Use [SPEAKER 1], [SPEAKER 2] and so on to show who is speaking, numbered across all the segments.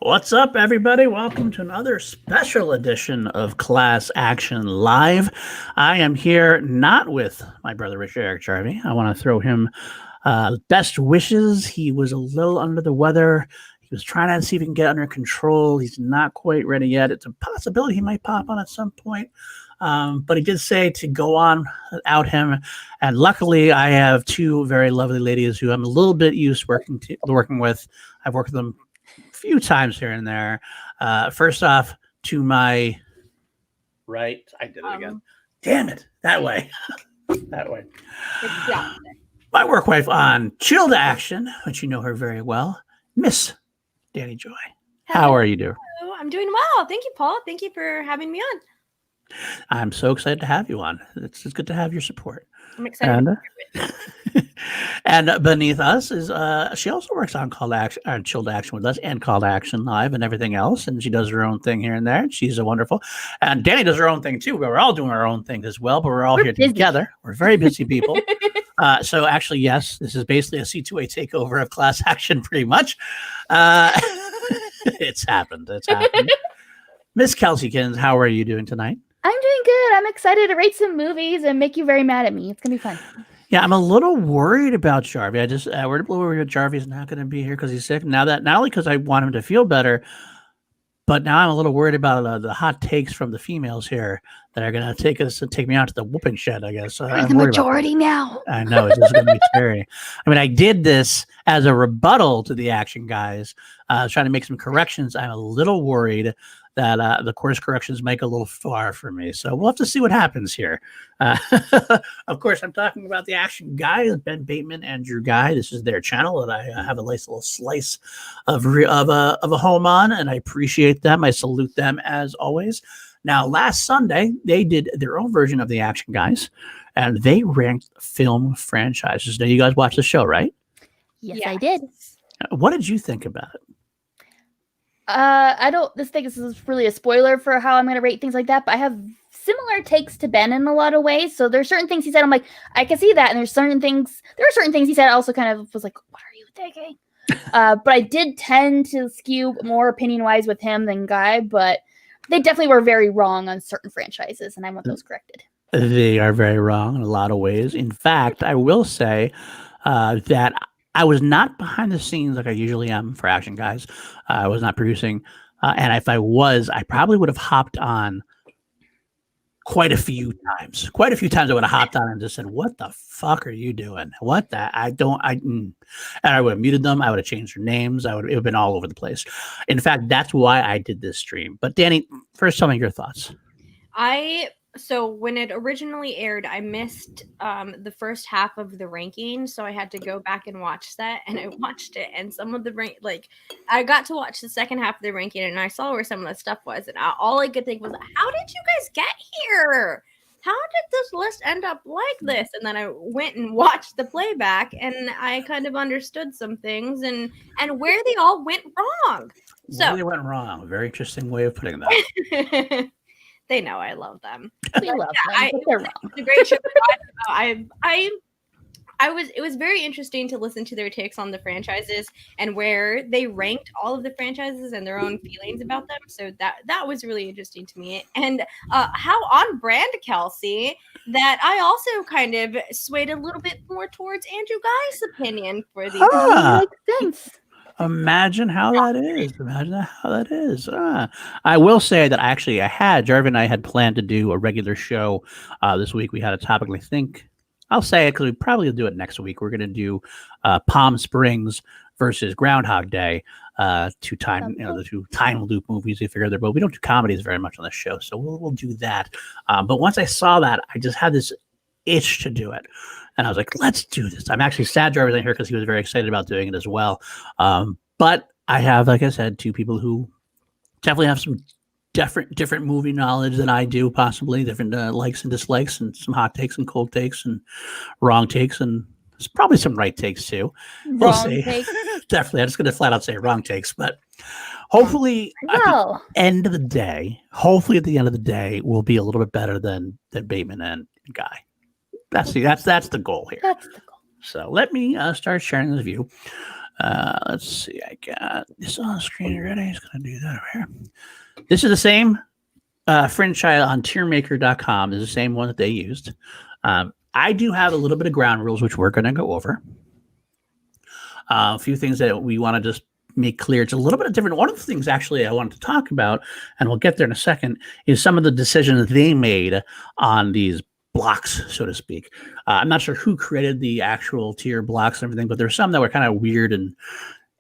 [SPEAKER 1] What's up, everybody? Welcome to another special edition of Class Action Live. I am here not with my brother, Richard Eric Jarvi. I want to throw him best wishes. He was a little under the weather. He was trying to see if he can get under control. He's not quite ready yet. It's a possibility he might pop on at some point. But he did say to go on without him. And luckily, I have two very lovely ladies who I'm a little bit used working with. I've worked with them a few times here and there. First off, to my right, I did it again. Damn it, that way. That way. My work wife on Chilled Action, which you know her very well, Miss Danny Joy. How are you doing?
[SPEAKER 2] Hello, I'm doing well. Thank you, Paul. Thank you for having me on.
[SPEAKER 1] I'm so excited to have you on. It's good to have your support.
[SPEAKER 2] I'm excited.
[SPEAKER 1] And beneath us is she also works on Called Action, Chilled Action with us, and Called Action Live, and everything else. And she does her own thing here and there. She's a wonderful. And Danny does her own thing too. We're all doing our own thing as well, but we're all here busy together. We're very busy people. So actually, yes, this is basically a C2A takeover of Class Action, pretty much. It's happened. It's happened. Miss Kelsey Kins, how are you doing tonight?
[SPEAKER 3] I'm doing good. I'm excited to rate some movies and make you very mad at me. It's going to be fun.
[SPEAKER 1] Yeah, I'm a little worried about Jarvi. We're worried that Jarvi's not going to be here because he's sick. Not only because I want him to feel better, but now I'm a little worried about the hot takes from the females here that are going to take me out to the whooping shed, I guess.
[SPEAKER 3] We're the majority now.
[SPEAKER 1] I know. It's just going to be scary. I mean, I did this as a rebuttal to the action guys. I was trying to make some corrections. I'm a little worried that the course corrections make a little far for me. So we'll have to see what happens here. Of course, I'm talking about the action guys, Ben Bateman and Drew Guy. This is their channel that I have a nice little slice of a home on, and I appreciate them. I salute them as always. Now, last Sunday, they did their own version of the action guys, and they ranked film franchises. Now, you guys watched the show, right?
[SPEAKER 3] Yes, I did.
[SPEAKER 1] What did you think about it?
[SPEAKER 3] I don't think this is really a spoiler for how I'm going to rate things like that, but I have similar takes to Ben in a lot of ways. So there's certain things he said, I'm like, I can see that. And there are certain things he said I also kind of was like, what are you thinking? But I did tend to skew more opinion-wise with him than Guy, but they definitely were very wrong on certain franchises, and I want those corrected.
[SPEAKER 1] They are very wrong in a lot of ways. In fact, I will say that I was not behind the scenes like I usually am for action guys. I was not producing. And if I was, I probably would have hopped on quite a few times. Quite a few times I would have hopped on and just said, what the fuck are you doing? What the? And I would have muted them. I would have changed their names. It would have been all over the place. In fact, that's why I did this stream. But Danny, first tell me your thoughts.
[SPEAKER 2] So when it originally aired, I missed the first half of the ranking, so I had to go back and watch that, and I watched it, and some of the I got to watch the second half of the ranking, and I saw where some of the stuff was, and all I could think was, how did you guys get here? How did this list end up like this? And then I went and watched the playback, and I kind of understood some things and where they all went wrong.
[SPEAKER 1] Where they went wrong. A very interesting way of putting that.
[SPEAKER 2] They know I love them.
[SPEAKER 3] We love them, but they're wrong.
[SPEAKER 2] It's a great show. It was very interesting to listen to their takes on the franchises and where they ranked all of the franchises and their own feelings about them. So that was really interesting to me. And how on brand, Kelsey, that I also kind of swayed a little bit more towards Andrew Guy's opinion for these.
[SPEAKER 3] Makes sense.
[SPEAKER 1] Imagine how that is. I will say that Jarvi and I had planned to do a regular show this week. We had a topic, I think, I'll say it because we probably will do it next week. We're going to do Palm Springs versus Groundhog Day, the two time loop movies. We figure but we don't do comedies very much on this show, so we'll do that. But once I saw that, I just had this itch to do it. And I was like, let's do this. I'm actually sad Jarvis ain't here because he was very excited about doing it as well. But I have, like I said, two people who definitely have some different movie knowledge than I do, possibly different likes and dislikes, and some hot takes and cold takes and wrong takes, and there's probably some right takes too. We'll see. Definitely, I'm just going to flat out say wrong takes, but hopefully at the end of the day, we'll be a little bit better than Bateman and Guy. That's the goal here.
[SPEAKER 3] That's the goal.
[SPEAKER 1] So let me start sharing this view. Let's see. I got this on screen already. Just gonna do that over here. This is the same franchise on tiermaker.com. Is the same one that they used. I do have a little bit of ground rules, which we're going to go over. A few things that we want to just make clear. It's a little bit different. One of the things actually I wanted to talk about, and we'll get there in a second, is some of the decisions they made on these blocks, so to speak. I'm not sure who created the actual tier blocks and everything, but there's some that were kind of weird and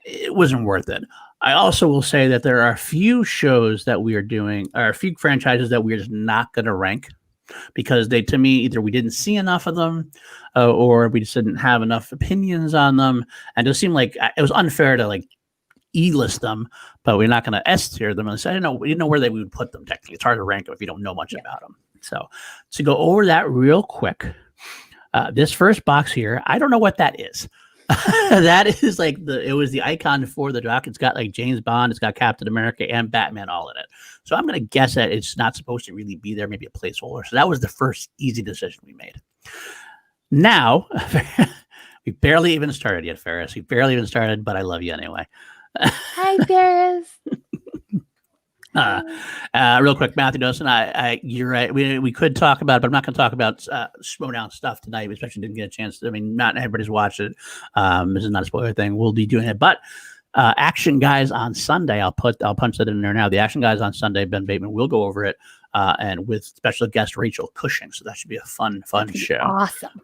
[SPEAKER 1] it wasn't worth it. I also will say that there are a few shows that we are doing, or a few franchises that we're just not going to rank because they, to me, either we didn't see enough of them or we just didn't have enough opinions on them. And it seemed like it was unfair to like E-list them, but we're not going to S-tier them. And so we didn't know where we would put them technically. It's hard to rank them if you don't know much about them. So to go over that real quick, this first box here, I don't know what that is. That is like it was the icon for the doc. It's got like James Bond, it's got Captain America and Batman all in it. So I'm going to guess that it's not supposed to really be there, maybe a placeholder. So that was the first easy decision we made. Now, we barely even started yet, Ferris. We barely even started, but I love you anyway.
[SPEAKER 3] Hi, Ferris.
[SPEAKER 1] Real quick, Matthew Dawson, you're right. We could talk about it, but I'm not going to talk about Schmodown stuff tonight. We especially didn't get a chance. I mean, not everybody's watched it. This is not a spoiler thing. We'll be doing it, but Action Guys on Sunday. I'll punch that in there now. The Action Guys on Sunday. Ben Bateman will go over it, and with special guest Rachel Cushing. So that should be a fun show.
[SPEAKER 3] Awesome.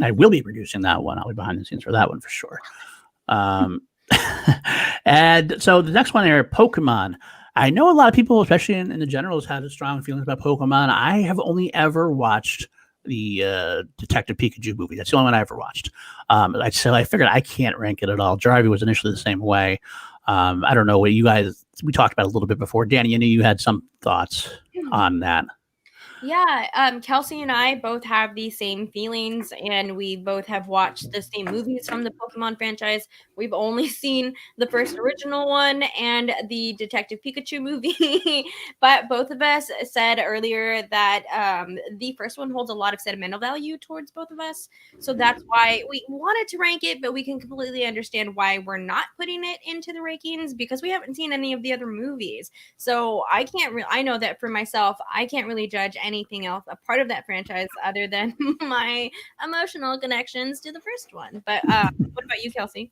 [SPEAKER 1] I will be producing that one. I'll be behind the scenes for that one for sure. And so the next one here, Pokemon. I know a lot of people, especially in the generals, had strong feelings about Pokemon. I have only ever watched the Detective Pikachu movie. That's the only one I ever watched. So I figured I can't rank it at all. Jarvi was initially the same way. I don't know what you guys, we talked about it a little bit before. Danny, I knew you had some thoughts on that.
[SPEAKER 2] Yeah, Kelsey and I both have the same feelings, and we both have watched the same movies from the Pokemon franchise. We've only seen the first original one and the Detective Pikachu movie, but both of us said earlier that the first one holds a lot of sentimental value towards both of us. So that's why we wanted to rank it, but we can completely understand why we're not putting it into the rankings because we haven't seen any of the other movies. So I know that for myself, I can't really judge anything else a part of that franchise other than my emotional connections to the first one. But what about you, Kelsey?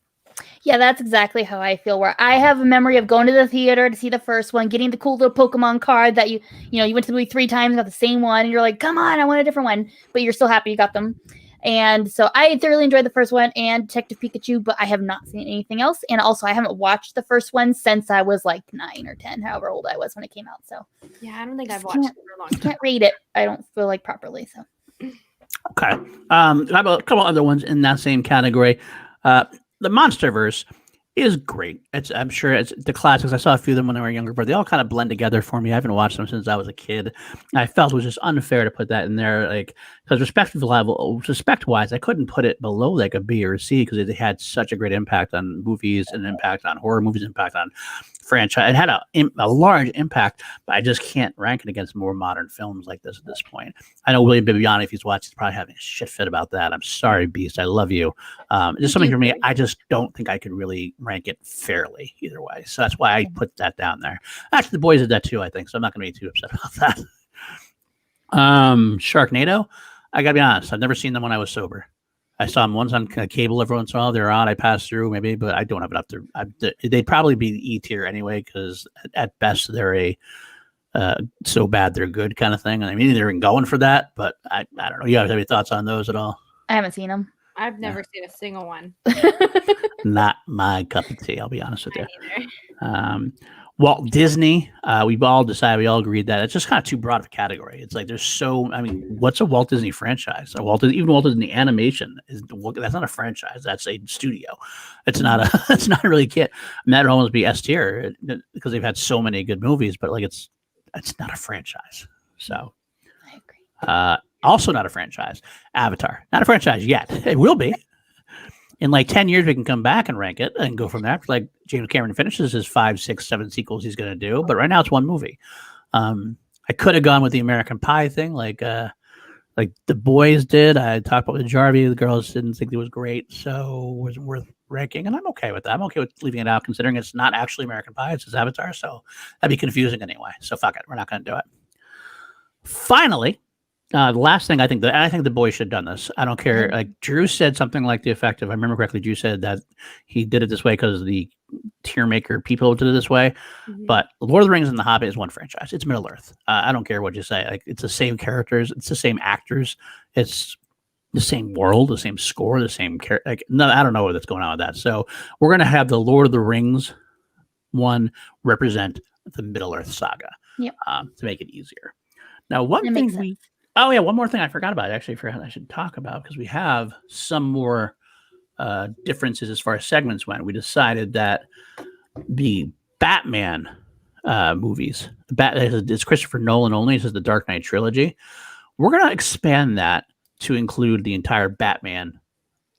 [SPEAKER 3] Yeah, that's exactly how I feel, where I have a memory of going to the theater to see the first one, getting the cool little Pokemon card that you went to the movie 3 times, got the same one, and you're like, come on, I want a different one, but you're still happy you got them. And so I thoroughly enjoyed the first one and Detective Pikachu, but I have not seen anything else. And also I haven't watched the first one since I was like 9 or 10, however old I was when it came out. So
[SPEAKER 2] yeah, I don't think I've watched it for a long time.
[SPEAKER 3] Can't read it. I don't feel like properly. So
[SPEAKER 1] okay. I have a couple other ones in that same category. The Monsterverse is great. I'm sure it's the classics. I saw a few of them when I was younger, but they all kind of blend together for me. I haven't watched them since I was a kid. I felt it was just unfair to put that in there, like because respect-wise, I couldn't put it below like a B or a C because it had such a great impact on movies and impact on horror movies, impact on franchise. It had a large impact, but I just can't rank it against more modern films like this at this point. I know William Bibiani, if he's watching, he's probably having a shit fit about that. I'm sorry, Beast. I love you. Just something for me. I just don't think I could really rank it fairly either way. So that's why I put that down there. Actually, the boys did that too, I think. So I'm not going to be too upset about that. Sharknado. I got to be honest. I've never seen them when I was sober. I saw them once on cable every once in a while. They're on. I passed through maybe, but I don't have enough to. They'd probably be E tier anyway because at best they're a so bad they're good kind of thing. I mean, they're going for that, but I don't know. You guys have any thoughts on those at all?
[SPEAKER 3] I haven't seen them.
[SPEAKER 2] I've never seen a single one.
[SPEAKER 1] Not my cup of tea. I'll be honest with you. Walt Disney, we all agreed that it's just kind of too broad of a category. It's like what's a Walt Disney franchise? Even Walt Disney animation that's not a franchise. That's a studio. It's not it's not really kid. That would almost be S tier because they've had so many good movies, but like it's not a franchise. So
[SPEAKER 3] I agree.
[SPEAKER 1] Also not a franchise. Avatar, not a franchise yet. It will be. In like 10 years, we can come back and rank it and go from there. Like James Cameron finishes his 5, 6, 7 sequels he's going to do. But right now it's one movie. I could have gone with the American Pie thing like the boys did. I talked about the Jarvi. The girls didn't think it was great. So it wasn't worth ranking, and I'm okay with that. I'm okay with leaving it out, considering it's not actually American Pie, it's his Avatar, so that'd be confusing anyway. So fuck it, we're not going to do it. Finally, the last thing I think the boys should have done this. I don't care. Like Drew said something like the effect of, I remember correctly, Drew said that he did it this way because the tier maker people did it this way. But Lord of the Rings and The Hobbit is one franchise. It's Middle Earth. I don't care what you say. Like, it's the same characters, it's the same actors, it's the same world, the same score, the same character. Like, no, I don't know what's going on with that. So we're gonna have the Lord of the Rings one represent the Middle Earth saga. To make it easier. Now, one thing one more thing I forgot about. Actually, I should talk about, because we have some more differences as far as segments went. We decided that the Batman movies, it's Christopher Nolan only. This is the Dark Knight trilogy. We're going to expand that to include the entire Batman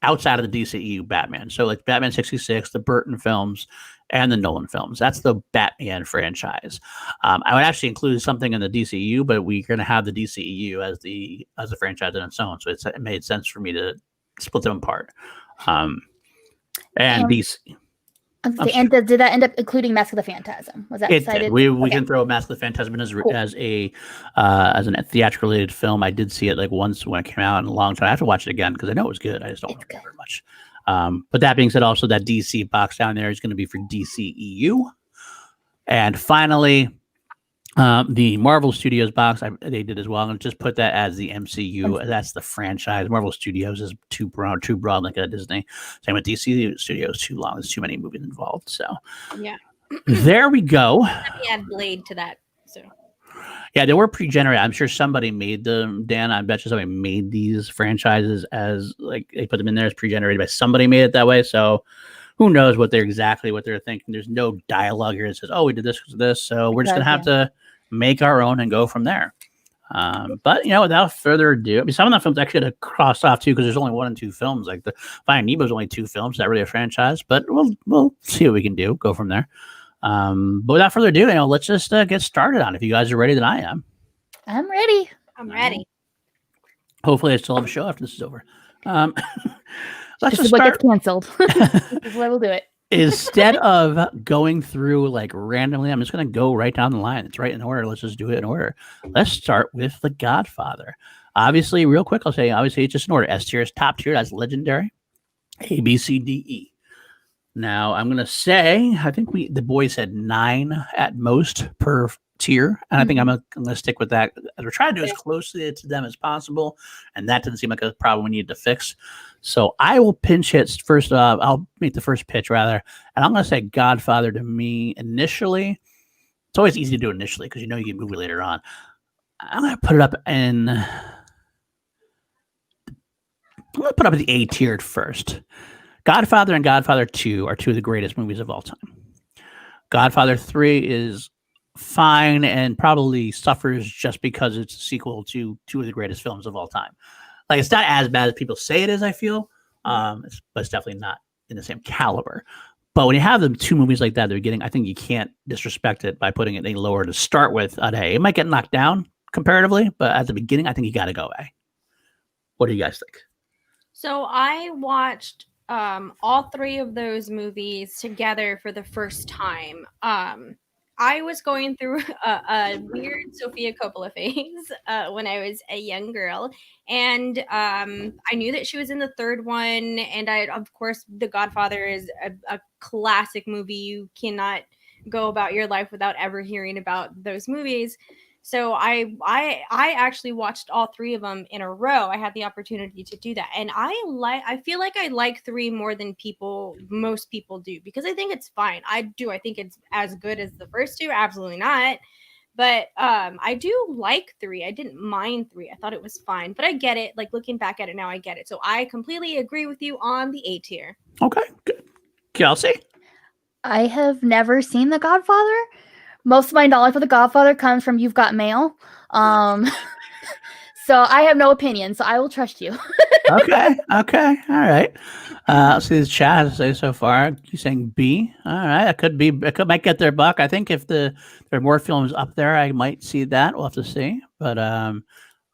[SPEAKER 1] outside of the DCEU Batman. So like Batman 66, the Burton films, and the Nolan films. That's the Batman franchise. I would actually include something in the DCEU, but we're going to have the DCEU as the franchise on its own. So it made sense for me to split them apart. And DC.
[SPEAKER 3] And did that end up including Mask of the Phantasm? Was that decided?
[SPEAKER 1] We can throw Mask of the Phantasm as a theatrical related film. I did see it like once when it came out in a long time. I have to watch it again because I know it was good. I just don't remember very much. But that being said, also that DC box down there is going to be for DCEU. And finally, the Marvel Studios box, they did as well. I'm going to just put that as the MCU. That's the franchise. Marvel Studios is too broad like a Disney. Same with DC Studios, too long. There's too many movies involved. So
[SPEAKER 2] yeah,
[SPEAKER 1] there we go.
[SPEAKER 2] Let me add Blade to that. So
[SPEAKER 1] yeah, they were pre-generated. I'm sure somebody made them, Dan. I bet you somebody made these franchises as, like, they put them in there as pre-generated by somebody made it that way. So who knows what they're thinking. There's no dialogue here that says, oh, we did this because of this. So we're just going to have to make our own and go from there. But, without further ado, I mean, some of the films actually had to cross off too, because there's only 1 and 2 films. Like the Finding Nemo's only 2 films. Not really a franchise, but we'll see what we can do. Go from there. But without further ado, let's just get started on it. If you guys are ready, then I am.
[SPEAKER 3] I'm ready.
[SPEAKER 2] I'm ready.
[SPEAKER 1] Hopefully, I still have a show after this is over.
[SPEAKER 3] This is what gets canceled. This is why we'll do it.
[SPEAKER 1] Instead of going through like randomly, I'm just going to go right down the line. It's right in order. Let's just do it in order. Let's start with The Godfather. Obviously, real quick, I'll say, obviously, it's just in order. S tier is top tier. That's legendary. A, B, C, D, E. Now, I'm going to say, I think the boys said 9 at most per tier. And I think I'm going to stick with that. We're trying to do as closely to them as possible. And that didn't seem like a problem we needed to fix. So I will pinch hit first. I'll make the first pitch rather. And I'm going to say Godfather to me initially. It's always easy to do initially because you get a movie later on. I'm going to put it up in. I'm going to put up the A tiered first. Godfather and Godfather 2 are 2 of the greatest movies of all time. Godfather 3 is fine and probably suffers just because it's a sequel to 2 of the greatest films of all time. Like, it's not as bad as people say it is, I feel, but it's definitely not in the same caliber. But when you have them 2 movies like that at the beginning, I think you can't disrespect it by putting it any lower to start with at A. It might get knocked down comparatively, but at the beginning, I think you got to go A. What do you guys think?
[SPEAKER 2] So I watched all 3 of those movies together for the first time. I was going through a weird Sofia Coppola phase when I was a young girl, and I knew that she was in the 3rd one, and of course, The Godfather is a classic movie. You cannot go about your life without ever hearing about those movies. So I actually watched all 3 of them in a row. I had the opportunity to do that. And I feel like I like 3 more than most people do, because I think it's fine. I do. I think it's as good as the first 2. Absolutely not. But I do like 3. I didn't mind 3. I thought it was fine. But I get it. Like, looking back at it now, I get it. So I completely agree with you on the A tier. Okay,
[SPEAKER 1] good. Kelsey?
[SPEAKER 3] I have never seen The Godfather. Most of my knowledge for The Godfather comes from You've Got Mail. So I have no opinion, so I will trust you.
[SPEAKER 1] Okay. All right. I'll see the chat say so far. You're saying B. All right. Might get their buck. I think if there are more films up there, I might see that. We'll have to see. But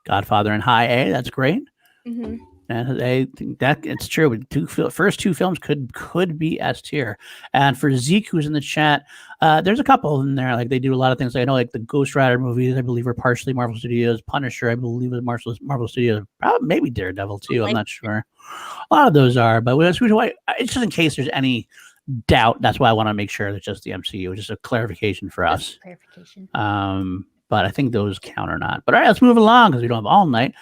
[SPEAKER 1] Godfather in high A, that's great.
[SPEAKER 2] Mm-hmm.
[SPEAKER 1] And I think that it's true. First two films could be S tier. And for Zeke, who's in the chat, there's a couple in there. Like they do a lot of things. I know, like the Ghost Rider movies, I believe, are partially Marvel Studios. Punisher, I believe, was Marvel Studios. Probably maybe Daredevil too. I'm not sure. A lot of those are, but it's just in case there's any doubt. That's why I want to make sure that just the MCU, just a clarification for us.
[SPEAKER 3] Clarification.
[SPEAKER 1] But I think those count or not. But all right, let's move along because we don't have all night.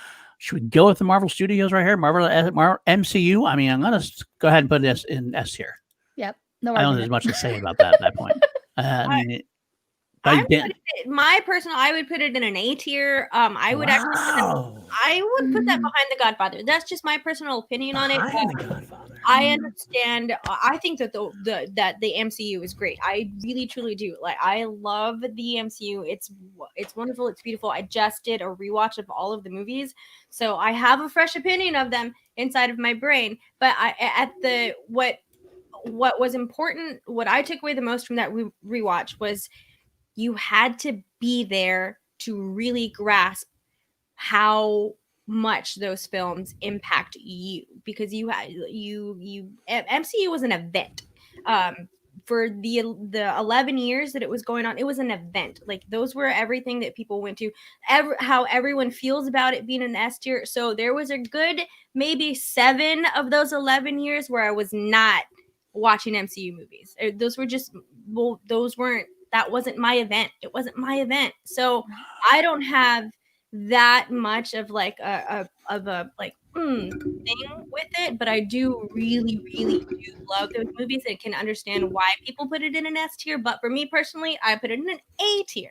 [SPEAKER 1] Should we go with the Marvel Studios right here? Marvel MCU? I mean, I'm going to go ahead and put this in S tier.
[SPEAKER 3] Yep. No
[SPEAKER 1] I don't think there's much to say about that at that point.
[SPEAKER 2] I would put it in an A tier. I would put that behind The Godfather. That's just my personal opinion on it. I understand. I think that the MCU is great. I really truly do. Like, I love the MCU. It's wonderful. It's beautiful. I just did a rewatch of all of the movies, so I have a fresh opinion of them inside of my brain. But what was important, what I took away the most from that rewatch was you had to be there to really grasp how much those films impact you, because MCU was an event. For the 11 years that it was going on, it was an event. Like, those were everything that people went to, how everyone feels about it being an S tier. So there was a good maybe 7 of those 11 years where I was not watching MCU movies. That wasn't my event. It wasn't my event. So I don't have that much of like a thing with it, but I do really, really do love those movies and can understand why people put it in an S tier. But for me personally, I put it in an A tier.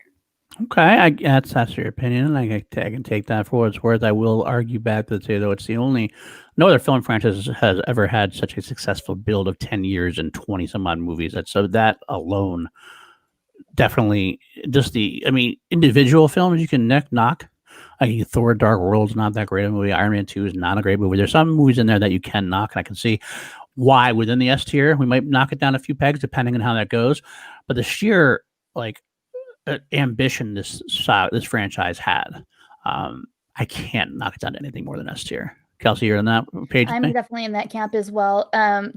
[SPEAKER 1] Okay, that's your opinion, and I can take that for what it's worth. I will argue back to say, though, it's the only no other film franchise has ever had such a successful build of 10 years and 20 some odd movies. So that alone, definitely, individual films you can knock. Like Thor: Dark World's not that great a movie. Iron Man 2 is not a great movie. There's some movies in there that you can knock, and I can see why within the S tier we might knock it down a few pegs depending on how that goes. But the sheer ambition this franchise had, I can't knock it down to anything more than S tier. Kelsey, you're on that page?
[SPEAKER 3] I'm definitely in that camp as well.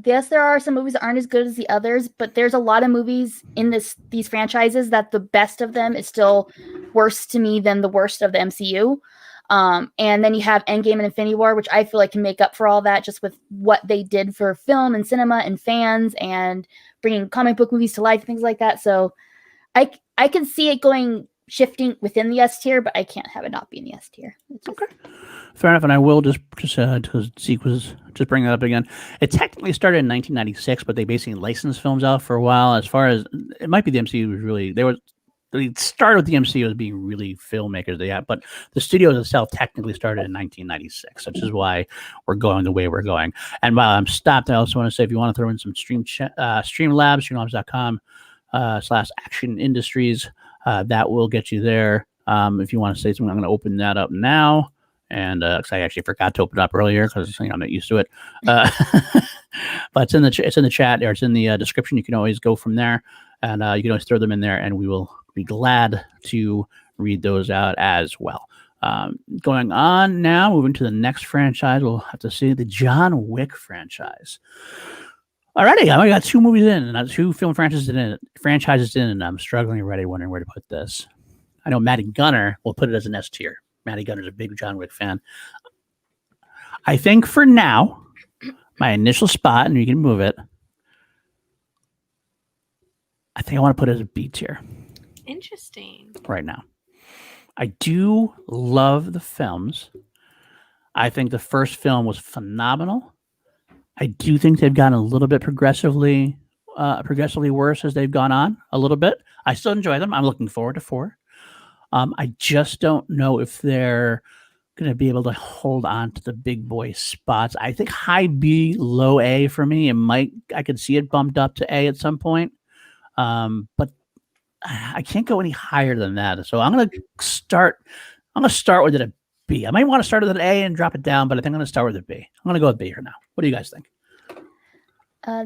[SPEAKER 3] Yes, there are some movies that aren't as good as the others, but there's a lot of movies in these franchises that the best of them is still worse to me than the worst of the MCU. And then you have Endgame and Infinity War, which I feel like can make up for all that just with what they did for film and cinema and fans and bringing comic book movies to life, things like that. So I can see it shifting within the S tier, but I can't have it not be in the S tier.
[SPEAKER 1] Okay. Fair enough. And I will just because Zeke was just bringing that up again. It technically started in 1996, but they basically licensed films out for a while. As far as it might be, the MCU was really they started with the MCU as being really filmmakers. But the studios itself technically started in 1996, which is why we're going the way we're going. And while I'm stopped, I also want to say if you want to throw in some Streamlabs, streamlabs.com /Action Industries, that will get you there. If you want to say something, I'm going to open that up now. And because I actually forgot to open it up earlier because I'm not used to it. But it's in the chat, or it's in the description. You can always go from there, and you can always throw them in there, and we will be glad to read those out as well. Going on now, moving to the next franchise, we'll have to see the John Wick franchise. Alrighty, I got 2 movies in, and 2 film franchises in, and I'm struggling already, wondering where to put this. I know Matty Gunner will put it as an S tier. Matty Gunner's a big John Wick fan. I think for now, my initial spot, and you can move it, I think I want to put it as a B tier.
[SPEAKER 2] Interesting.
[SPEAKER 1] Right now. I do love the films. I think the first film was phenomenal. I do think they've gotten a little bit progressively worse as they've gone on a little bit. I still enjoy them. I'm looking forward to 4. I just don't know if they're going to be able to hold on to the big boy spots. I think high B, low A for me. I could see it bumped up to A at some point. But I can't go any higher than that. So I'm going to start with it at B. I might want to start with an A and drop it down, but I think I'm going to start with a B. I'm going to go with B for now. What do you guys think?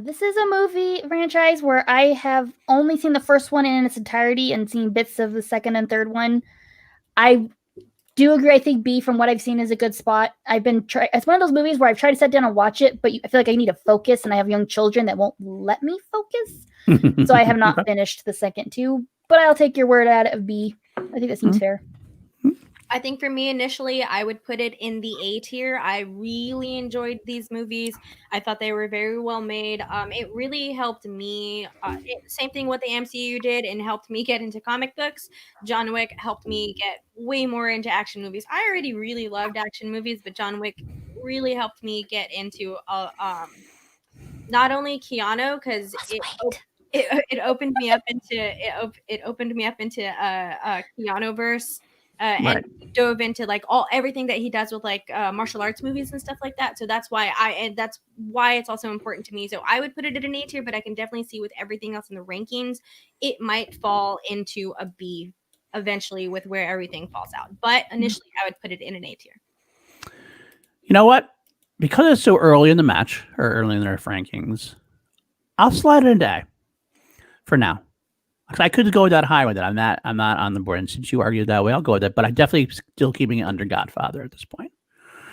[SPEAKER 3] This is a movie franchise where I have only seen the first one in its entirety and seen bits of the second and third one. I do agree. I think B, from what I've seen, is a good spot. It's one of those movies where I've tried to sit down and watch it, but I feel like I need to focus, and I have young children that won't let me focus. So I have not finished the second two, but I'll take your word at it of B. I think that seems fair.
[SPEAKER 2] I think for me initially, I would put it in the A tier. I really enjoyed these movies. I thought they were very well made. It really helped me. Same thing what the MCU did and helped me get into comic books. John Wick helped me get way more into action movies. I already really loved action movies, but John Wick really helped me get into not only Keanu, because it opened me up into Keanu verse. And dove into like everything that he does with like martial arts movies and stuff like that. So that's why it's also important to me. So I would put it at an A tier, but I can definitely see with everything else in the rankings, it might fall into a B eventually with where everything falls out. But initially, I would put it in an A tier.
[SPEAKER 1] You know what? Because it's so early in the match or early in their rankings, I'll slide it into A for now. I could go that high with it. I'm not on the board. And since you argued that way, I'll go with it. But I'm definitely still keeping it under Godfather at this point.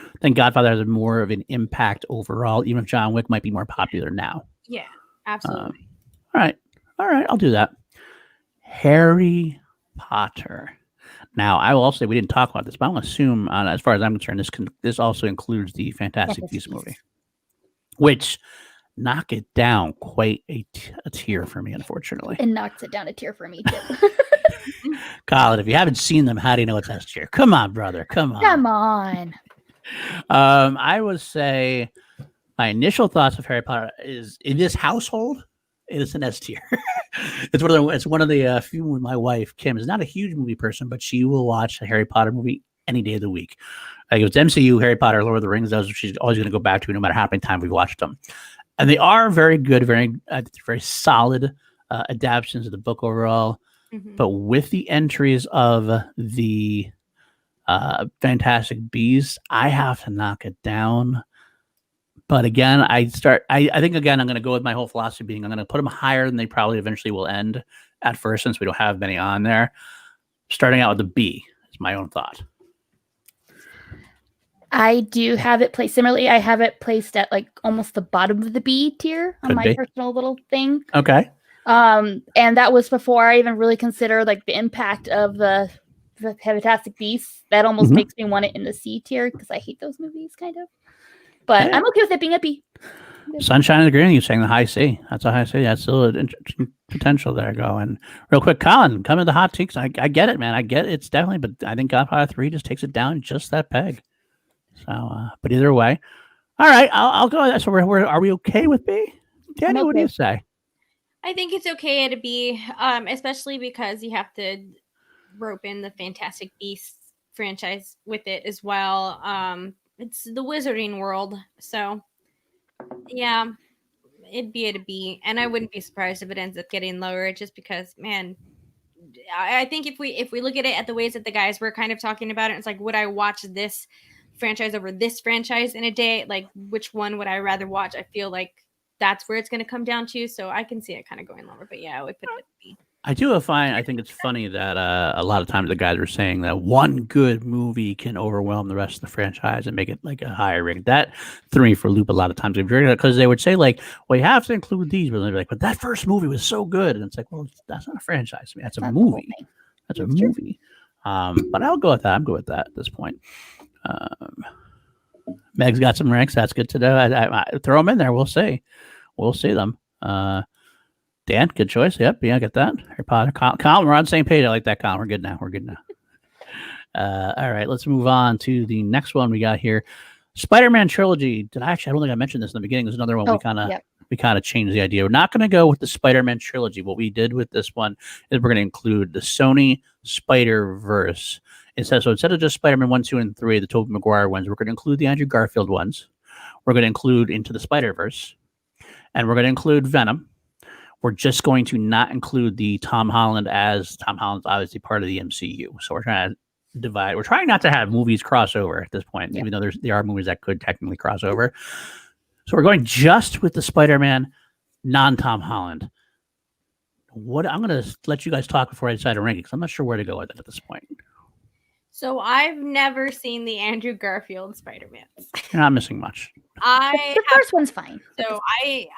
[SPEAKER 1] I think Godfather has more of an impact overall, even if John Wick might be more popular now.
[SPEAKER 2] Yeah, absolutely.
[SPEAKER 1] All right. I'll do that. Harry Potter. Now, I will also say we didn't talk about this, but I'm going to assume, as far as I'm concerned, this also includes the Fantastic Beasts movie, which knock it down quite a tier for me, unfortunately.
[SPEAKER 3] It knocks it down a tier for me, too.
[SPEAKER 1] Colin, if you haven't seen them, how do you know it's S tier? Come on, brother. Come on. I would say my initial thoughts of Harry Potter is, in this household, it is an S tier. It's one of the few with my wife, Kim, is not a huge movie person, but she will watch a Harry Potter movie any day of the week. Like if it's MCU, Harry Potter, Lord of the Rings, those she's always going to go back to no matter how many times we've watched them. And they are very good, very solid adaptations of the book overall. Mm-hmm. But with the entries of the Fantastic Beasts, I have to knock it down. But again, I think, again, I'm going to go with my whole philosophy being I'm going to put them higher than they probably eventually will end at first, since we don't have many on there. Starting out with the B is my own thought.
[SPEAKER 3] I do have it placed similarly. I have it placed at like almost the bottom of the B tier on my personal little thing.
[SPEAKER 1] Okay.
[SPEAKER 3] And that was before I even really considered like the impact of the Fantastic Beasts. That almost makes me want it in the C tier because I hate those movies kind of. But I'm okay with it being a B.
[SPEAKER 1] Sunshine and the Green, you're saying the high C. That's a high C. That's still an interesting potential there going. Real quick, Colin, come in the hot takes. I get it, man. I get it. It's definitely, but I think Godfather 3 just takes it down just that peg. So, but either way, all right, I'll go. So are we okay with B? Danny, okay. What do you say?
[SPEAKER 2] I think it's okay at a B, especially because you have to rope in the Fantastic Beasts franchise with it as well. It's the Wizarding World, so yeah, it'd be at a B, and I wouldn't be surprised if it ends up getting lower, just because, man, I think if we look at it at the ways that the guys were kind of talking about it, it's like, would I watch this franchise over this franchise in a day? Like, which one would I rather watch? I feel like that's where it's going to come down to, so I can see it kind of going lower, but yeah, I would put it at B.
[SPEAKER 1] I think it's funny that a lot of times the guys are saying that one good movie can overwhelm the rest of the franchise and make it like a higher rating. That threw me for a loop a lot of times, because they would say like, well, you have to include these, but they'd be like, but that first movie was so good, and it's like, well, that's not a franchise. I mean, that's a movie. That's a movie. But I'll go with that. I'm good with that at this point. Meg's got some ranks. That's good to know. I throw them in there. We'll see them. Dan, good choice. Yep, yeah, I get that. Harry Potter. Colin, we're on the same page. I like that, Colin. We're good now. All right, let's move on to the next one we got here. Spider-Man trilogy. I don't think I mentioned this in the beginning. There's another one we kind of changed the idea. We're not going to go with the Spider-Man trilogy. What we did with this one is we're going to include the Sony Spider-Verse. So instead of just Spider-Man 1, 2, and 3, the Tobey Maguire ones, we're going to include the Andrew Garfield ones. We're going to include Into the Spider-Verse. And we're going to include Venom. We're just going to not include the Tom Holland, as Tom Holland's obviously part of the MCU. So we're trying to divide. We're trying not to have movies cross over at this point, even though there are movies that could technically cross over. So we're going just with the Spider-Man, non-Tom Holland. I'm going to let you guys talk before I decide a ranking, because I'm not sure where to go with it at this point.
[SPEAKER 2] So I've never seen the Andrew Garfield Spider-Mans.
[SPEAKER 1] You're not missing much.
[SPEAKER 2] I
[SPEAKER 3] The first one's fine.
[SPEAKER 2] So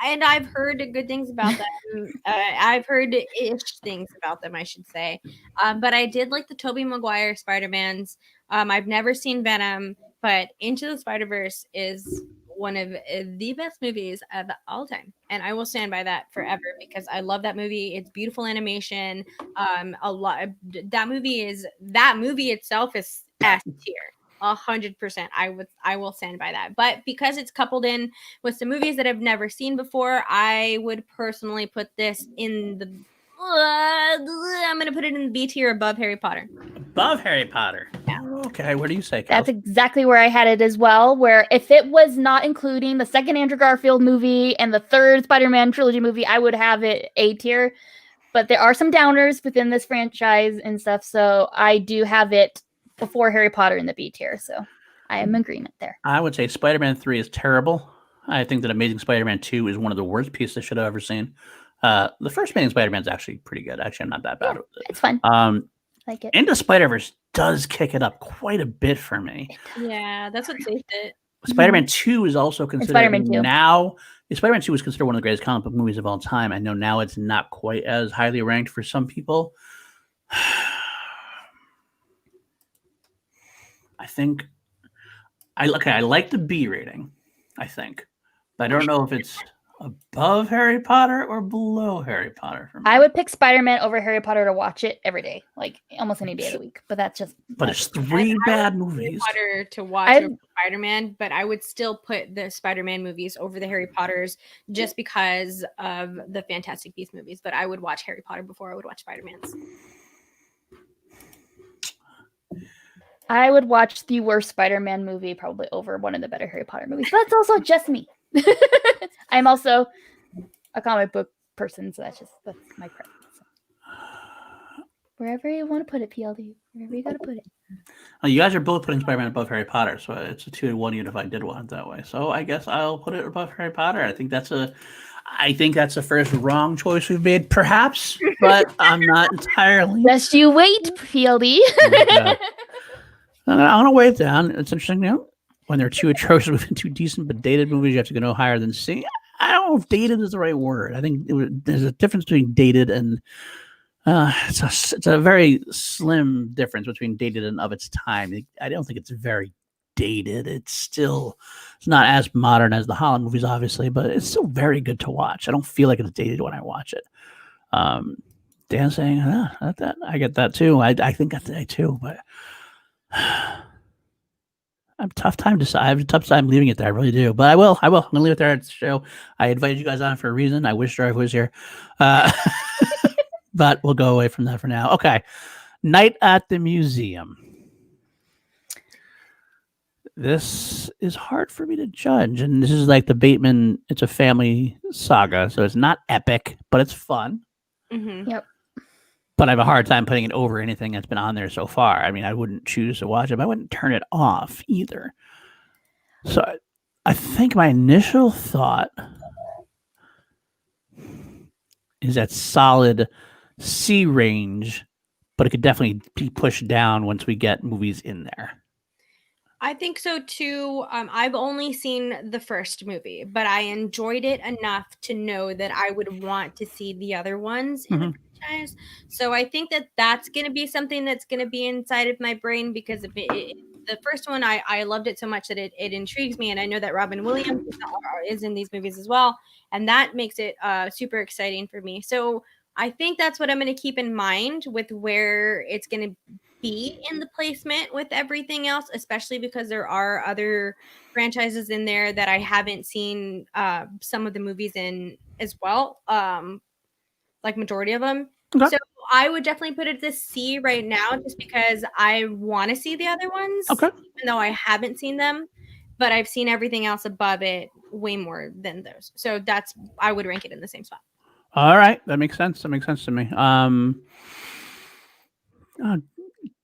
[SPEAKER 2] I've heard good things about them. I've heard ish things about them, I should say. But I did like the Tobey Maguire Spider-Mans. I've never seen Venom, but Into the Spider-Verse is one of the best movies of all time, and I will stand by that forever because I love that movie. It's beautiful animation. A lot. That movie itself is S tier. 100%. I will stand by that. But because it's coupled in with some movies that I've never seen before, I would personally put this in the I'm gonna put it in the B tier above Harry Potter.
[SPEAKER 1] Above Harry Potter.
[SPEAKER 2] Yeah.
[SPEAKER 1] Okay, what do you say, Kelsey?
[SPEAKER 3] That's exactly where I had it as well, where if it was not including the second Andrew Garfield movie and the third Spider-Man trilogy movie, I would have it A tier. But there are some downers within this franchise and stuff, so I do have it before Harry Potter in the B tier, so I am in agreement there.
[SPEAKER 1] I would say Spider-Man 3 is terrible. I think that Amazing Spider-Man 2 is one of the worst pieces I should have ever seen. The first Amazing Spider-Man is actually pretty good. Actually, I'm not that bad with it.
[SPEAKER 3] It's fun. Like it.
[SPEAKER 1] Into Spider-Verse does kick it up quite a bit for me.
[SPEAKER 2] Yeah, that's what saved it.
[SPEAKER 1] Spider-Man 2 is also considered
[SPEAKER 3] Spider-Man 2.
[SPEAKER 1] now. Spider-Man 2 is considered one of the greatest comic book movies of all time. I know now it's not quite as highly ranked for some people. I think I like the B rating, I think. But I don't know if it's above Harry Potter or below Harry Potter for me.
[SPEAKER 3] I would pick Spider-Man over Harry Potter to watch it every day, like almost any day of the week. But that's just.
[SPEAKER 1] But it's three bad movies.
[SPEAKER 2] Harry Potter to watch over Spider-Man, but I would still put the Spider-Man movies over the Harry Potters just because of the Fantastic Beasts movies. But I would watch Harry Potter before I would watch Spider-Man's.
[SPEAKER 3] I would watch the worst Spider-Man movie probably over one of the better Harry Potter movies. But that's also just me. I'm also a comic book person, so that's my preference. Wherever you want to put it, PLD. Wherever you got to put it.
[SPEAKER 1] Well, you guys are both putting Spider-Man above Harry Potter, so it's a 2-1 unit if I did want it that way. So I guess I'll put it above Harry Potter. I think that's the first wrong choice we've made, perhaps, but I'm not entirely.
[SPEAKER 3] Just you wait, PLD.
[SPEAKER 1] I'm gonna weigh it down. It's interesting, when there are two atrocious, two decent but dated movies, you have to go no higher than C. I don't know if dated is the right word. I think there's a difference between dated and it's a very slim difference between dated and of its time. I don't think it's very dated. It's not as modern as the Holland movies, obviously, but it's still very good to watch. I don't feel like it's dated when I watch it. Dan saying, I get that too. I think that's that too, but I have a tough time leaving it there. I really do, but I will. I'm gonna leave it there at the show. I invited you guys on for a reason. I wish Jarvi was here, but we'll go away from that for now. Okay, Night at the Museum. This is hard for me to judge, and this is like the Bateman. It's a family saga, so it's not epic, but it's fun.
[SPEAKER 2] Mm-hmm.
[SPEAKER 3] Yep.
[SPEAKER 1] But I have a hard time putting it over anything that's been on there so far. I mean, I wouldn't choose to watch it, but I wouldn't turn it off either. So I think my initial thought is that solid C range, but it could definitely be pushed down once we get movies in there.
[SPEAKER 2] I think so too. I've only seen the first movie, but I enjoyed it enough to know that I would want to see the other ones in the franchise. So I think that that's going to be something that's going to be inside of my brain because the first one, I loved it so much that it intrigues me. And I know that Robin Williams is in these movies as well. And that makes it super exciting for me. So I think that's what I'm going to keep in mind with where it's going to be in the placement with everything else, especially because there are other franchises in there that I haven't seen some of the movies in as well, like majority of them. Okay. So I would definitely put it to C right now just because I want to see the other ones, even though I haven't seen them, but I've seen everything else above it way more than those. So I would rank it in the same spot.
[SPEAKER 1] All right. That makes sense. To me.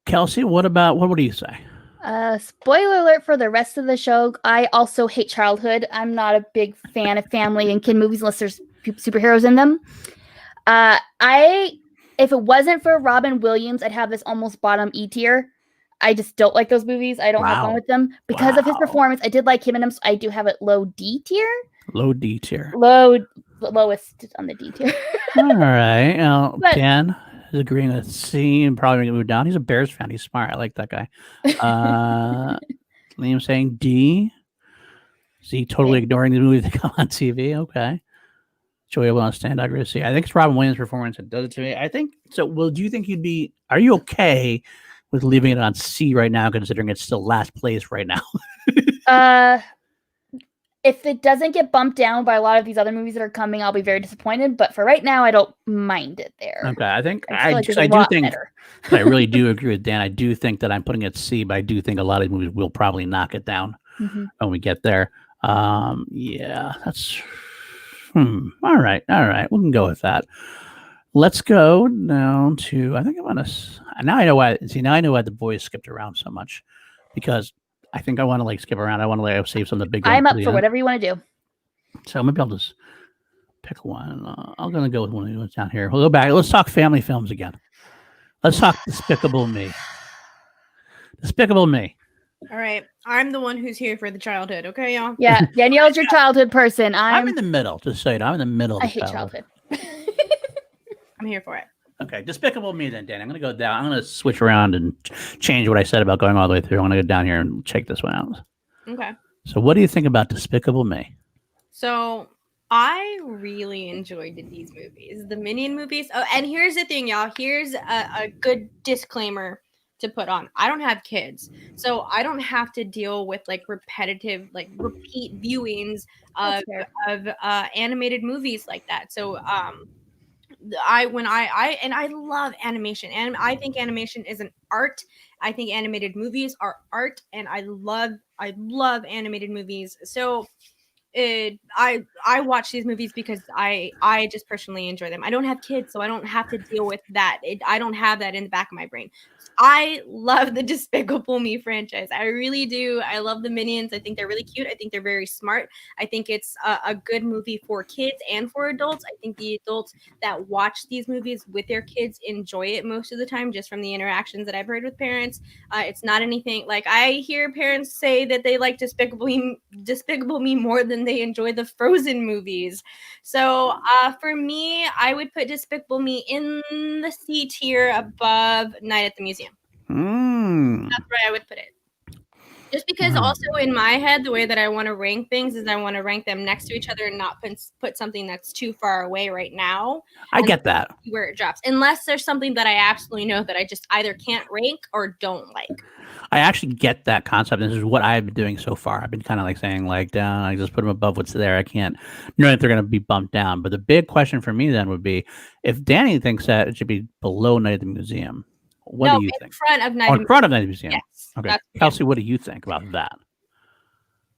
[SPEAKER 1] Kelsey, what do you say?
[SPEAKER 3] Spoiler alert for the rest of the show. I also hate childhood. I'm not a big fan of family and kid movies unless there's superheroes in them. If it wasn't for Robin Williams, I'd have this almost bottom E tier. I just don't like those movies. I don't have fun
[SPEAKER 1] Wow.
[SPEAKER 3] with them because of his
[SPEAKER 1] Wow.
[SPEAKER 3] performance. I did like him in them, so I do have it low D tier.
[SPEAKER 1] Low D tier.
[SPEAKER 3] Lowest on the D tier.
[SPEAKER 1] All right.
[SPEAKER 3] But-
[SPEAKER 1] Dan is agreeing with C and probably going to move down. He's a Bears fan. He's smart. I like that guy. Liam saying D. Z totally ignoring the movies that come on TV. Okay. Enjoyable on stand. I agree with C. I think it's Robin Williams' performance that does it to me. I think so. Well, do you think are you okay with leaving it on C right now, considering it's still last place right now?
[SPEAKER 3] If it doesn't get bumped down by a lot of these other movies that are coming, I'll be very disappointed. But for right now, I don't mind it there.
[SPEAKER 1] Okay, I think
[SPEAKER 3] I
[SPEAKER 1] I do think I really do agree with Dan. I do think that I'm putting it C, but I do think a lot of these movies will probably knock it down when we get there. Yeah, that's all right. We can go with that. Let's go down to. I think I'm gonna. Now I know why. See, now I know why the boys skipped around so much, because I think I want to skip around. I want to save some of the big ones.
[SPEAKER 3] I'm up for whatever you want to do.
[SPEAKER 1] So maybe I'll just pick one. I'm going to go with one of the ones down here. We'll go back. Let's talk family films again. Let's talk Despicable Me. Despicable Me.
[SPEAKER 2] All right. I'm the one who's here for the childhood. Okay, y'all?
[SPEAKER 3] Yeah. Danielle's your childhood person.
[SPEAKER 1] I'm in the middle. Just say it. I'm in the middle of
[SPEAKER 3] I
[SPEAKER 1] the
[SPEAKER 3] hate childhood.
[SPEAKER 2] I'm here for it.
[SPEAKER 1] Okay. Despicable Me then, Dan. I'm going to go down. I'm going to switch around and change what I said about going all the way through. I'm going to go down here and check this one out.
[SPEAKER 2] Okay.
[SPEAKER 1] So what do you think about Despicable Me?
[SPEAKER 2] So I really enjoyed these movies, the Minion movies. Oh, and here's the thing, y'all. Here's a good disclaimer to put on. I don't have kids, so I don't have to deal with repetitive, repeat viewings of animated movies like that. So I love animation, and I think animation is an art. I think animated movies are art, and I love animated movies. So I watch these movies because I just personally enjoy them. I don't have kids, so I don't have to deal with that. I don't have that in the back of my brain. I love the Despicable Me franchise. I really do. I love the Minions. I think they're really cute. I think they're very smart. I think it's a good movie for kids and for adults. I think the adults that watch these movies with their kids enjoy it most of the time, just from the interactions that I've heard with parents. It's not anything I hear parents say that they like Despicable Me more than they enjoy the Frozen movies. So for me, I would put Despicable Me in the C tier above Night at the Museum. That's where I would put it. Just because also in my head, the way that I want to rank things is I want to rank them next to each other and not put something that's too far away right now.
[SPEAKER 1] I get that.
[SPEAKER 2] Where it drops. Unless there's something that I absolutely know that I just either can't rank or don't like.
[SPEAKER 1] I actually get that concept. This is what I've been doing so far. I've been kind of saying down. I just put them above what's there. I can't know that they're going to be bumped down. But the big question for me then would be, if Danny thinks that it should be below Night at the Museum, what do you think?
[SPEAKER 2] In front of Night
[SPEAKER 1] at the Museum.
[SPEAKER 2] Yes.
[SPEAKER 1] Okay. Kelsey, what do you think about that?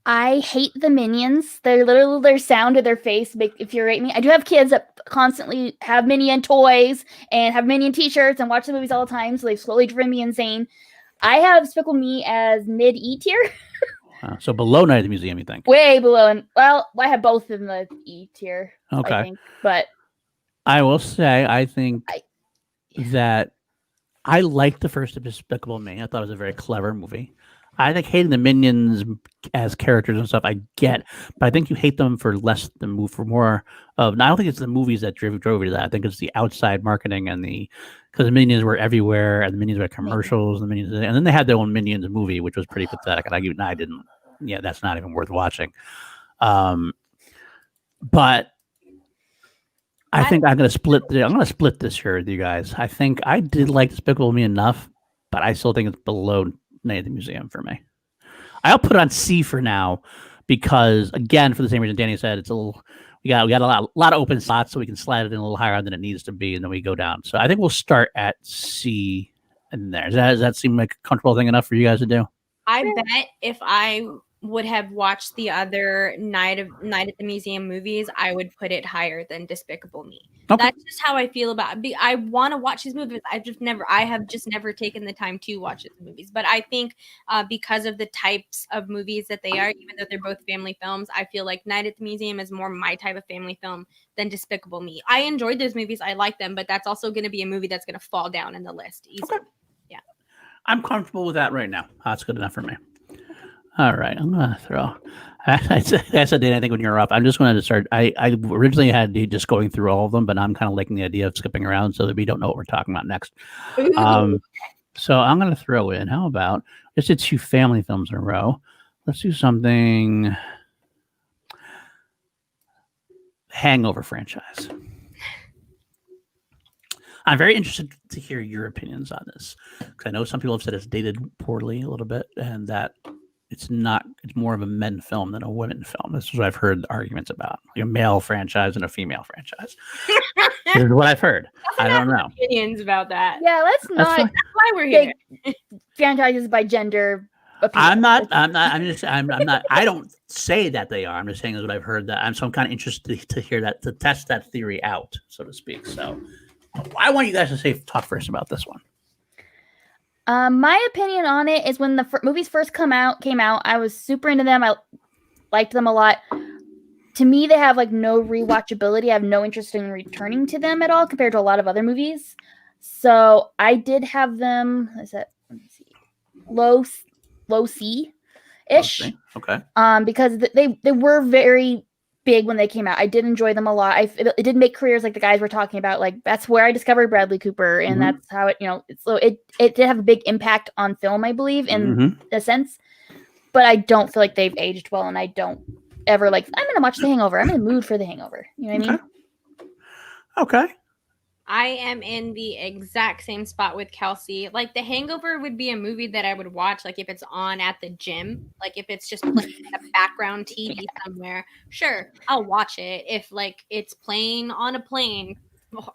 [SPEAKER 3] I hate the Minions. Their sound of their face infuriate me. I do have kids that constantly have Minion toys and have Minion t-shirts and watch the movies all the time, so they've slowly driven me insane. I have Despicable Me as mid E tier.
[SPEAKER 1] So below Night at the Museum, you think?
[SPEAKER 3] Way below. And well, I have both in the E tier.
[SPEAKER 1] Okay.
[SPEAKER 3] I think, but
[SPEAKER 1] I will say, I think that I liked the first Despicable Me. I thought it was a very clever movie. I think hating the Minions as characters and stuff, I get, but I think you hate them for more of. I don't think it's the movies that drove you to that. I think it's the outside marketing and because the Minions were everywhere and the Minions were commercials and then they had their own Minions movie, which was pretty pathetic. And I didn't. Yeah, that's not even worth watching. But I think I'm going to split this here with you guys. I think I did like Despicable Me enough, but I still think it's below Night at the Museum for me. I'll put it on C for now because, again, for the same reason Danny said, it's we got a lot of open slots, so we can slide it in a little higher than it needs to be, and then we go down. So I think we'll start at C and there. Does that seem like a comfortable thing enough for you guys to do?
[SPEAKER 2] I bet if I would have watched the other Night at the Museum movies, I would put it higher than Despicable Me. Okay. That's just how I feel about it. I want to watch these movies. I have just never taken the time to watch these movies. But I think because of the types of movies that they are, even though they're both family films, I feel like Night at the Museum is more my type of family film than Despicable Me. I enjoyed those movies. I like them, but that's also going to be a movie that's going to fall down in the list easily.
[SPEAKER 1] Okay.
[SPEAKER 2] Yeah.
[SPEAKER 1] I'm comfortable with that right now. That's good enough for me. All right, I'm gonna throw. I said, Dana, I think when you're up, I'm just going to start. I originally had just going through all of them, but I'm kind of liking the idea of skipping around so that we don't know what we're talking about next. So I'm going to throw in. How about just did 2 family films in a row? Let's do something. Hangover franchise. I'm very interested to hear your opinions on this because I know some people have said it's dated poorly a little bit, and that it's more of a men film than a women film. This is what I've heard arguments about, like a male franchise and a female franchise. This is what I've heard. I don't know
[SPEAKER 2] opinions about that.
[SPEAKER 3] Yeah, let's not.
[SPEAKER 2] That's why we're here.
[SPEAKER 3] Franchises by gender.
[SPEAKER 1] I'm not. I don't say that they are. I'm just saying is what I've heard. So I'm kind of interested to hear that, to test that theory out, so to speak. So I want you guys to talk first about this one.
[SPEAKER 3] My opinion on it is when the movies first came out, I was super into them. I liked them a lot. To me, they have like no rewatchability. I have no interest in returning to them at all compared to a lot of other movies. So I did have them. Let me see, low C-ish.
[SPEAKER 1] Okay.
[SPEAKER 3] Because they were very big when they came out. I did enjoy them a lot. It did make careers like the guys were talking about. Like that's where I discovered Bradley Cooper, and that's how it. So it did have a big impact on film, I believe, in a sense. But I don't feel like they've aged well, and I don't ever I'm gonna watch The Hangover. I'm in the mood for The Hangover. You know what I mean?
[SPEAKER 1] Okay.
[SPEAKER 2] I am in the exact same spot with Kelsey. Like The Hangover would be a movie that I would watch, like if it's on at the gym, like if it's just playing a background TV somewhere. Sure, I'll watch it. If like it's playing on a plane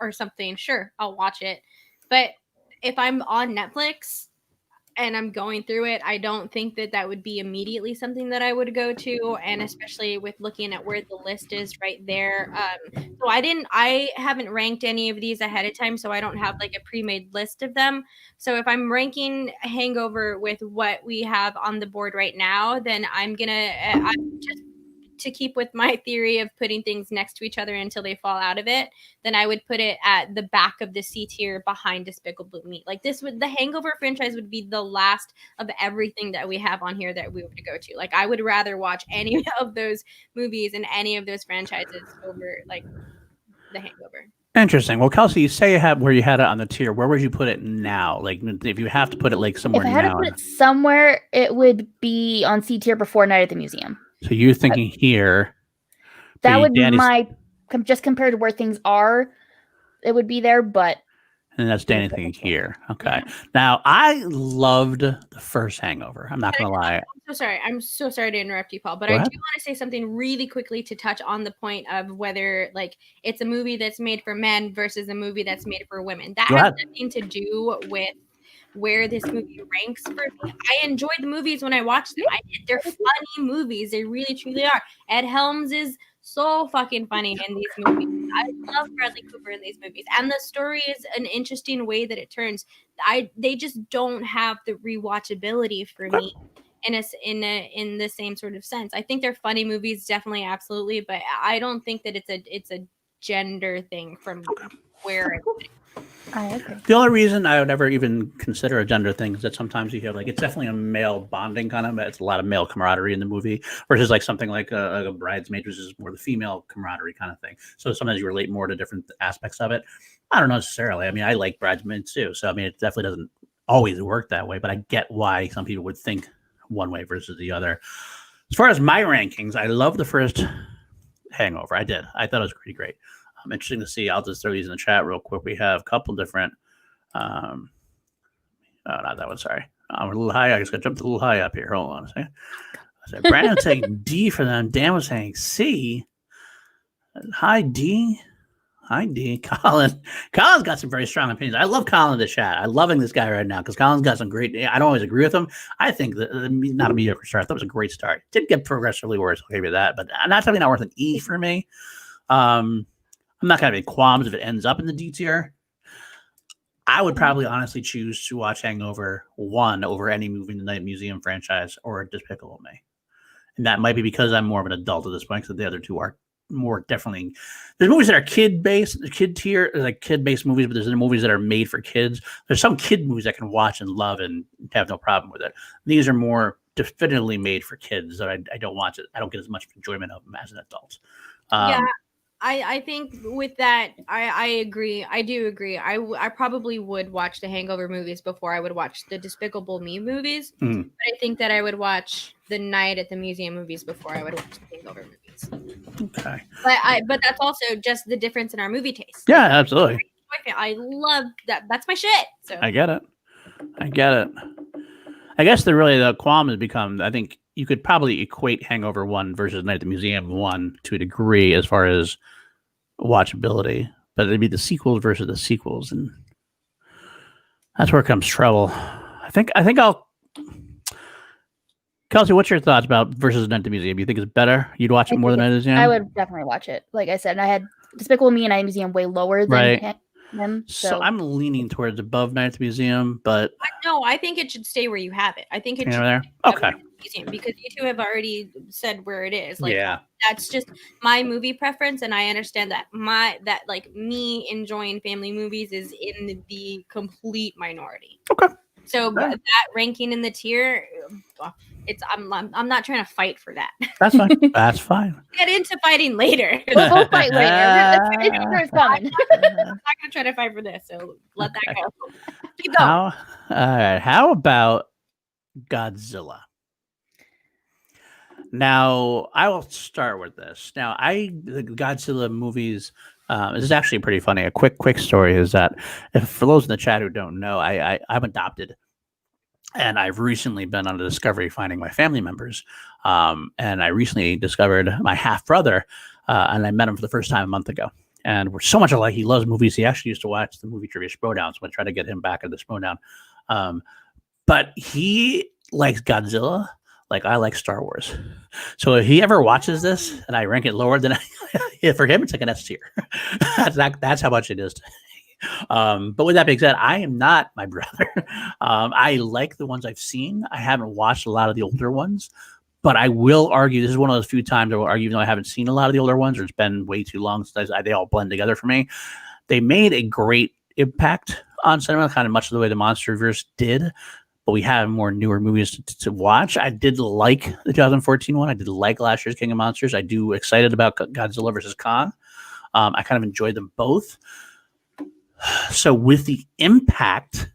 [SPEAKER 2] or something, sure, I'll watch it. But if I'm on Netflix and I'm going through it, I don't think that would be immediately something that I would go to, and especially with looking at where the list is right there. So I haven't ranked any of these ahead of time, so I don't have like a pre-made list of them. So if I'm ranking Hangover with what we have on the board right now, then I'm just to keep with my theory of putting things next to each other until they fall out of it, then I would put it at the back of the C tier behind Despicable Me. Like the Hangover franchise would be the last of everything that we have on here that we would go to. Like I would rather watch any of those movies and any of those franchises over like The Hangover.
[SPEAKER 1] Interesting. Well, Kelsey, you say you have where you had it on the tier. Where would you put it now? Like, if you have to put it like somewhere now.
[SPEAKER 3] If I had to put it somewhere, it would be on C tier before Night at the Museum.
[SPEAKER 1] So you're thinking here.
[SPEAKER 3] That would be just compared to where things are, it would be there, but.
[SPEAKER 1] And that's Danny thinking here. Okay. Yeah. Now, I loved the first Hangover. I'm not going to lie.
[SPEAKER 2] I'm so sorry to interrupt you, Paul, but I do want to say something really quickly to touch on the point of whether like it's a movie that's made for men versus a movie that's made for women. That has nothing to do with where this movie ranks for me. I enjoyed the movies when I watched them. They're funny movies. They really, truly are. Ed Helms is so fucking funny in these movies. I love Bradley Cooper in these movies. And the story is an interesting way that it turns. They just don't have the rewatchability for me in the same sort of sense. I think they're funny movies, definitely, absolutely, but I don't think that it's a gender thing from where
[SPEAKER 3] I agree.
[SPEAKER 1] The only reason I would ever even consider a gender thing is that sometimes you hear like it's definitely a male bonding kind of. It's a lot of male camaraderie in the movie versus like something like a Bridesmaids, which is more the female camaraderie kind of thing. So sometimes you relate more to different aspects of it. I don't know necessarily. I mean, I like Bridesmaids too, so I mean, it definitely doesn't always work that way. But I get why some people would think one way versus the other. As far as my rankings, I love the first Hangover. I did. I thought it was pretty great. Interesting to see. I'll just throw these in the chat real quick. We have a couple different. Not that one. Sorry, we're a little high. I just got jumped a little high up here. Hold on a second. Brandon was saying D for them. Dan was saying C. Hi D. Hi D. Colin's got some very strong opinions. I love Colin in the chat. I'm loving this guy right now because Colin's got some great. I don't always agree with him. I think that not a mediocre start. That was a great start. Did get progressively worse. I'll give you that, but not something not worth an E for me. I'm not going to have any qualms if it ends up in the D tier. I would probably honestly choose to watch Hangover 1 over any movie in the Night Museum franchise or Despicable Me. And that might be because I'm more of an adult at this point because the other two are more definitely. There's movies that are kid based, kid tier, like kid based movies, but there's movies that are made for kids. There's some kid movies I can watch and love and have no problem with it. These are more definitively made for kids that I don't watch it. I don't get as much enjoyment of them as an adult.
[SPEAKER 2] Yeah. I think with that, I agree. I do agree. I probably would watch the Hangover movies before I would watch the Despicable Me movies. But I think that I would watch the Night at the Museum movies before I would watch the Hangover movies.
[SPEAKER 1] Okay.
[SPEAKER 2] But that's also just the difference in our movie taste.
[SPEAKER 1] Yeah, absolutely.
[SPEAKER 2] I love that. That's my shit. So
[SPEAKER 1] I get it. I guess the qualm has become, I think you could probably equate Hangover 1 versus Night at the Museum 1 to a degree as far as watchability, but it'd be the sequels versus the sequels, and that's where comes trouble. I think I'll. Kelsey, what's your thoughts about versus Night at the Museum? You think it's better? You'd watch it more than Night at the Museum?
[SPEAKER 3] I would definitely watch it. Like I said, I had Despicable Me and Night at the Museum way lower than them.
[SPEAKER 1] So I'm leaning towards above Night at the Museum, but
[SPEAKER 2] no, I think it should stay where you have it. I think it should
[SPEAKER 1] there.
[SPEAKER 2] stay
[SPEAKER 1] Okay.
[SPEAKER 2] Museum, because you two have already said where it is. Like,
[SPEAKER 1] yeah,
[SPEAKER 2] that's just my movie preference, and I understand that me enjoying family movies is in the complete minority.
[SPEAKER 1] Okay.
[SPEAKER 2] So that ranking in the tier, I'm not trying to fight for that.
[SPEAKER 1] That's fine. That's fine.
[SPEAKER 2] Get into fighting later.
[SPEAKER 3] We'll fight later. It's coming.
[SPEAKER 2] I'm not gonna try to fight for this, so let that go. Keep going.
[SPEAKER 1] All right. How about Godzilla? Now, I will start with this. Now, the Godzilla movies, this is actually pretty funny. A quick story is that, for those in the chat who don't know, I'm adopted. And I've recently been on a discovery finding my family members. And I recently discovered my half-brother, and I met him for the first time a month ago. And we're so much alike. He loves movies. He actually used to watch the movie Trivia Schmodown, so I'm going to try to get him back at the Schmodown. But he likes Godzilla like I like Star Wars. So if he ever watches this and I rank it lower than for him, it's like an S tier. That's how much it is to me. But with that being said, I am not my brother. I like the ones I've seen. I haven't watched a lot of the older ones, but I will argue, this is one of those few times I will argue, even though I haven't seen a lot of the older ones, or it's been way too long since they all blend together for me. They made a great impact on cinema, kind of much the way the MonsterVerse did, but we have more newer movies to watch. I did like the 2014 one. I did like last year's King of Monsters. I do excited about Godzilla versus Kong. I kind of enjoyed them both. So with the impact,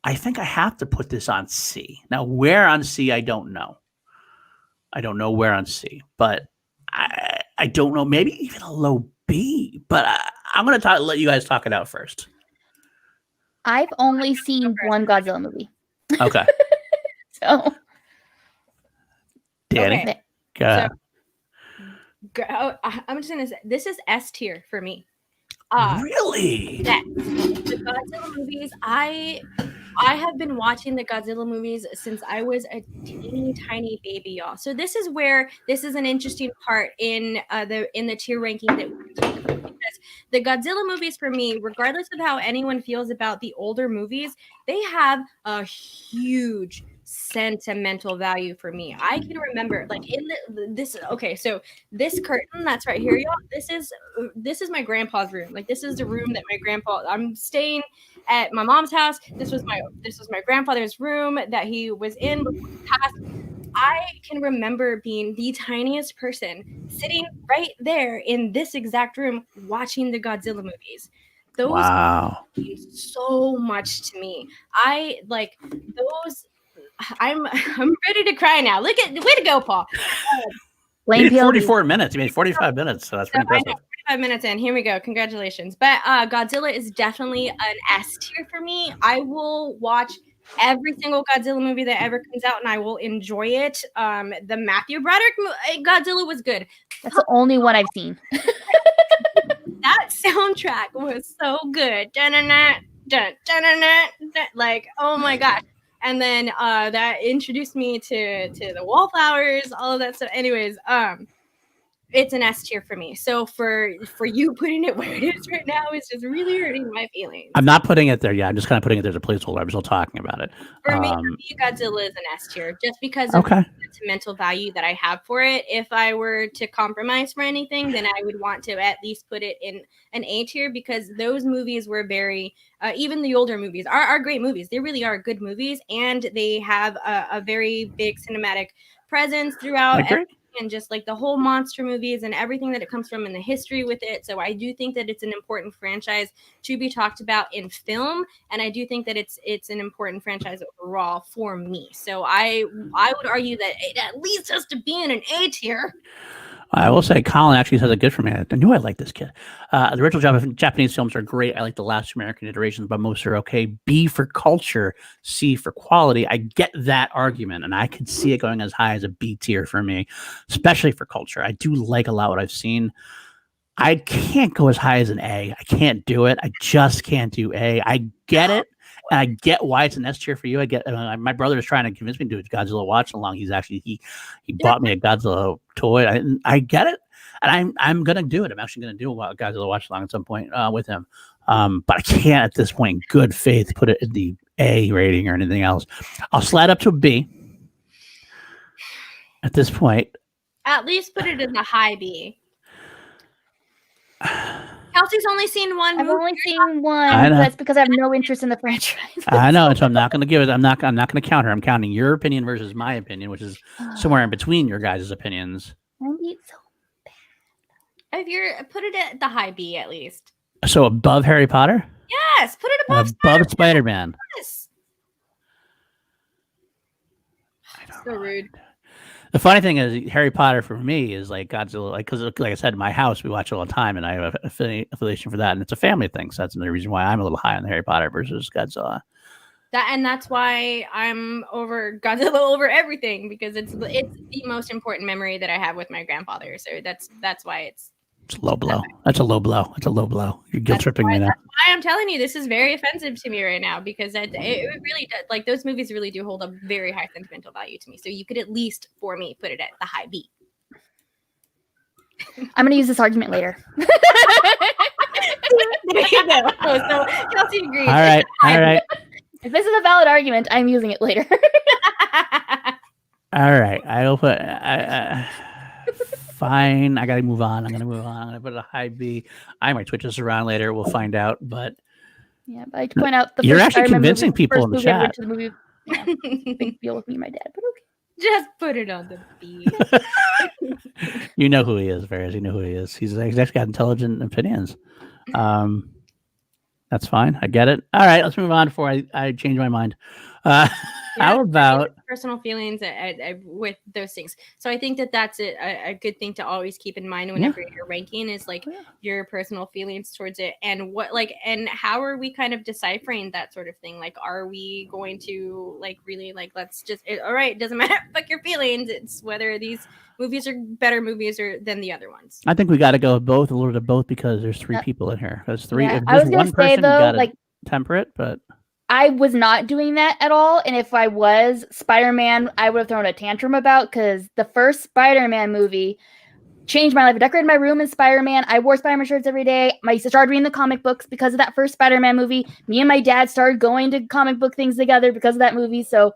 [SPEAKER 1] I think I have to put this on C. Now, where on C, I don't know. I don't know where on C, but I don't know. Maybe even a low B. But I'm going to let you guys talk it out first.
[SPEAKER 3] I've only seen one Godzilla movie.
[SPEAKER 1] Okay.
[SPEAKER 3] So,
[SPEAKER 1] Danny,
[SPEAKER 2] okay. I'm just going to say, this is S tier for me.
[SPEAKER 1] Really?
[SPEAKER 2] Yes. The Godzilla movies, I have been watching the Godzilla movies since I was a teeny tiny baby, y'all. So this is an interesting part in the tier ranking that we're talking about, because the Godzilla movies for me, regardless of how anyone feels about the older movies, they have a huge sentimental value for me. I can remember, like, so this curtain that's right here, y'all, this is my grandpa's room. Like, this is the room that my grandpa, I'm staying at my mom's house. This was my grandfather's room that he was in before he passed. I can remember being the tiniest person sitting right there in this exact room watching the Godzilla movies. Those mean so much to me. I like those. I'm ready to cry now. Way to go, Paul.
[SPEAKER 3] Blame PLD.
[SPEAKER 1] 44 minutes. You made 45 minutes, so that's pretty impressive.
[SPEAKER 2] 45 minutes in. Here we go. Congratulations. But Godzilla is definitely an S tier for me. I will watch every single Godzilla movie that ever comes out, and I will enjoy it. The Matthew Broderick Godzilla was good.
[SPEAKER 3] That's the only one I've seen.
[SPEAKER 2] That soundtrack was so good. Like, oh my gosh. And then that introduced me to the Wallflowers, all of that stuff. Anyways, it's an S tier for me. So for you putting it where it is right now is just really hurting my feelings.
[SPEAKER 1] I'm not putting it there yet. I'm just kind of putting it there as a placeholder. I'm still talking about it.
[SPEAKER 2] For me, Godzilla is an S tier just because of
[SPEAKER 1] Okay.
[SPEAKER 2] the sentimental value that I have for it. If I were to compromise for anything, then I would want to at least put it in an A tier because those movies were very, even the older movies are great movies. They really are good movies, and they have a very big cinematic presence throughout.
[SPEAKER 1] I agree.
[SPEAKER 2] And just like the whole monster movies and everything that it comes from and the history with it. So I do think that it's an important franchise to be talked about in film. And I do think that it's an important franchise overall for me. So I would argue that it at least has to be in an A tier.
[SPEAKER 1] I will say Colin actually says it good for me. I knew I liked this kid. The original Japanese films are great. I like the last American iterations, but most are okay. B for culture, C for quality. I get that argument, and I could see it going as high as a B tier for me, especially for culture. I do like a lot what I've seen. I can't go as high as an A. I can't do it. I just can't do A. I get it. And I get why it's an S tier for you. I get my brother is trying to convince me to do a Godzilla watch along. He's actually he bought me a Godzilla toy. I get it, and I'm gonna do it. I'm actually gonna do a Godzilla watch along at some point with him. But I can't at this point, in good faith, put it in the A rating or anything else. I'll slide up to a B at this point.
[SPEAKER 2] At least put it in the high B. Kelsey's only seen one movie.
[SPEAKER 3] I've only seen one. That's because I have no interest in the franchise.
[SPEAKER 1] I know, so I'm not going to give it. I'm not going to count her. I'm counting your opinion versus my opinion, which is somewhere in between your guys' opinions.
[SPEAKER 3] I need so bad.
[SPEAKER 2] If you're put it at the high B at least.
[SPEAKER 1] So above Harry Potter?
[SPEAKER 2] Yes, put it above
[SPEAKER 1] Spider-Man.
[SPEAKER 2] Yes. So rude.
[SPEAKER 1] The funny thing is, Harry Potter for me is like Godzilla, because like I said, in my house we watch it all the time, and I have an affiliation for that, and it's a family thing. So that's another reason why I'm a little high on the Harry Potter versus Godzilla.
[SPEAKER 2] That's why I'm over Godzilla over everything, because it's the most important memory that I have with my grandfather. So that's why it's
[SPEAKER 1] a low blow. That's a low blow. That's a low blow. You're guilt tripping me now.
[SPEAKER 2] That's why I'm telling you this is very offensive to me right now, because it really does. Like, those movies really do hold a very high sentimental value to me. So you could at least, for me, put it at the high B.
[SPEAKER 3] I'm going to use this argument later.
[SPEAKER 2] There you go. So Kelsey agrees.
[SPEAKER 1] All right.
[SPEAKER 3] If this is a valid argument, I'm using it later.
[SPEAKER 1] All right. I'll put. Fine. I got to move on. I'm going to put it a high B. I might switch this around later. We'll find out. But
[SPEAKER 3] yeah, but I like to point out
[SPEAKER 1] you're actually convincing people in the chat.
[SPEAKER 3] To the movie, yeah, big deal with me and my dad, but okay.
[SPEAKER 2] Just put it on the B.
[SPEAKER 1] You know who he is, Ferris. You know who he is. He's actually got intelligent opinions. That's fine. I get it. All right, let's move on before I change my mind. How about
[SPEAKER 2] personal feelings with those things? So I think that's a good thing to always keep in mind whenever you're ranking is like your personal feelings towards it, and and how are we kind of deciphering that sort of thing? Like, are we going to really let's just all right? It doesn't matter. Fuck your feelings. It's whether these movies are better movies than the other ones.
[SPEAKER 1] I think we got to go with both, a little bit of both, because there's three people in here. There's three.
[SPEAKER 3] Yeah.
[SPEAKER 1] If
[SPEAKER 3] I was
[SPEAKER 1] one
[SPEAKER 3] gonna say
[SPEAKER 1] person,
[SPEAKER 3] though,
[SPEAKER 1] temper it, but
[SPEAKER 3] I was not doing that at all. And if I was, Spider-Man, I would have thrown a tantrum about, because the first Spider-Man movie changed my life. I decorated my room in Spider-Man. I wore Spider-Man shirts every day. I started reading the comic books because of that first Spider-Man movie. Me and my dad started going to comic book things together because of that movie. So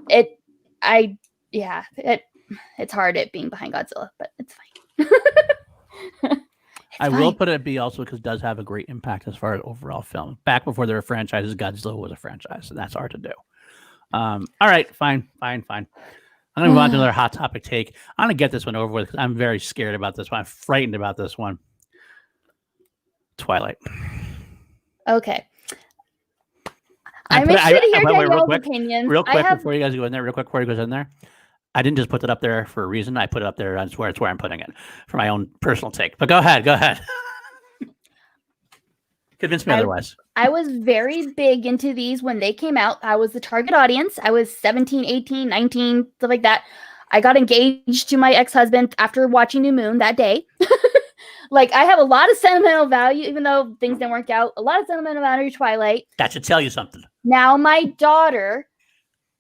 [SPEAKER 3] it's hard at being behind Godzilla, but it's fine.
[SPEAKER 1] I will put it at B also because it does have a great impact as far as overall film. Back before there were franchises, Godzilla was a franchise, and that's hard to do. All right, fine. I'm going to move on to another hot topic take. I'm going to get this one over with because I'm very scared about this one. I'm frightened about this one. Twilight.
[SPEAKER 3] Okay. I'm interested to hear Danielle's opinions.
[SPEAKER 1] Real quick, before you guys go in there, I didn't just put it up there for a reason. I put it up there. I swear it's where I'm putting it for my own personal take. But go ahead. Convince me otherwise.
[SPEAKER 3] I was very big into these when they came out. I was the target audience. I was 17, 18, 19, stuff like that. I got engaged to my ex-husband after watching New Moon that day. I have a lot of sentimental value, even though things didn't work out. A lot of sentimental value to Twilight.
[SPEAKER 1] That should tell you something.
[SPEAKER 3] Now my daughter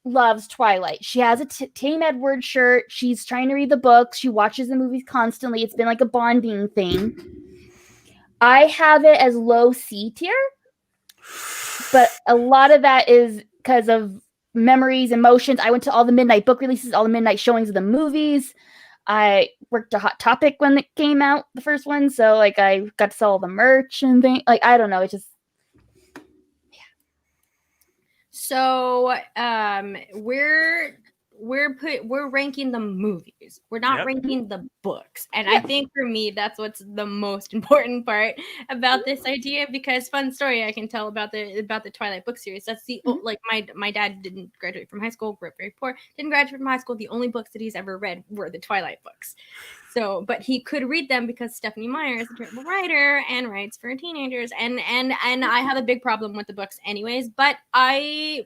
[SPEAKER 3] loves Twilight. She has a Team Edward shirt. She's trying to read the books. She watches the movies constantly. It's been like a bonding thing. I have it as low C tier, but a lot of that is because of memories, emotions. I went to all the midnight book releases, all the midnight showings of the movies. I worked a Hot Topic when it came out, the first one, so like I got to sell all the merch and things. Like I don't know, it's just
[SPEAKER 2] So we're ranking the movies. We're not ranking the books. And I think for me that's what's the most important part about this idea, because fun story I can tell about the Twilight book series. That's the like my dad didn't graduate from high school, grew up very poor, didn't graduate from high school. The only books that he's ever read were the Twilight books. So, but he could read them because Stephanie Meyer is a terrible writer and writes for teenagers, and I have a big problem with the books anyways, but I'm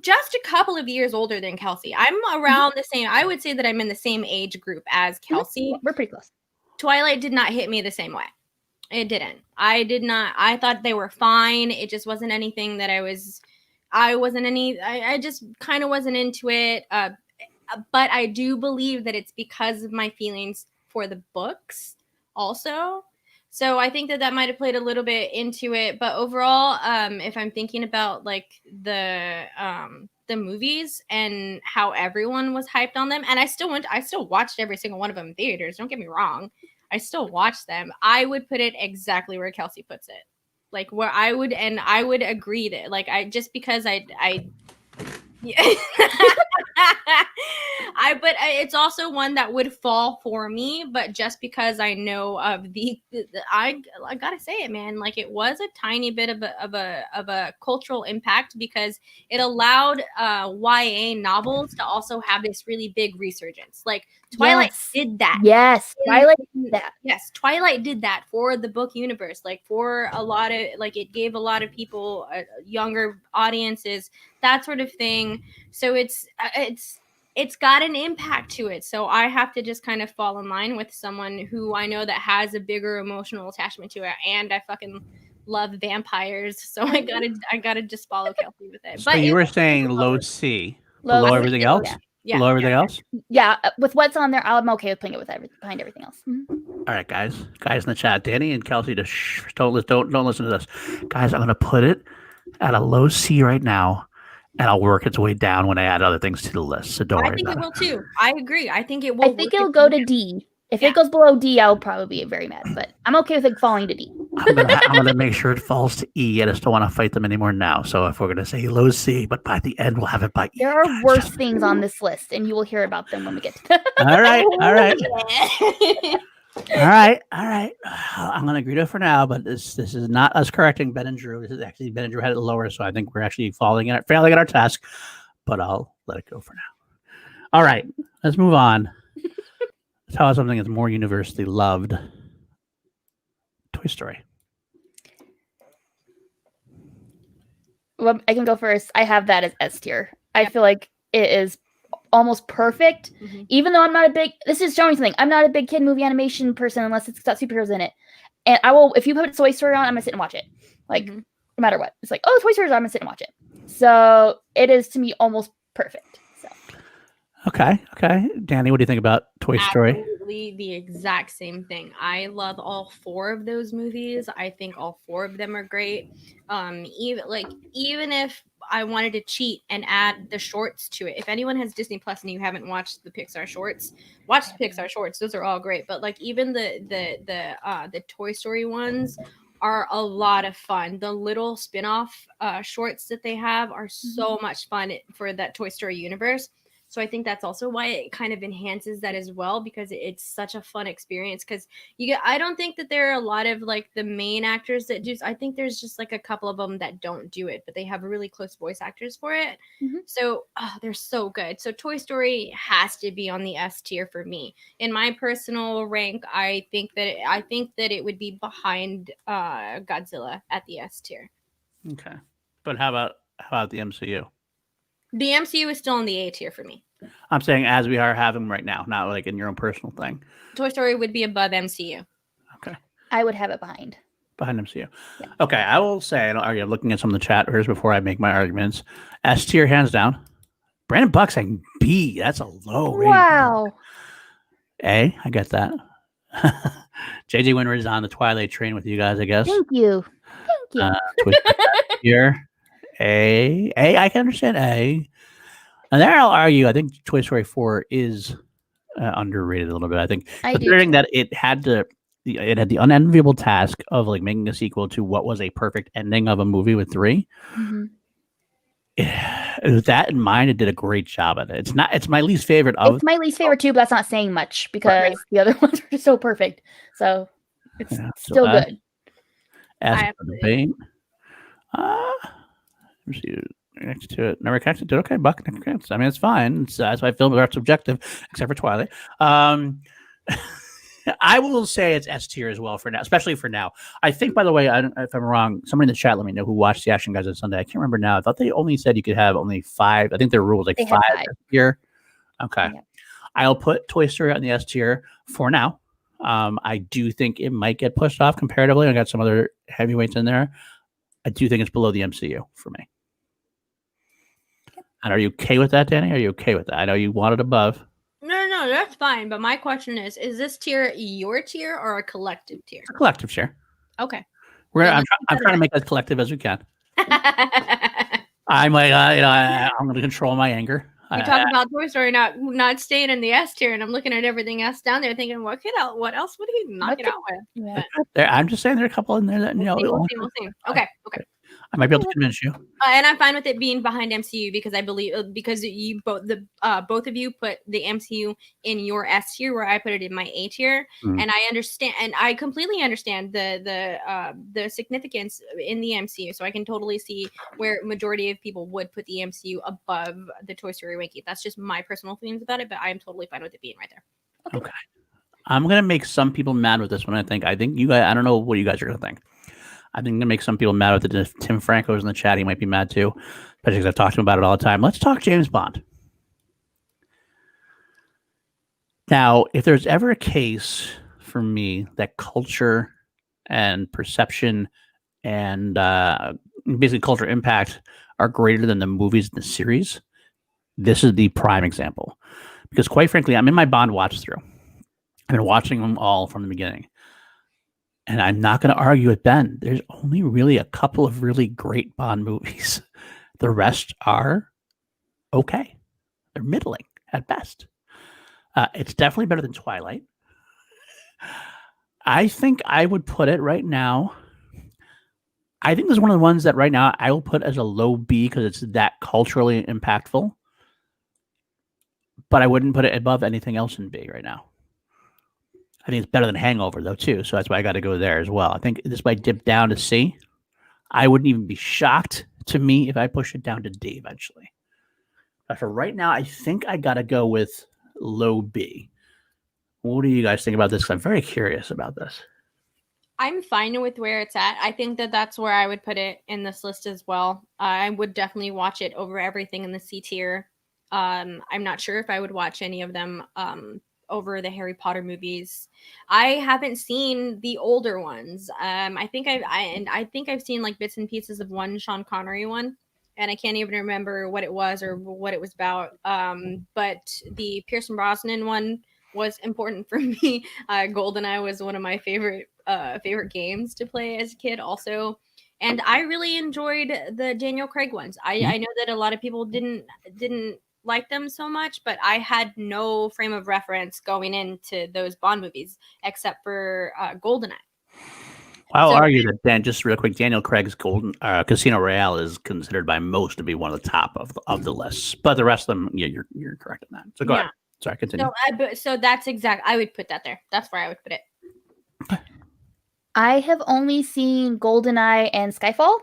[SPEAKER 2] just a couple of years older than Kelsey. I'm around the same. I would say that I'm in the same age group as Kelsey.
[SPEAKER 3] We're pretty close.
[SPEAKER 2] Twilight did not hit me the same way. It didn't. I did not. I thought they were fine. It just wasn't anything that I just kind of wasn't into it. But I do believe that it's because of my feelings for the books also. So I think that might have played a little bit into it, but overall, if I'm thinking about like the movies and how everyone was hyped on them, and I still watched every single one of them in theaters. Don't get me wrong, I still watched them. I would put it exactly where Kelsey puts it, like where I would agree that like just because I yeah. But it's also one that would fall for me, but just because I know of I gotta say it, man, like it was a tiny bit of a cultural impact, because it allowed YA novels to also have this really big resurgence. Like Twilight did that.
[SPEAKER 3] Yes, Twilight did that.
[SPEAKER 2] Yes, Twilight did that for the book universe. Like for a lot of, like it gave a lot of people, younger audiences, that sort of thing. So it's got an impact to it. So I have to just kind of fall in line with someone who I know that has a bigger emotional attachment to it, and I fucking love vampires. So I gotta just follow Kelsey with it.
[SPEAKER 1] So
[SPEAKER 2] but
[SPEAKER 1] you were saying low C, below everything else?
[SPEAKER 2] Yeah.
[SPEAKER 1] Below everything else?
[SPEAKER 3] Yeah, with what's on there, I'm okay with playing it with behind everything else.
[SPEAKER 1] All right, guys in the chat, Danny and Kelsey, just don't listen to this, guys. I'm gonna put it at a low C right now, and I'll work its way down when I add other things to the list. So don't worry about it.
[SPEAKER 2] I think it will too. I agree. I think it will.
[SPEAKER 3] I think it'll go to D. If it goes below D, I'll probably be very mad. But I'm okay with it falling to D.
[SPEAKER 1] I'm gonna make sure it falls to E. I just don't want to fight them anymore now. So if we're gonna say low C, but by the end we'll have it by E.
[SPEAKER 3] There are worse things on this list, and you will hear about them when we get to them.
[SPEAKER 1] All right. I'm gonna agree to it for now, but this is not us correcting Ben and Drew. This is actually Ben and Drew had it lower, so I think we're actually failing at our task. But I'll let it go for now. All right, let's move on. Tell us something that's more universally loved. Toy Story.
[SPEAKER 3] Well, I can go first. I have that as S tier. I feel like it is almost perfect, even though I'm not a big, this is showing something. I'm not a big kid movie animation person unless it's got superheroes in it. And I will, if you put Toy Story on, I'm gonna sit and watch it. Like, no matter what. It's like, oh, Toy Story's on, I'm gonna sit and watch it. So it is to me almost perfect. So.
[SPEAKER 1] Okay. Danny, what do you think about Toy Story?
[SPEAKER 2] Absolutely the exact same thing. I love all four of those movies. I think all four of them are great. Even if I wanted to cheat and add the shorts to it. If anyone has Disney Plus and you haven't watched the Pixar shorts, watch the Pixar shorts. Those are all great. But like even the Toy Story ones are a lot of fun. The little spin-off shorts that they have are so much fun for that Toy Story universe. So I think that's also why it kind of enhances that as well, because it's such a fun experience. Because I don't think that there are a lot of like the main actors that do. I think there's just like a couple of them that don't do it, but they have really close voice actors for it. So they're so good. So Toy Story has to be on the S tier for me. In my personal rank, I think that it would be behind Godzilla at the S tier.
[SPEAKER 1] Okay, but how about the MCU?
[SPEAKER 2] The MCU is still in the A tier for me.
[SPEAKER 1] I'm saying as we are having right now, not like in your own personal thing.
[SPEAKER 2] Toy Story would be above MCU.
[SPEAKER 1] Okay.
[SPEAKER 3] I would have it behind.
[SPEAKER 1] Behind MCU. Yeah. Okay, I will say, I'm looking at some of the chat here before I make my arguments, S tier, hands down. Brandon Buck saying B. That's a low rating.
[SPEAKER 3] Wow.
[SPEAKER 1] A, I get that. JJ Winter is on the Twilight train with you guys, I guess.
[SPEAKER 3] Thank you. Thank you.
[SPEAKER 1] Toy Story here. A, I can understand A. And there I'll argue, I think Toy Story 4 is underrated a little bit. I think considering that it had the unenviable task of like making a sequel to what was a perfect ending of a movie with 3.
[SPEAKER 3] Mm-hmm.
[SPEAKER 1] With that in mind, it did a great job at it. It's my least favorite of.
[SPEAKER 3] It's my least favorite too, but that's not saying much because the other ones are so perfect. So it's still good.
[SPEAKER 1] As for the Bane, let me see. Next to it, never connected to it. Okay, Buck. I mean, it's fine. That's why film are subjective, except for Twilight. I will say it's S tier as well for now, especially for now. I think, by the way, if I'm wrong, somebody in the chat let me know who watched the Action Guys on Sunday. I can't remember now. I thought they only said you could have only 5. I think their rule was like 5 here. Okay. Yeah. I'll put Toy Story on the S tier for now. I do think it might get pushed off comparatively. I got some other heavyweights in there. I do think it's below the MCU for me. And are you okay with that, Danny? Are you okay with that? I know you want it above.
[SPEAKER 2] No, that's fine. But my question is this tier your tier or a collective tier?
[SPEAKER 1] A collective tier.
[SPEAKER 2] Okay.
[SPEAKER 1] I'm trying to make as collective as we can. I'm like, I'm going to control my anger.
[SPEAKER 2] We talk about Toy Story not staying in the S tier, and I'm looking at everything else down there, thinking, what else would he knock it out with?
[SPEAKER 1] Yeah. I'm just saying there are a couple in there that
[SPEAKER 2] we'll see. Okay.
[SPEAKER 1] I might be able to convince you.
[SPEAKER 2] And I'm fine with it being behind MCU because I believe because you both of you put the MCU in your S tier where I put it in my A tier, and I understand and I completely understand the significance in the MCU. So I can totally see where majority of people would put the MCU above the Toy Story ranking. That's just my personal feelings about it, but I am totally fine with it being right there.
[SPEAKER 1] Okay. I'm gonna make some people mad with this one. I think you guys. I don't know what you guys are gonna think. I think I'm going to make some people mad with it. If Tim Franco's in the chat, he might be mad too, especially because I've talked to him about it all the time. Let's talk James Bond. Now, if there's ever a case for me that culture and perception and basically culture impact are greater than the movies in the series, this is the prime example. Because quite frankly, I'm in my Bond watch through. I've been watching them all from the beginning. And I'm not going to argue with Ben. There's only really a couple of really great Bond movies. The rest are okay. They're middling at best. It's definitely better than Twilight. I think I would put it right now. I think this is one of the ones that right now I will put as a low B because it's that culturally impactful. But I wouldn't put it above anything else in B right now. I think it's better than Hangover, though, too. So that's why I got to go there as well. I think this might dip down to C. I wouldn't even be shocked to me if I push it down to D eventually. But for right now, I think I got to go with low B. What do you guys think about this? 'Cause I'm very curious about this.
[SPEAKER 2] I'm fine with where it's at. I think that's where I would put it in this list as well. I would definitely watch it over everything in the C tier. I'm not sure if I would watch any of them over the Harry Potter movies. I haven't seen the older ones. I think I've seen like bits and pieces of one Sean Connery one, and I can't even remember what it was or what it was about. But the Pierce Brosnan one was important for me. GoldenEye was one of my favorite games to play as a kid also. And I really enjoyed the Daniel Craig ones. I know that a lot of people didn't like them so much, but I had no frame of reference going into those Bond movies except for GoldenEye.
[SPEAKER 1] I'll argue that just real quick, Daniel Craig's Casino Royale is considered by most to be one of the top of the lists, but the rest of them, yeah, you're correct in that. So go ahead. Sorry, continue.
[SPEAKER 2] So that's exact. I would put that there. That's where I would put it.
[SPEAKER 3] I have only seen GoldenEye and Skyfall.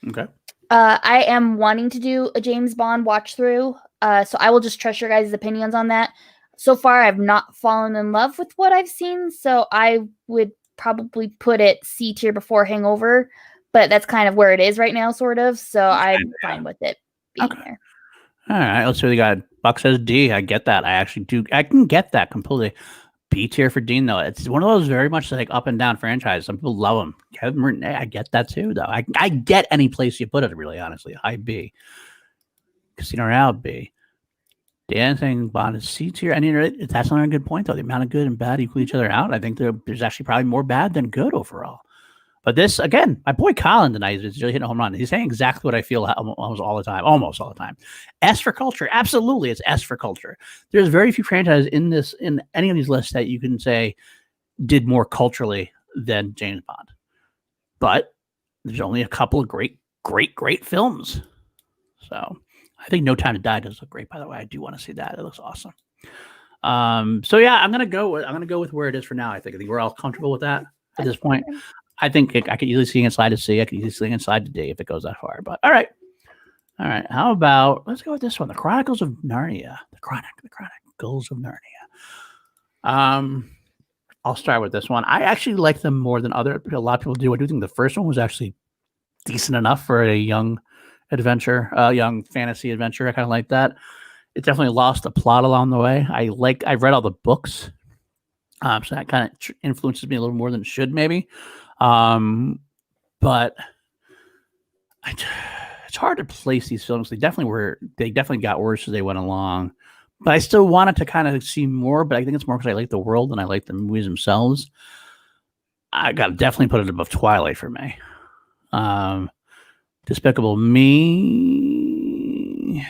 [SPEAKER 1] Okay.
[SPEAKER 3] I am wanting to do a James Bond watch through. So I will just trust your guys' opinions on that. So far, I've not fallen in love with what I've seen, so I would probably put it C tier before Hangover, but that's kind of where it is right now, sort of. So I'm fine with it being there.
[SPEAKER 1] All right, let's see what we got. Buck says D. I get that. I actually do. I can get that completely. B tier for Dean, though. It's one of those very much like up and down franchises. Some people love them. Kevin Martin, I get that too, though. I get any place you put it, really, honestly. High B. Casino Royale B. Dancing Bond is C tier. And that's not a good point though. The amount of good and bad equal each other out. I think there's actually probably more bad than good overall. But this, again, my boy Colin tonight is really hitting a home run. He's saying exactly what I feel almost all the time. S for culture. Absolutely, it's S for culture. There's very few franchises in any of these lists that you can say did more culturally than James Bond. But there's only a couple of great films. So I think No Time to Die does look great, by the way. I do want to see that. It looks awesome. So yeah, I'm gonna go with where it is for now. I think we're all comfortable with that at this point. I think I could easily see it slide to C. I could easily see it slide to D if it goes that far. But all right. How about let's go with this one, The Chronicles of Narnia. The Chronicles of Narnia. I'll start with this one. I actually like them more than a lot of people do. I do think the first one was actually decent enough for a young young fantasy adventure. I kind of like that. It definitely lost the plot along the way. I've read all the books, so that kind of influences me a little more than it should, maybe. But it's hard to place these films. They definitely got worse as they went along. But I still wanted to kind of see more. But I think it's more because I like the world and I like the movies themselves. I got to definitely put it above Twilight for me. Despicable Me.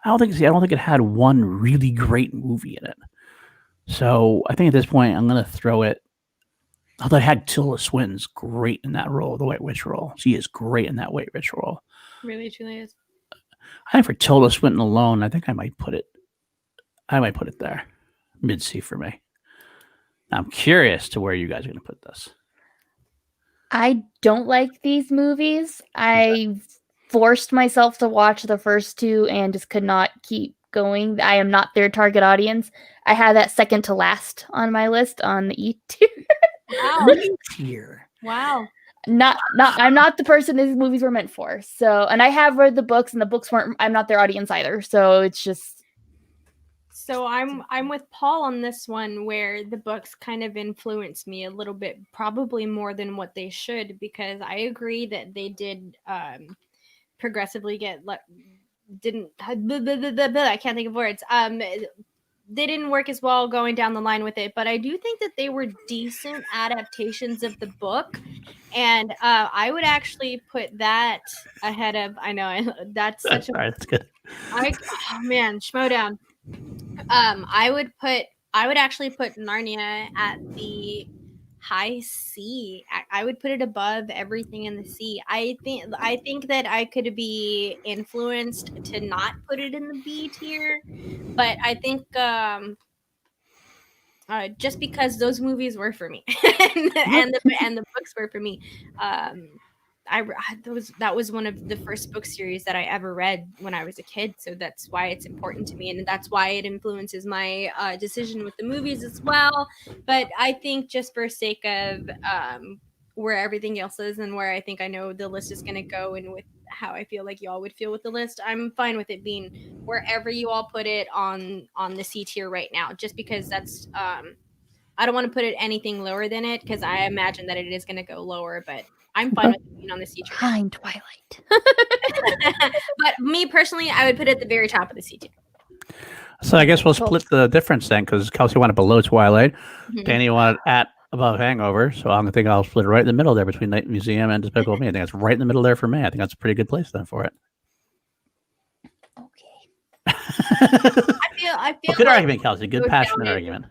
[SPEAKER 1] I don't think it had one really great movie in it. So I think at this point I'm gonna throw it. Although I had Tilda Swinton's great in that role, the White Witch role. She is great in that White Witch role.
[SPEAKER 2] Really, truly is.
[SPEAKER 1] I think for Tilda Swinton alone, I think I might put it there, mid C for me. I'm curious to where you guys are gonna put this.
[SPEAKER 3] I don't like these movies. I forced myself to watch the first two and just could not keep going. I am not their target audience. I had that second to last on my list on the E tier.
[SPEAKER 2] Wow. Wow.
[SPEAKER 3] I'm not the person these movies were meant for. So, and I have read the books, and the books I'm not their audience either. So it's just.
[SPEAKER 2] So I'm with Paul on this one, where the books kind of influenced me a little bit, probably more than what they should, because I agree that they did progressively get I can't think of words. They didn't work as well going down the line with it, but I do think that they were decent adaptations of the book, and I would actually put that ahead of. I know that's such
[SPEAKER 1] that's good.
[SPEAKER 2] Oh man, Schmodown. I would actually put Narnia at the high C. I would put it above everything in the C. I think that I could be influenced to not put it in the B tier, but I think just because those movies were for me and the books were for me. That was one of the first book series that I ever read when I was a kid, so that's why it's important to me, and that's why it influences my decision with the movies as well. But I think just for sake of where everything else is and where I think I know the list is going to go, and with how I feel like y'all would feel with the list, I'm fine with it being wherever you all put it on the C tier right now, just because that's I don't want to put it anything lower than it, because I imagine that it is going to go lower, but I'm fine with it being on the C tier.
[SPEAKER 3] Behind Twilight.
[SPEAKER 2] But me personally, I would put it at the very top of the C tier.
[SPEAKER 1] So I guess we'll split the difference then, because Kelsey wanted below Twilight, Danny wanted at above Hangover, so I'm gonna think I'll split it right in the middle there between Night Museum and Despicable Me. I think it's right in the middle there for me. I think that's a pretty good place then for it.
[SPEAKER 3] Okay.
[SPEAKER 2] I feel
[SPEAKER 1] good
[SPEAKER 2] like
[SPEAKER 1] argument, Kelsey. Good passionate argument.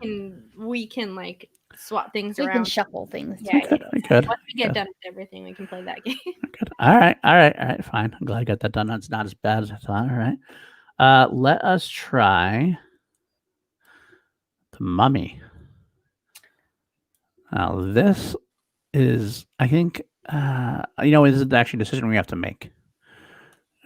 [SPEAKER 2] We can like swap things
[SPEAKER 3] We
[SPEAKER 2] around.
[SPEAKER 3] can shuffle things.
[SPEAKER 2] Yeah,
[SPEAKER 1] good.
[SPEAKER 2] Once we get done with everything, we can play that game.
[SPEAKER 1] Good. All right. Fine. I'm glad I got that done. It's not as bad as I thought. All right. Let us try The Mummy. Now, this is, I think, this is actually a decision we have to make.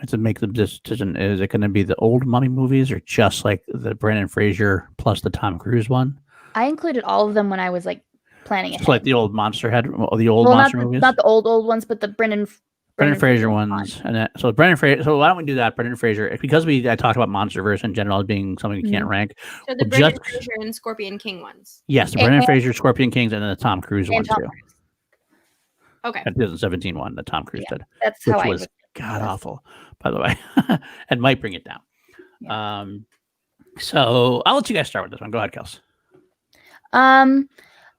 [SPEAKER 1] To make the decision, is it going to be the old Mummy movies or just like the Brendan Fraser plus the Tom Cruise one?
[SPEAKER 3] I included all of them when I was like planning it.
[SPEAKER 1] It's like the old Monster movies?
[SPEAKER 3] Not the old ones, but the Brendan
[SPEAKER 1] Fraser ones. And so Brendan Fraser. So why don't we do that? Brendan Fraser, because I talked about MonsterVerse in general as being something you can't rank.
[SPEAKER 2] So the Brendan Fraser and Scorpion King ones.
[SPEAKER 1] Yes, the Brendan Fraser, Scorpion Kings, and then the Tom Cruise one too.
[SPEAKER 2] Okay.
[SPEAKER 1] That 2017 one that Tom Cruise did.
[SPEAKER 3] That's how
[SPEAKER 1] was god awful. by the way, and might bring it down.
[SPEAKER 3] Yeah.
[SPEAKER 1] So I'll let you guys start with this one. Go ahead, Kels.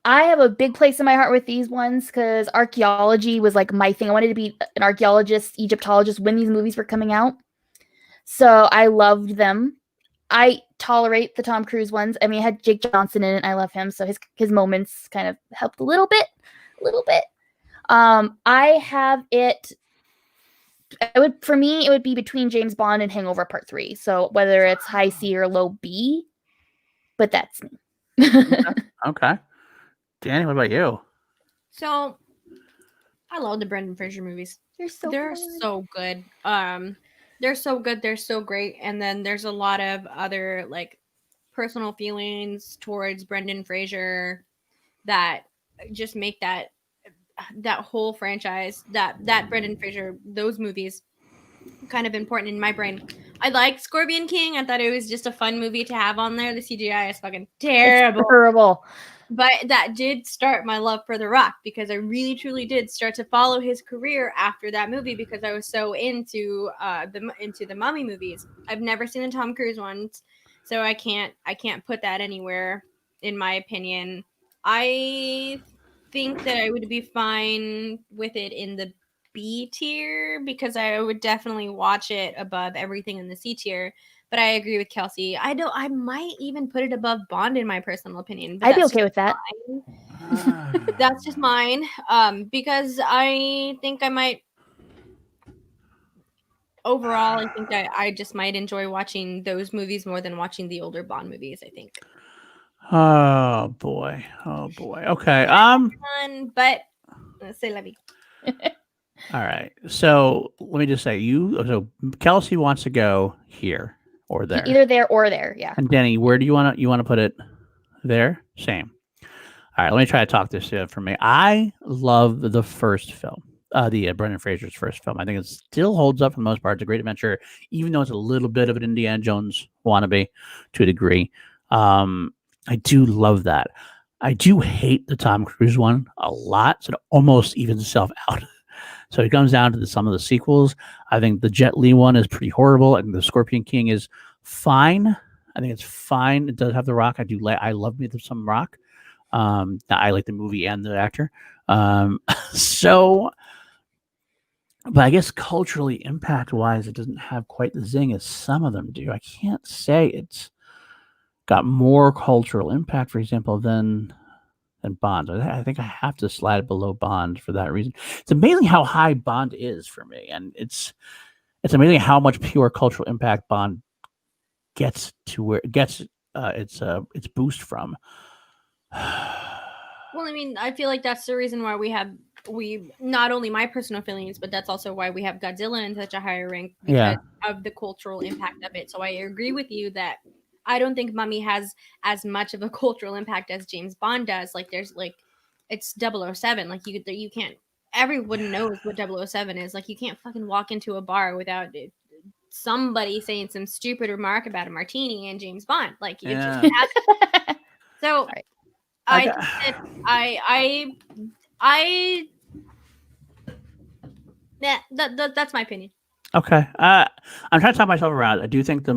[SPEAKER 3] I have a big place in my heart with these ones because archaeology was like my thing. I wanted to be an archaeologist, Egyptologist when these movies were coming out. So I loved them. I tolerate the Tom Cruise ones. I mean, it had Jake Johnson in it. I love him. So his moments kind of helped a little bit. I have it. For me, it would be between James Bond and Hangover Part 3. So whether it's high C or low B, but that's me.
[SPEAKER 1] Okay. Danny, what about you?
[SPEAKER 2] So, I love the Brendan Fraser movies. They're so good. They're so good. They're so great. And then there's a lot of other like personal feelings towards Brendan Fraser that just make that whole franchise, that Brendan Fraser, those movies, kind of important in my brain. I like Scorpion King. I thought it was just a fun movie to have on there. The CGI is fucking terrible.
[SPEAKER 3] It's terrible.
[SPEAKER 2] But that did start my love for The Rock because I really truly did start to follow his career after that movie because I was so into the Mummy movies. I've never seen the Tom Cruise ones, so I can't put that anywhere in my opinion. I think that I would be fine with it in the B tier because I would definitely watch it above everything in the C tier. But I agree with Kelsey. I might even put it above Bond in my personal opinion. But
[SPEAKER 3] I'd be okay with that.
[SPEAKER 2] That's just mine. Because I think I might. Overall, I think I just might enjoy watching those movies more than watching the older Bond movies. I think.
[SPEAKER 1] Oh boy. Okay.
[SPEAKER 2] But let's say let me.
[SPEAKER 1] All right. So let me just say, so Kelsey wants to go here or there.
[SPEAKER 3] Either there or there, yeah.
[SPEAKER 1] And Danny, where do you want to put it? There? Same. All right, let me try to talk this for me. I love the first film, the Brendan Fraser's first film. I think it still holds up for the most part. It's a great adventure, even though it's a little bit of an Indiana Jones wannabe to a degree. I do love that. I do hate the Tom Cruise one a lot, so it almost evens itself out. So it comes down to some of the sequels. I think the Jet Li one is pretty horrible, and the Scorpion King is fine. I think it's fine. It does have The Rock. I love me some Rock. I like the movie and the actor. So, but I guess culturally, impact-wise, it doesn't have quite the zing as some of them do. I can't say it's got more cultural impact, for example, than Bond. I think I have to slide it below Bond for that reason. It's amazing how high Bond is for me, and it's amazing how much pure cultural impact Bond gets to where it gets its boost from.
[SPEAKER 2] Well, I mean, I feel like that's the reason why we not only my personal feelings, but that's also why we have Godzilla in such a higher rank because of the cultural impact of it. So I agree with you that I don't think Mummy has as much of a cultural impact as James Bond does. Like there's like it's 007. Like you can't everyone knows what 007 is. Like you can't fucking walk into a bar without somebody saying some stupid remark about a martini and James Bond. Like you just have so right. That's my opinion.
[SPEAKER 1] Okay. I'm trying to talk myself around. I do think the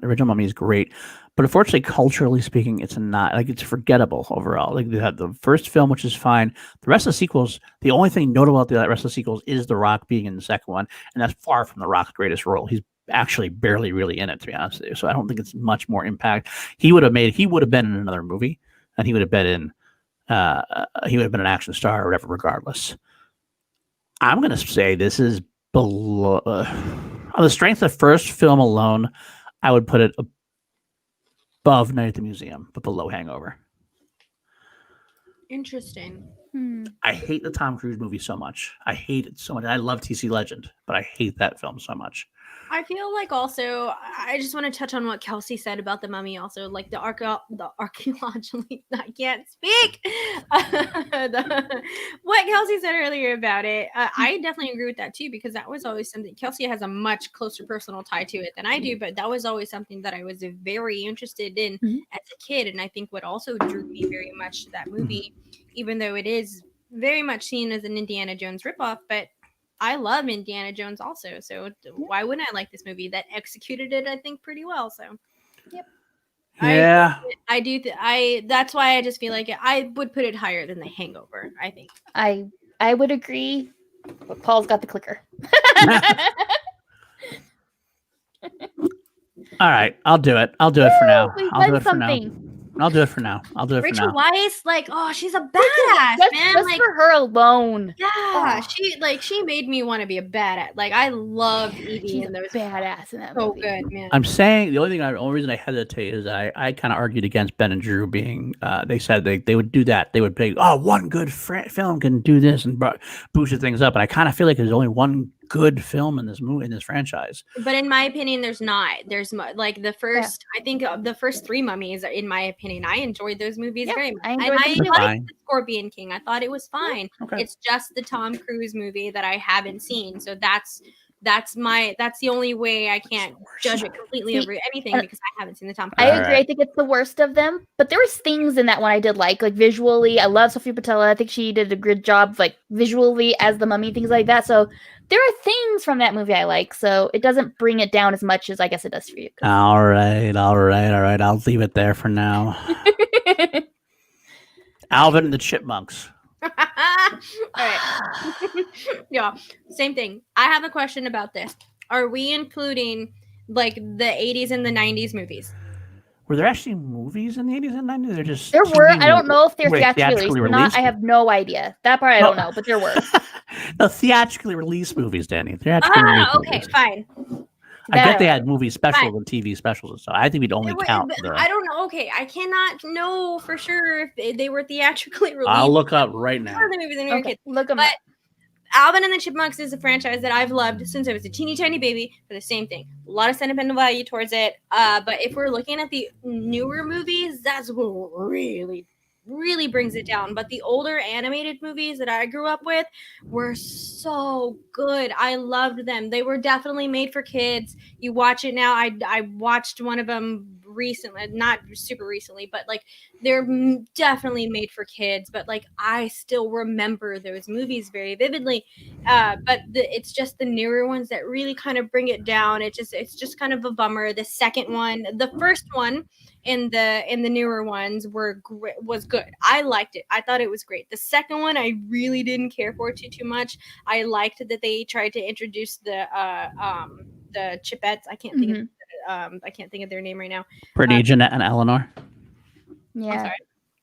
[SPEAKER 1] original Mummy is great, but unfortunately, culturally speaking, it's not it's forgettable overall. Like they had the first film, which is fine. The rest of the sequels, the only thing notable about the rest of the sequels is The Rock being in the second one, and that's far from The Rock's greatest role. He's actually barely really in it, to be honest with you. So I don't think it's much more impact. He would have been in another movie, and he would have been an action star or whatever, regardless. I'm going to say this is below on the strength of the first film alone. I would put it above Night at the Museum, but below Hangover.
[SPEAKER 2] Interesting.
[SPEAKER 1] I hate the Tom Cruise movie so much. I hate it so much. I love TC Legend, but I hate that film so much.
[SPEAKER 2] I feel like also, I just want to touch on what Kelsey said about the Mummy. Also, like the archaeologically, I can't speak. What Kelsey said earlier about it, I definitely agree with that too, because that was always something. Kelsey has a much closer personal tie to it than I do, but that was always something that I was very interested in as a kid, and I think what also drew me very much to that movie, even though it is very much seen as an Indiana Jones ripoff, but I love Indiana Jones also. So why wouldn't I like this movie that executed it? I think pretty well. So.
[SPEAKER 3] Yep.
[SPEAKER 1] Yeah.
[SPEAKER 2] I do. That's why I just feel like I would put it higher than The Hangover. I think.
[SPEAKER 3] I would agree, but Paul's got the clicker.
[SPEAKER 1] All right, I'll do it. I'll do it for now.
[SPEAKER 3] We
[SPEAKER 1] I'll
[SPEAKER 3] won
[SPEAKER 1] do it for now.
[SPEAKER 3] something.
[SPEAKER 1] I'll do it for now. I'll do it for
[SPEAKER 2] Rachel
[SPEAKER 1] now.
[SPEAKER 2] Weisz, like, oh, she's a badass, man.
[SPEAKER 3] Just
[SPEAKER 2] Like,
[SPEAKER 3] for her alone.
[SPEAKER 2] yeah,
[SPEAKER 3] Oh.
[SPEAKER 2] she made me want to be a badass. Like, I loved Evie
[SPEAKER 3] She's
[SPEAKER 2] in those.
[SPEAKER 3] badass in that
[SPEAKER 2] So
[SPEAKER 3] movie.
[SPEAKER 2] good, man.
[SPEAKER 1] I'm saying the only reason I hesitate is I kind of argued against Ben and Drew being. They said they would do that. They would be, oh, one good film can do this and boost things up. And I kind of feel like there's only one good film in this movie, in this franchise.
[SPEAKER 2] But in my opinion, there's not. There's like the first. I think the first 3 Mummies. In my opinion, I enjoyed those movies very much.
[SPEAKER 3] I enjoyed them too.
[SPEAKER 2] liked the Scorpion King. I thought it was fine.
[SPEAKER 1] Okay.
[SPEAKER 2] It's just the Tom Cruise movie that I haven't seen. So that's the only way I can't judge it completely over anything because I haven't seen the Tom Cruise.
[SPEAKER 3] I agree. I think it's the worst of them. But there was things in that one I did like visually. I love Sofia Boutella. I think she did a good job, like visually as the Mummy, things like that. So there are things from that movie I like. So it doesn't bring it down as much as I guess it does for you.
[SPEAKER 1] All right. I'll leave it there for now. Alvin and the Chipmunks.
[SPEAKER 2] All right. Yeah, same thing. I have a question about this. Are we including like the 80s and the 90s movies?
[SPEAKER 1] Were there actually movies in the 80s and 90s? They're just
[SPEAKER 3] There were. I don't know if they're
[SPEAKER 1] Wait,
[SPEAKER 3] theatrically released or not. I have no idea. That part I don't know, but there were.
[SPEAKER 1] No, theatrically released movies, Danny. Theatrically released
[SPEAKER 2] Okay,
[SPEAKER 1] movies.
[SPEAKER 2] Fine.
[SPEAKER 1] I bet they had movie specials and TV specials and stuff. I think we'd only count.
[SPEAKER 2] I don't know. Okay, I cannot know for sure if they were theatrically released.
[SPEAKER 1] I'll look up right now.
[SPEAKER 2] The movies when we were kids.
[SPEAKER 3] Look them
[SPEAKER 2] But
[SPEAKER 3] up.
[SPEAKER 2] Alvin and the Chipmunks is a franchise that I've loved since I was a teeny tiny baby for the same thing. A lot of sentimental value towards it. But if we're looking at the newer movies, that's what really, really brings it down. But the older animated movies that I grew up with were so good. I loved them. They were definitely made for kids. You watch it now. I watched one of them recently, not super recently, but like they're definitely made for kids. But like I still remember those movies very vividly. But it's just the newer ones that really kind of bring it down. It's just kind of a bummer. The second one, the first one in the newer ones was good. I liked it. I thought it was great. The second one I really didn't care for too much. I liked that they tried to introduce the Chipettes. I can't think of their name right now.
[SPEAKER 1] Brittany, Jeanette, and Eleanor.
[SPEAKER 3] Yeah.
[SPEAKER 2] I'm sorry.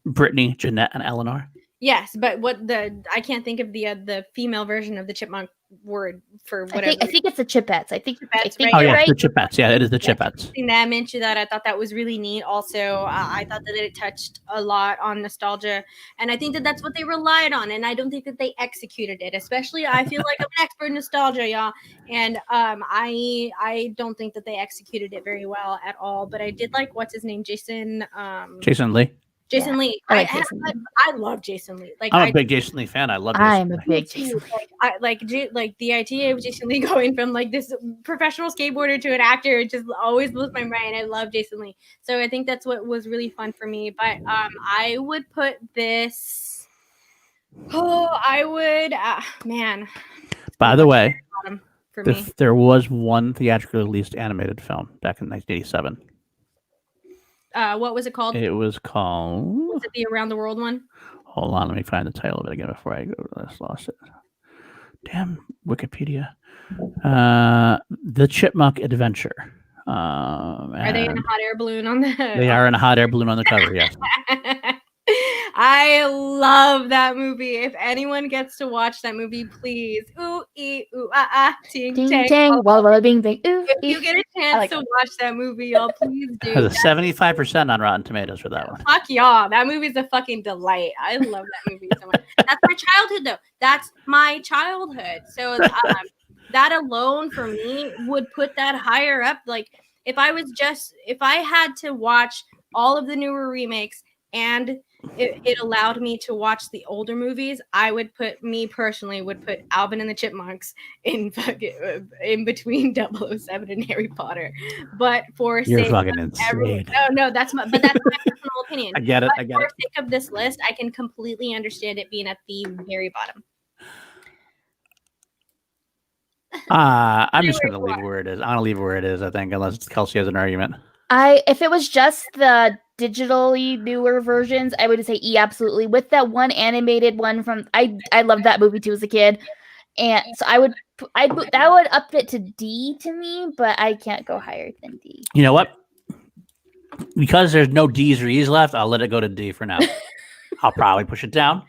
[SPEAKER 1] Brittany, Jeanette, and Eleanor.
[SPEAKER 2] Yes, but I can't think of the female version of the chipmunk word for whatever.
[SPEAKER 3] I think it's the Chipettes. I think
[SPEAKER 2] Chipettes,
[SPEAKER 3] you're
[SPEAKER 2] right?
[SPEAKER 3] right.
[SPEAKER 1] The Chipettes. Yeah, it is the Chipettes.
[SPEAKER 2] That mentioned that I thought that was really neat. Also, I thought that it touched a lot on nostalgia, and I think that that's what they relied on. And I don't think that they executed it. Especially, I feel like I'm an expert in nostalgia, y'all, and I don't think that they executed it very well at all. But I did like what's his name, Jason.
[SPEAKER 1] Jason Lee.
[SPEAKER 2] Jason Lee.
[SPEAKER 3] I like Jason Lee.
[SPEAKER 2] I love Jason Lee. Like
[SPEAKER 1] I'm a big Jason Lee fan. I love Jason
[SPEAKER 3] I'm a
[SPEAKER 1] Lee.
[SPEAKER 3] big Jason Lee.
[SPEAKER 2] like the idea of Jason Lee going from like this professional skateboarder to an actor, it just always blows my mind. I love Jason Lee. So I think that's what was really fun for me. But I would put this. Oh, I would. Man.
[SPEAKER 1] By the way,
[SPEAKER 2] for me.
[SPEAKER 1] there was one theatrically released animated film back in 1987.
[SPEAKER 2] What was it called?
[SPEAKER 1] It was called.
[SPEAKER 2] Was it the Around the World one?
[SPEAKER 1] Hold on, let me find the title of it again before I go. I lost it. Damn Wikipedia. The Chipmunk Adventure.
[SPEAKER 2] Are they in a hot air balloon on the?
[SPEAKER 1] They are in a hot air balloon on the cover. Yes.
[SPEAKER 2] I love that movie. If anyone gets to watch that movie, please. Ooh, ee, ooh, ah, ah, ting,
[SPEAKER 3] Ding
[SPEAKER 2] tang.
[SPEAKER 3] tang, walla walla bing bing. Ooh,
[SPEAKER 2] If you get a chance to watch that movie, y'all, please do.
[SPEAKER 1] Has a 75% on Rotten Tomatoes for that one.
[SPEAKER 2] Fuck y'all. That movie's a fucking delight. I love that movie so much. That's my childhood, though. That's my childhood. So that alone for me would put that higher up. Like if I had to watch all of the newer remakes and it allowed me to watch the older movies, I would put Alvin and the Chipmunks in between 007 and Harry Potter. But for
[SPEAKER 1] You're
[SPEAKER 2] sake
[SPEAKER 1] fucking
[SPEAKER 2] of
[SPEAKER 1] insane.
[SPEAKER 2] that's my personal opinion.
[SPEAKER 1] I get it.
[SPEAKER 2] But for sake of this list, I can completely understand it being at the very bottom.
[SPEAKER 1] I'm just
[SPEAKER 2] Where
[SPEAKER 1] going to
[SPEAKER 2] you
[SPEAKER 1] leave it
[SPEAKER 2] are.
[SPEAKER 1] where it is. I'm going to leave it where it is, I think, unless Kelsey has an argument.
[SPEAKER 3] If it was just the digitally newer versions, I would just say E absolutely. With that one animated one from I loved that movie too as a kid. And so that would up it to D to me, but I can't go higher than D.
[SPEAKER 1] You know what? Because there's no D's or E's left, I'll let it go to D for now. I'll probably push it down,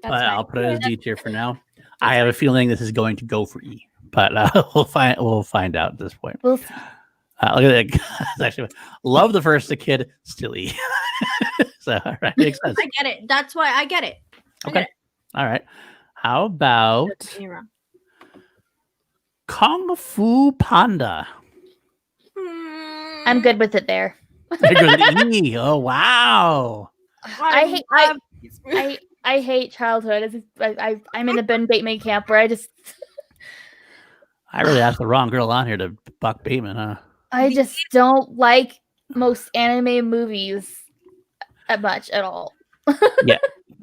[SPEAKER 2] That's
[SPEAKER 1] but
[SPEAKER 2] fine.
[SPEAKER 1] I'll put it as D tier for now.
[SPEAKER 2] That's
[SPEAKER 1] I have a feeling this is going to go for E, but we'll find out at this point.
[SPEAKER 3] We'll see.
[SPEAKER 1] Look at that. Actually, love the first kid, still E. So, all right, makes sense.
[SPEAKER 2] I get it. That's why I get it. I
[SPEAKER 1] Okay.
[SPEAKER 2] get
[SPEAKER 1] All right. How about
[SPEAKER 2] it. You're wrong.
[SPEAKER 1] Kung Fu Panda?
[SPEAKER 3] I'm good with it there.
[SPEAKER 1] You're good with E. Oh, wow.
[SPEAKER 3] I hate childhood. I'm in the Ben Bateman camp where
[SPEAKER 1] I really asked the wrong girl on here to buck Bateman, huh?
[SPEAKER 3] I just don't like most anime movies much at all.
[SPEAKER 1] Yeah.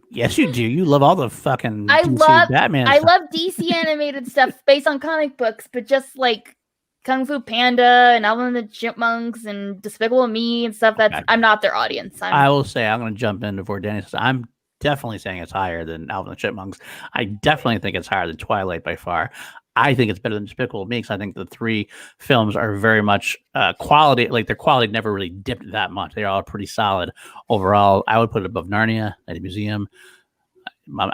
[SPEAKER 1] Yes, you do. You love all the fucking
[SPEAKER 3] I
[SPEAKER 1] DC
[SPEAKER 3] love
[SPEAKER 1] Batman
[SPEAKER 3] I
[SPEAKER 1] stuff.
[SPEAKER 3] love DC animated stuff based on comic books, but just like Kung Fu Panda and Alvin and the Chipmunks and Despicable Me and stuff,
[SPEAKER 1] Okay.
[SPEAKER 3] I'm not their audience.
[SPEAKER 1] I will say, I'm going to jump in before Danny says, I'm definitely saying it's higher than Alvin and the Chipmunks. I definitely think it's higher than Twilight by far. I think it's better than Despicable Me because I think the three films are very much quality. Like their quality never really dipped that much. They're all pretty solid overall. I would put it above Narnia, Night Museum.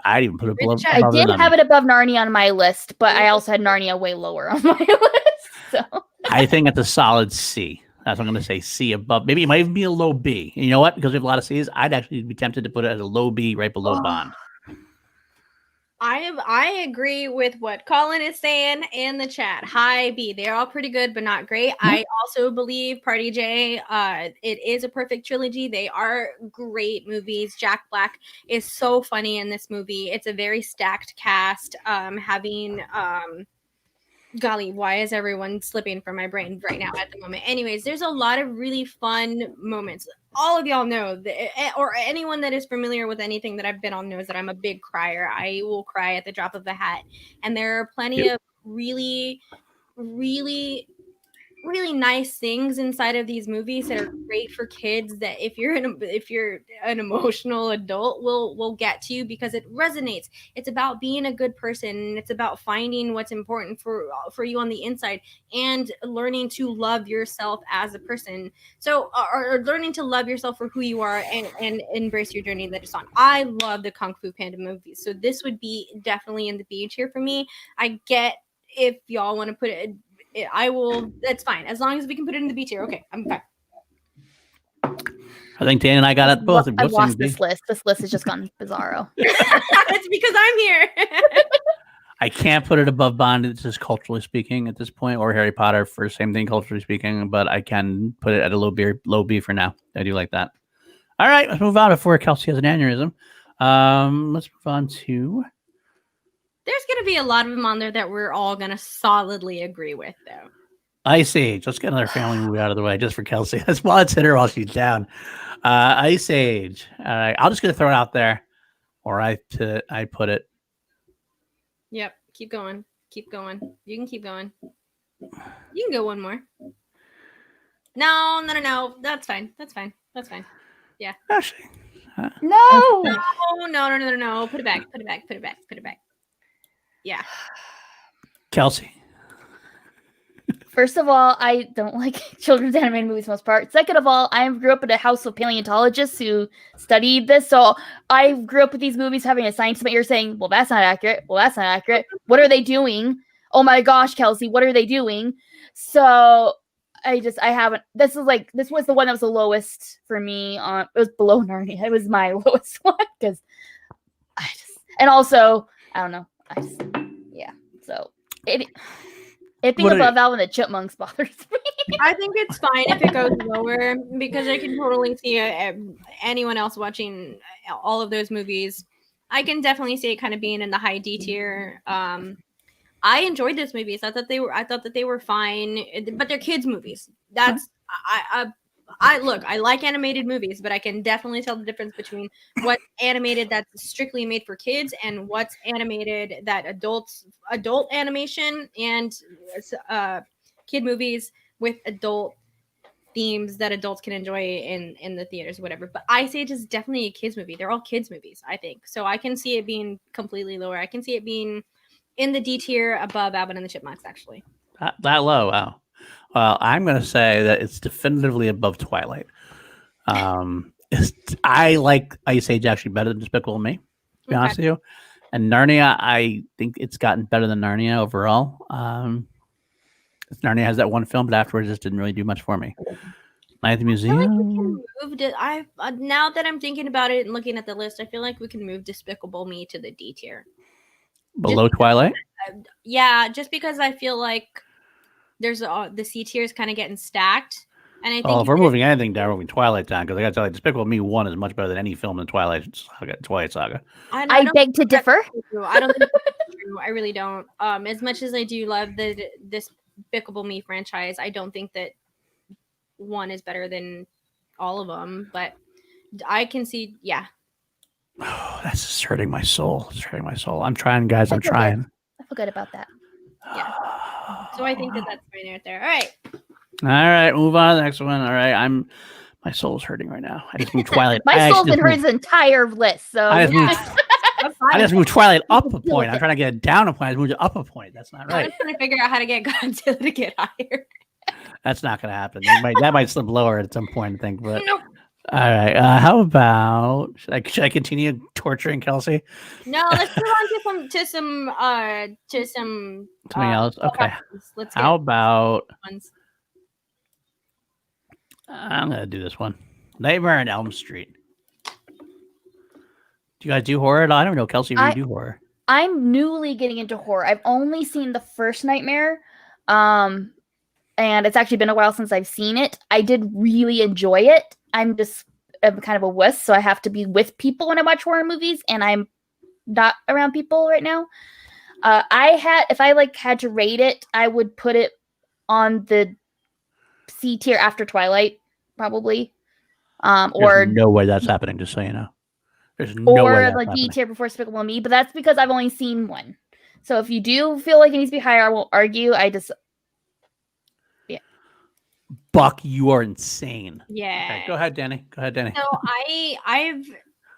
[SPEAKER 1] I'd even put it above.
[SPEAKER 3] I did have it above Narnia on my list, but I also had Narnia way lower on my list. So
[SPEAKER 1] I think it's a solid C. That's what I'm going to say. C above. Maybe it might even be a low B. And you know what? Because we have a lot of C's, I'd actually be tempted to put it as a low B right below Bond.
[SPEAKER 2] I agree with what Colin is saying in the chat. High B. They're all pretty good, but not great.
[SPEAKER 1] Mm-hmm.
[SPEAKER 2] I also believe Party J, it is a perfect trilogy. They are great movies. Jack Black is so funny in this movie. It's a very stacked cast. Golly, why is everyone slipping from my brain right now at the moment? Anyways, there's a lot of really fun moments. All of y'all know, or anyone that is familiar with anything that I've been on knows that I'm a big crier. I will cry at the drop of a hat. And there are plenty of really, really, really nice things inside of these movies that are great for kids that if you're an emotional adult will get to you because it resonates. It's about being a good person, and it's about finding what's important for you on the inside and learning to love yourself as a person. So or learning to love yourself for who you are and embrace your journey that it's on. I love the Kung Fu Panda movies. So this would be definitely in the B tier for me. I get if y'all want to put it, I will. That's fine as long as we can put it in the B tier. Okay, I'm fine.
[SPEAKER 1] I think Dan and I got it both.
[SPEAKER 3] I've lost this list. This list has just gone bizarro.
[SPEAKER 2] It's because I'm here.
[SPEAKER 1] I can't put it above Bond. It's just culturally speaking at this point, or Harry Potter for same thing culturally speaking. But I can put it at a low B for now. I do like that. All right, let's move on before Kelsey has an aneurysm. Let's move on to.
[SPEAKER 2] There's going to be a lot of them on there that we're all going to solidly agree with, though.
[SPEAKER 1] Ice Age. Let's get another family movie out of the way just for Kelsey. That's why it's hit her while she's down. Ice Age. All right. I'm just going to throw it out there. Or I put it.
[SPEAKER 2] Yep. Keep going. Keep going. You can keep going. You can go one more. No. That's fine. Yeah.
[SPEAKER 1] Actually.
[SPEAKER 3] No.
[SPEAKER 2] No. Put it back. Yeah.
[SPEAKER 1] Kelsey.
[SPEAKER 3] First of all, I don't like children's animated movies most part. Second of all, I grew up in a house of paleontologists who studied this. So I grew up with these movies having a science in my ear saying, well, that's not accurate. What are they doing? Oh my gosh, Kelsey, what are they doing? So this was the one that was the lowest for me. It was below Narnia. It was my lowest one because and also, I don't know. So it being above Alvin and the Chipmunks bothers me.
[SPEAKER 2] I think it's fine if it goes lower because I can totally see anyone else watching all of those movies. I can definitely see it kind of being in the high D tier. I enjoyed those movies. I thought that they were fine, but they're kids movies. That's I like animated movies, but I can definitely tell the difference between what's animated that's strictly made for kids and what's animated that adult animation and kid movies with adult themes that adults can enjoy in the theaters or whatever. But Ice Age is definitely a kids movie. They're all kids movies, I think. So I can see it being completely lower. I can see it being in the D tier above Alvin and the Chipmunks, actually.
[SPEAKER 1] That low, wow. Well, I'm going to say that it's definitively above Twilight. I like Ice Age actually better than Despicable Me, to be honest with you. And Narnia, I think it's gotten better than Narnia overall. Narnia has that one film, but afterwards it just didn't really do much for me. Night at the Museum.
[SPEAKER 2] I feel like we can move now that I'm thinking about it and looking at the list, I feel like we can move Despicable Me to the D tier.
[SPEAKER 1] Below Twilight?
[SPEAKER 2] Yeah, just because I feel like there's the C tier is kind of getting stacked. And I think
[SPEAKER 1] if we're moving anything down, we're moving Twilight down, because I got to tell you, Despicable Me 1 is much better than any film in Twilight Saga.
[SPEAKER 3] I beg to differ.
[SPEAKER 2] I don't think that's true. I really don't. As much as I do love the Despicable Me franchise, I don't think that one is better than all of them. But I can see, yeah.
[SPEAKER 1] Oh, that's just hurting my soul. It's hurting my soul. I'm trying, guys. I'm trying.
[SPEAKER 3] I feel good about that.
[SPEAKER 2] Yeah. So I think that's fine right there. All right.
[SPEAKER 1] All right. Move on to the next one. All right. My soul's hurting right now. I just moved Twilight.
[SPEAKER 3] My soul's been hurt his entire list. So
[SPEAKER 1] I just moved Twilight up a point. I'm trying to get it down a point. I moved it up a point. That's not right.
[SPEAKER 2] I'm trying to figure out how to get Godzilla to get higher.
[SPEAKER 1] That's not going to happen. That might slip lower at some point, I think. But
[SPEAKER 2] nope.
[SPEAKER 1] All right. How about should I continue torturing Kelsey?
[SPEAKER 2] No, let's move on to some
[SPEAKER 1] something else. Okay.
[SPEAKER 2] Let's
[SPEAKER 1] how about
[SPEAKER 2] ones.
[SPEAKER 1] I'm gonna do this one. Nightmare on Elm Street. Do you guys do horror at all? I don't know, Kelsey. Do you do horror?
[SPEAKER 3] I'm newly getting into horror. I've only seen the first Nightmare, and it's actually been a while since I've seen it. I did really enjoy it. I'm kind of a wuss, so I have to be with people when I watch horror movies, and I'm not around people right now. If I had to rate it, I would put it on the C tier after Twilight, probably. Or
[SPEAKER 1] no way that's happening. Just so you know, there's no way that's
[SPEAKER 3] happening. D tier before Despicable Me, but that's because I've only seen one. So if you do feel like it needs to be higher, I won't argue.
[SPEAKER 1] Buck, you are insane.
[SPEAKER 2] Yeah.
[SPEAKER 1] Okay, go ahead, Danny.
[SPEAKER 2] So I've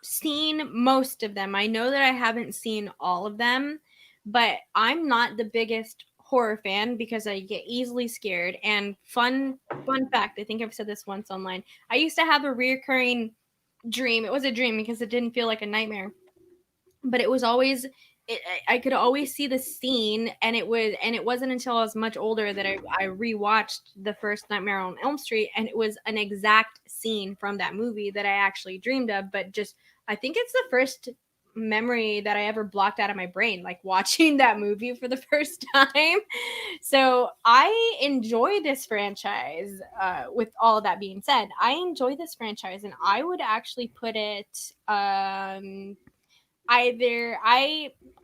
[SPEAKER 2] seen most of them. I know that I haven't seen all of them, but I'm not the biggest horror fan because I get easily scared. And fun fact, I think I've said this once online. I used to have a reoccurring dream. It was a dream because it didn't feel like a nightmare, but it was always. I could always see the scene, and it wasn't until I was much older that I rewatched the first Nightmare on Elm Street, and it was an exact scene from that movie that I actually dreamed of. But I think it's the first memory that I ever blocked out of my brain, like watching that movie for the first time. So I enjoy this franchise. With all of that being said, I enjoy this franchise, and I would actually put it.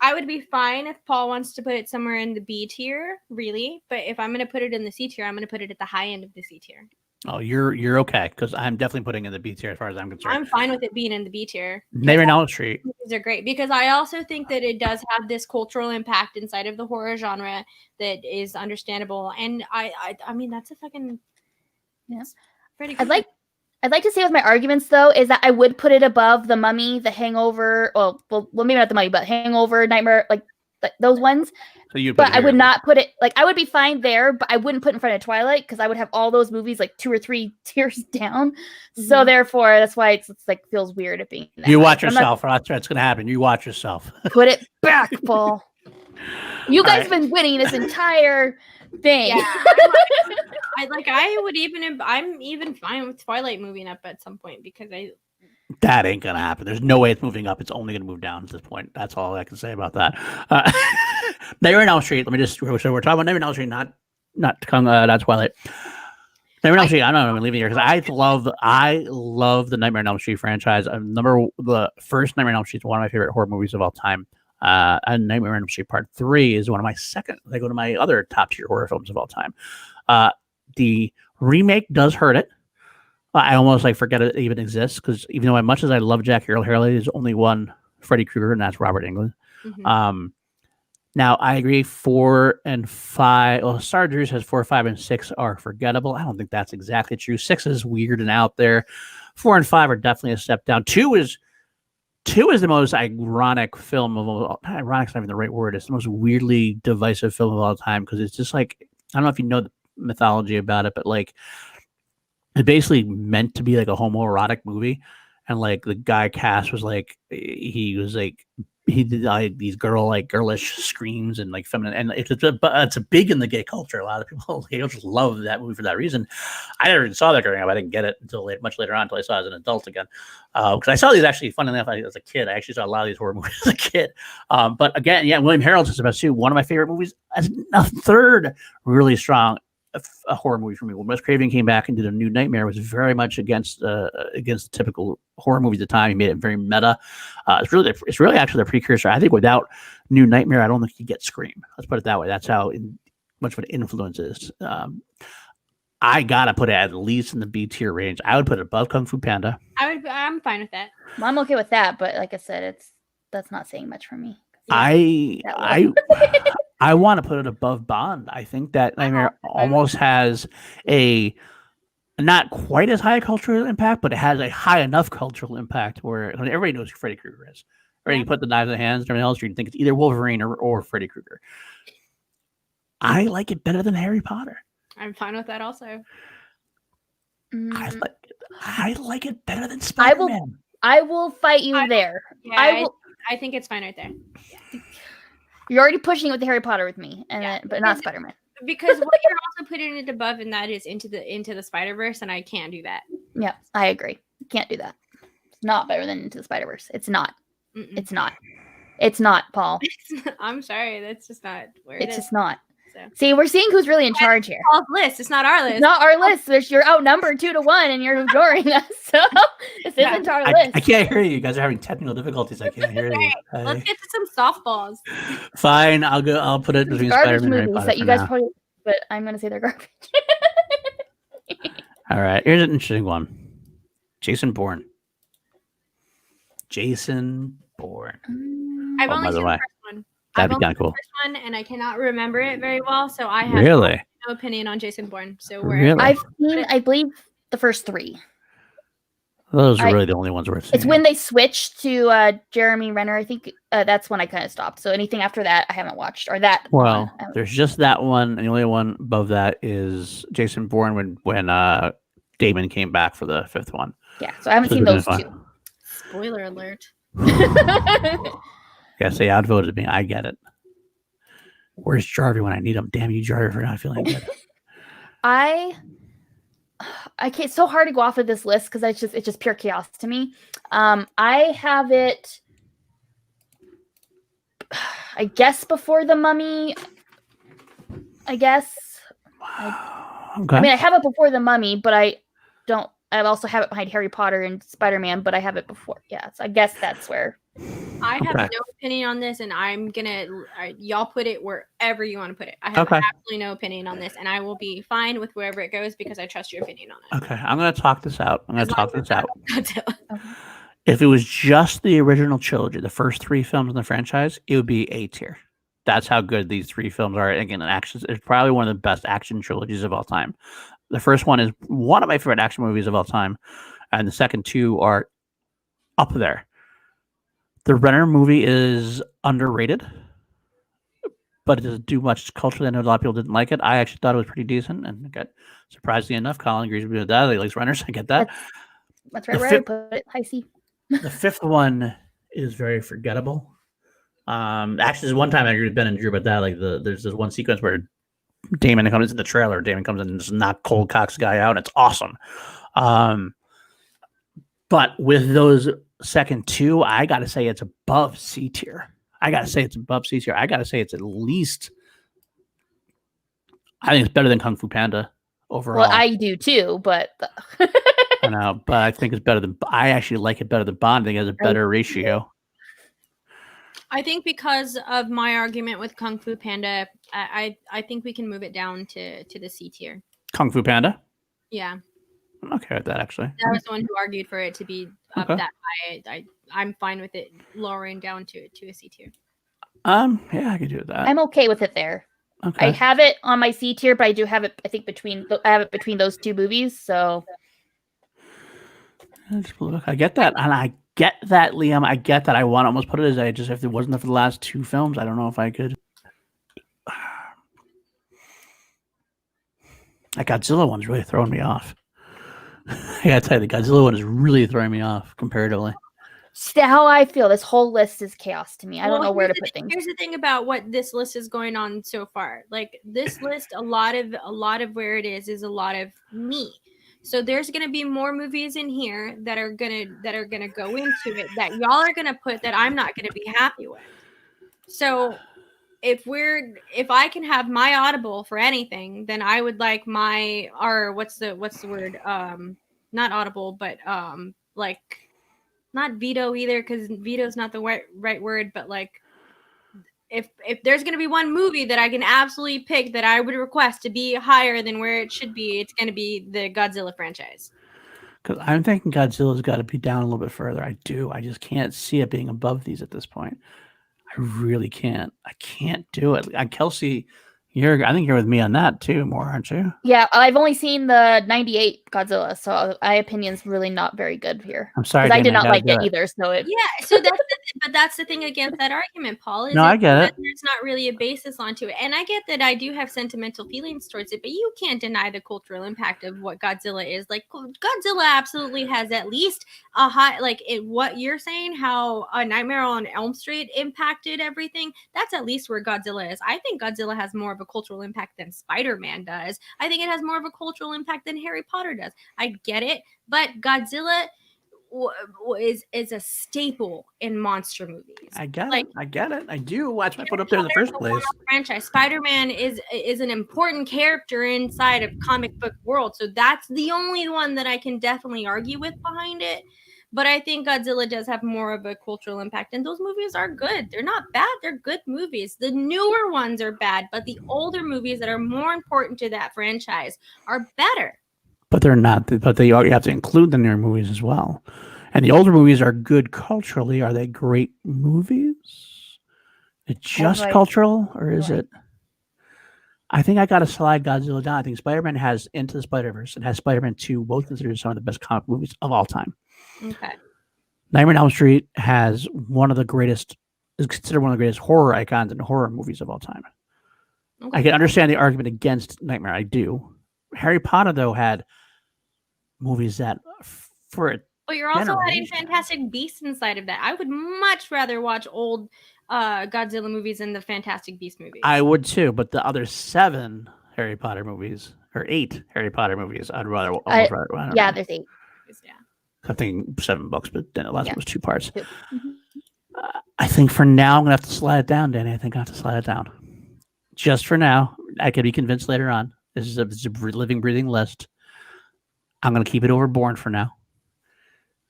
[SPEAKER 2] I would be fine if Paul wants to put it somewhere in the B tier, really. But if I'm going to put it in the C tier, I'm going to put it at the high end of the C tier.
[SPEAKER 1] Oh, you're okay, because I'm definitely putting it in the B tier as far as I'm concerned.
[SPEAKER 2] I'm fine with it being in the B tier.
[SPEAKER 1] Nightmare on Elm Street.
[SPEAKER 2] These are great because I also think that it does have this cultural impact inside of the horror genre that is understandable. And I mean, that's a fucking pretty good.
[SPEAKER 3] I'd like to say with my arguments, though, is that I would put it above The Mummy, The Hangover, well, maybe not The Mummy, but Hangover, Nightmare, like those ones. But I would not put it, I would be fine there, but I wouldn't put it in front of Twilight because I would have all those movies 2 or 3 tiers down. Mm-hmm. So therefore, that's why it's feels weird at being that.
[SPEAKER 1] You watch yourself. That's what's going to happen. You watch yourself.
[SPEAKER 3] Put it back, Paul. You guys have been winning this entire thing.
[SPEAKER 2] Yeah. I'm even fine with Twilight moving up at some point because
[SPEAKER 1] that ain't gonna happen. There's no way it's moving up. It's only gonna move down at this point. That's all I can say about that. Nightmare on Elm Street. Let me just. So we're talking about Nightmare on Elm Street, not Twilight. Nightmare on Elm Street. I don't know. I'm leaving here because I love the Nightmare on Elm Street franchise. The first Nightmare on Elm Street is one of my favorite horror movies of all time. And Nightmare on Elm Street Part 3 is one of my second. They go to my other top tier horror films of all time. The remake does hurt it. I almost like forget it even exists because even though as much as I love Jackie Earle Haley, there's only one Freddy Krueger, and that's Robert Englund.
[SPEAKER 2] Mhm.
[SPEAKER 1] Now I agree 4 and 5. Well, Sargers has 4, 5, and 6 are forgettable. I don't think that's exactly true. 6 is weird and out there. 4 and 5 are definitely a step down. 2 is the most ironic film of all. Ironic's not even the right word. It's the most weirdly divisive film of all time because it's just like I don't know if you know the mythology about it, but like it basically meant to be like a homoerotic movie, and like the guy cast was like he did like these girlish screams and like feminine, and it's a big in the gay culture. A lot of people just love that movie for that reason. I never even saw that growing up. I didn't get it until much later on, until I saw it as an adult again. Because I saw these actually, funny enough, as a kid. I actually saw a lot of these horror movies as a kid. But again, yeah, William Harrel's is about too. One of my favorite movies. As a third really strong a horror movie for me. When Wes Craven came back and did A New Nightmare, it was very much against the typical horror movies at the time. He made it very meta. It's really actually the precursor. I think without New Nightmare, I don't think you get Scream. Let's put it that way. That's how much of an influence is. I gotta put it at least in the B tier range. I would put it above Kung Fu Panda.
[SPEAKER 2] I'm fine with that.
[SPEAKER 3] Well, I'm okay with that, but like I said, that's not saying much for me.
[SPEAKER 1] I want to put it above Bond. I think that Nightmare almost has a not quite as high a cultural impact, but it has a high enough cultural impact where everybody knows who Freddy Krueger is. Right? You put the knives in the hands and everything else, you think it's either Wolverine or Freddy Krueger. I like it better than Harry Potter.
[SPEAKER 2] I'm fine with that also.
[SPEAKER 1] I like it better than Spider-Man.
[SPEAKER 3] I will fight you there.
[SPEAKER 2] Yeah, I think it's fine right there.
[SPEAKER 3] You're already pushing it with the Harry Potter with me, but not Spider-Man.
[SPEAKER 2] Because what you're also putting it above, and that is into the Spider-Verse, and I can't do that.
[SPEAKER 3] Yeah, I agree. You can't do that. It's not better than Into the Spider-Verse. It's not. Mm-mm. It's not. It's not, Paul.
[SPEAKER 2] I'm sorry. That's just not where it is.
[SPEAKER 3] It's just not. So. See, we're seeing who's really in charge here.
[SPEAKER 2] Paul's list. It's not our list.
[SPEAKER 3] It's not our list. You're outnumbered 2-1, and you're ignoring us. So this isn't our list.
[SPEAKER 1] I can't hear you. You guys are having technical difficulties. I can't hear you.
[SPEAKER 2] Let's get to some softballs.
[SPEAKER 1] Fine, I'll put it between Spider-Man and Harry Potter
[SPEAKER 3] that you guys probably, but I'm gonna say they're garbage.
[SPEAKER 1] All right, here's an interesting one. Jason Bourne. Jason Bourne.
[SPEAKER 2] I've only seen the first one.
[SPEAKER 1] That'd be kind of cool.
[SPEAKER 2] First one, and I cannot remember it very well, so I have no opinion on Jason Bourne. So
[SPEAKER 3] I've seen, I believe, the first 3.
[SPEAKER 1] Those are really the only ones worth seeing.
[SPEAKER 3] It's when they switched to Jeremy Renner. I think that's when I kind of stopped. So anything after that, I haven't watched. Or that.
[SPEAKER 1] Well, there's just that one, and the only one above that is Jason Bourne when Damon came back for the 5th one.
[SPEAKER 3] Yeah, so I haven't seen those 2.
[SPEAKER 2] Spoiler alert.
[SPEAKER 1] Yeah, say outvoted me. I get it. Where's Jarvi when I need him? Damn you, Jarvi, for not feeling good.
[SPEAKER 3] I can't. It's so hard to go off of this list because it's just pure chaos to me. I have it, I guess, before The Mummy. I guess.
[SPEAKER 1] Okay.
[SPEAKER 3] I mean, I have it before The Mummy, but I don't. I also have it behind Harry Potter and Spider-Man, but I have it before. Yeah, so I guess that's where.
[SPEAKER 2] I have no opinion on this, and I'm gonna y'all put it wherever you want to put it. I have absolutely no opinion on this, and I will be fine with wherever it goes because I trust your opinion on it.
[SPEAKER 1] Okay, I'm gonna talk this out. If it was just the original trilogy, the first 3 films in the franchise, it would be A tier. That's how good these 3 films are. Again, it's probably one of the best action trilogies of all time. The first one is one of my favorite action movies of all time, and the second 2 are up there. The Renner movie is underrated, but it doesn't do much culturally. I know a lot of people didn't like it. I actually thought it was pretty decent, and surprisingly enough, Colin agrees with me with that. He likes Renners. I get that.
[SPEAKER 3] That's right where I put it. I see.
[SPEAKER 1] The 5th one is very forgettable. Actually, there's one time I agree with Ben and Drew about that. Like there's this one sequence where Damon comes in the trailer. Damon comes in and just knock cold cocks guy out. And it's awesome. But with those second 2, I got to say it's above C tier. I got to say it's at least. I think it's better than Kung Fu Panda overall.
[SPEAKER 3] Well, I do too, but
[SPEAKER 1] I know, but I think it's better than. I actually like it better than Bond. I think it has a better ratio.
[SPEAKER 2] I think because of my argument with Kung Fu Panda, I think we can move it down to the C tier.
[SPEAKER 1] Kung Fu Panda?
[SPEAKER 2] Yeah.
[SPEAKER 1] I'm okay with that actually.
[SPEAKER 2] That was the one who argued for it to be up
[SPEAKER 1] Okay.
[SPEAKER 2] that high. I'm fine with it lowering down to a C tier.
[SPEAKER 1] Yeah, I could do that.
[SPEAKER 3] I'm okay with it there.
[SPEAKER 1] Okay.
[SPEAKER 3] I have it on my C tier, but I do have it. I think I have it between those two movies. So
[SPEAKER 1] I get that, and I get that, Liam. I get that. I want to almost put it as I just if it wasn't for the last two films, I don't know if I could. That Godzilla one's really throwing me off. I gotta tell you, the Godzilla one is really throwing me off comparatively.
[SPEAKER 3] how I feel. This whole list is chaos to me. I don't know where to put things.
[SPEAKER 2] Here's the thing about what this list is going on so far. Like this list, a lot of where it is a lot of me. So there's gonna be more movies in here that are gonna go into it that y'all are gonna put that I'm not gonna be happy with. So if I can have my audible for anything, then I would like what's the word? Not audible, but like not veto either, because veto is not the right word, but like if there's gonna be one movie that I can absolutely pick that I would request to be higher than where it should be, it's gonna be the Godzilla franchise.
[SPEAKER 1] Because I'm thinking Godzilla's got to be down a little bit further. I do. I just can't see it being above these at this point. I really can't. I can't do it. Kelsey, I think you're with me on that too, more, aren't you?
[SPEAKER 3] Yeah, I've only seen the '98 Godzilla, so my opinion's really not very good here.
[SPEAKER 1] I'm sorry,
[SPEAKER 3] because I did not like it either. So
[SPEAKER 2] so that's the thing against that argument, Paul. Is
[SPEAKER 1] I get it.
[SPEAKER 2] There's not really a basis onto it, and I get that I do have sentimental feelings towards it, but you can't deny the cultural impact of what Godzilla is. Like Godzilla absolutely has at least a high, like what you're saying, how A Nightmare on Elm Street impacted everything. That's at least where Godzilla is. I think Godzilla has more of a cultural impact than Spider-Man does. I think it has more of a cultural impact than Harry Potter does. I get it, but Godzilla is a staple in monster movies.
[SPEAKER 1] I get it. I get it. I do. That's why I put up there in the first place.
[SPEAKER 2] Franchise. Spider-Man is an important character inside of comic book world, so that's the only one that I can definitely argue with behind it. But I think Godzilla does have more of a cultural impact, and those movies are good. They're not bad. They're good movies. The newer ones are bad, but the older movies that are more important to that franchise are better.
[SPEAKER 1] But they're not. But you have to include the newer movies as well. And the older movies are good culturally. Are they great movies? Is it just cultural, or is it? I think I got to slide Godzilla down. I think Spider-Man has Into the Spider-Verse and has Spider-Man 2, both considered some of the best comic movies of all time.
[SPEAKER 2] Okay.
[SPEAKER 1] Nightmare on Elm Street is considered one of the greatest horror icons in horror movies of all time. Okay. I can understand the argument against Nightmare. I do. Harry Potter, though, had movies that
[SPEAKER 2] But you're also adding Fantastic Beasts inside of that. I would much rather watch old Godzilla movies than the Fantastic Beast movies.
[SPEAKER 1] I would too, but the other 7 Harry Potter movies, or 8 Harry Potter movies, I'd rather.
[SPEAKER 3] Yeah, there's 8.
[SPEAKER 2] Yeah.
[SPEAKER 1] I think 7 books, but then the last one was 2 parts.
[SPEAKER 3] 2. Mm-hmm.
[SPEAKER 1] I think for now I'm gonna have to slide it down, Danny. I think I have to slide it down. Just for now. I could be convinced later on. This is a living, breathing list. I'm gonna keep it over Bourne for now.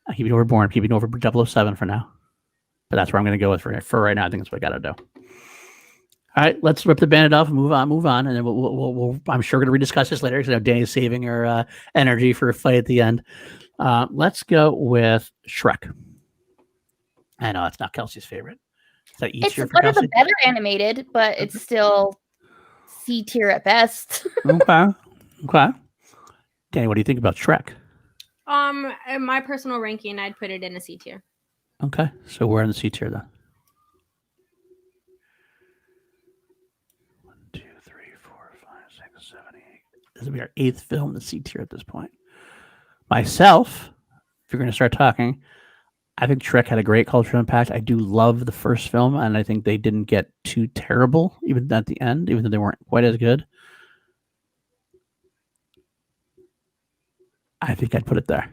[SPEAKER 1] I keep it over Bourne. Keep it over 007 for now. But that's where I'm gonna go with for right now. I think that's what I gotta do. All right, let's rip the Band-Aid off and move on, and then we'll I'm sure we're going to rediscuss this later because Danny's saving her energy for a fight at the end. Let's go with Shrek. I know it's not Kelsey's favorite.
[SPEAKER 3] It's one of the better animated, but it's still C tier at best.
[SPEAKER 1] Okay. Danny, what do you think about Shrek?
[SPEAKER 2] In my personal ranking, I'd put it in a C tier.
[SPEAKER 1] Okay, so we're in the C tier then. 1, 2, 3, 4, 5, 6, 7, 8. This will be our 8th film in the C tier at this point. Myself, if you're going to start talking, I think Shrek had a great cultural impact. I do love the first film, and I think they didn't get too terrible, even at the end, even though they weren't quite as good. I think I'd put it there.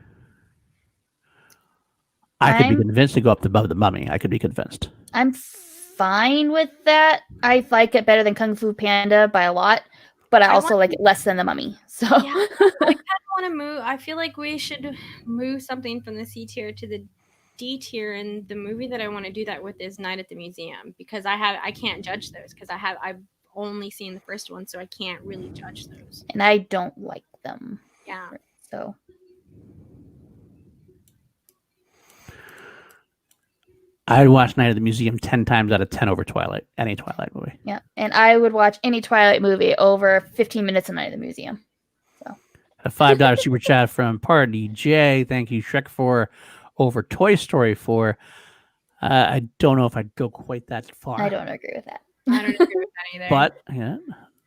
[SPEAKER 1] I could be convinced to go up above The Mummy. I could be convinced.
[SPEAKER 3] I'm fine with that. I like it better than Kung Fu Panda by a lot, but I also like it less than The Mummy. So
[SPEAKER 2] yeah, I kind of want to move. I feel like we should move something from the C tier to the D tier, and the movie that I want to do that with is Night at the Museum, because I can't judge those because I've only seen the first one, so I can't really judge those.
[SPEAKER 3] And I don't like them.
[SPEAKER 2] Yeah.
[SPEAKER 3] So
[SPEAKER 1] I'd watch Night at the Museum 10 times out of 10 over Twilight. Any Twilight movie.
[SPEAKER 3] Yeah, and I would watch any Twilight movie over 15 minutes a night at the museum.
[SPEAKER 1] A $5 super chat from Party J. Thank you, Shrek 4 over Toy Story 4. I don't know if I'd go quite that far.
[SPEAKER 3] I don't agree with that.
[SPEAKER 2] I don't agree with that either.
[SPEAKER 1] But, yeah,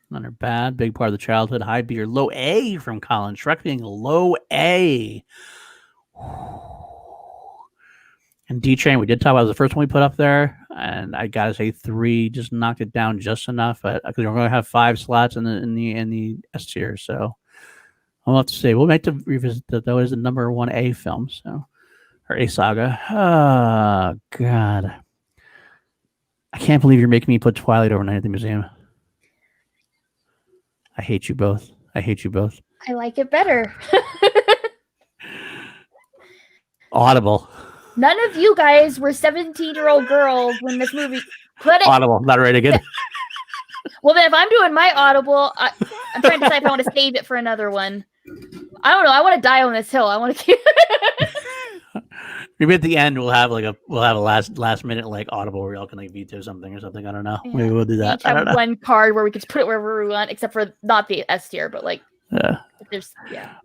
[SPEAKER 1] none are bad. Big part of the childhood. High B or low A from Colin. Shrek being low A. And D-Train, we did talk about, it was the first one we put up there. And I got to say 3 just knocked it down just enough. Because we're going to have 5 slots in the S tier. So I'll have to say, we'll make to revisit that, though. It is the number 1A film. So, or A saga. Oh, God. I can't believe you're making me put Twilight over Night at the Museum. I hate you both. I hate you both.
[SPEAKER 3] I like it better.
[SPEAKER 1] Audible.
[SPEAKER 3] None of you guys were 17-year-old girls when this movie put it.
[SPEAKER 1] Audible. Not ready again.
[SPEAKER 3] Well, then if I'm doing my Audible, I'm trying to decide if I want to save it for another one. I don't know. I want to die on this hill. I want to keep.
[SPEAKER 1] Maybe at the end we'll have a last minute like Audible where y'all can like veto something or something. I don't know.
[SPEAKER 3] Yeah.
[SPEAKER 1] Maybe we'll do that.
[SPEAKER 3] Each have one card where we could just put it wherever we want, except for not the S tier, but like there's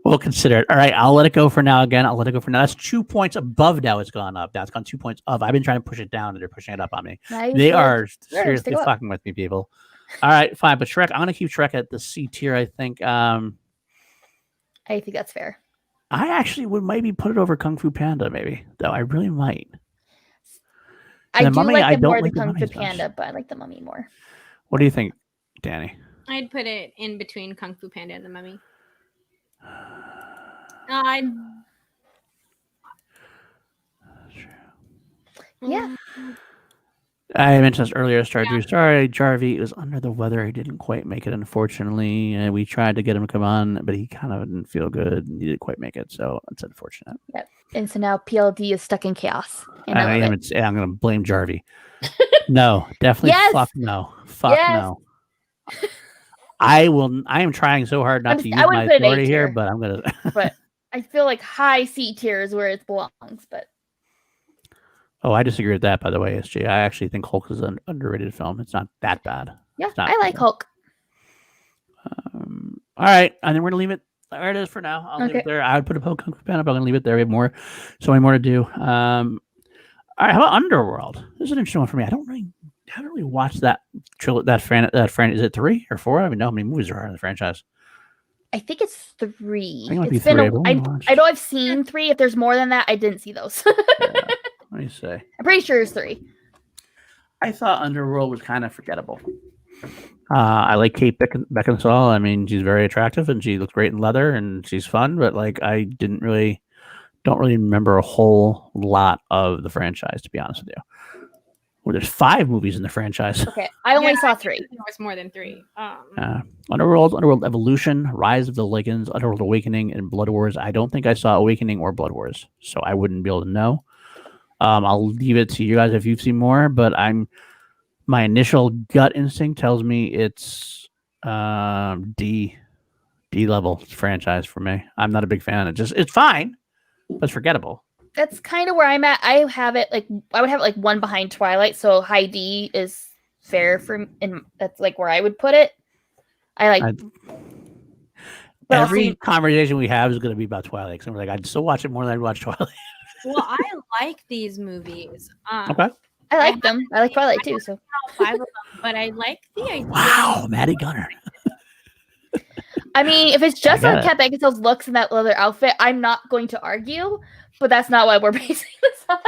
[SPEAKER 1] We'll consider it. All right, I'll let it go for now. Again, I'll let it go for now. That's 2 points above now. It's gone up. Now it's gone 2 points up. I've been trying to push it down and they're pushing it up on me. They are seriously fucking with me, people. All right, fine. But Shrek, I'm gonna keep Shrek at the C tier, I think.
[SPEAKER 3] I think that's fair.
[SPEAKER 1] I actually would maybe put it over Kung Fu Panda, maybe. Though I really might.
[SPEAKER 3] I do
[SPEAKER 1] Mummy,
[SPEAKER 3] like
[SPEAKER 1] I
[SPEAKER 3] it
[SPEAKER 1] don't
[SPEAKER 3] more
[SPEAKER 1] like
[SPEAKER 3] than
[SPEAKER 1] the
[SPEAKER 3] Kung Fu
[SPEAKER 1] Mummy as
[SPEAKER 3] Panda,
[SPEAKER 1] much.
[SPEAKER 3] but I like the Mummy more.
[SPEAKER 1] What do you think, Danny?
[SPEAKER 2] I'd put it in between Kung Fu Panda and the Mummy.
[SPEAKER 3] Yeah.
[SPEAKER 1] I mentioned this earlier. Sorry, Jarvi was under the weather. He didn't quite make it, unfortunately. And we tried to get him to come on, but he kind of didn't feel good. He didn't quite make it, so it's unfortunate.
[SPEAKER 3] Yep. And so now PLD is stuck in chaos. And
[SPEAKER 1] I'm going to blame Jarvi. No, definitely.
[SPEAKER 3] Yes!
[SPEAKER 1] Fuck no. Fuck no. I am trying so hard not to use my authority here, but I'm going to.
[SPEAKER 3] But I feel like high C tier is where it belongs, but.
[SPEAKER 1] Oh, I disagree with that, by the way, SG. I actually think Hulk is an underrated film. It's not that bad.
[SPEAKER 3] Yeah, I like Hulk.
[SPEAKER 1] All right, and then we're going to leave it where it is for now. I'll leave it there. I would put a Kung Fu Panda, but I'm going to leave it there. We have so many more to do. All right, how about Underworld? This is an interesting one for me. I haven't really watched that is it 3 or 4? I don't even know how many movies there are in the franchise.
[SPEAKER 3] I think it's 3.
[SPEAKER 1] I think it might be
[SPEAKER 3] It's been
[SPEAKER 1] 3.
[SPEAKER 3] I know I've seen 3. If there's more than that, I didn't see those.
[SPEAKER 1] Let me see.
[SPEAKER 3] I'm pretty sure it's 3.
[SPEAKER 1] I thought Underworld was kind of forgettable. I like Kate Beckinsale. I mean, she's very attractive and she looks great in leather and she's fun, but like I don't really remember a whole lot of the franchise, to be honest with you. Well, there's 5 movies in the franchise.
[SPEAKER 3] Okay, I only saw 3.
[SPEAKER 2] It was more than 3.
[SPEAKER 1] Underworld Evolution, Rise of the Lycans, Underworld Awakening, and Blood Wars. I don't think I saw Awakening or Blood Wars, so I wouldn't be able to know. I'll leave it to you guys if you've seen more, but my initial gut instinct tells me it's D level franchise for me. I'm not a big fan. It's fine, but it's forgettable.
[SPEAKER 3] That's kind of where I'm at. I would have it like 1 behind Twilight, so high D is fair for, and that's like where I would put it.
[SPEAKER 1] Every conversation we have is going to be about Twilight. Because we're like, I'd still watch it more than I'd watch Twilight.
[SPEAKER 2] Well, I like these movies.
[SPEAKER 1] Okay.
[SPEAKER 3] I like them. I like Twilight too. So
[SPEAKER 2] 5 of them, but I like the idea.
[SPEAKER 1] Wow, Maddie Gunner.
[SPEAKER 3] I mean, if it's just on Kat Beckinsale's looks in that leather outfit, I'm not going to argue. But that's not what we're basing this on.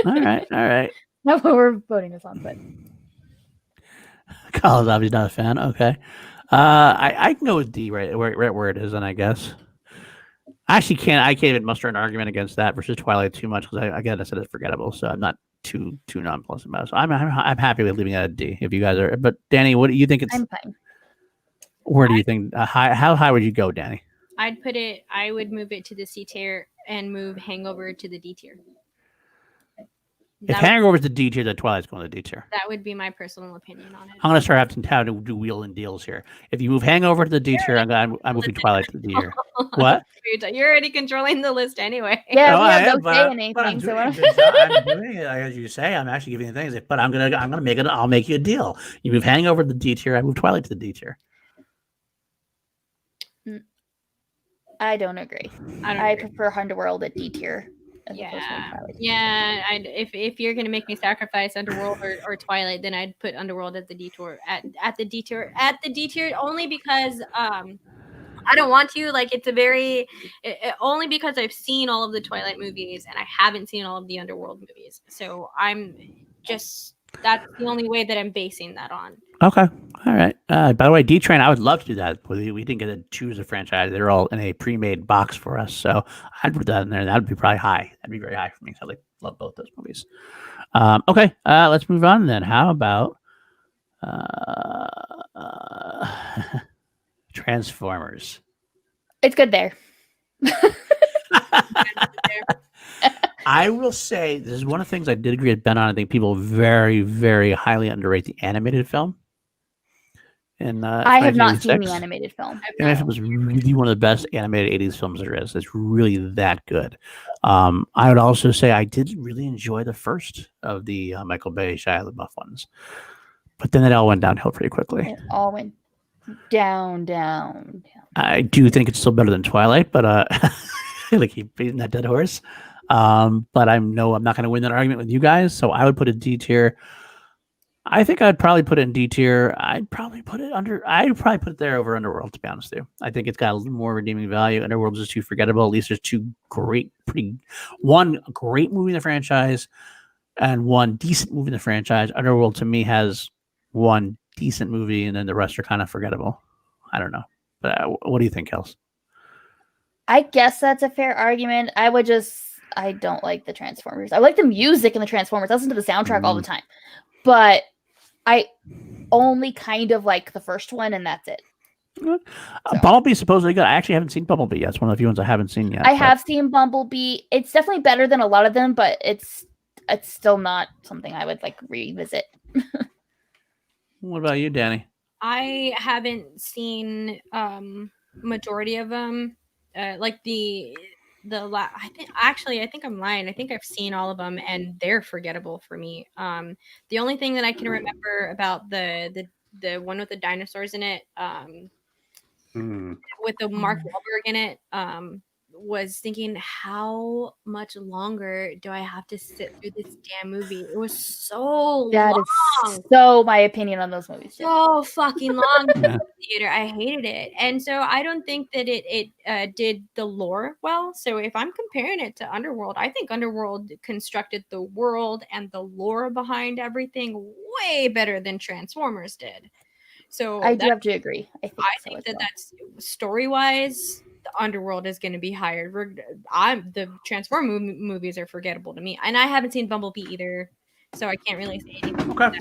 [SPEAKER 1] All right.
[SPEAKER 3] Not what we're voting this on, but
[SPEAKER 1] Colin's obviously not a fan. Okay. I can go with D right where it is, then I guess. I can't even muster an argument against that versus Twilight too much because I said it's forgettable, so I'm not too nonplussed about it. So I'm happy with leaving it at D if you guys are. But Danny, what do you think?
[SPEAKER 3] I'm fine.
[SPEAKER 1] Where do you think? How high would you go, Danny?
[SPEAKER 2] I would move it to the C tier and move Hangover to the D tier.
[SPEAKER 1] If
[SPEAKER 2] That would,
[SPEAKER 1] Hangover is the D tier, then Twilight's going to the D tier.
[SPEAKER 2] that would be my personal opinion on it.
[SPEAKER 1] I'm going to start having to do wheeling deals here. If you move Hangover to the D tier, I'm moving Twilight to the D tier. What?
[SPEAKER 2] You're already controlling the list anyway.
[SPEAKER 3] Yeah,
[SPEAKER 1] No,
[SPEAKER 3] we
[SPEAKER 1] I
[SPEAKER 3] have
[SPEAKER 1] am,
[SPEAKER 3] no
[SPEAKER 1] but
[SPEAKER 3] say
[SPEAKER 1] I-
[SPEAKER 3] in
[SPEAKER 1] but I'm
[SPEAKER 3] anything.
[SPEAKER 1] doing
[SPEAKER 3] So
[SPEAKER 1] a good job. I'm doing it, as you say. I'm actually giving you things, but I'm gonna make it. I'll make you a deal. You move Hangover to the D tier. I move Twilight to the D tier.
[SPEAKER 3] I don't agree.
[SPEAKER 2] I don't
[SPEAKER 3] I
[SPEAKER 2] agree.
[SPEAKER 3] prefer Underworld at D tier. as opposed to
[SPEAKER 2] Yeah,
[SPEAKER 3] Twilight.
[SPEAKER 2] yeah. If you're gonna make me sacrifice Underworld or Twilight, then I'd put Underworld at the detour at the detour only because I don't want to. Like, it's a very only because I've seen all of the Twilight movies and I haven't seen all of the Underworld movies. So I'm just that's the only way that I'm basing that on.
[SPEAKER 1] Okay. All right. By the way, D Train, I would love to do that. We didn't get to choose a franchise. They're all in a pre-made box for us. So I'd put that in there. That would be probably high. That'd be very high for me. I love both those movies. Okay. Let's move on then. How about Transformers?
[SPEAKER 3] It's good there.
[SPEAKER 1] I will say this is one of the things I did agree with Ben on. I think people very, very highly underrate the animated film. And
[SPEAKER 3] I have not seen the
[SPEAKER 1] 1986.
[SPEAKER 3] animated film.
[SPEAKER 1] And it was really one of the best animated 80s films there is. It's really that good. I would also say I did really enjoy the first of the Michael Bay, Shia LaBeouf ones. But then it all went downhill pretty quickly.
[SPEAKER 3] It all went down.
[SPEAKER 1] I do think it's still better than Twilight, but like keep beating that dead horse. But I'm not going to win that argument with you guys. So I would put a D tier. I think I'd probably put it in D tier. I'd probably put it there over Underworld, to be honest with you. I think it's got a little more redeeming value. Underworld's just too forgettable. At least there's one great movie in the franchise and one decent movie in the franchise. Underworld to me has one decent movie and then the rest are kind of forgettable. I don't know. But what do you think, Kels?
[SPEAKER 3] I guess that's a fair argument. I don't like the Transformers. I like the music in the Transformers. I listen to the soundtrack all the time. But I only kind of like the first one, and that's it. So.
[SPEAKER 1] Bumblebee's supposedly good. I actually haven't seen Bumblebee yet. It's one of the few ones I haven't seen yet.
[SPEAKER 3] I have seen Bumblebee. It's definitely better than a lot of them, but it's still not something I would like revisit.
[SPEAKER 1] What about you, Danny?
[SPEAKER 2] I haven't seen majority of them. Like I think I'm lying. I think I've seen all of them and they're forgettable for me. The only thing that I can remember about the one with the dinosaurs in it, with the Mark Wahlberg in it, was thinking, how much longer do I have to sit through this damn movie? It was so
[SPEAKER 3] That
[SPEAKER 2] long.
[SPEAKER 3] is so my opinion on those movies.
[SPEAKER 2] So fucking long in the theater. I hated it. And so I don't think that it did the lore well. So if I'm comparing it to Underworld, I think Underworld constructed the world and the lore behind everything way better than Transformers did. So
[SPEAKER 3] I do have to agree. I think
[SPEAKER 2] that's story-wise, the Underworld is going to be higher. The Transformer movies are forgettable to me, and I haven't seen Bumblebee either, so I can't really say anything.
[SPEAKER 1] Okay.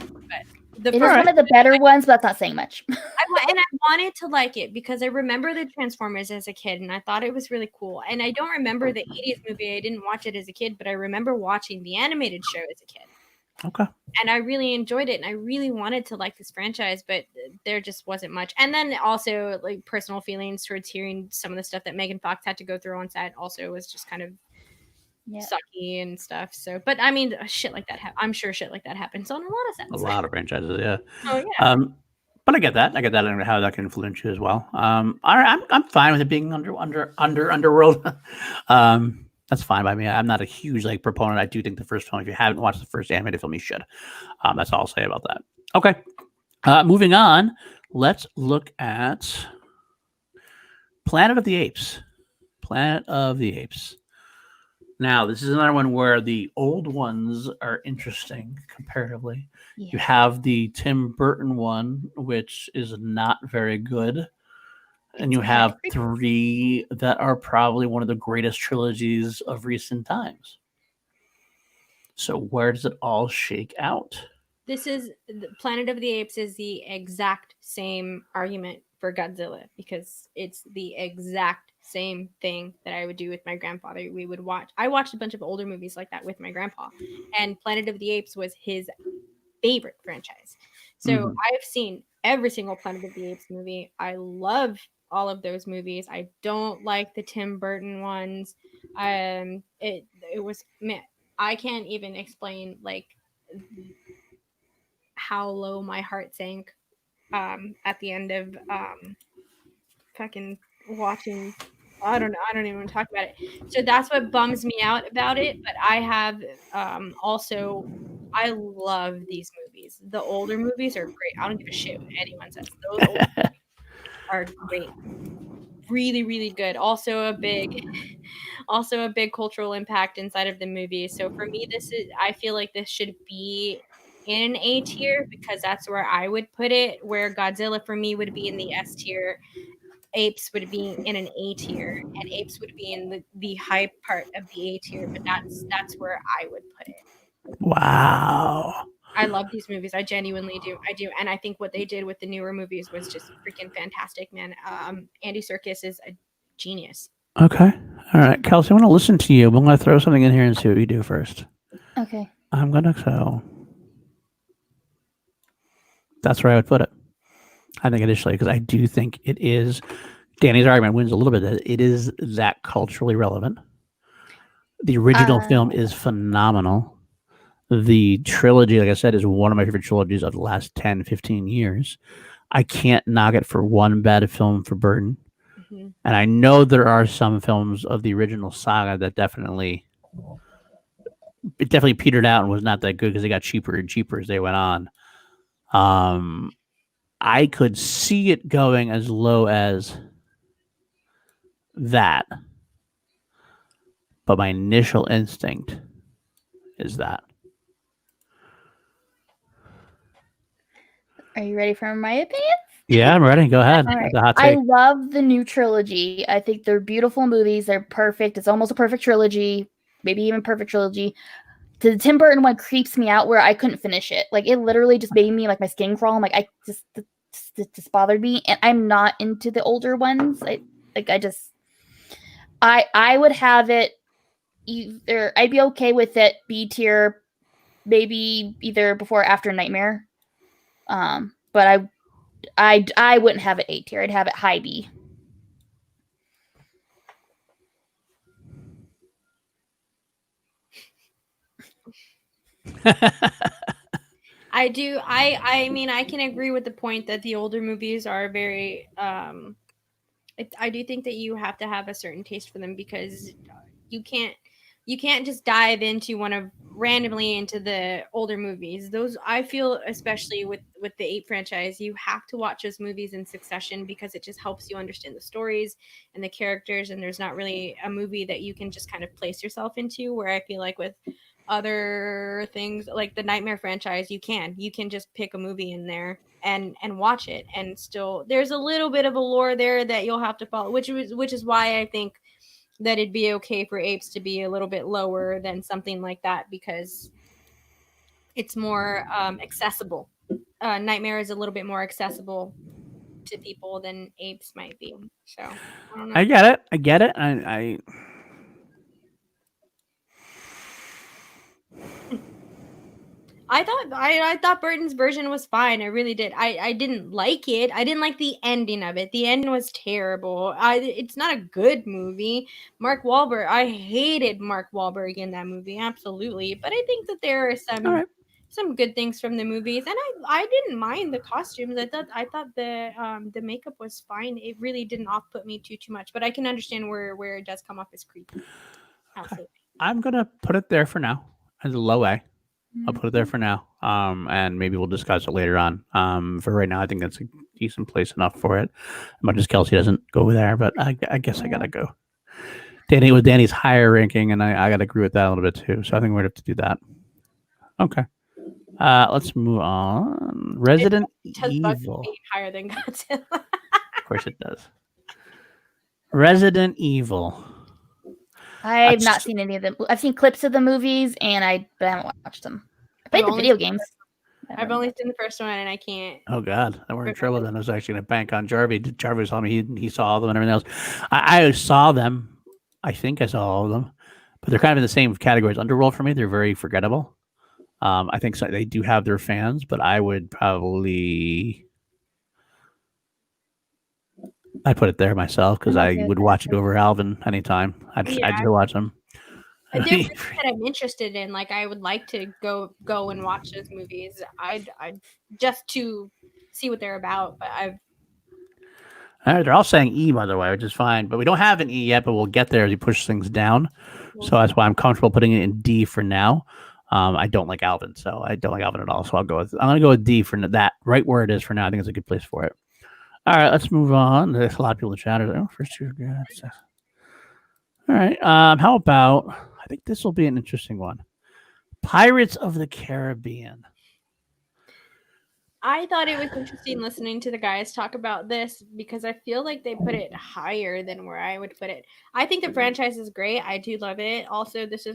[SPEAKER 2] But
[SPEAKER 3] it is one of the better ones, but that's not saying much.
[SPEAKER 2] I wanted to like it because I remember the Transformers as a kid, and I thought it was really cool. And I don't remember the 80s movie. I didn't watch it as a kid, but I remember watching the animated show as a kid.
[SPEAKER 1] Okay.
[SPEAKER 2] And I really enjoyed it, and I really wanted to like this franchise, but there just wasn't much. And then also like personal feelings towards hearing some of the stuff that Megan Fox had to go through on set also was just kind of sucky and stuff. So, but I mean, shit like that. I'm sure shit like that happens on a lot of sets.
[SPEAKER 1] A lot of franchises, yeah.
[SPEAKER 2] Oh yeah.
[SPEAKER 1] But I get that. And how that can influence you as well. All right, I'm fine with it being Underworld. That's fine by me. I'm not a huge proponent. I do think the first film, if you haven't watched the first animated film, you should. That's all I'll say about that. Okay. Moving on, let's look at Planet of the Apes. Planet of the Apes. Now, this is another one where the old ones are interesting comparatively. Yeah. You have the Tim Burton one, which is not very good. And you have three that are probably one of the greatest trilogies of recent times. So where does it all shake out?
[SPEAKER 2] This is Planet of the Apes is the exact same argument for Godzilla because it's the exact same thing that I would do with my grandfather. I watched a bunch of older movies like that with my grandpa, and Planet of the Apes was his favorite franchise. So I've seen every single Planet of the Apes movie. I love all of those movies. I don't like the Tim Burton ones. It was, man, I can't even explain like how low my heart sank at the end of fucking watching. I don't know. I don't even want to talk about it. So that's what bums me out about it. But I have also, I love these movies. The older movies are great. I don't give a shit what anyone says. Those old movies are great. Really, really good. Also a big cultural impact inside of the movie. So for me, I feel like this should be in an A tier because that's where I would put it. Where Godzilla for me would be in the S tier, Apes would be in an A tier, and Apes would be in the high part of the A tier. But that's where I would put it.
[SPEAKER 1] Wow.
[SPEAKER 2] I love these movies. I genuinely do. I do, and I think what they did with the newer movies was just freaking fantastic, man. Andy Serkis is a genius.
[SPEAKER 1] Okay. All right, Kelsey, I want to listen to you. But I'm going to throw something in here and see what you do first.
[SPEAKER 3] Okay.
[SPEAKER 1] I'm going to go. That's where I would put it. I think initially, because I do think it is. Danny's argument wins a little bit. That it is that culturally relevant. The original film is phenomenal. The trilogy, like I said, is one of my favorite trilogies of the last 10, 15 years. I can't knock it for one bad film for Burton. Mm-hmm. And I know there are some films of the original saga that definitely petered out and was not that good because they got cheaper and cheaper as they went on. I could see it going as low as that. But my initial instinct is that.
[SPEAKER 3] Are you ready for my opinion?
[SPEAKER 1] Yeah, I'm ready. Go ahead.
[SPEAKER 3] All right. I love the new trilogy. I think they're beautiful movies. They're perfect. It's almost a perfect trilogy, maybe even perfect trilogy. The Tim Burton one creeps me out where I couldn't finish it. Like it literally just made me like my skin crawl. I'm like it just bothered me, and I'm not into the older ones. I would have it either. I'd be okay with it B tier, maybe either before or after Nightmare. But I wouldn't have it A tier. I'd have it high B.
[SPEAKER 2] I do. I mean, I can agree with the point that the older movies are very. I do think that you have to have a certain taste for them because you can't just dive randomly into the older movies. Those, I feel, especially with the Ape franchise, you have to watch those movies in succession because it just helps you understand the stories and the characters, and there's not really a movie that you can just kind of place yourself into, where I feel like with other things like the Nightmare franchise, you can just pick a movie in there and watch it, and still there's a little bit of a lore there that you'll have to follow, which is why I think that it'd be okay for Apes to be a little bit lower than something like that because it's more accessible. Nightmare is a little bit more accessible to people than Apes might be. So I don't know.
[SPEAKER 1] I get it.
[SPEAKER 2] I thought Burton's version was fine. I really did. I didn't like it. I didn't like the ending of it. The ending was terrible. It's not a good movie. Mark Wahlberg. I hated Mark Wahlberg in that movie. Absolutely. But I think that there are some good things from the movies, and I didn't mind the costumes. I thought the makeup was fine. It really didn't off-put me too much. But I can understand where it does come off as creepy. Absolutely.
[SPEAKER 1] I'm gonna put it there for now as a low A. I'll put it there for now, and maybe we'll discuss it later on. For right now, I think that's a decent place enough for it. As much as Kelsey doesn't go there, but I guess I gotta go. Danny with Danny's higher ranking, and I gotta agree with that a little bit too. So I think we're gonna have to do that. Okay, let's move on. Resident Evil.
[SPEAKER 2] Being higher than Godzilla.
[SPEAKER 1] Of course it does. Resident Evil.
[SPEAKER 3] I've not seen any of them. I've seen clips of the movies, but I haven't watched them. I played the video games.
[SPEAKER 2] I've only seen the first one, and I can't.
[SPEAKER 1] Oh God, then we're in trouble. Then I was actually going to bank on Jarvi. Jarvi was telling me he saw them and everything else. I saw them. I think I saw all of them, but they're kind of in the same category as Underworld for me. They're very forgettable. I think they do have their fans, but I would probably I put it there myself because I would watch it over Alvin anytime. I'd just watch them.
[SPEAKER 2] They're movies that I'm interested in. Like I would like to go and watch those movies. I just to see what they're about. But
[SPEAKER 1] all right, they're all saying E, by the way, which is fine. But we don't have an E yet, but we'll get there as you push things down. So that's why I'm comfortable putting it in D for now. I don't like Alvin, so I don't like Alvin at all. So I'm going to go with D for that, right where it is for now. I think it's a good place for it. All right, let's move on. There's a lot of people in the chat. Oh, first two are good. All right. How about, I think this will be an interesting one. Pirates of the Caribbean.
[SPEAKER 2] I thought it was interesting listening to the guys talk about this because I feel like they put it higher than where I would put it. I think the franchise is great. I do love it. Also, this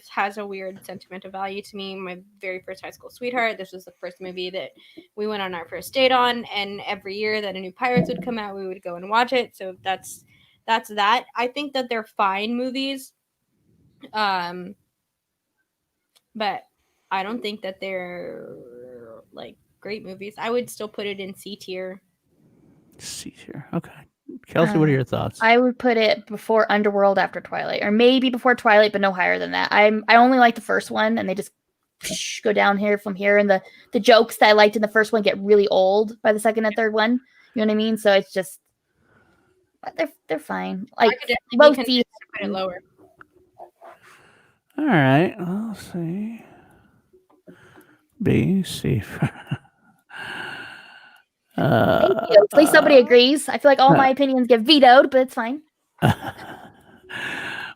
[SPEAKER 2] has a weird sentimental value to me. My very first high school sweetheart. This was the first movie that we went on our first date on, and every year that a new Pirates would come out, we would go and watch it. So that's that. I think that they're fine movies. But I don't think that they're like great movies. I would still put it in C tier.
[SPEAKER 1] C tier. Okay. Kelsey, what are your thoughts?
[SPEAKER 3] I would put it before Underworld, after Twilight, or maybe before Twilight, but no higher than that. I only like the first one, and they just go down here from here, and the jokes that I liked in the first one get really old by the second and third one. You know what I mean? So it's just they're fine. Like
[SPEAKER 2] both put it lower.
[SPEAKER 1] All right. Let's see. B, C.
[SPEAKER 3] At least somebody agrees. I feel like all my opinions get vetoed, but it's fine.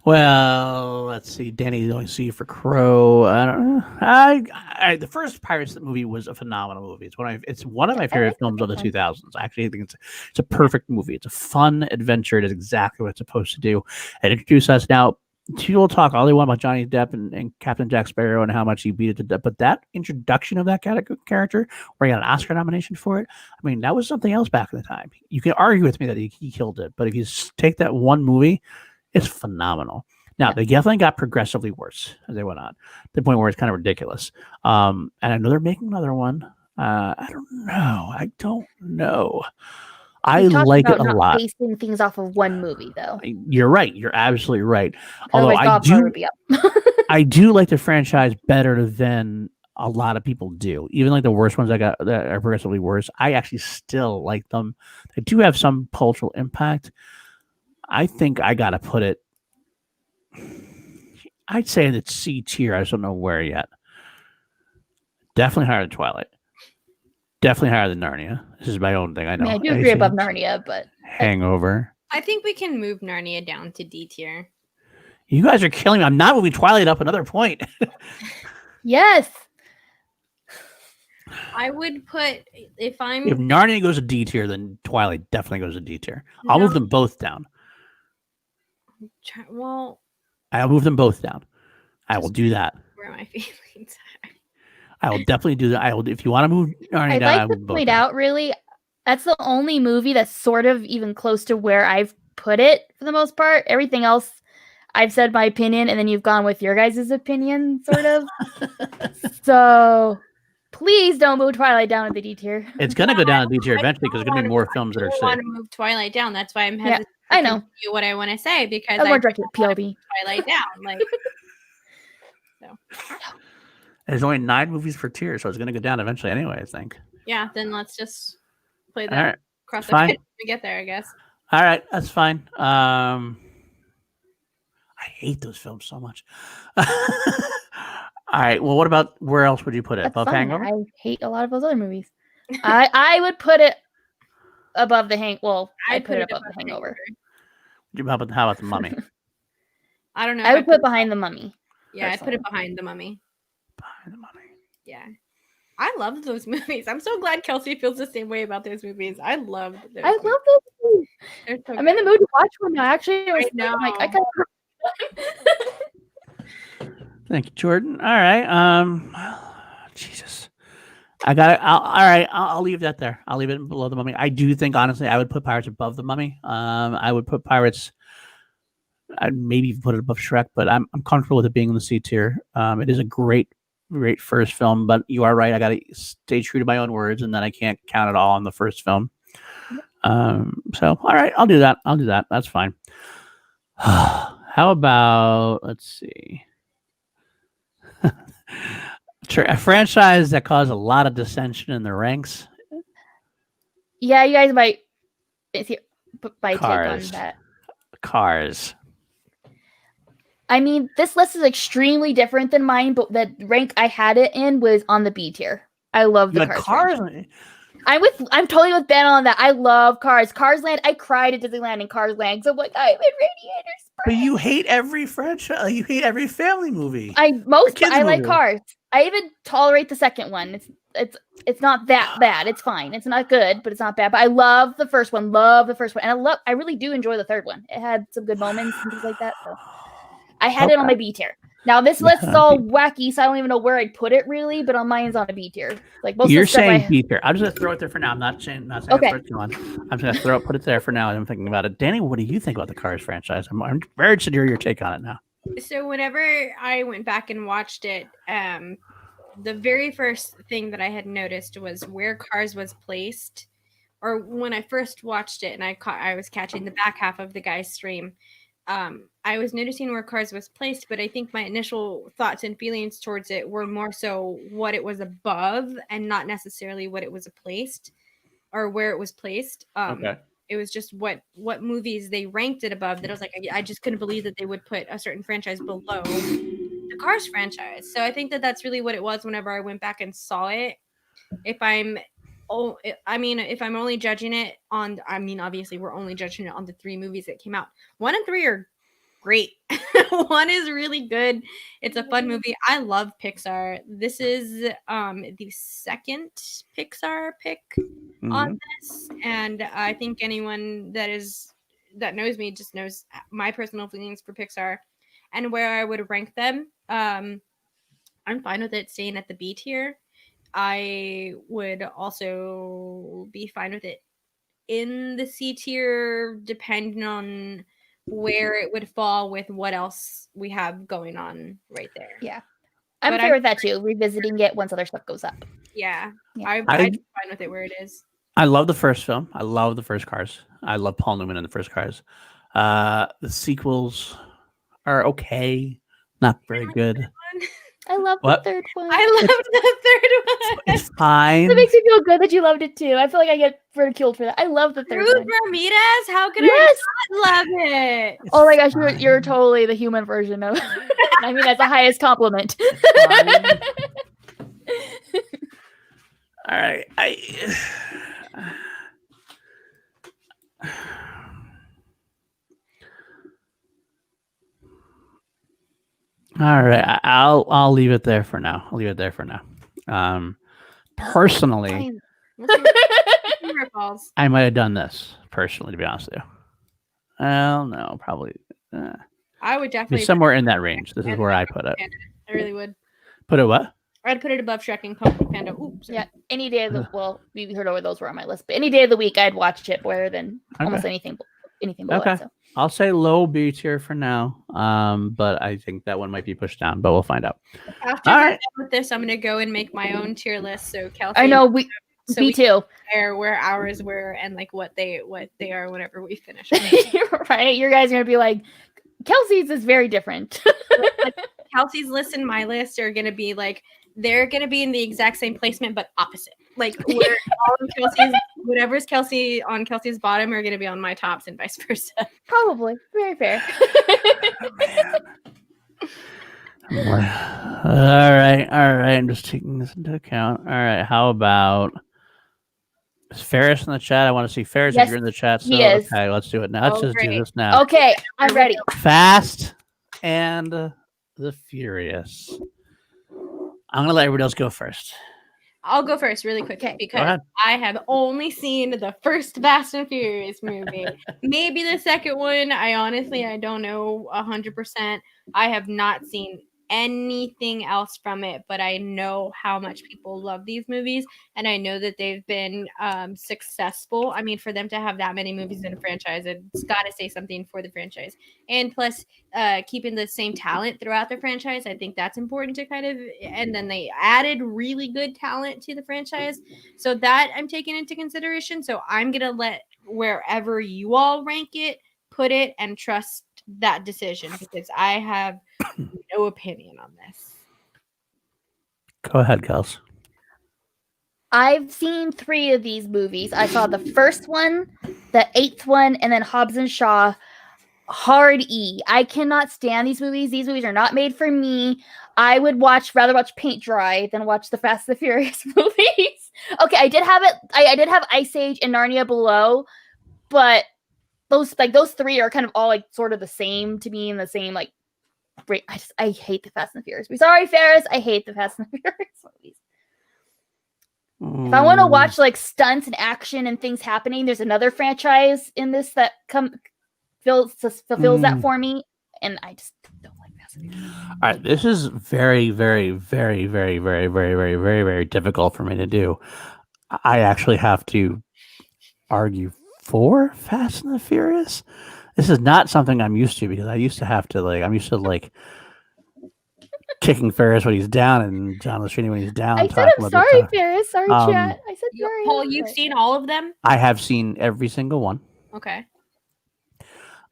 [SPEAKER 1] Well, let's see. Danny only C for Crow. I don't know. The first Pirates movie was a phenomenal movie. It's one of my favorite films of the 2000s. I actually think it's a perfect movie. It's a fun adventure. It is exactly what it's supposed to do. And introduce us now. People talk all they want about Johnny Depp and Captain Jack Sparrow and how much he beat it to death, but that introduction of that character, where he got an Oscar nomination for it, I mean, that was something else back in the time. You can argue with me that he killed it, but if you take that one movie, it's phenomenal. Now, they definitely got progressively worse as they went on, to the point where it's kind of ridiculous. And I know they're making another one. I don't know. I like it a lot.
[SPEAKER 3] Basing things off of one movie, though.
[SPEAKER 1] You're right. You're absolutely right. Although I do like the franchise better than a lot of people do. Even like the worst ones that are progressively worse, I actually still like them. They do have some cultural impact. I think I gotta put it. I'd say it's C tier. I just don't know where yet. Definitely higher than Twilight. Definitely higher than Narnia. This is my own thing. I know.
[SPEAKER 3] I do agree above Narnia, but
[SPEAKER 1] Hangover.
[SPEAKER 2] I think we can move Narnia down to D tier.
[SPEAKER 1] You guys are killing me. I'm not moving Twilight up another point.
[SPEAKER 3] Yes.
[SPEAKER 2] I would put if
[SPEAKER 1] Narnia goes to D tier, then Twilight definitely goes to D tier. I'll move them both down.
[SPEAKER 2] Well,
[SPEAKER 1] I'll move them both down. I will do that.
[SPEAKER 2] Where are my feelings?
[SPEAKER 1] I will definitely do that. If you want to move Narnia down,
[SPEAKER 3] I'd like to point out, really, that's the only movie that's sort of even close to where I've put it for the most part. Everything else, I've said my opinion, and then you've gone with your guys' opinion, sort of. So please don't move Twilight down to the D tier.
[SPEAKER 1] It's going to go down to D tier eventually because there's going to be more films that are sick.
[SPEAKER 2] I want to move Twilight down. That's why I'm hesitant.
[SPEAKER 3] Yeah, I know.
[SPEAKER 2] To do what I want to say because
[SPEAKER 3] I want to PLD
[SPEAKER 2] Twilight down. Like, so.
[SPEAKER 1] There's only 9 movies per tier, so it's going to go down eventually anyway, I think.
[SPEAKER 2] Yeah, then let's just play that across the
[SPEAKER 1] fine.
[SPEAKER 2] to get there, I guess.
[SPEAKER 1] All right, that's fine. I hate those films so much. All right, well, what about, where else would you put it?
[SPEAKER 3] That's
[SPEAKER 1] above
[SPEAKER 3] fine.
[SPEAKER 1] Hangover?
[SPEAKER 3] I hate a lot of those other movies. I would put it above the I'd put it above the Hangover.
[SPEAKER 1] How about the Mummy?
[SPEAKER 2] I don't know.
[SPEAKER 3] I would put Behind the Mummy.
[SPEAKER 2] Yeah, I'd put it Behind the Mummy.
[SPEAKER 1] Behind the Mummy.
[SPEAKER 2] Yeah. I love those movies. I'm so glad Kelsey feels the same way about those movies. I love those movies.
[SPEAKER 3] So I'm in the mood to watch one now. Actually,
[SPEAKER 2] I know.
[SPEAKER 1] Thank you, Jordan. All right. Jesus. I got it. All right. I'll leave that there. I'll leave it below the Mummy. I do think, honestly, I would put Pirates above the Mummy. I would put Pirates. I'd maybe even put it above Shrek, but I'm comfortable with it being in the C tier. It is a great first film, but you are right. I got to stay true to my own words, and then I can't count it all on the first film. So, all right, I'll do that. That's fine. How about, let's see, a franchise that caused a lot of dissension in the ranks?
[SPEAKER 3] Yeah, you guys might put my take on
[SPEAKER 1] Cars.
[SPEAKER 3] that.
[SPEAKER 1] Cars.
[SPEAKER 3] I mean, this list is extremely different than mine, but the rank I had it in was on the B tier. I love the Cars.
[SPEAKER 1] Cars.
[SPEAKER 3] I'm totally with Ben on that. I love Cars. Cars Land. I cried at Disneyland in Cars Land. So I'm like, I'm in Radiator Springs.
[SPEAKER 1] But you hate every franchise. You hate every family movie.
[SPEAKER 3] I
[SPEAKER 1] movie.
[SPEAKER 3] like Cars. I even tolerate the second one. It's not that bad. It's fine. It's not good, but it's not bad. But I love the first one. And I really do enjoy the third one. It had some good moments and things like that. So I had it on my B tier. Now this list is all wacky, so I don't even know where I'd put it really, but on mine's on a B tier. Like most
[SPEAKER 1] You're
[SPEAKER 3] of the stuff
[SPEAKER 1] saying B tier. I'm just gonna throw it there for now. I'm not saying
[SPEAKER 3] okay.
[SPEAKER 1] First one. I'm just gonna put it there for now. I'm thinking about it. Danny, what do you think about the Cars franchise? I'm very interested to hear your take on it now.
[SPEAKER 2] So whenever I went back and watched it, the very first thing that I had noticed was where Cars was placed, or when I first watched it, and I was catching the back half of the guy's stream. I was noticing where Cars was placed, but I think my initial thoughts and feelings towards it were more so what it was above and not necessarily what it was placed or where it was placed.
[SPEAKER 1] Okay.
[SPEAKER 2] It was just what movies they ranked it above that I was like, I just couldn't believe that they would put a certain franchise below the Cars franchise. So I think that that's really what it was whenever I went back and saw it. If I'm only judging it on, obviously we're only judging it on the 3 movies that came out. 1 and 3 are great. 1 is really good. It's a fun movie. I love Pixar. This is the second Pixar pick on this, and I think anyone that knows me just knows my personal feelings for Pixar and where I would rank them. I'm fine with it staying at the B tier. I would also be fine with it in the C tier, depending on where it would fall with what else we have going on right there.
[SPEAKER 3] Yeah. I'm fair with that too. Revisiting it once other stuff goes up.
[SPEAKER 2] Yeah. I'm fine with it where it is.
[SPEAKER 1] I love the first film. I love the first Cars. I love Paul Newman in the first Cars. The sequels are okay. Not very good.
[SPEAKER 3] I love the third one.
[SPEAKER 2] I loved the third one.
[SPEAKER 1] It's fine.
[SPEAKER 3] It makes me feel good that you loved it too. I feel like I get ridiculed for that. I love the third one.
[SPEAKER 2] Ramirez, how could I not love it?
[SPEAKER 3] Oh my gosh, you're totally the human version of I mean, that's the highest compliment.
[SPEAKER 1] All right. All right, I'll leave it there for now. Personally, I might have done this personally, to be honest with you. Well, no, probably.
[SPEAKER 2] I would definitely
[SPEAKER 1] somewhere in that range. This is where I put it.
[SPEAKER 2] I really would.
[SPEAKER 1] Put it what?
[SPEAKER 2] I'd put it above Shrek and Kung Fu Panda. Oops.
[SPEAKER 3] Yeah, any day of the we heard over those were on my list, but any day of the week I'd watch it better than almost anything below.
[SPEAKER 1] Okay.
[SPEAKER 3] It, so.
[SPEAKER 1] I'll say low B tier for now, but I think that one might be pushed down, but we'll find out.
[SPEAKER 2] After we're done with this, I'm going to go and make my own tier list. So Kelsey,
[SPEAKER 3] I know me too.
[SPEAKER 2] Where ours were and like what they are whenever we finish.
[SPEAKER 3] Right, you guys are going to be like, Kelsey's is very different.
[SPEAKER 2] Like, Kelsey's list and my list are going to be like, they're going to be in the exact same placement, but opposite. Like we're all in Kelsey's, whatever's Kelsey on Kelsey's bottom are going to be on my tops and vice versa.
[SPEAKER 3] Probably. Very fair.
[SPEAKER 1] All right. I'm just taking this into account. All right. How about is Ferris in the chat? I want to see Ferris if you're in the chat. So, okay, let's do it now. Let's just do this now.
[SPEAKER 3] Okay, I'm ready.
[SPEAKER 1] Fast and the Furious. I'm going to let everybody else go first.
[SPEAKER 2] I'll go first really quickly because I have only seen the first Fast and Furious movie. Maybe the second one. I don't know 100%. I have not seen anything else from it, but I know how much people love these movies, and I know that they've been successful. I mean, for them to have that many movies in a franchise, it's got to say something for the franchise. And plus, keeping the same talent throughout the franchise, I think that's important to kind of. And then they added really good talent to the franchise, so that I'm taking into consideration. So I'm gonna let wherever you all rank it, put it, and trust that decision, because I have no opinion on this.
[SPEAKER 1] Go ahead, Kels.
[SPEAKER 3] I've seen 3 of these movies. I saw the first one, the 8th one, and then Hobbs and Shaw. Hard E. I cannot stand these movies. These movies are not made for me. I would rather watch paint dry than watch the Fast and the Furious movies. Okay, I did have it. I did have Ice Age and Narnia Below, but those 3 are kind of all like sort of the same to me, in the same like. I hate the Fast and the Furious movies. Sorry, Ferris. I hate the Fast and the Furious movies. If I want to watch like stunts and action and things happening, there's another franchise in this that fulfills that for me, and I just don't like Fast and Furious.
[SPEAKER 1] All right, this is very, very, very, very, very, very, very, very, very difficult for me to do. I actually have to argue for Fast and the Furious. This is not something I'm used to, because I used to have to I'm used to kicking Ferris when he's down and John Lestrini when he's down.
[SPEAKER 3] I said I'm sorry, Ferris. Sorry, chat. I said sorry.
[SPEAKER 2] Paul, you've seen all of them?
[SPEAKER 1] I have seen every single one.
[SPEAKER 2] Okay.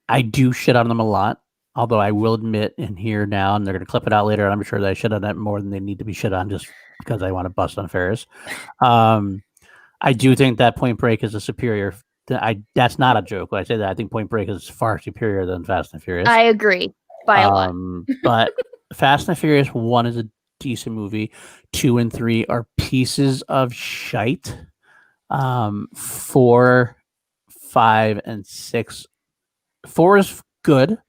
[SPEAKER 1] I do shit on them a lot, although I will admit in here now, and they're going to clip it out later, I'm sure that I shit on it more than they need to be shit on, just because I want to bust on Ferris. I do think that Point Break is a superior. That's not a joke when I say that. I think Point Break is far superior than Fast and Furious.
[SPEAKER 3] I agree by a lot.
[SPEAKER 1] But Fast and Furious 1 is a decent movie. 2 and 3 are pieces of shite. 4, 5, and 6. 4 is good.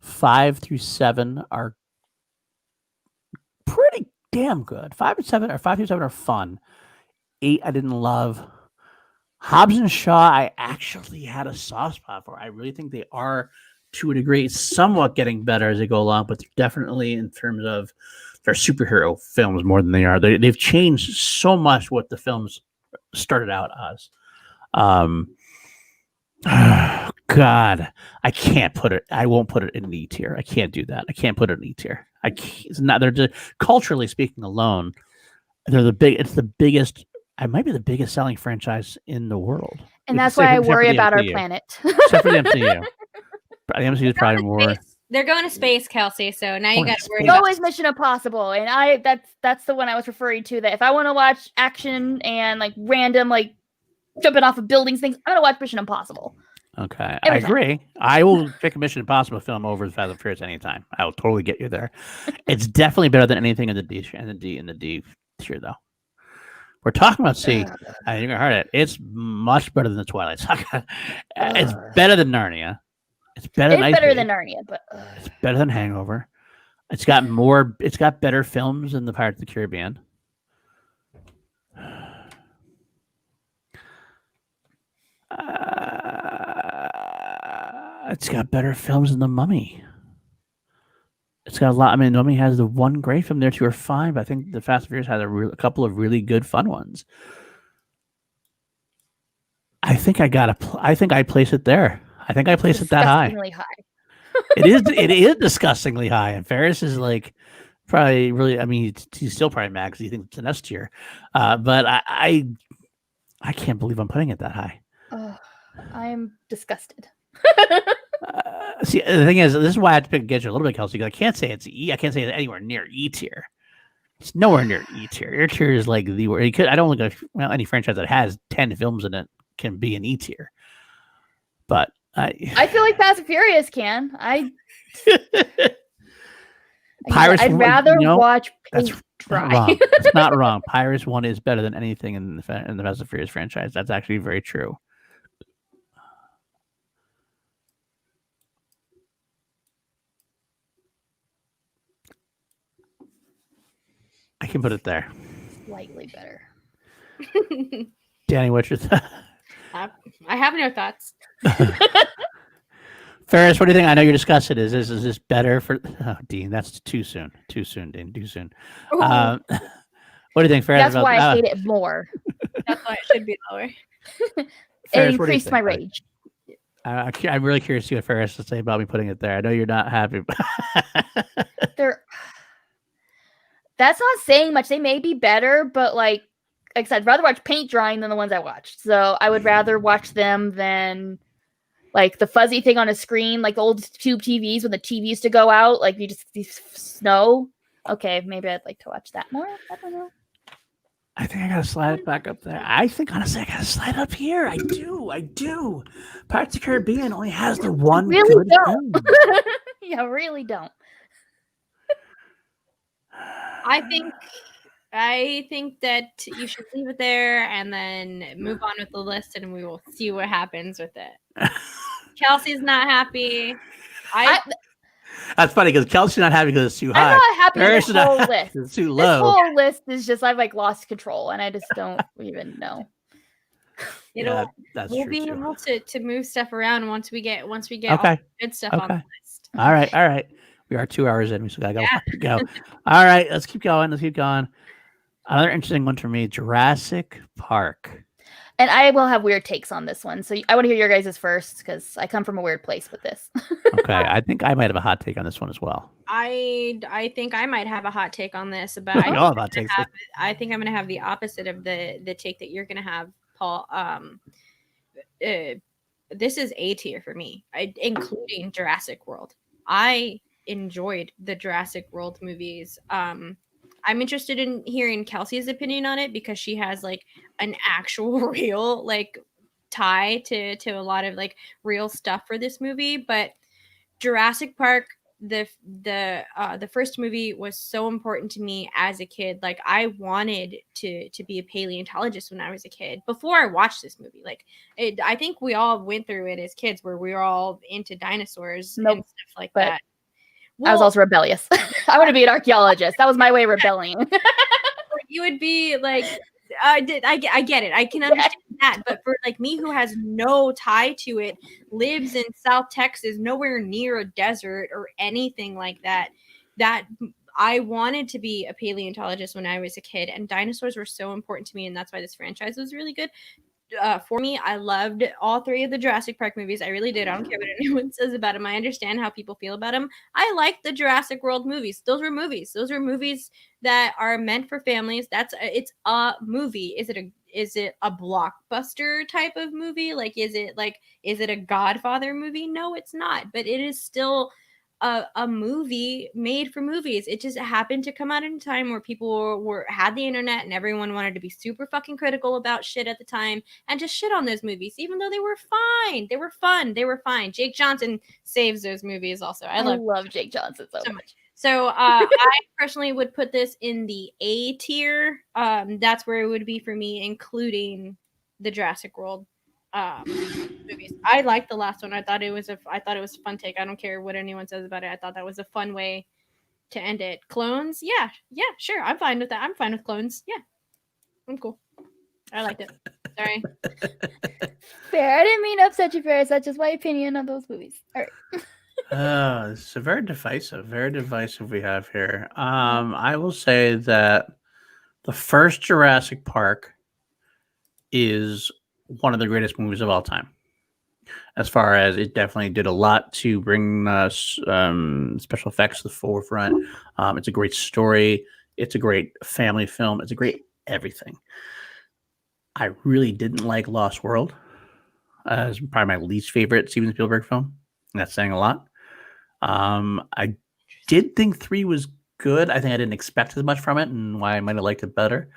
[SPEAKER 1] 5 through 7 are pretty damn good. 5 through 7 are fun. 8 I didn't love. Hobbs and Shaw I actually had a soft spot for. I really think they are, to a degree, somewhat getting better as they go along, but they're definitely, in terms of their superhero films, more than they are. They've changed so much what the films started out as. God, I can't put it. I won't put it in an E tier. I can't do that. I can't put it in E tier. It's not. They're just, culturally speaking alone, they're the big. It's the biggest. It might be the biggest selling franchise in the world.
[SPEAKER 3] And that's why I worry about our planet.
[SPEAKER 1] Except for the MCU. The MCU is probably more.
[SPEAKER 2] They're going to space, Kelsey. So now you got to worry
[SPEAKER 3] about. It's always Mission Impossible, and that's the one I was referring to. That if I want to watch action and like random like jumping off of buildings, things, I'm gonna watch Mission Impossible.
[SPEAKER 1] Okay, I agree. I will pick a Mission Impossible film over the Fast and Furious anytime. I will totally get you there. It's definitely better than anything in the D tier, though. We're talking about C. I think I heard it. It's much better than the Twilight saga. It's better than Narnia. It's better than
[SPEAKER 3] Narnia, but
[SPEAKER 1] it's better than Hangover. It's got better films than the Pirates of the Caribbean. It's got better films than The Mummy. It's got a lot. I mean, The Mummy has the one great film. There two are fine, but I think the Fast and Furious has a couple of really good fun ones. I think I place it there. I think I place it that high. It is disgustingly high, and Ferris is like probably really. I mean, he's still probably mad because he thinks it's an S tier. But I can't believe I'm putting it that high.
[SPEAKER 3] I'm disgusted.
[SPEAKER 1] See, the thing is, this is why I had to pick against you a little bit, Kelsey, because I can't say it's E. I can't say it's anywhere near E tier. It's nowhere near E tier. E tier is like the word. I don't think any franchise that has 10 films in it can be an E tier. But
[SPEAKER 3] I feel like Fast and Furious can. I'd rather watch paint dry.
[SPEAKER 1] It's not wrong. Pirates 1 is better than anything in the Fast and Furious franchise. That's actually very true. I can put it there.
[SPEAKER 3] Slightly better.
[SPEAKER 1] Danny, what's your thought?
[SPEAKER 2] I have no thoughts.
[SPEAKER 1] Ferris, what do you think? I know you're discussing. Is this better for? Oh, Dean, that's too soon. Too soon, Dean. Too soon.
[SPEAKER 2] Ooh,
[SPEAKER 1] What do you think, Ferris?
[SPEAKER 3] That's why I hate it more.
[SPEAKER 2] that's why it should be lower.
[SPEAKER 3] It
[SPEAKER 1] Ferris, what do you
[SPEAKER 3] increased my
[SPEAKER 1] think, buddy?
[SPEAKER 3] rage.
[SPEAKER 1] I'm really curious to see what Ferris has to say about me putting it there. I know you're not happy.
[SPEAKER 3] That's not saying much. They may be better, but like I said, I'd rather watch paint drying than the ones I watched. So I would rather watch them than like the fuzzy thing on a screen, like the old tube TVs when the TV used to go out, like you just see snow. Okay, maybe I'd like to watch that more. I don't know.
[SPEAKER 1] I think I gotta slide it back up there. I think honestly I gotta slide up here. I do. Pirates of the Caribbean only has the one
[SPEAKER 3] Really
[SPEAKER 1] good
[SPEAKER 3] don't.
[SPEAKER 1] film.
[SPEAKER 3] Yeah, really don't.
[SPEAKER 2] I think that you should leave it there and then move on with the list, and we will see what happens with it. Kelsey's not happy.
[SPEAKER 1] That's funny because Kelsey's not happy because it's too high.
[SPEAKER 3] I'm not happy with
[SPEAKER 1] Ferris
[SPEAKER 3] this
[SPEAKER 1] is not
[SPEAKER 3] whole
[SPEAKER 1] happy
[SPEAKER 3] list.
[SPEAKER 1] 'cause it's too
[SPEAKER 3] This
[SPEAKER 1] low.
[SPEAKER 3] whole list is just I've like lost control and I just don't even know.
[SPEAKER 1] Yeah, that's
[SPEAKER 2] We'll
[SPEAKER 1] true
[SPEAKER 2] be
[SPEAKER 1] too.
[SPEAKER 2] able to move stuff around once we get all
[SPEAKER 1] Okay.
[SPEAKER 2] the good stuff on the
[SPEAKER 1] Okay.
[SPEAKER 2] list.
[SPEAKER 1] All right. We are 2 hours in. We still gotta go. All right, let's keep going. Another interesting one for me: Jurassic Park.
[SPEAKER 3] And I will have weird takes on this one. So I want to hear your guys' first because I come from a weird place with this.
[SPEAKER 1] Okay, I think I might have a hot take on this one as well.
[SPEAKER 2] I think I might have a hot take on this, but
[SPEAKER 1] We all have hot takes.
[SPEAKER 2] I think I'm going to have the opposite of the take that you're going to have, Paul. This is A tier for me, including Jurassic World. I enjoyed the Jurassic World movies. I'm interested in hearing Kelsey's opinion on it because she has like an actual real like tie to a lot of like real stuff for this movie. But Jurassic Park, the first movie was so important to me as a kid. Like I wanted to be a paleontologist when I was a kid before I watched this movie. Like I think we all went through it as kids where we were all into dinosaurs and stuff like that.
[SPEAKER 3] I was also rebellious. I want to be an archaeologist. That was my way of rebelling.
[SPEAKER 2] You would be like, I get it. I can understand that. But for like me, who has no tie to it, lives in South Texas, nowhere near a desert or anything like that, that I wanted to be a paleontologist when I was a kid, and dinosaurs were so important to me, and that's why this franchise was really good. For me, I loved all three of the Jurassic Park movies. I really did. I don't care what anyone says about them. I understand how people feel about them. I like the Jurassic World movies. Those were movies. Those are movies that are meant for families. It's a movie. Is it a blockbuster type of movie? Like, is it a Godfather movie? No, it's not. But it is still a movie made for movies. It just happened to come out in a time where people had the internet and everyone wanted to be super fucking critical about shit at the time and just shit on those movies, even though they were fine. They were fun. They were fine. Jake Johnson saves those movies also. I love
[SPEAKER 3] Jake Johnson so much.
[SPEAKER 2] So I personally would put this in the A tier. That's where it would be for me, including the Jurassic World movies. I liked the last one. I thought it was a fun take. I don't care what anyone says about it. I thought that was a fun way to end it. Clones, yeah, sure. I'm fine with that. I'm fine with clones. Yeah, I'm cool. I liked it. Sorry.
[SPEAKER 3] Fair. I didn't mean to upset you, Ferris. That's just my opinion on those movies. All right.
[SPEAKER 1] It's a very divisive we have here. I will say that the first Jurassic Park is one of the greatest movies of all time. As far as it definitely did a lot to bring special effects to the forefront. It's a great story. It's a great family film. It's a great everything. I really didn't like Lost World. It's probably my least favorite Steven Spielberg film. And that's saying a lot. I did think 3 was good. I think I didn't expect as much from it and why I might have liked it better.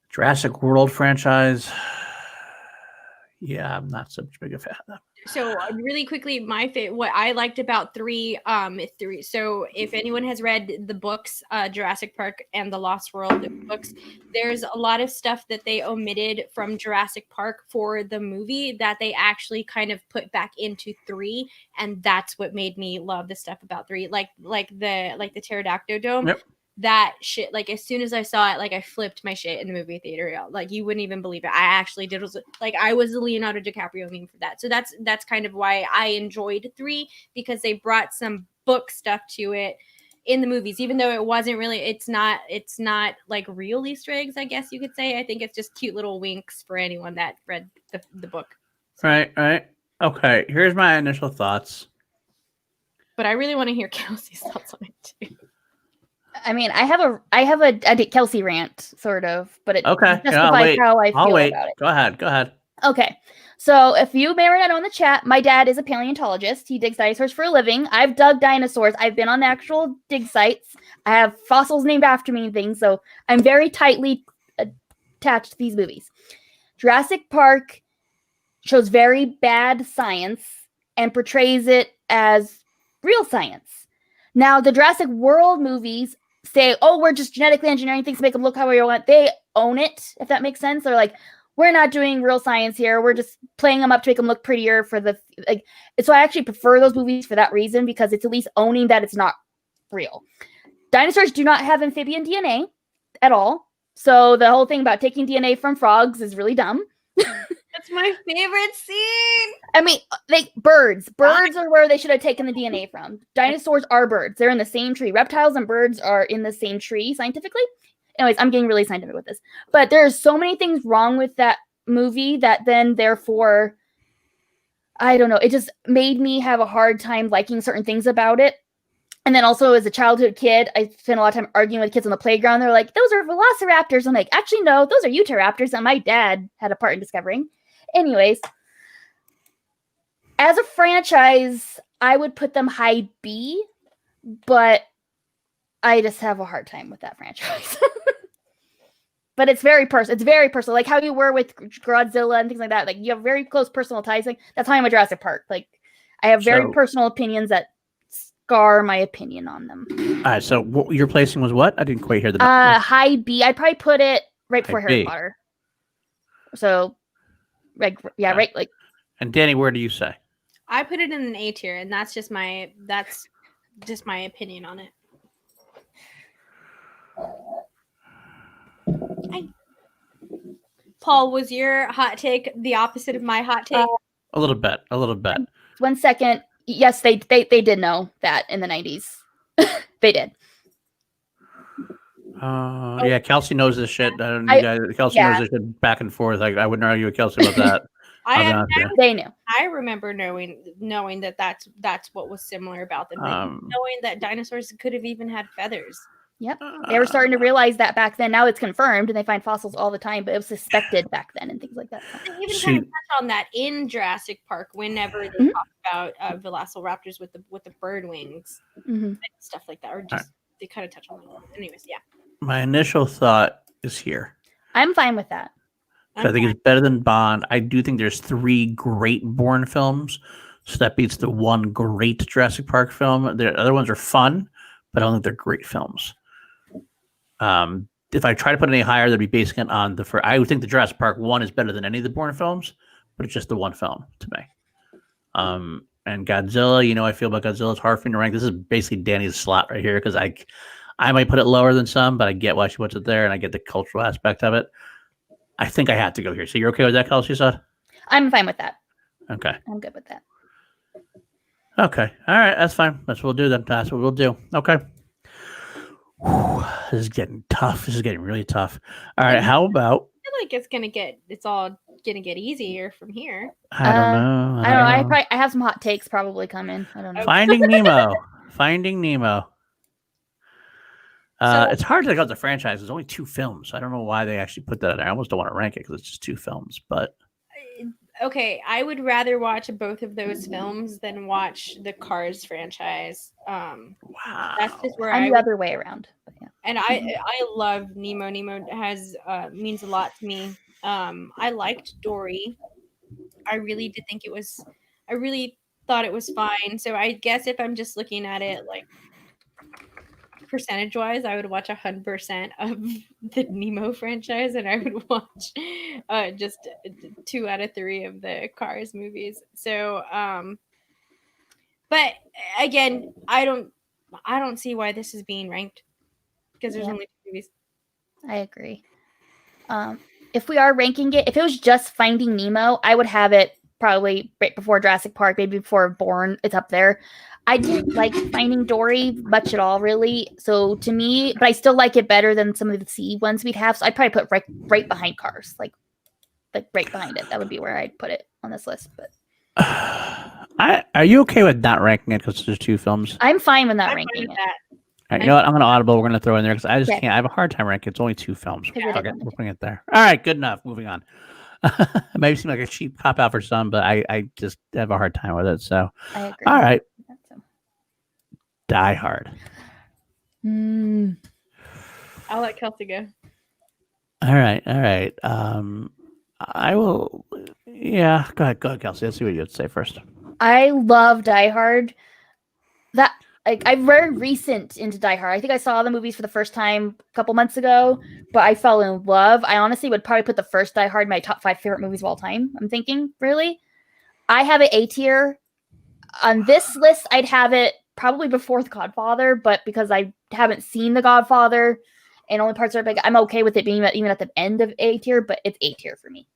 [SPEAKER 1] Jurassic World franchise. Yeah, I'm not such big a fan of that.
[SPEAKER 2] So really quickly, what I liked about 3. So if anyone has read the books, Jurassic Park and the Lost World books, there's a lot of stuff that they omitted from Jurassic Park for the movie that they actually kind of put back into 3, and that's what made me love the stuff about 3, like the pterodactyl dome.
[SPEAKER 1] Yep.
[SPEAKER 2] that shit, like as soon as I saw it, like I flipped my shit in the movie theater. Like you wouldn't even believe it. I actually did. Was like I was a Leonardo DiCaprio meme for that. So that's kind of why I enjoyed 3, because they brought some book stuff to it in the movies, even though it wasn't really. It's not like real Easter eggs, I guess you could say. I think it's just cute little winks for anyone that read the book. So.
[SPEAKER 1] Right. Okay, here's my initial thoughts.
[SPEAKER 2] But I really want to hear Kelsey's thoughts on it too.
[SPEAKER 3] I mean, I have a Kelsey rant, sort of, but it
[SPEAKER 1] Okay.
[SPEAKER 3] justifies how I feel
[SPEAKER 1] wait.
[SPEAKER 3] about it.
[SPEAKER 1] Go ahead.
[SPEAKER 3] Okay. So if you may or may not know in the chat, my dad is a paleontologist. He digs dinosaurs for a living. I've dug dinosaurs. I've been on the actual dig sites. I have fossils named after me and things. So I'm very tightly attached to these movies. Jurassic Park shows very bad science and portrays it as real science. Now, the Jurassic World movies say, oh, we're just genetically engineering things to make them look how we want. They own it, if that makes sense. They're like, we're not doing real science here. We're just playing them up to make them look prettier for the like. So I actually prefer those movies for that reason, because it's at least owning that it's not real. Dinosaurs do not have amphibian DNA at all. So the whole thing about taking DNA from frogs is really dumb.
[SPEAKER 2] That's my favorite scene.
[SPEAKER 3] I mean, like birds. Birds are where they should have taken the DNA from. Dinosaurs are birds. They're in the same tree. Reptiles and birds are in the same tree scientifically. Anyways, I'm getting really scientific with this. But there's so many things wrong with that movie that then, therefore, I don't know. It just made me have a hard time liking certain things about it. And then also as a childhood kid, I spent a lot of time arguing with kids on the playground. They're like, those are velociraptors. I'm like, actually, no, those are Utahraptors that my dad had a part in discovering. Anyways, as a franchise, I would put them high B, but I just have a hard time with that franchise. But it's very personal. It's very personal. Like how you were with Godzilla and things like that. Like you have very close personal ties. Like that's how I'm a Jurassic Park. Like I have very personal opinions that scar my opinion on them.
[SPEAKER 1] All right. So what your placing was what? I didn't quite hear the
[SPEAKER 3] high B. I'd probably put it right before Harry Potter. So like right like.
[SPEAKER 1] And Danny, where do you say?
[SPEAKER 2] I put it in an A tier, and that's just my opinion on it. Paul, was your hot take the opposite of my hot take?
[SPEAKER 1] A little bit.
[SPEAKER 3] 1 second. Yes, they did know that in the 90s. They did.
[SPEAKER 1] Yeah, Kelsey knows this shit. Kelsey knows this shit back and forth. Like I wouldn't argue with Kelsey about that.
[SPEAKER 3] They knew.
[SPEAKER 2] I remember knowing that that's what was similar about them. Knowing that dinosaurs could have even had feathers.
[SPEAKER 3] Yep. They were starting to realize that back then. Now it's confirmed, and they find fossils all the time, but it was suspected back then and things like that.
[SPEAKER 2] They even kind of touch on that in Jurassic Park whenever they talk about velociraptors with the bird wings and stuff like that, or just they kind of touch on that. Anyways, yeah.
[SPEAKER 1] My initial thought is here.
[SPEAKER 3] I'm fine with that.
[SPEAKER 1] I think it's better than Bond. I do think there's 3 great Bourne films, so that beats the 1 great Jurassic Park film. The other ones are fun, but I don't think they're great films. If I try to put any higher, they'd be basing it on I would think the Jurassic Park 1 is better than any of the Bourne films, but it's just the 1 film to me. And Godzilla, I feel about Godzilla. It's hard for me to rank. This is basically Danny's slot right here because I might put it lower than some, but I get why she puts it there, and I get the cultural aspect of it. I think I had to go here. So you're okay with that, Kelsey, you said?
[SPEAKER 3] I'm fine with that.
[SPEAKER 1] Okay.
[SPEAKER 3] I'm good with that.
[SPEAKER 1] Okay. All right. That's fine. That's what we'll do then. That's what we'll do. Okay. Whew, this is getting tough. This is getting really tough. All right. How about?
[SPEAKER 2] I feel like it's all gonna get easier from here.
[SPEAKER 1] I don't know.
[SPEAKER 3] I have some hot takes probably coming. I don't know.
[SPEAKER 1] Finding Nemo. It's hard to take out the franchise. There's only 2 films. I don't know why they actually put that in there. I almost don't want to rank it because it's just 2 films. But
[SPEAKER 2] okay, I would rather watch both of those films than watch the Cars franchise.
[SPEAKER 1] Wow,
[SPEAKER 2] that's just where
[SPEAKER 3] I'm the other way around. Yeah.
[SPEAKER 2] And I love Nemo. Nemo means a lot to me. I liked Dory. I really did think I really thought it was fine. So I guess if I'm just looking at it like percentage wise, I would watch 100% of the Nemo franchise, and I would watch just 2 out of 3 of the Cars movies. So, but again, I don't see why this is being ranked. because there's
[SPEAKER 3] Yeah.
[SPEAKER 2] only 2 movies.
[SPEAKER 3] I agree. If we are ranking it, if it was just Finding Nemo, I would have it probably right before Jurassic Park, maybe before Born. It's up there. I didn't like Finding Dory much at all, really. So to me, but I still like it better than some of the C ones we'd have. So I'd probably put right behind Cars, like right behind it. That would be where I'd put it on this list. But
[SPEAKER 1] Are you okay with not ranking it because there's 2 films?
[SPEAKER 3] I'm fine with not
[SPEAKER 2] I'm fine
[SPEAKER 3] ranking
[SPEAKER 2] with
[SPEAKER 3] it.
[SPEAKER 2] that.
[SPEAKER 1] All right, you know what? I'm going to audible. We're going to throw in there because I just
[SPEAKER 3] Okay.
[SPEAKER 1] can't. I have a hard time ranking. It's only 2 films.
[SPEAKER 3] Because it
[SPEAKER 1] Okay,
[SPEAKER 3] is
[SPEAKER 1] we're putting it there. All right, good enough. Moving on. It may seem like a cheap cop out for some, but I just have a hard time with it. So,
[SPEAKER 3] I agree.
[SPEAKER 1] all right,
[SPEAKER 3] So-
[SPEAKER 1] Die Hard.
[SPEAKER 2] I'll let Kelsey go.
[SPEAKER 1] All right. I will. Yeah, go ahead, Kelsey. Let's see what you have to say first.
[SPEAKER 3] I love Die Hard. That I'm very recent into Die Hard. I think I saw the movies for the first time a couple months ago, but I fell in love. I honestly would probably put the first Die Hard in my top 5 favorite movies of all time. I'm thinking, really. I have it A tier. On this list, I'd have it probably before The Godfather, but because I haven't seen The Godfather and only parts are big, I'm okay with it being even at the end of A tier, but it's A tier for me.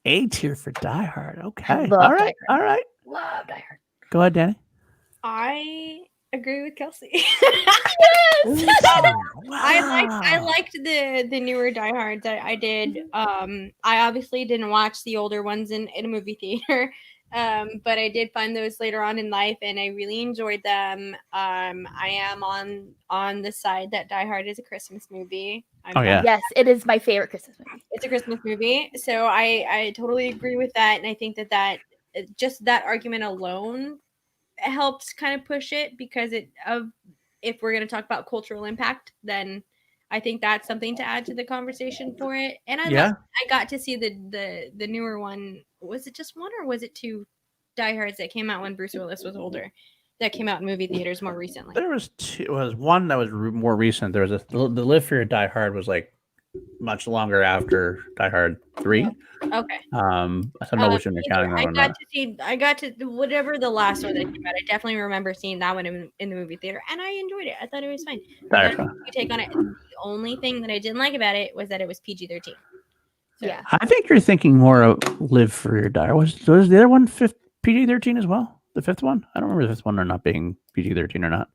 [SPEAKER 1] A tier for Die Hard. Okay.
[SPEAKER 3] I love
[SPEAKER 1] All right.
[SPEAKER 3] Die Hard.
[SPEAKER 1] All right.
[SPEAKER 3] Love Die Hard.
[SPEAKER 1] Go ahead, Danny.
[SPEAKER 2] I agree with Kelsey.
[SPEAKER 3] Yes!
[SPEAKER 2] I liked the newer Die Hards. I did. I obviously didn't watch the older ones in a movie theater. But I did find those later on in life, and I really enjoyed them. I am on the side that Die Hard is a Christmas movie.
[SPEAKER 1] Yeah.
[SPEAKER 3] Yes, it is my favorite Christmas movie.
[SPEAKER 2] It's a Christmas movie, so I totally agree with that, and I think that just that argument alone helps kind of push it because if we're going to talk about cultural impact, then I think that's something to add to the conversation for it. And I got to see the newer one. Was it just one or was it 2 Die Hards that came out when Bruce Willis was older? That came out in movie theaters more recently.
[SPEAKER 1] There was 2. It was one that was more recent. There was the Live for Your Die Hard was like much longer after Die Hard 3.
[SPEAKER 2] Okay.
[SPEAKER 1] I don't know which one you're counting on.
[SPEAKER 2] I got to whatever the last one that came out. I definitely remember seeing that one in the movie theater, and I enjoyed it. I thought it was fine. You take on it. The only thing that I didn't like about it was that it was PG-13. So.
[SPEAKER 3] Yeah.
[SPEAKER 1] I think you're thinking more of Live for Your Die. Was the other one PG-13 as well? The 5th one? I don't remember the 5th one or not being PG-13 or not.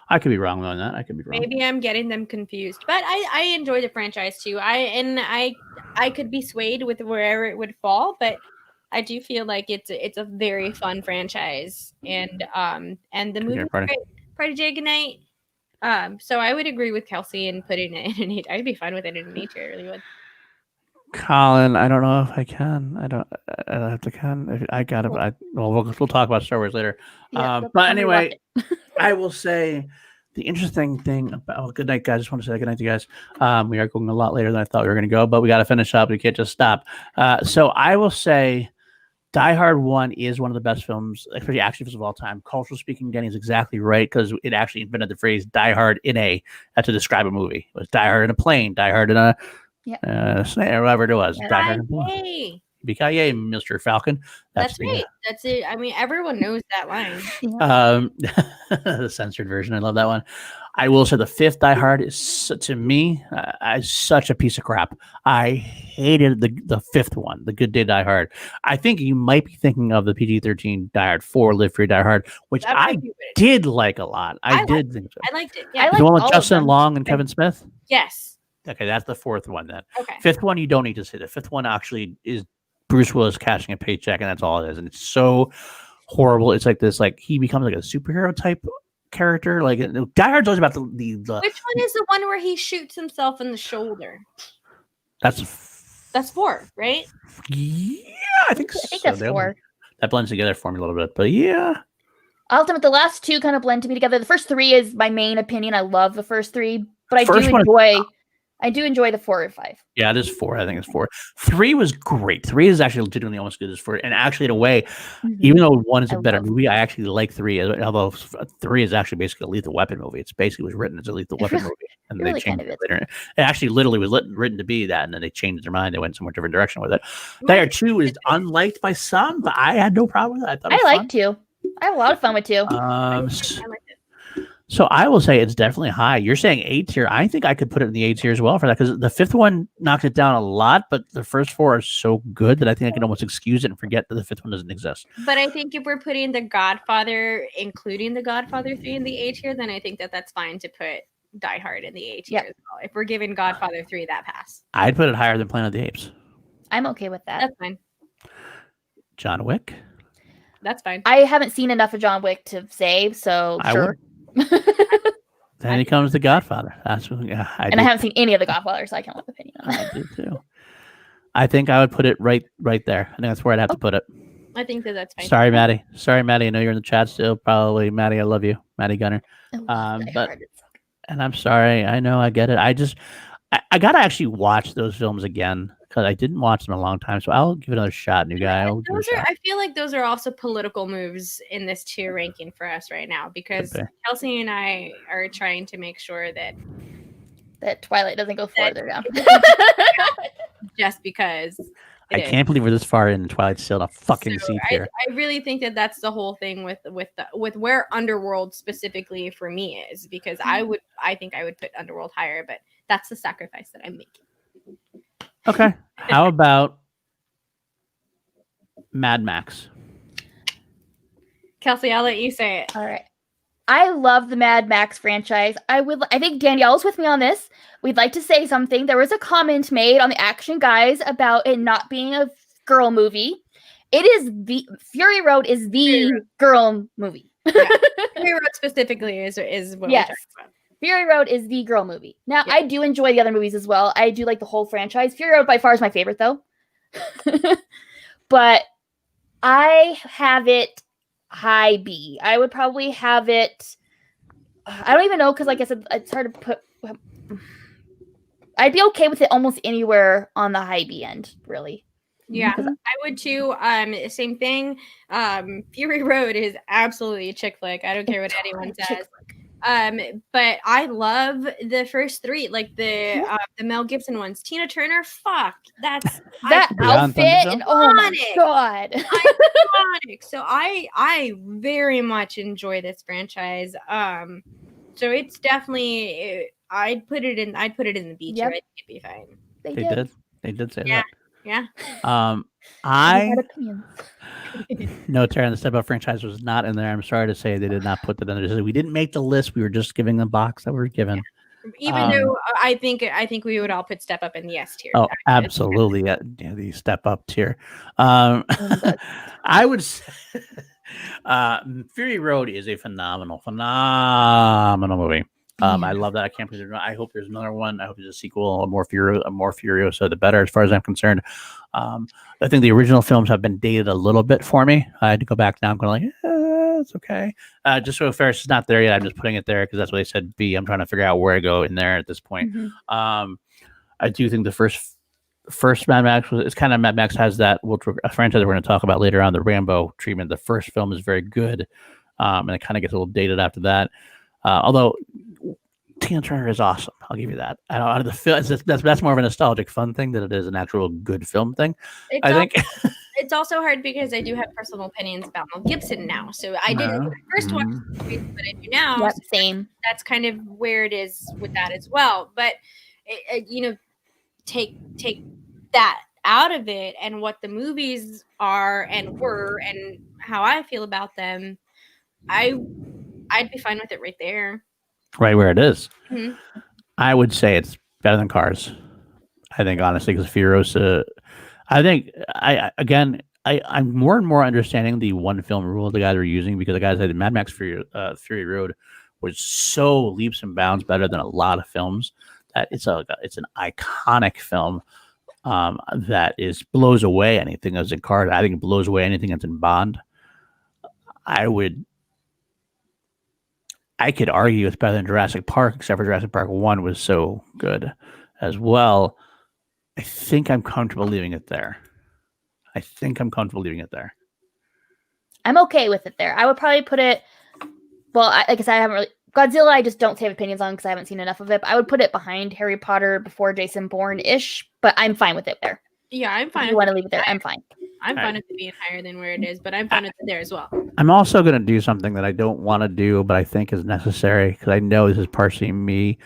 [SPEAKER 1] I could be wrong on that. I could be wrong.
[SPEAKER 2] Maybe I'm getting them confused, but I enjoy the franchise too. I could be swayed with wherever it would fall, but I do feel like it's a very fun franchise, and the movie Party Day Goodnight. So I would agree with Kelsey and putting it in an 8. I'd be fine with it in an 8 tier. I really would.
[SPEAKER 1] Colin, I don't know if I can. I have to can. I got it. We'll talk about Star Wars later.
[SPEAKER 3] Yeah,
[SPEAKER 1] but anyway, I will say the interesting thing about good night, guys. I just want to say good night to you guys. We are going a lot later than I thought we were going to go, but we got to finish up. We can't just stop. So I will say Die Hard 1 is one of the best films, especially action films of all time. Culturally speaking, Danny is exactly right because it actually invented the phrase Die Hard in a to describe a movie. It was Die Hard in a plane, Die Hard in a snake, or whatever it was. Die Hard in a plane. Yippee-ki-yay, Mr. Falcon.
[SPEAKER 2] That's right. That's it. I mean, everyone knows that line.
[SPEAKER 1] The censored version. I love that one. I will say the 5th Die Hard is, to me, such a piece of crap. I hated the 5th one, the Good Day Die Hard. I think you might be thinking of the PG-13 Die Hard 4, Live Free Die Hard, which I did like a lot. I did think so.
[SPEAKER 2] I liked it. Yeah.
[SPEAKER 1] The one with Justin Long and Kevin Smith?
[SPEAKER 2] Yes.
[SPEAKER 1] Okay, that's the 4th one then.
[SPEAKER 2] Okay.
[SPEAKER 1] 5th one, you don't need to say. The 5th one actually is Bruce Willis cashing a paycheck, and that's all it is. And it's so horrible. It's like this, like he becomes like a superhero type character. Like Die Hard's always about the
[SPEAKER 2] Which one is the one where he shoots himself in the shoulder?
[SPEAKER 1] That's
[SPEAKER 2] 4, right?
[SPEAKER 1] Yeah, I think
[SPEAKER 3] that's 4.
[SPEAKER 1] That blends together for me a little bit, but yeah.
[SPEAKER 3] Ultimately, the last 2 kind of blend to me together. The first 3 is my main opinion. I love the first 3, but I do enjoy the 4 or 5.
[SPEAKER 1] Yeah, it is 4. I think it's 4. 3 was great. 3 is actually legitimately almost good as 4. And actually, in a way, even though 1 is a better movie, I actually like 3. Although 3 is actually basically a Lethal Weapon movie. It's basically was written as a Lethal Weapon movie, and they changed it later. It actually literally was written to be that, and then they changed their mind. They went somewhere different direction with it. Die Hard 2 is unliked by some, but I had no problem with it. I thought it was
[SPEAKER 3] liked 2. I had a lot of fun with 2.
[SPEAKER 1] So I will say it's definitely high. You're saying A tier. I think I could put it in the A tier as well for that because the fifth one knocked it down a lot, but the first four are so good that I think I can almost excuse it and forget that the fifth one doesn't exist.
[SPEAKER 2] But I think if we're putting The Godfather, including The Godfather 3 in the A tier, then I think that that's fine to put Die Hard in the A tier as well. If we're giving Godfather 3 that pass.
[SPEAKER 1] I'd put it higher than Planet of the Apes.
[SPEAKER 3] I'm okay with that.
[SPEAKER 2] That's fine.
[SPEAKER 1] John Wick.
[SPEAKER 2] That's fine.
[SPEAKER 3] I haven't seen enough of John Wick to say, so sure.
[SPEAKER 1] Then he comes The Godfather. That's what, yeah,
[SPEAKER 3] I haven't seen any of The Godfather, so I can't have an opinion on
[SPEAKER 1] I
[SPEAKER 3] it.
[SPEAKER 1] do too. I think I would put it right there. I think that's where I'd have to put it.
[SPEAKER 2] I think that's fine.
[SPEAKER 1] Sorry, Maddie. I know you're in the chat still. Probably, Maddie. I love you, Maddie Gunner. And I'm sorry. I know. I get it. I gotta actually watch those films again because I didn't watch them in a long time. So I'll give it another shot, new guy.
[SPEAKER 2] I feel like those are also political moves in this tier ranking for us right now because Kelsey and I are trying to make sure that
[SPEAKER 3] Twilight doesn't go further down.
[SPEAKER 2] Just because.
[SPEAKER 1] I can't believe we're this far in Twilight still in a fucking C tier.
[SPEAKER 2] I really think that that's the whole thing with where Underworld specifically for me is because I think I would put Underworld higher, but that's the sacrifice that I'm making.
[SPEAKER 1] Okay. How about Mad Max?
[SPEAKER 2] Kelsey, I'll let you say it.
[SPEAKER 3] All right. I love the Mad Max franchise. I think Danielle's with me on this. We'd like to say something. There was a comment made on the Action Guys about it not being a girl movie. It is Fury Road is the girl movie.
[SPEAKER 2] Yeah. Fury Road specifically is what we're talking about.
[SPEAKER 3] Fury Road is the girl movie. Now, I do enjoy the other movies as well. I do like the whole franchise. Fury Road by far is my favorite, though. But I have it high B. I would probably have it. I don't even know because, like I said, it's hard to put. I'd be okay with it almost anywhere on the high B end, really.
[SPEAKER 2] Yeah, I would too. Same thing. Fury Road is absolutely a chick flick. I don't care what anyone says. But I love the first three, like the Mel Gibson ones. Tina Turner, fuck, that's
[SPEAKER 3] that outfit, and oh my god,
[SPEAKER 2] iconic. So I very much enjoy this franchise. So it's definitely I'd put it in the B tier. I think it'd be fine.
[SPEAKER 1] They did say that.
[SPEAKER 2] Yeah.
[SPEAKER 1] No, Terran, the Step Up franchise was not in there. I'm sorry to say they did not put that in there. We didn't make the list. We were just giving the box that we were given.
[SPEAKER 2] Even though I think we would all put Step Up in the S tier.
[SPEAKER 1] Oh, absolutely. The Step Up tier. I would say Fury Road is a phenomenal movie. I love that. I can't believe I hope there's another one. I hope there's a sequel, a more Furiosa, the better, as far as I'm concerned. I think the original films have been dated a little bit for me. I had to go back now. I'm going like, it's okay. Just so Ferris is not there yet. I'm just putting it there because that's what they said B. I'm trying to figure out where I go in there at this point. Mm-hmm. I do think the first Mad Max it's kind of Mad Max has that a franchise we're going to talk about later on, the Rambo treatment. The first film is very good, and it kind of gets a little dated after that. Although Tina Turner is awesome, I'll give you that. Out of the film, that's more of a nostalgic fun thing than it is an actual good film thing. I think
[SPEAKER 2] it's also hard because I do have personal opinions about Mel Gibson now. So I didn't when I first watched the movie, but I do now.
[SPEAKER 3] Yep, same.
[SPEAKER 2] That's kind of where it is with that as well. But take that out of it and what the movies are and were and how I feel about them, I'd be fine with it right there.
[SPEAKER 1] Right where it is.
[SPEAKER 2] Mm-hmm.
[SPEAKER 1] I would say it's better than Cars. I think, honestly, because Furiosa, I'm more and more understanding the one film rule the guys are using because the guys said Mad Max Fury Road was so leaps and bounds better than a lot of films that it's an iconic film that blows away anything that's in Cars. I think it blows away anything that's in Bond. I could argue it's better than Jurassic Park, except for Jurassic Park 1 was so good as well. I think I'm comfortable leaving it there.
[SPEAKER 3] I'm okay with it there. I would probably put it, like I said, I haven't really, Godzilla, I just don't have opinions on because I haven't seen enough of it, but I would put it behind Harry Potter before Jason Bourne-ish, but I'm fine with it there.
[SPEAKER 2] Yeah, I'm fine.
[SPEAKER 3] If you want to leave it there, I'm fine.
[SPEAKER 2] I'm fine with it being higher than where it is, but I'm fine with it there as well.
[SPEAKER 1] I'm also going to do something that I don't want to do, but I think is necessary because I know this is partially me.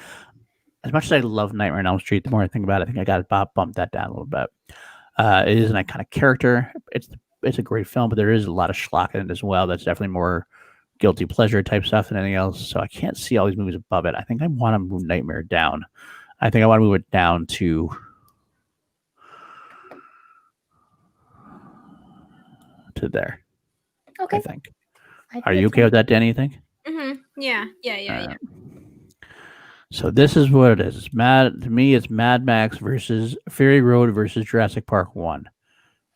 [SPEAKER 1] As much as I love Nightmare on Elm Street, the more I think about it, I think I got to bump that down a little bit. It is an iconic character. It's a great film, but there is a lot of schlock in it as well. That's definitely more guilty pleasure type stuff than anything else. So I can't see all these movies above it. I think I want to move Nightmare down. I think I want to move it down to there.
[SPEAKER 3] Okay.
[SPEAKER 1] I think.
[SPEAKER 3] I
[SPEAKER 1] Are
[SPEAKER 3] think
[SPEAKER 1] you
[SPEAKER 3] it's
[SPEAKER 1] okay with that, Danny? You think?
[SPEAKER 2] Yeah.
[SPEAKER 1] So this is what it is. It's to me, it's Mad Max versus Fury Road versus Jurassic Park 1.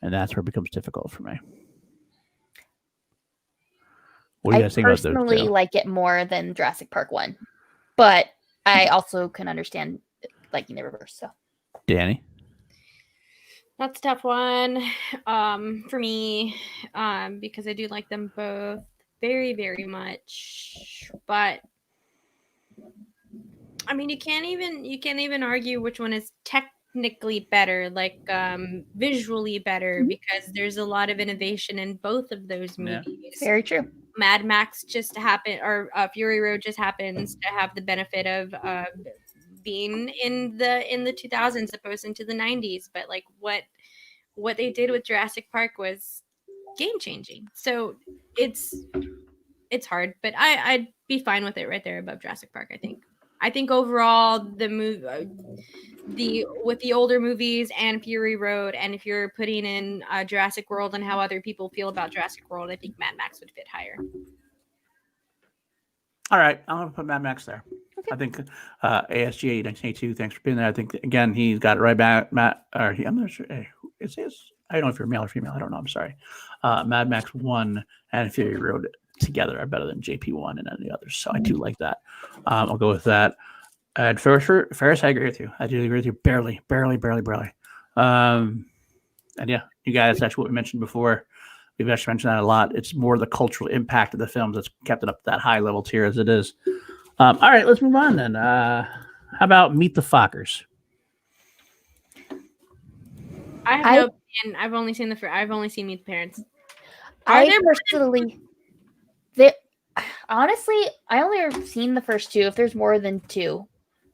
[SPEAKER 1] And that's where it becomes difficult for me. What do you
[SPEAKER 3] I
[SPEAKER 1] guys think about those
[SPEAKER 3] personally
[SPEAKER 1] two?
[SPEAKER 3] like it more than Jurassic Park 1. But I also can understand liking the reverse. So
[SPEAKER 1] Danny?
[SPEAKER 2] That's a tough one for me because I do like them both very, very much. But I mean, you can't even argue which one is technically better, like visually better, because there's a lot of innovation in both of those movies.
[SPEAKER 3] very true.
[SPEAKER 2] Mad Max just happened, or Fury Road just happens to have the benefit of being in the 2000s opposed to the 90s. But like what they did with Jurassic Park was game changing. So it's hard, but I'd be fine with it right there above Jurassic Park. I think overall the move, with the older movies and Fury Road, and if you're putting in Jurassic World and how other people feel about Jurassic World, I think Mad Max would fit higher.
[SPEAKER 1] All right, I'm gonna put Mad Max there.
[SPEAKER 3] Okay.
[SPEAKER 1] I think ASG 1982. Thanks for being there. I think again he's got it right back. I'm not sure. Hey, is this? I don't know if you're male or female. I don't know. I'm sorry. Mad Max 1 and Fury Road together are better than JP1 and any others. So I do like that. I'll go with that. And Ferris, I agree with you. I do agree with you. Barely. And yeah, you guys, that's what we mentioned before. We've actually mentioned that a lot. It's more the cultural impact of the films that's kept it up to that high level tier as it is. All right, let's move on then. How about Meet the Fockers?
[SPEAKER 2] I have no opinion. I've only seen Meet the Parents.
[SPEAKER 3] Honestly, I only have seen the first two. If there's more than two,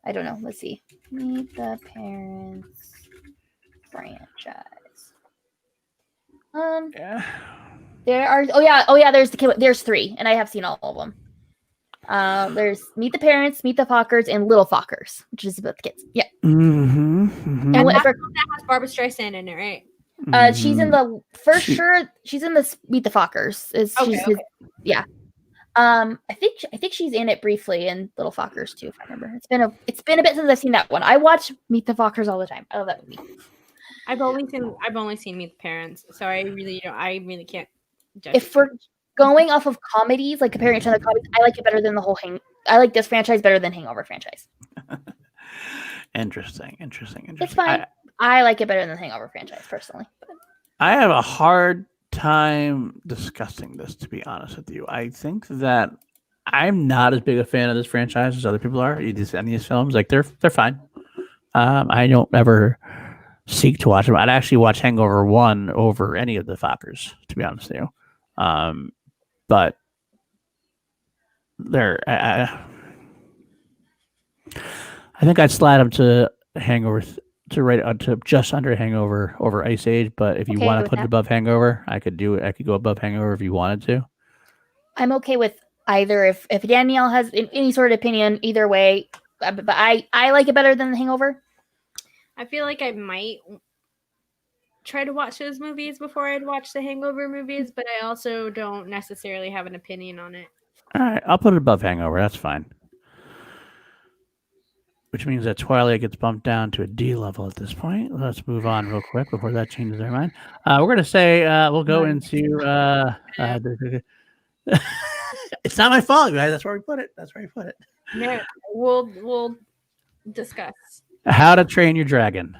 [SPEAKER 3] I don't know. Let's see. Meet the Parents franchise.
[SPEAKER 1] Yeah.
[SPEAKER 3] There are. There's three, and I have seen all of them. There's Meet the Parents, Meet the Fockers, and Little Fockers, which is about the kids. Yeah.
[SPEAKER 1] Mm-hmm.
[SPEAKER 2] And that has Barbara Streisand in it, right?
[SPEAKER 3] She's in the she's in the Meet the Fockers. Yeah. I think she's in it briefly in Little Fockers too, if I remember. It's been a bit since I've seen that one. I watch Meet the Fockers all the time. I love that movie.
[SPEAKER 2] I've only seen Meet the Parents, so I really can't judge.
[SPEAKER 3] If we're going off of comedies, like comparing it to other comedies, I like it better than the whole I like this franchise better than Hangover franchise.
[SPEAKER 1] Interesting.
[SPEAKER 3] It's fine. I like it better than the Hangover franchise personally.
[SPEAKER 1] I have a hard time discussing this, to be honest with you. I think that I'm not as big a fan of this franchise as other people are. Any of these films, like they're fine. I don't ever seek to watch them. I'd actually watch Hangover 1 over any of the Fockers, to be honest with you. But they're I think I'd slide them to Hangover to just under Hangover over Ice Age. But if you want to put it above Hangover, I could do it. I could go above Hangover if you wanted to.
[SPEAKER 3] I'm okay with either. If Danielle has any sort of opinion, either way. But I like it better than the Hangover.
[SPEAKER 2] I feel like I might try to watch those movies before I'd watch the Hangover movies, but I also don't necessarily have an opinion on it.
[SPEAKER 1] All right, I'll put it above Hangover. That's fine. Which means that Twilight gets bumped down to a D level at this point. Let's move on real quick before that changes their mind. We're going to say we'll go into... it's not my fault, guys. That's where we put it.
[SPEAKER 2] No, we'll discuss.
[SPEAKER 1] How to Train Your Dragon.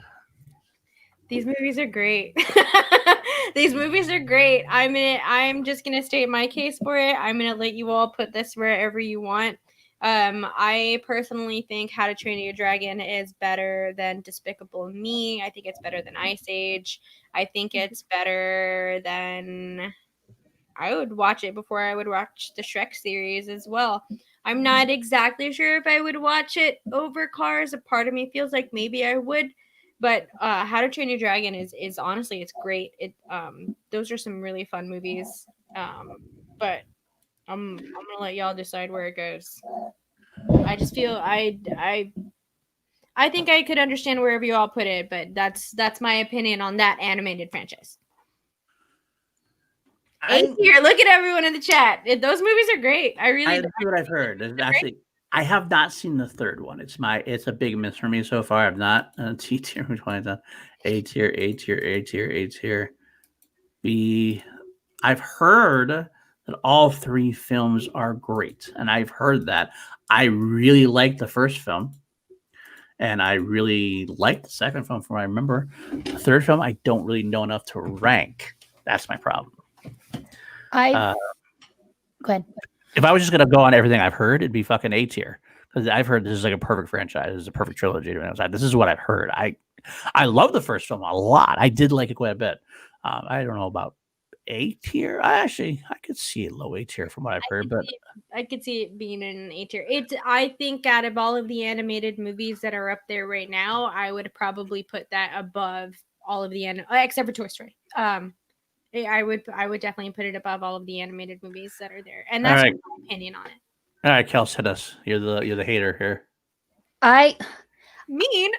[SPEAKER 2] These movies are great. These movies are great. I'm just gonna state my case for it. I'm gonna let you all put this wherever you want. I personally think How to Train Your Dragon is better than Despicable Me. I think it's better than Ice Age. I think it's better than I would watch it before I would watch the Shrek series as well. I'm not exactly sure if I would watch it over Cars. A part of me feels like maybe I would, but How to Train Your Dragon is honestly, it's great. Those are some really fun movies. But I'm gonna let y'all decide where it goes. I just feel I think I could understand wherever you all put it, but that's my opinion on that animated franchise. A tier. Look at everyone in the chat. Those movies are great.
[SPEAKER 1] That's what I've heard. Actually, I have not seen the third one. It's a big miss for me so far. I've not T tier. Which one is that? A tier, A tier, A tier, A tier. B. I've heard that all three films are great, and I've heard that. I really liked the first film, and I really liked the second film. From what I remember, the third film I don't really know enough to rank. That's my problem.
[SPEAKER 3] Go ahead.
[SPEAKER 1] If I was just gonna go on everything I've heard, it'd be fucking A tier, because I've heard this is like a perfect franchise. This is a perfect trilogy. This is what I've heard. I love the first film a lot. I did like it quite a bit. I don't know about A tier. I could see a low A tier from what I've heard, but
[SPEAKER 2] I could see it being an A tier. I think out of all of the animated movies that are up there right now, I would probably put that above all of the except for Toy Story. I would definitely put it above all of the animated movies that are there, and that's my opinion on it.
[SPEAKER 1] All right, Kelsey, hit us. You're the hater here.
[SPEAKER 2] Mean.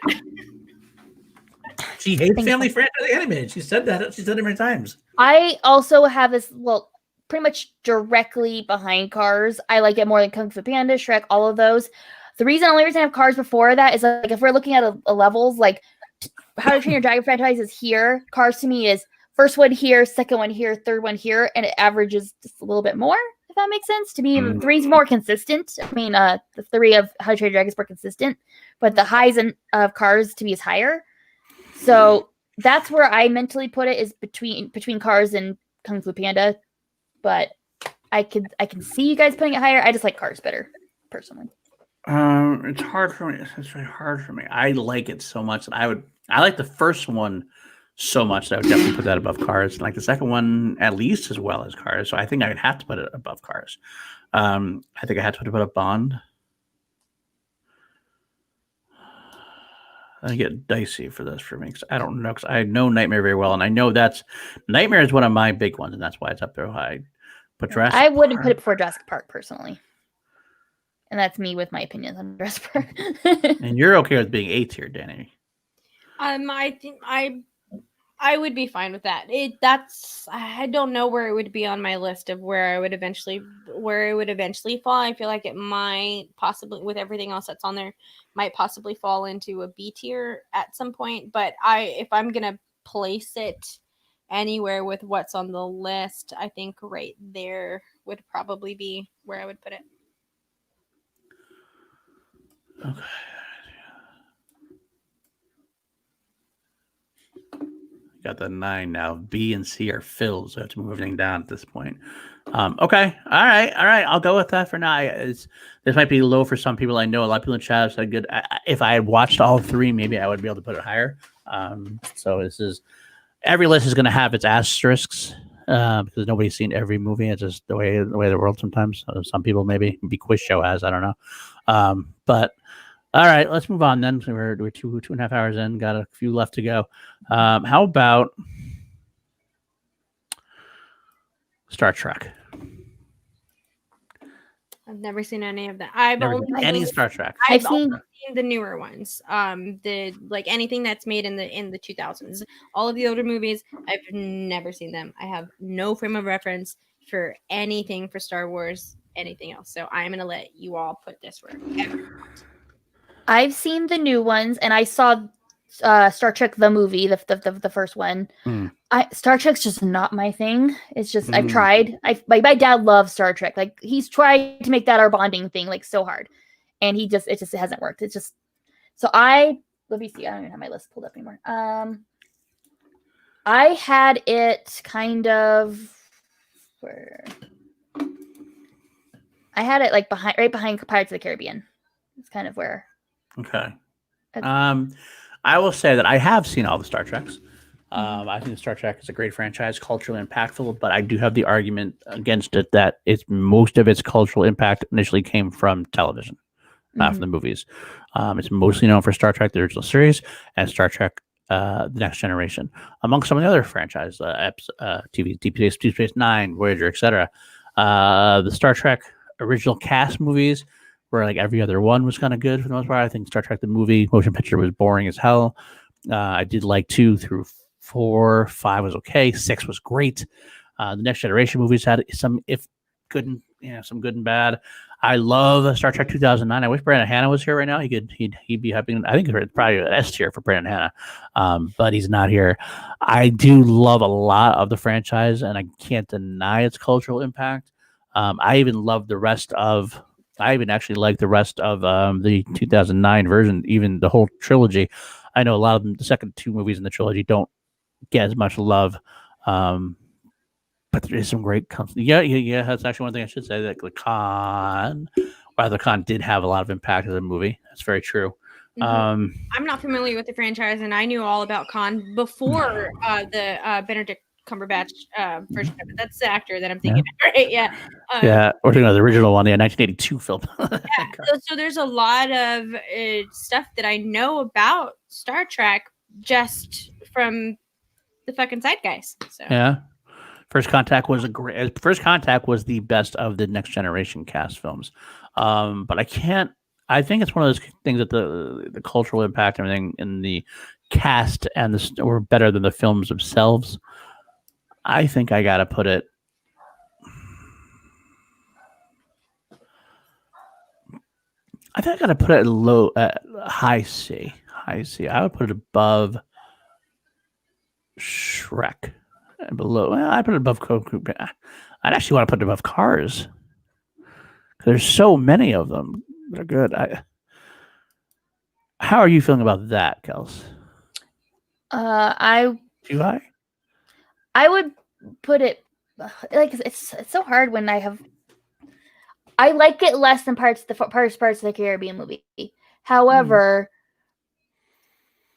[SPEAKER 1] She hates family franchise animated. She said that. She said it many times.
[SPEAKER 3] I also have this, pretty much directly behind Cars. I like it more than Kung Fu Panda, Shrek, all of those. The only reason I have Cars before that is like if we're looking at a levels, like How to Train Your Dragon franchise is here. Cars to me is first one here, second one here, third one here, and it averages just a little bit more, if that makes sense. To me, the three's more consistent. I mean, the three of How to Train Your Dragon is more consistent, but the highs of Cars to me is higher. So that's where I mentally put it, is between Cars and Kung Fu Panda. But I can see you guys putting it higher. I just like Cars better, personally.
[SPEAKER 1] It's hard for me. It's really hard for me. I like it so much that I like the first one so much that I would definitely put that above Cars. And like the second one at least as well as Cars. So I think I would have to put it above Cars. I think I had to put it above Bond. I get dicey for this for me, because I don't know, because I know Nightmare very well, and I know Nightmare is one of my big ones, and that's why it's up there high. But Jurassic
[SPEAKER 3] I wouldn't put it before Jurassic Park personally, and that's me with my opinions on Jurassic Park.
[SPEAKER 1] And you're okay with being A tier, Danny?
[SPEAKER 2] I think I would be fine with that. I don't know where it would be on my list of where it would eventually fall. I feel like it might possibly, with everything else that's on there, might possibly fall into a B tier at some point. But if I'm gonna place it anywhere with what's on the list, I think right there would probably be where I would put it.
[SPEAKER 1] Okay. Got the 9 now. B and C are filled, so I have to move everything down at this point. Okay. All right. I'll go with that for now. This might be low for some people. I know a lot of people in chat have said good. If I had watched all three, maybe I would be able to put it higher. So every list is going to have its asterisks because nobody's seen every movie. It's just the way of the world sometimes. So some people maybe quiz show has. I don't know. But all right, let's move on then. We're 2.5 hours in. Got a few left to go. How about Star Trek?
[SPEAKER 2] I've never seen any of that. I've
[SPEAKER 1] Never
[SPEAKER 2] only
[SPEAKER 1] seen any Star Trek.
[SPEAKER 2] I've seen the newer ones. Anything that's made in the 2000s. All of the older movies, I've never seen them. I have no frame of reference for anything for Star Wars, anything else. So I'm gonna let you all put this wherever.
[SPEAKER 3] I've seen the new ones, and I saw Star Trek the movie, the first one. Star Trek's just not my thing. It's just I've tried. My dad loves Star Trek. Like he's tried to make that our bonding thing, like so hard, and it just hasn't worked. It's just so let me see. I don't even have my list pulled up anymore. I had it kind of where I had it like right behind Pirates of the Caribbean. It's kind of where.
[SPEAKER 1] Okay. I will say that I have seen all the Star Treks. I think Star Trek is a great franchise, culturally impactful, but I do have the argument against it that most of its cultural impact initially came from television, not from the movies. It's mostly known for Star Trek, the original series, and Star Trek, the Next Generation, among some of the other franchises, TV, Deep Space Nine, Voyager, etc. The Star Trek original cast movies, where like every other one was kind of good for the most part. I think Star Trek the movie motion picture was boring as hell. I did like 2 through 4, 5 was okay, 6 was great. The Next Generation movies had some some good and bad. I love Star Trek 2009. I wish Brandon Hanna was here right now. He'd be happy. I think it's probably an S tier for Brandon Hanna, but he's not here. I do love a lot of the franchise, and I can't deny its cultural impact. I even love the rest of. I even actually like the rest of the 2009 version, even the whole trilogy. I know a lot of them, the second 2 movies in the trilogy don't get as much love, but there is some great company. Yeah. That's actually one thing I should say. That the Con did have a lot of impact as a movie. That's very true.
[SPEAKER 2] I'm not familiar with the franchise, and I knew all about Con before the Benedict Cumberbatch version of it. That's the actor that I'm thinking of, right? Yeah.
[SPEAKER 1] Or the original one, the 1982 film.
[SPEAKER 2] So there's a lot of stuff that I know about Star Trek just from the fucking zeitgeist. So
[SPEAKER 1] yeah. First Contact was the best of the Next Generation cast films. But I think it's one of those things that the cultural impact and everything in the cast and were better than the films themselves. I think I gotta put it. I think I gotta put it high C. High C. I would put it above Shrek. And below, I put it above Coco. I'd actually want to put it above Cars. There's so many of them that are good. How are you feeling about that, Kels? Too high?
[SPEAKER 3] I would put it like it's so hard when I like it less than parts of the Caribbean movie. However,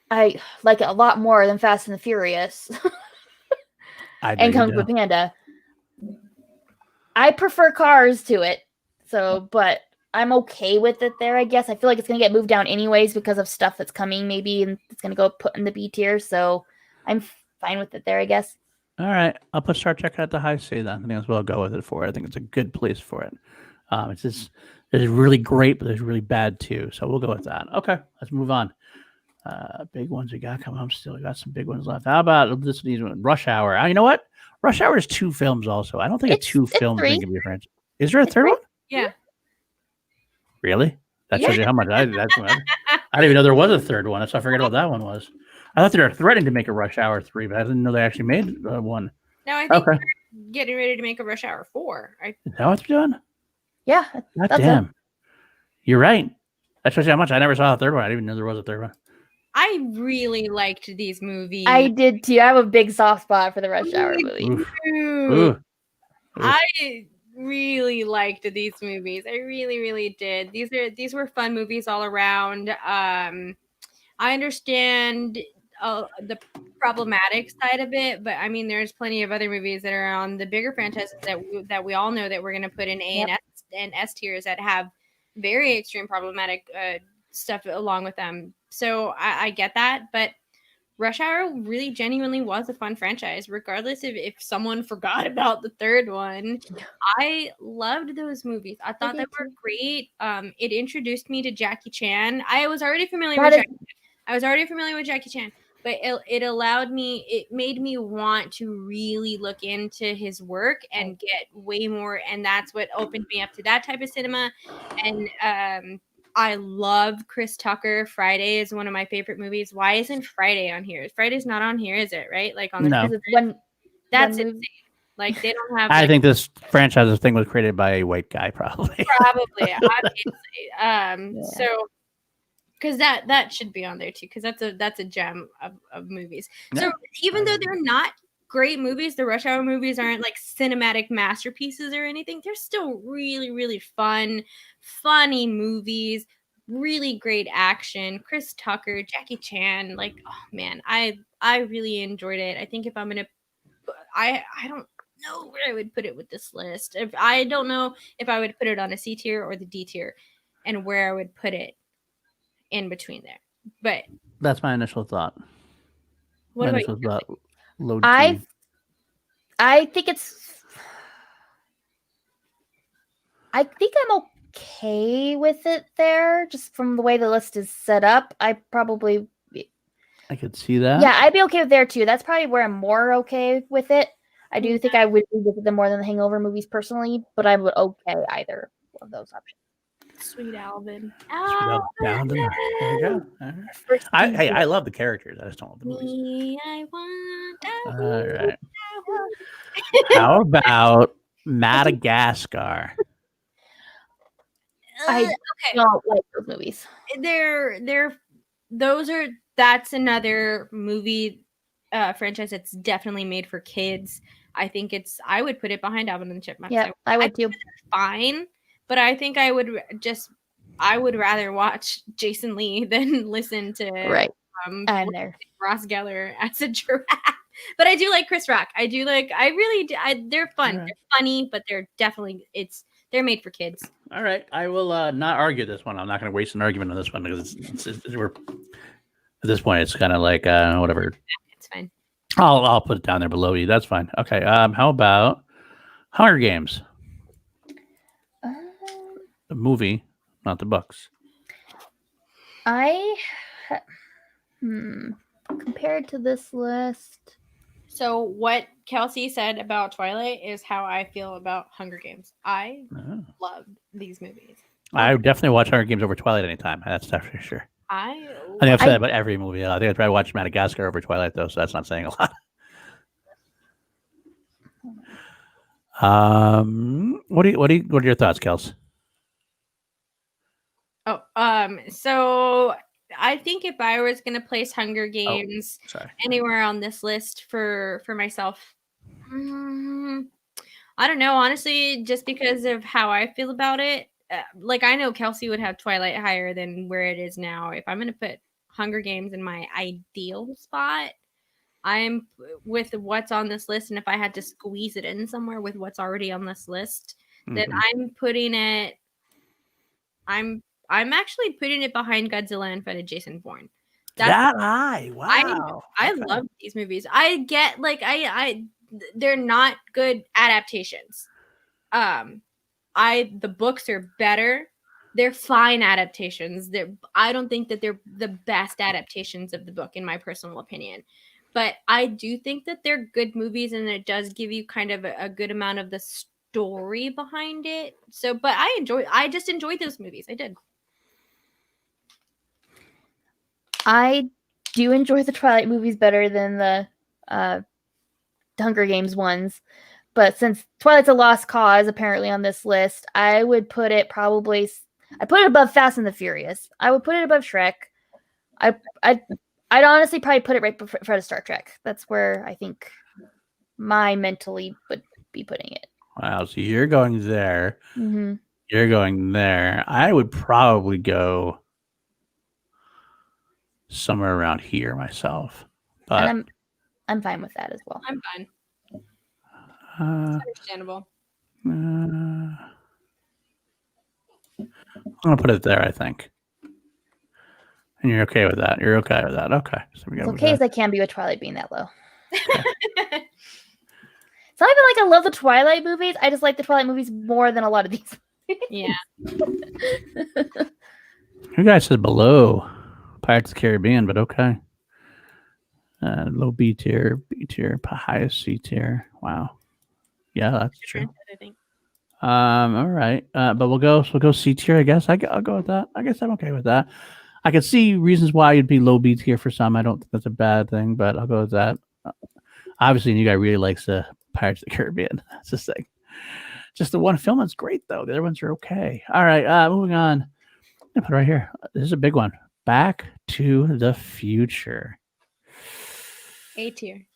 [SPEAKER 3] I like it a lot more than Fast and the Furious. And Kung Fu Panda. I prefer Cars to it, but I'm okay with it there, I guess. I feel like it's going to get moved down anyways because of stuff that's coming, maybe, and it's going to go put in the B tier, so I'm fine with it there, I guess.
[SPEAKER 1] All right. I'll put Star Trek at the high C then. I think that's what I'll go with it for. I think it's a good place for it. It's really great, but there's really bad too, so we'll go with that. Okay, let's move on. Big ones we got coming up still. We got some big ones left. How about these ones? Rush Hour. You know what? Rush Hour is 2 films also. I don't think it's 2 films thing can be a franchise. Is there a third one?
[SPEAKER 2] Yeah.
[SPEAKER 1] Really? That shows you how much I didn't even know there was a third one. So I forget what that one was. I thought they were threatening to make a Rush Hour 3, but I didn't know they actually made one.
[SPEAKER 2] No, I think they're getting ready to make a Rush Hour 4.
[SPEAKER 1] Is that what they're doing?
[SPEAKER 3] Yeah.
[SPEAKER 1] God damn. You're right. That shows you how much I never saw a third one. I didn't even know there was a third one.
[SPEAKER 2] I really liked these movies.
[SPEAKER 3] I did too. I have a big soft spot for the Rush Hour movie.
[SPEAKER 1] Oof.
[SPEAKER 2] I really liked these movies. I really, really did. These were fun movies all around. I understand the problematic side of it, but I mean, there's plenty of other movies that are on the bigger franchises that we all know that we're going to put in A and S tiers that have very extreme problematic stuff along with them. So I get that, but Rush Hour really genuinely was a fun franchise, regardless of if someone forgot about the third one. I loved those movies. I thought they were great. It introduced me to Jackie Chan. I was already familiar with Jackie Chan, but it made me want to really look into his work and get way more, and that's what opened me up to that type of cinema. And I love Chris Tucker. Friday is one of my favorite movies. Why isn't Friday on here? Friday's not on here, is it? Right? Like on the that's insane. Like they don't have.
[SPEAKER 1] I think this franchise thing was created by a white guy, probably.
[SPEAKER 2] Probably, obviously. So because that should be on there too, because that's a gem of movies. Yeah. So even though they're not great movies, the Rush Hour movies aren't like cinematic masterpieces or anything. They're still really, really fun, funny movies. really great action. Chris Tucker, Jackie Chan, like, oh man, I really enjoyed it. I think if I'm gonna, I don't know where I would put it with this list. If I don't know if I would put it on a C tier or the D tier, and where I would put it in between there. But
[SPEAKER 1] That's my initial thought.
[SPEAKER 2] what
[SPEAKER 1] my
[SPEAKER 2] about
[SPEAKER 1] initial
[SPEAKER 2] you?
[SPEAKER 1] thought. Low
[SPEAKER 3] I
[SPEAKER 1] T.
[SPEAKER 3] think I'm okay with it there, just from the way the list is set up. I
[SPEAKER 1] could see that.
[SPEAKER 3] Yeah, I'd be okay with there too. That's probably where I'm more okay with it. I do think I would revisit them more than the Hangover movies personally, but I would okay either of those options.
[SPEAKER 2] Sweet Alvin.
[SPEAKER 1] Down to there we go. All right. I love the characters. I just don't love the movies.
[SPEAKER 2] Me, I want
[SPEAKER 1] All right. How about Madagascar?
[SPEAKER 3] I
[SPEAKER 2] okay.
[SPEAKER 3] don't like those movies.
[SPEAKER 2] That's another movie franchise that's definitely made for kids. I think I would put it behind Alvin and the Chipmunks.
[SPEAKER 3] Yeah, I would too.
[SPEAKER 2] Fine, but I think I would rather watch Jason Lee than listen to
[SPEAKER 3] I'm there.
[SPEAKER 2] Ross Geller as a giraffe. But I do like Chris Rock. They're fun.
[SPEAKER 1] Right.
[SPEAKER 2] They're funny, but they're definitely they're made for kids.
[SPEAKER 1] All right, I will not argue this one. I'm not going to waste an argument on this one because we're at this point. It's kind of like whatever.
[SPEAKER 2] It's fine.
[SPEAKER 1] I'll put it down there below you. That's fine. Okay. How about Hunger Games? The movie, not the books.
[SPEAKER 3] Compared to this list.
[SPEAKER 2] So what Kelsey said about Twilight is how I feel about Hunger Games. I love these movies.
[SPEAKER 1] I would definitely watch Hunger Games over Twilight anytime. That's definitely for sure.
[SPEAKER 2] I
[SPEAKER 1] think I've said that about every movie. I think I'd probably watch Madagascar over Twilight, though, so that's not saying a lot. What are your thoughts, Kels?
[SPEAKER 2] So I think if I was going to place Hunger Games anywhere on this list for myself, I don't know, honestly, just because of how I feel about it. Like, I know Kelsey would have Twilight higher than where it is now. If I'm going to put Hunger Games in my ideal spot, I'm with what's on this list. And if I had to squeeze it in somewhere with what's already on this list, then I'm putting it, I'm actually putting it behind Godzilla and Fed Jason Bourne.
[SPEAKER 1] That high. Wow.
[SPEAKER 2] I love these movies. I get they're not good adaptations. The books are better. They're fine adaptations. I don't think that they're the best adaptations of the book, in my personal opinion. But I do think that they're good movies, and it does give you kind of a good amount of the story behind it. So, but I just enjoyed those movies. I did.
[SPEAKER 3] I do enjoy the Twilight movies better than the Hunger Games ones. But since Twilight's a lost cause, apparently, on this list, I would put it I'd put it above Fast and the Furious. I would put it above Shrek. I'd honestly probably put it right before the Star Trek. That's where I think my mentally would be putting it.
[SPEAKER 1] Wow, so you're going there.
[SPEAKER 3] Mm-hmm.
[SPEAKER 1] You're going there. I would probably go somewhere around here myself. But
[SPEAKER 3] and I'm fine with that as well.
[SPEAKER 2] I'm fine. It's understandable.
[SPEAKER 1] I'm gonna put it there, I think. And you're okay with that? You're okay with that? Okay. So
[SPEAKER 3] as okay as I can be with Twilight being that low. Okay. It's not even like I love the Twilight movies. I just like the Twilight movies more than a lot of these.
[SPEAKER 2] Yeah.
[SPEAKER 1] You guys said below Pirates of the Caribbean, but okay. Low B tier, highest C tier. Wow. Yeah, that's true.
[SPEAKER 2] I think.
[SPEAKER 1] All right. But we'll go C tier, I guess. I'll go with that. I guess I'm okay with that. I can see reasons why you'd be low B tier for some. I don't think that's a bad thing, but I'll go with that. Obviously, you guy really likes the Pirates of the Caribbean. That's the thing. Just the one film that's great, though. The other ones are okay. All right, moving on. I'm gonna put it right here. This is a big one. Back to the Future.
[SPEAKER 2] A tier.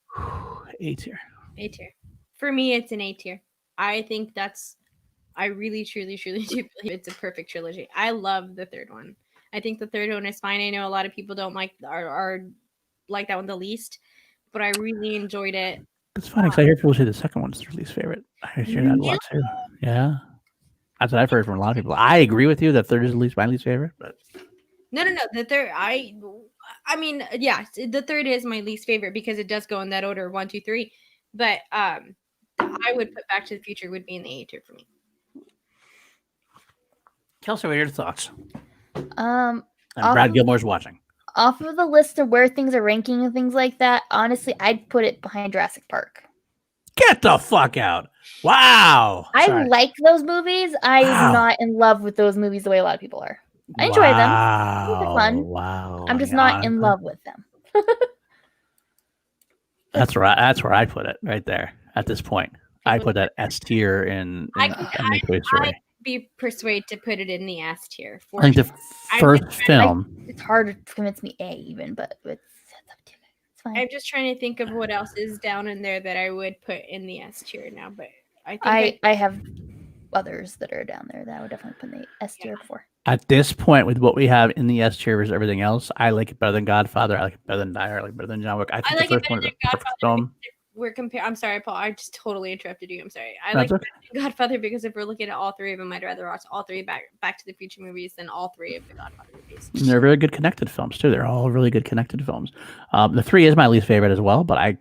[SPEAKER 1] A tier.
[SPEAKER 2] A tier. For me, it's an A tier. I think I really, truly, truly do believe it's a perfect trilogy. I love the third one. I think the third one is fine. I know a lot of people don't like are like that one the least, but I really enjoyed it.
[SPEAKER 1] It's funny because I hear people say the second one's their least favorite. I hear that a lot too. Yeah, that's what I've heard from a lot of people. I agree with you that third is my least favorite, but
[SPEAKER 2] No. The third, I mean, yeah, the third is my least favorite because it does go in that order, 1, 2, 3. But I would put Back to the Future would be in the A tier for me.
[SPEAKER 1] Kelsey, what are your thoughts?
[SPEAKER 3] Um,
[SPEAKER 1] And Brad Gilmore's watching.
[SPEAKER 3] Off of the list of where things are ranking and things like that, honestly, I'd put it behind Jurassic Park.
[SPEAKER 1] Get the fuck out! Wow.
[SPEAKER 3] I like those movies. I'm not in love with those movies the way a lot of people are. I enjoy them. They're fun.
[SPEAKER 1] Wow.
[SPEAKER 3] I'm just not in love with them.
[SPEAKER 1] That's right. That's where I put it right there. At this point, I put that S tier in Toy Story.
[SPEAKER 2] I'd be persuaded to put it in the S tier.
[SPEAKER 1] I think the first film.
[SPEAKER 3] It's hard to convince me A even, but it's up to you. It's fine.
[SPEAKER 2] I'm just trying to think of what else is down in there that I would put in the S tier now, but I think
[SPEAKER 3] I have others that are down there that I would definitely put in the S tier before.
[SPEAKER 1] At this point, with what we have in the S tier versus everything else, I like it better than Godfather. I like it better than Die Hard. I like it better than John Wick. I think
[SPEAKER 2] like
[SPEAKER 1] the first one is a perfect film.
[SPEAKER 2] We're comparing. I'm sorry, Paul. I just totally interrupted you. I'm sorry. I like Godfather because if we're looking at all three of them, I'd rather watch all three Back to the Future movies than all three of the Godfather movies.
[SPEAKER 1] And they're very good connected films too. They're all really good connected films. The 3 is my least favorite as well, but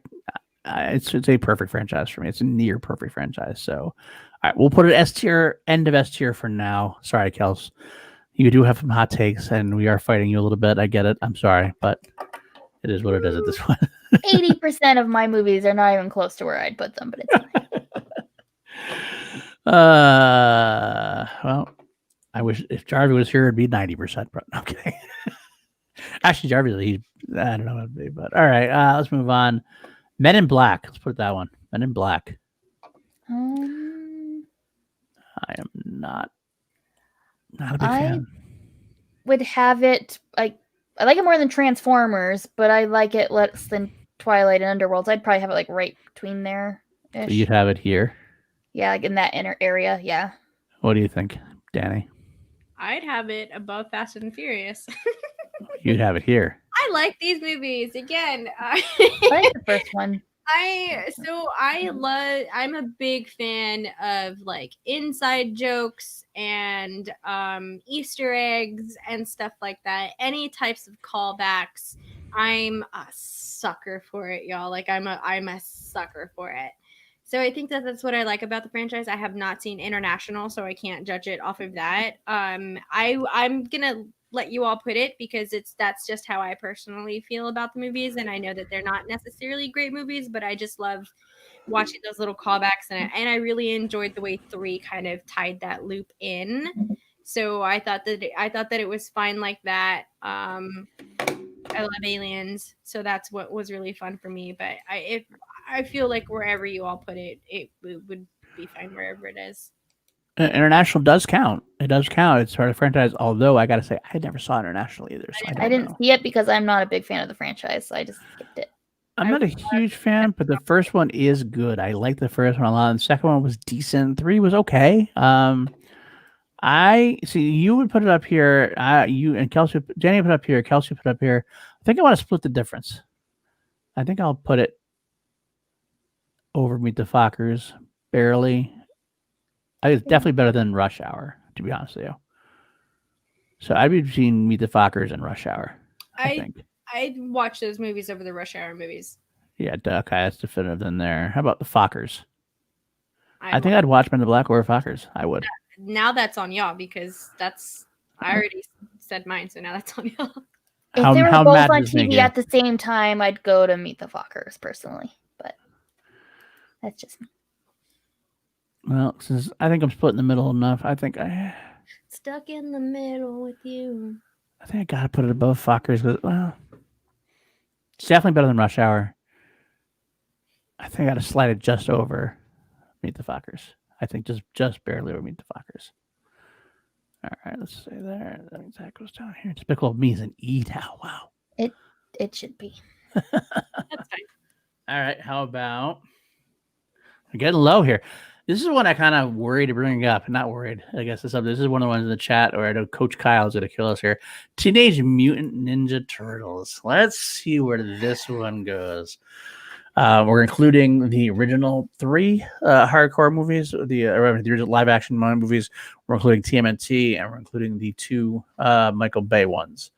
[SPEAKER 1] it's a perfect franchise for me. It's a near perfect franchise. So, all right, we'll put it S tier, end of S tier for now. Sorry, Kels. You do have some hot takes, and we are fighting you a little bit. I get it. I'm sorry, but it is what it is at this point.
[SPEAKER 3] 80% of my movies are not even close to where I'd put them, but it's fine.
[SPEAKER 1] Well, I wish if Jarvi was here, it'd be 90%. But okay. Actually, Jarvi, I don't know what it'd be, but all right. Let's move on. Men in Black. Let's put that one. Men in Black. I am not a big fan.
[SPEAKER 3] Would have it like I like it more than Transformers, but I like it less than Twilight and Underworld. So I'd probably have it like right between there.
[SPEAKER 1] So you'd have it here.
[SPEAKER 3] Yeah, like in that inner area. Yeah.
[SPEAKER 1] What do you think, Danny?
[SPEAKER 2] I'd have it above Fast and Furious.
[SPEAKER 1] You'd have it here.
[SPEAKER 2] I like these movies again.
[SPEAKER 3] I like the first one.
[SPEAKER 2] I'm a big fan of like inside jokes and Easter eggs and stuff like that. Any types of callbacks. I'm a sucker for it, y'all. Like I'm a sucker for it. So I think that's what I like about the franchise. I have not seen International, so I can't judge it off of that. I'm gonna let you all put it because that's just how I personally feel about the movies, and I know that they're not necessarily great movies, but I just love watching those little callbacks, and I really enjoyed the way 3 kind of tied that loop in. So I thought that it was fine like that. I love aliens, so that's what was really fun for me. But I feel like wherever you all put it, it would be fine wherever it is.
[SPEAKER 1] International does count. It does count. It's part of the franchise. Although I gotta say, I never saw International either. So
[SPEAKER 3] I didn't see it because I'm not a big fan of the franchise, so I just skipped it.
[SPEAKER 1] I'm not a huge fan, but the first one is good. I like the first one a lot. And the second one was decent. 3 was okay. I see you would put it up here. You and Kelsey, Jenny put it up here. Kelsey put it up here. I think I want to split the difference. I think I'll put it over Meet the Fockers barely. I think it's definitely better than Rush Hour, to be honest with you. So I'd be between Meet the Fockers and Rush Hour. I think
[SPEAKER 2] I'd watch those movies over the Rush Hour movies.
[SPEAKER 1] Yeah, okay, that's definitive then there. How about the Fockers? I think I'd watch Men in Black or Fockers. I would.
[SPEAKER 2] Now that's on y'all because I already said mine, so now that's on y'all.
[SPEAKER 3] If they were both on TV at the same time, I'd go to Meet the Fockers personally, but that's just me.
[SPEAKER 1] Well, since I think I'm split in the middle enough, I think
[SPEAKER 2] stuck in the middle with you.
[SPEAKER 1] I think I gotta put it above Fockers because it's definitely better than Rush Hour. I think I gotta slide it just over Meet the Fockers. I think just barely over Meet the Fockers. All right, let's say there. That means that goes down here. Despicable Me is an E now. Wow.
[SPEAKER 3] It should be.
[SPEAKER 2] That's fine.
[SPEAKER 1] All right, how about we're getting low here. This is one I kind of worried to bring up. Not worried, I guess. This is one of the ones in the chat, or I know Coach Kyle is going to kill us here. Teenage Mutant Ninja Turtles. Let's see where this one goes. We're including the original 3 hardcore movies, the original live-action movies. We're including TMNT, and we're including the 2 Michael Bay ones.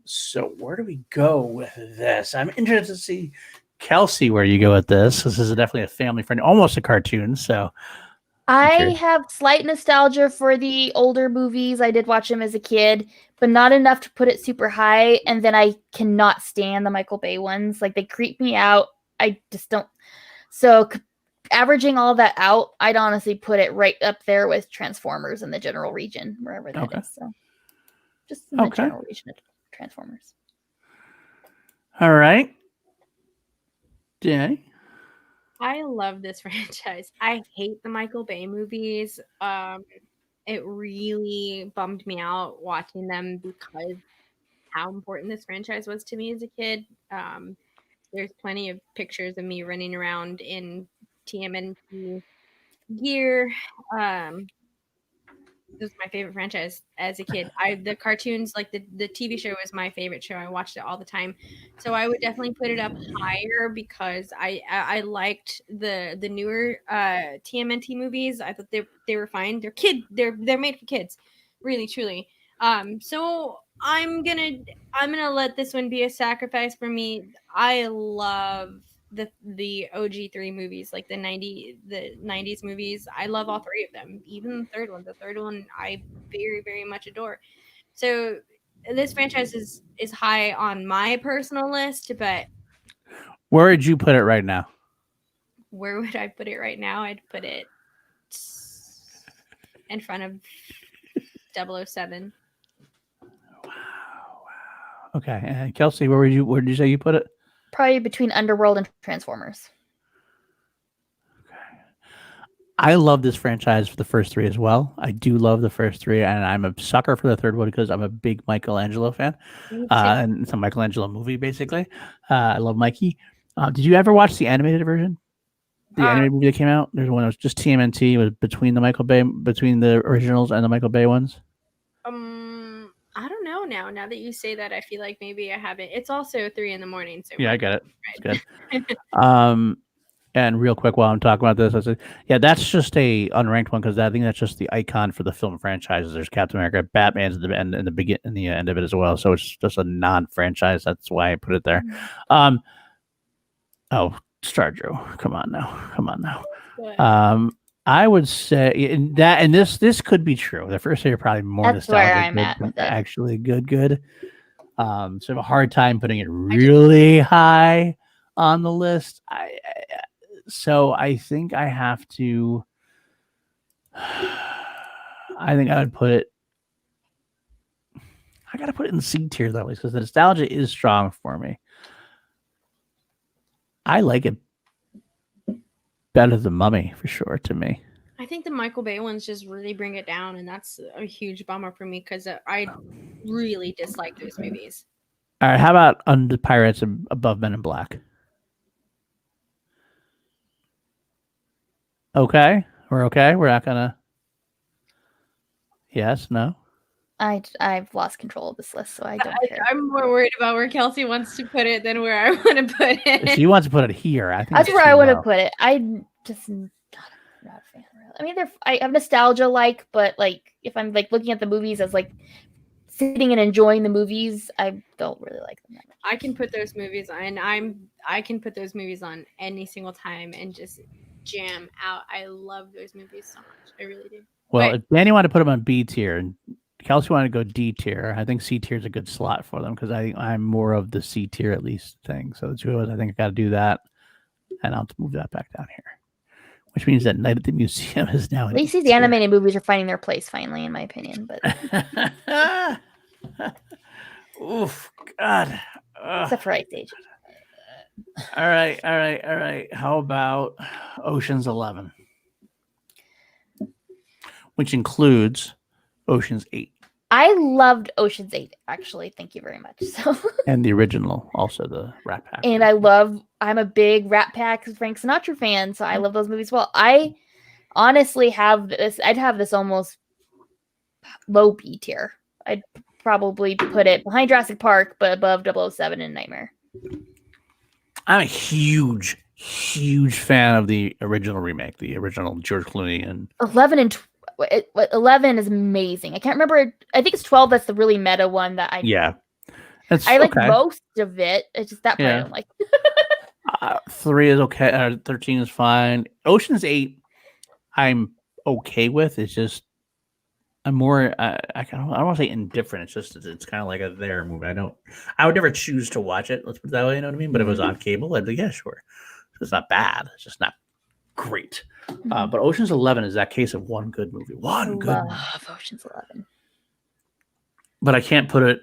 [SPEAKER 1] So where do we go with this? I'm interested to see, Kelsey, where you go with this. This is definitely a family friend, almost a cartoon. So
[SPEAKER 3] I have slight nostalgia for the older movies. I did watch them as a kid, but not enough to put it super high. And then I cannot stand the Michael Bay ones. Like, they creep me out. I just don't. So averaging all that out, I'd honestly put it right up there with Transformers in the general region, wherever that is. So just in the general region of Transformers.
[SPEAKER 1] All right. Danny?
[SPEAKER 2] I love this franchise. I hate the Michael Bay movies. It really bummed me out watching them because how important this franchise was to me as a kid. There's plenty of pictures of me running around in TMNT gear. It was my favorite franchise as a kid. The cartoons, like the TV show, was my favorite show. I watched it all the time, so I would definitely put it up higher because I liked the newer TMNT movies. I thought they were fine. They're made for kids, really truly. So I'm gonna let this one be a sacrifice for me. I love the OG3 movies, like the 90s movies. I love all 3 of them, even the third one. The third one I very, very much adore. So this franchise is high on my personal list, but
[SPEAKER 1] where would you put it right now?
[SPEAKER 2] Where would I put it right now? I'd put it in front of 007.
[SPEAKER 1] Wow. Okay, and Kelsey, where did you say you put it?
[SPEAKER 3] Probably between Underworld and Transformers.
[SPEAKER 1] Okay. I love this franchise for the first 3 as well. I do love the first 3, and I'm a sucker for the third one because I'm a big Michelangelo fan. And it's a Michelangelo movie, basically. I love Mikey. Did you ever watch the animated version? The animated movie that came out? There's one that was just TMNT. It was between the originals and the Michael Bay ones.
[SPEAKER 2] I don't know now that you say that, I feel like maybe I haven't. It's also 3 a.m. So
[SPEAKER 1] yeah, I get it. Right. It's good. And real quick, while I'm talking about this, I said, yeah, that's just a unranked one because I think that's just the icon for the film franchises. There's Captain America, Batman's in the end of it as well. So it's just a non-franchise. That's why I put it there. Star Drew, come on now. I would say that, and this could be true. The first year probably more
[SPEAKER 3] That's
[SPEAKER 1] nostalgic.
[SPEAKER 3] Where I'm at with it.
[SPEAKER 1] Actually, good. So I have a hard time putting it really high on the list. So I think I have to. I think I would put it. I gotta put it in C tier though, because the nostalgia is strong for me. I like it better than Mummy for sure. To me,
[SPEAKER 2] I think the Michael Bay ones just really bring it down, and that's a huge bummer for me because I really dislike those movies.
[SPEAKER 1] All right, how about Under Pirates Above Men in Black? Okay, we're okay. We're not gonna. Yes, no.
[SPEAKER 3] I've lost control of this list, so I don't care.
[SPEAKER 2] I'm more worried about where Kelsey wants to put it than where I want to put it.
[SPEAKER 1] She wants to put it here. I think
[SPEAKER 3] that's where I want to put it. I'm just not a fan. I mean, I have nostalgia, but like if I'm like looking at the movies as like sitting and enjoying the movies, I don't really like them that much.
[SPEAKER 2] I can put those movies on. I can put those movies on any single time and just jam out. I love those movies so much. I really do.
[SPEAKER 1] Well, if Danny wanted to put them on B tier and Kelsey wanted to go D tier, I think C tier is a good slot for them because I'm more of the C tier at least thing. So the 2 of us, I think I got to do that, and I'll move that back down here, which means that Night at the Museum is now.
[SPEAKER 3] At least these animated movies are finding their place finally, in my opinion. But
[SPEAKER 1] oof, God.
[SPEAKER 3] Except for Ice Age.
[SPEAKER 1] All right. How about Ocean's 11, which includes Ocean's 8?
[SPEAKER 3] I loved Ocean's 8, actually. Thank you very much. So
[SPEAKER 1] and the original, also the Rat Pack.
[SPEAKER 3] And I'm a big Rat Pack Frank Sinatra fan, so I love those movies well. honestly have this. I'd have this almost low B tier. I'd probably put it behind Jurassic Park, but above 007 and Nightmare.
[SPEAKER 1] I'm a huge fan of the original remake, the original George Clooney and
[SPEAKER 3] 11 is amazing. I can't remember. I think it's 12. That's the really meta one that I I like most of it. It's just that part I don't like.
[SPEAKER 1] 3 is okay. 13 is fine. Ocean's 8, I'm okay with. It's just I'm more. I don't want to say indifferent. It's just it's kind of like a there movie. I would never choose to watch it. Let's put it that way. You know what I mean? But if it was on cable, I'd be yeah, sure. It's not bad. It's just not great. But Ocean's 11 is that case of one good movie. One good.
[SPEAKER 3] Love Ocean's 11.
[SPEAKER 1] But I can't put it.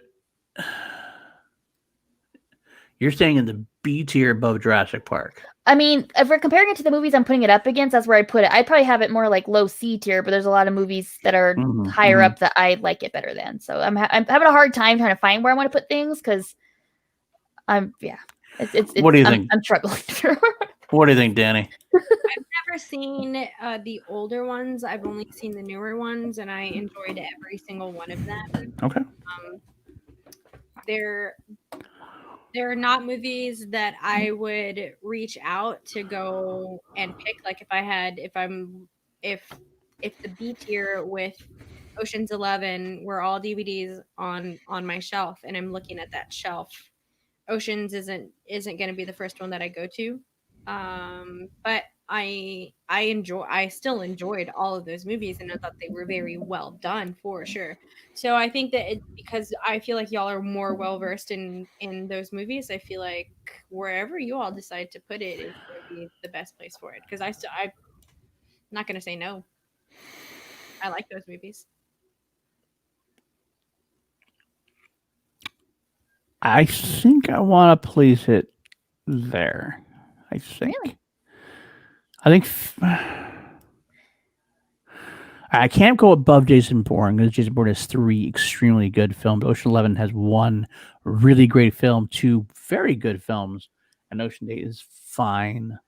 [SPEAKER 1] You're staying in the B tier above Jurassic Park.
[SPEAKER 3] I mean, if we're comparing it to the movies I'm putting it up against, that's where I'd put it. I'd probably have it more like low C tier, but there's a lot of movies that are higher up that I like it better than. So I'm having a hard time trying to find where I want to put things because it's
[SPEAKER 1] what do you think?
[SPEAKER 3] I'm struggling.
[SPEAKER 1] What do you think, Danny?
[SPEAKER 2] I've never seen the older ones. I've only seen the newer ones, and I enjoyed every single one of them.
[SPEAKER 1] Okay.
[SPEAKER 2] They're not movies that I would reach out to go and pick. Like if the B tier with Ocean's 11 were all DVDs on my shelf, and I'm looking at that shelf, Ocean's isn't going to be the first one that I go to. But I still enjoyed all of those movies, and I thought they were very well done for sure. So I think that because I feel like y'all are more well versed in those movies, I feel like wherever you all decide to put it is going to be the best place for it. Because I'm not going to say no. I like those movies.
[SPEAKER 1] I think I want to place it there. I think.
[SPEAKER 3] Really?
[SPEAKER 1] I think I can't go above Jason Bourne because Jason Bourne has 3 extremely good films. Ocean 11 has 1 really great film, 2 very good films, and Ocean 8 is fine.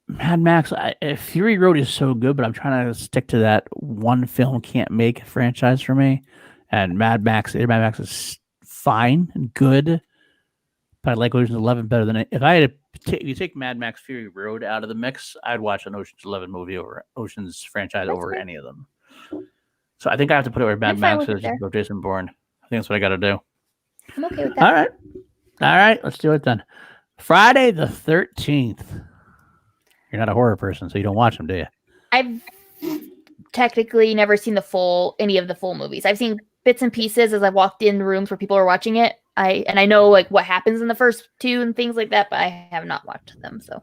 [SPEAKER 1] Mad Max, Fury Road is so good, but I'm trying to stick to that one film can't make a franchise for me. And Mad Max is fine and good, but I like Ocean's 11 better than it. If I had to if you take Mad Max Fury Road out of the mix, I'd watch an Ocean's 11 movie over Ocean's franchise over any of them. So I think I have to put it where Mad Max is with Jason Bourne. I think that's what I got to do.
[SPEAKER 3] I'm okay with that.
[SPEAKER 1] All right, let's do it then. Friday the 13th. You're not a horror person, so you don't watch them, do you?
[SPEAKER 3] I've technically never seen any of the full movies. I've seen bits and pieces as I've walked in rooms where people are watching it. I know like what happens in the first 2 and things like that, but I have not watched them. So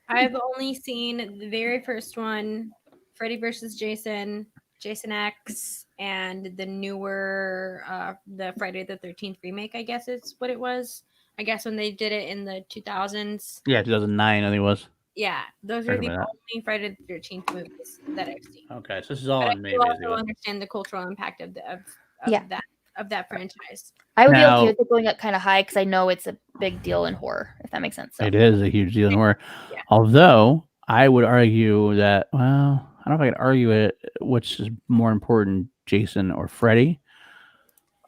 [SPEAKER 2] I've only seen the very first one, Freddy vs. Jason, Jason X, and the newer the Friday the 13th remake, I guess is what it was. I guess when they did it in the 2000s.
[SPEAKER 1] Yeah, 2009 I think it was.
[SPEAKER 2] Yeah, those are the only Friday the 13th movies that I've seen.
[SPEAKER 1] Okay, so this is all
[SPEAKER 2] but
[SPEAKER 1] in May.
[SPEAKER 2] I also understand the cultural impact of that franchise.
[SPEAKER 3] I would be okay with it going up kind of high because I know it's a big deal in horror, if that makes sense. So.
[SPEAKER 1] It is a huge deal in horror. Yeah. Although I would argue that, well, I don't know if I could argue it, which is more important, Jason or Freddy.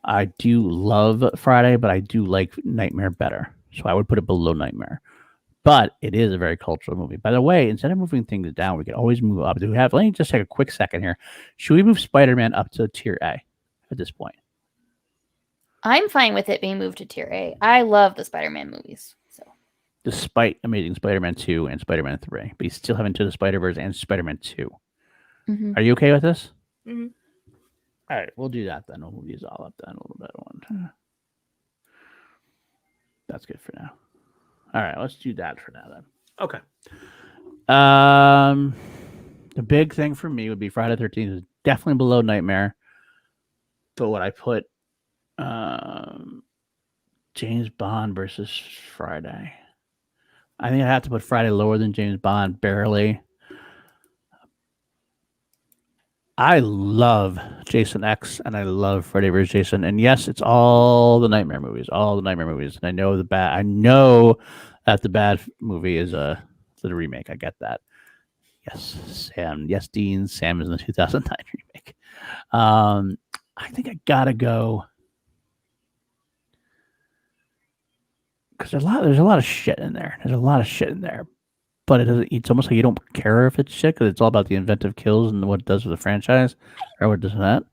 [SPEAKER 1] I do love Friday, but I do like Nightmare better. So I would put it below Nightmare. But it is a very cultural movie. By the way, instead of moving things down, we could always move up. Let me just take a quick second here. Should we move Spider-Man up to tier A at this point?
[SPEAKER 3] I'm fine with it being moved to tier A. I love the Spider-Man movies. So,
[SPEAKER 1] despite Amazing Spider-Man 2 and Spider-Man 3, but you still have Into the Spider-Verse and Spider-Man 2. Mm-hmm. Are you okay with this?
[SPEAKER 2] Mm-hmm.
[SPEAKER 1] All right, we'll do that then. We'll move these all up then a little bit. That's good for now. All right, let's do that for now then. Okay. The big thing for me would be Friday the 13th is definitely below Nightmare. But what I put James Bond versus Friday. I think I have to put Friday lower than James Bond, barely. I love Jason X and I love Freddy vs. Jason. And yes, it's all the Nightmare movies. And I know that the bad movie is the remake. I get that. Yes, Sam. Yes, Dean. Sam is in the 2009 remake. I think I gotta go because there's a lot of shit in there. There's a lot of shit in there, but it's almost like you don't care if it's shit because it's all about the inventive kills and what it does with the franchise or what it does with that.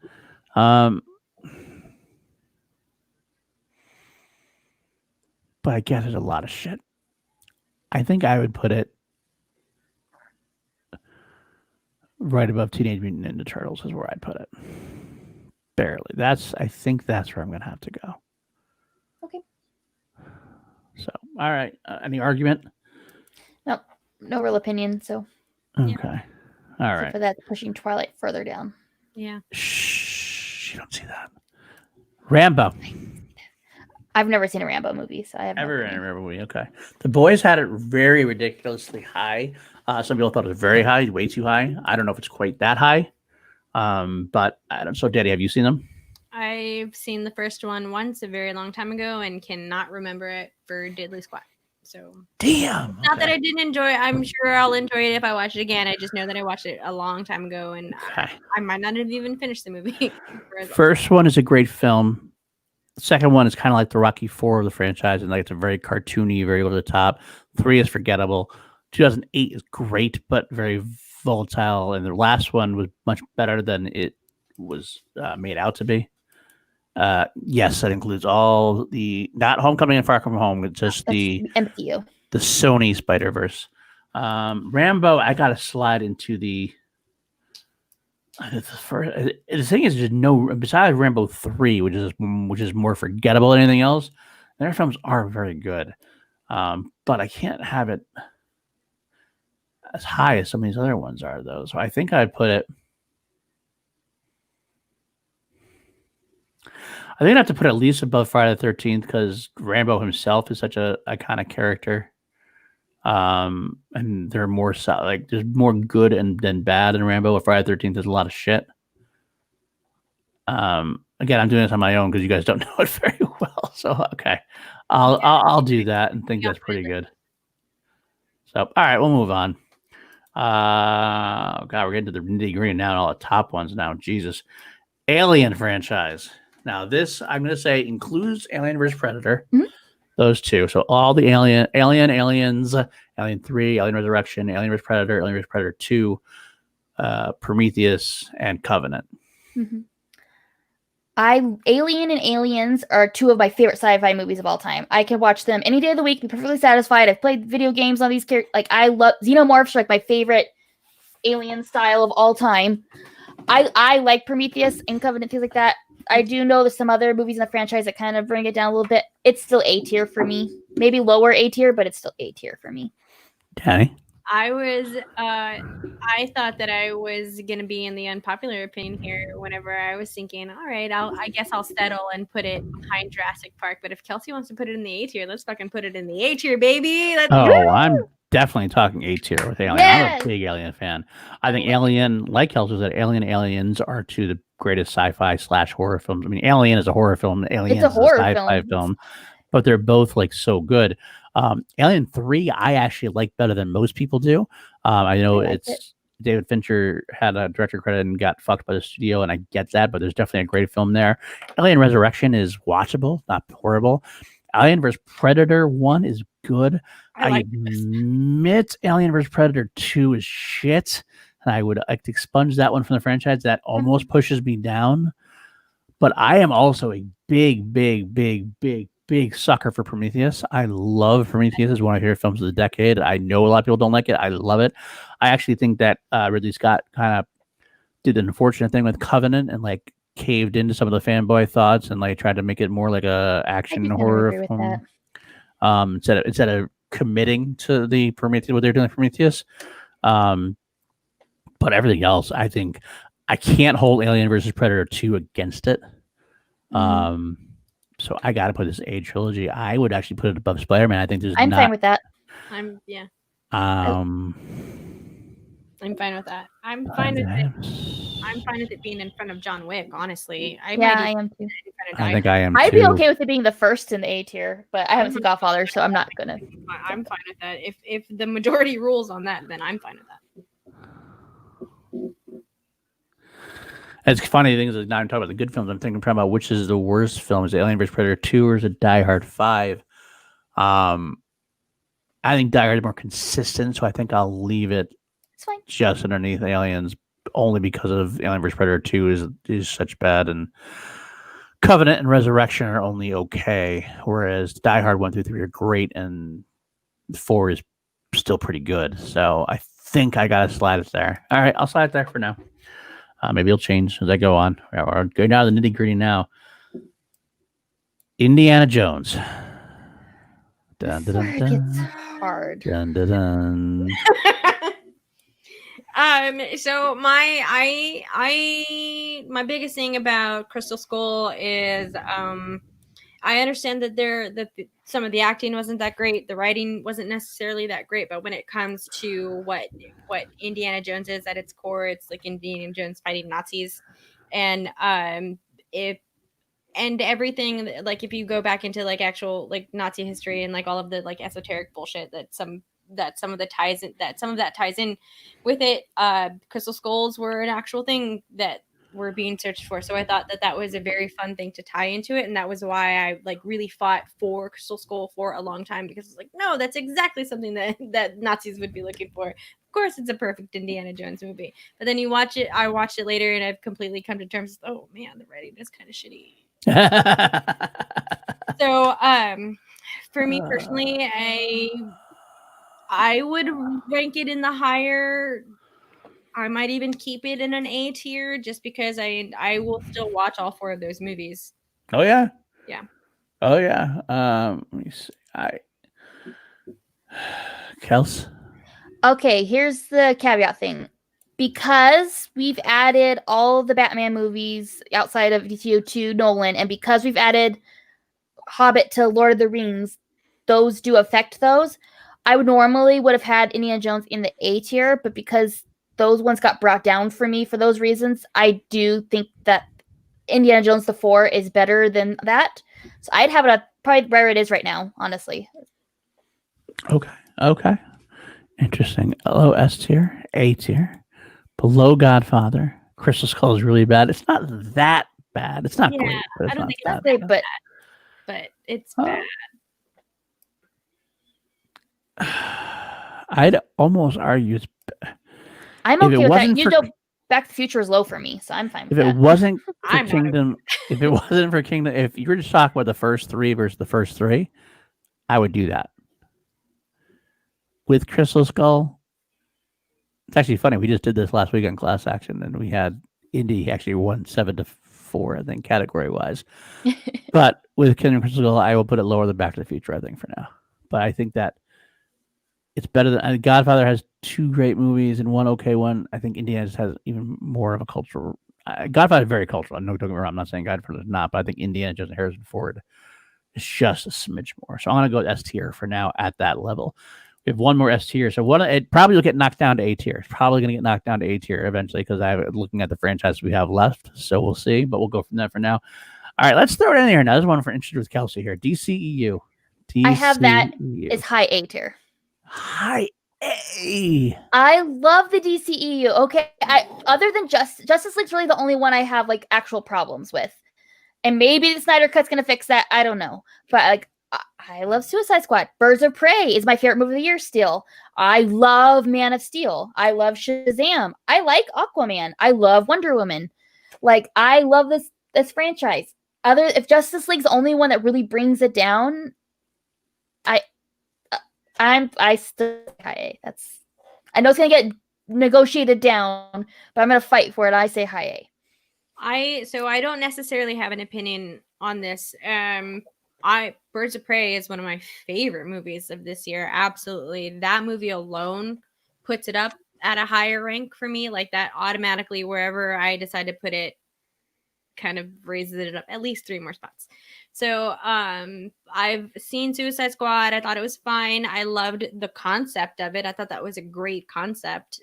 [SPEAKER 1] But again, there's a lot of shit. I think I would put it right above Teenage Mutant Ninja Turtles is where I'd put it. Barely. I think that's where I'm gonna have to go.
[SPEAKER 3] Okay.
[SPEAKER 1] So, all right. Any argument?
[SPEAKER 3] Nope. No real opinion. So.
[SPEAKER 1] Okay.
[SPEAKER 2] Yeah.
[SPEAKER 1] All right.
[SPEAKER 3] For that, pushing Twilight further down.
[SPEAKER 2] Yeah.
[SPEAKER 1] Shh. You don't see that. Rambo.
[SPEAKER 3] I've never seen a Rambo movie, so I have
[SPEAKER 1] Never seen a Rambo movie. Okay. The boys had it very ridiculously high. Some people thought it was very high, way too high. I don't know if it's quite that high. But I don't. So, Daddy, have you seen them?
[SPEAKER 2] I've seen the first one once a very long time ago and cannot remember it for diddly squat. So
[SPEAKER 1] damn.
[SPEAKER 2] Not that I didn't enjoy it. I'm sure I'll enjoy it if I watch it again. I just know that I watched it a long time ago and I might not have even finished the movie.
[SPEAKER 1] First one is a great film. The second one is kind of like the Rocky IV of the franchise, and like it's a very cartoony, very over the top. 3 is forgettable. 2008 is great, but very volatile, and the last one was much better than it was made out to be. Yes, that includes all the not Homecoming and Far From Home, it's just the
[SPEAKER 3] MCU,
[SPEAKER 1] the Sony Spider-Verse. Rambo, I gotta slide into the first. The thing is, there's no besides Rambo 3, which is more forgettable than anything else. Their films are very good, but I can't have it as high as some of these other ones are, though. So I think I'd put it. I think I have to put it at least above Friday the 13th because Rambo himself is such a iconic character. And they're more like there's more good than bad in Rambo. With Friday the 13th, there's a lot of shit. Again, I'm doing this on my own because you guys don't know it very well. So okay, I'll do that and think that's pretty good. So all right, we'll move on. God, we're getting to the nitty-gritty now and all the top ones now. Jesus, Alien franchise. Now this I'm going to say includes Alien vs Predator.
[SPEAKER 3] Mm-hmm.
[SPEAKER 1] Those two. So all the Aliens, Alien 3, Alien Resurrection, Alien vs Predator, Alien vs Predator 2, Prometheus, and Covenant.
[SPEAKER 3] Mm-hmm. Alien and Aliens are 2 of my favorite sci-fi movies of all time. I can watch them any day of the week, be perfectly satisfied. I've played video games on these characters. Like I love Xenomorphs, are like my favorite alien style of all time. I like Prometheus and Covenant, things like that. I do know there's some other movies in the franchise that kind of bring it down a little bit. It's still A tier for me. Maybe lower A tier, but it's still A tier for me.
[SPEAKER 1] Danny?
[SPEAKER 2] I thought that I was going to be in the unpopular opinion here whenever I was thinking, all right, I guess I'll settle and put it behind Jurassic Park. But if Kelsey wants to put it in the A tier, let's fucking put it in the A tier, baby.
[SPEAKER 1] I'm definitely talking A tier with Alien.
[SPEAKER 3] Yes!
[SPEAKER 1] I'm a big Alien fan. I think Alien, like Kelsey said, Alien and Aliens are 2 of the greatest sci-fi / horror films. I mean, Alien is a horror film. Alien is a sci-fi film. But they're both like so good. Alien 3, I actually like better than most people do. I know David Fincher had a director credit and got fucked by the studio, and I get that, but there's definitely a great film there. Alien Resurrection is watchable, not horrible. Alien vs Predator 1 is good. I admit Alien vs Predator 2 is shit, and I would like to expunge that one from the franchise. That almost pushes me down. But I am also a big sucker for Prometheus. I love Prometheus. It's one of my favorite films of the decade. I know a lot of people don't like it. I love it. I actually think that Ridley Scott kind of did an unfortunate thing with Covenant and like caved into some of the fanboy thoughts and like tried to make it more like a action horror film. Instead of committing to the Prometheus, what they're doing with Prometheus. But everything else, I think I can't hold Alien vs Predator 2 against it. So I got to put this A trilogy. I would actually put it above Spider-Man. I think
[SPEAKER 3] I'm fine with that.
[SPEAKER 2] I'm fine with that. I'm fine with it being in front of John Wick, honestly.
[SPEAKER 3] I am too.
[SPEAKER 1] I think I am
[SPEAKER 3] I'd
[SPEAKER 1] too.
[SPEAKER 3] be okay with it being the first in the A tier, but I haven't seen Godfather, so I'm not gonna.
[SPEAKER 2] I'm fine with that. If the majority rules on that, then I'm fine with that.
[SPEAKER 1] It's funny things is now I'm talking about the good films. I'm thinking probably about which is the worst film. Is it Alien vs Predator 2 or is it Die Hard 5? I think Die Hard is more consistent, so I think I'll leave it
[SPEAKER 3] It's fine.
[SPEAKER 1] just underneath Aliens, only because of Alien vs Predator 2 is such bad, and Covenant and Resurrection are only okay, whereas Die Hard 1 through 3 are great, and 4 is still pretty good. So I think I gotta slide it there. All right, I'll slide it there for now. Maybe it'll change as I go on. I'll go down to the nitty gritty now. Indiana Jones. Dun, dun, dun,
[SPEAKER 3] It's
[SPEAKER 1] dun.
[SPEAKER 3] hard.
[SPEAKER 1] Dun, dun, dun.
[SPEAKER 2] So my biggest thing about Crystal Skull is I understand that some of the acting wasn't that great, the writing wasn't necessarily that great, but when it comes to what Indiana Jones is at its core, it's like Indiana Jones fighting Nazis, and everything, like if you go back into like actual like Nazi history and like all of the like esoteric bullshit that some of that ties in with it, crystal skulls were an actual thing that were being searched for. So I thought that was a very fun thing to tie into it, and that was why I like really fought for Crystal Skull for a long time, because it's like, no, that's exactly something that Nazis would be looking for. Of course, it's a perfect Indiana Jones movie, but then you watch it. I watched it later, and I've completely come to terms with, oh man, the writing is kind of shitty. So, for me personally, I would rank it in the higher. I might even keep it in an A tier, just because I will still watch all 4 of those movies.
[SPEAKER 1] Oh yeah.
[SPEAKER 2] Yeah.
[SPEAKER 1] Oh yeah. Let me see. Kels.
[SPEAKER 3] Okay, here's the caveat thing. Because we've added all the Batman movies outside of DCU to Nolan, and because we've added Hobbit to Lord of the Rings, those do affect those. I would have had Indiana Jones in the A tier, but because those ones got brought down for me for those reasons, I do think that Indiana Jones the 4 is better than that. So I'd have it probably where it is right now, honestly.
[SPEAKER 1] Okay. Interesting. Below S tier, A tier, below Godfather. Crystal Skull is really bad. It's not that bad. It's not great. But
[SPEAKER 2] I don't think
[SPEAKER 3] it's great, but
[SPEAKER 2] it's bad.
[SPEAKER 1] I'd almost argue it's
[SPEAKER 3] I'm okay with that. You know, Back to the Future is low for me, so I'm fine with that.
[SPEAKER 1] If it wasn't for Kingdom, if it wasn't for Kingdom, if you were just talking about the first 3 versus the first 3, I would do that. With Crystal Skull, it's actually funny. We just did this last week on Class Action, and we had Indy actually won 7-4, I think, category wise. But with Kingdom Crystal Skull, I will put it lower than Back to the Future, I think, for now. But I think that it's better than Godfather has 2 great movies and 1 okay one. I think Indiana has even more of a cultural. Godfather is very cultural. No, don't get me wrong. I'm not saying Godfather is not, but I think Indiana Jones and Harrison Ford is just a smidge more. So I'm going to go with S tier for now at that level. We have 1 more S tier. So it probably will get knocked down to A tier. It's probably going to get knocked down to A tier eventually, because I'm looking at the franchise we have left. So we'll see, but we'll go from that for now. All right, let's throw it in here now. This is one for interested with Kelsey here. DCEU.
[SPEAKER 3] I have that. It's high A tier.
[SPEAKER 1] High A.
[SPEAKER 3] I love the DCEU. Okay, other than Justice League's really the only one I have like actual problems with, and maybe the Snyder Cut's gonna fix that. I don't know, but like I love Suicide Squad. Birds of Prey is my favorite movie of the year still. I love Man of Steel. I love Shazam. I like Aquaman. I love Wonder Woman. Like I love this franchise. If Justice League's the only one that really brings it down, I still high A. I know it's gonna get negotiated down, but I'm gonna fight for it. I say high A.
[SPEAKER 2] So I don't necessarily have an opinion on this. Birds of Prey is one of my favorite movies of this year. Absolutely, that movie alone puts it up at a higher rank for me. Like that automatically, wherever I decide to put it, kind of raises it up at least 3 more spots. So I've seen Suicide Squad. I thought it was fine. I loved the concept of it. I thought that was a great concept.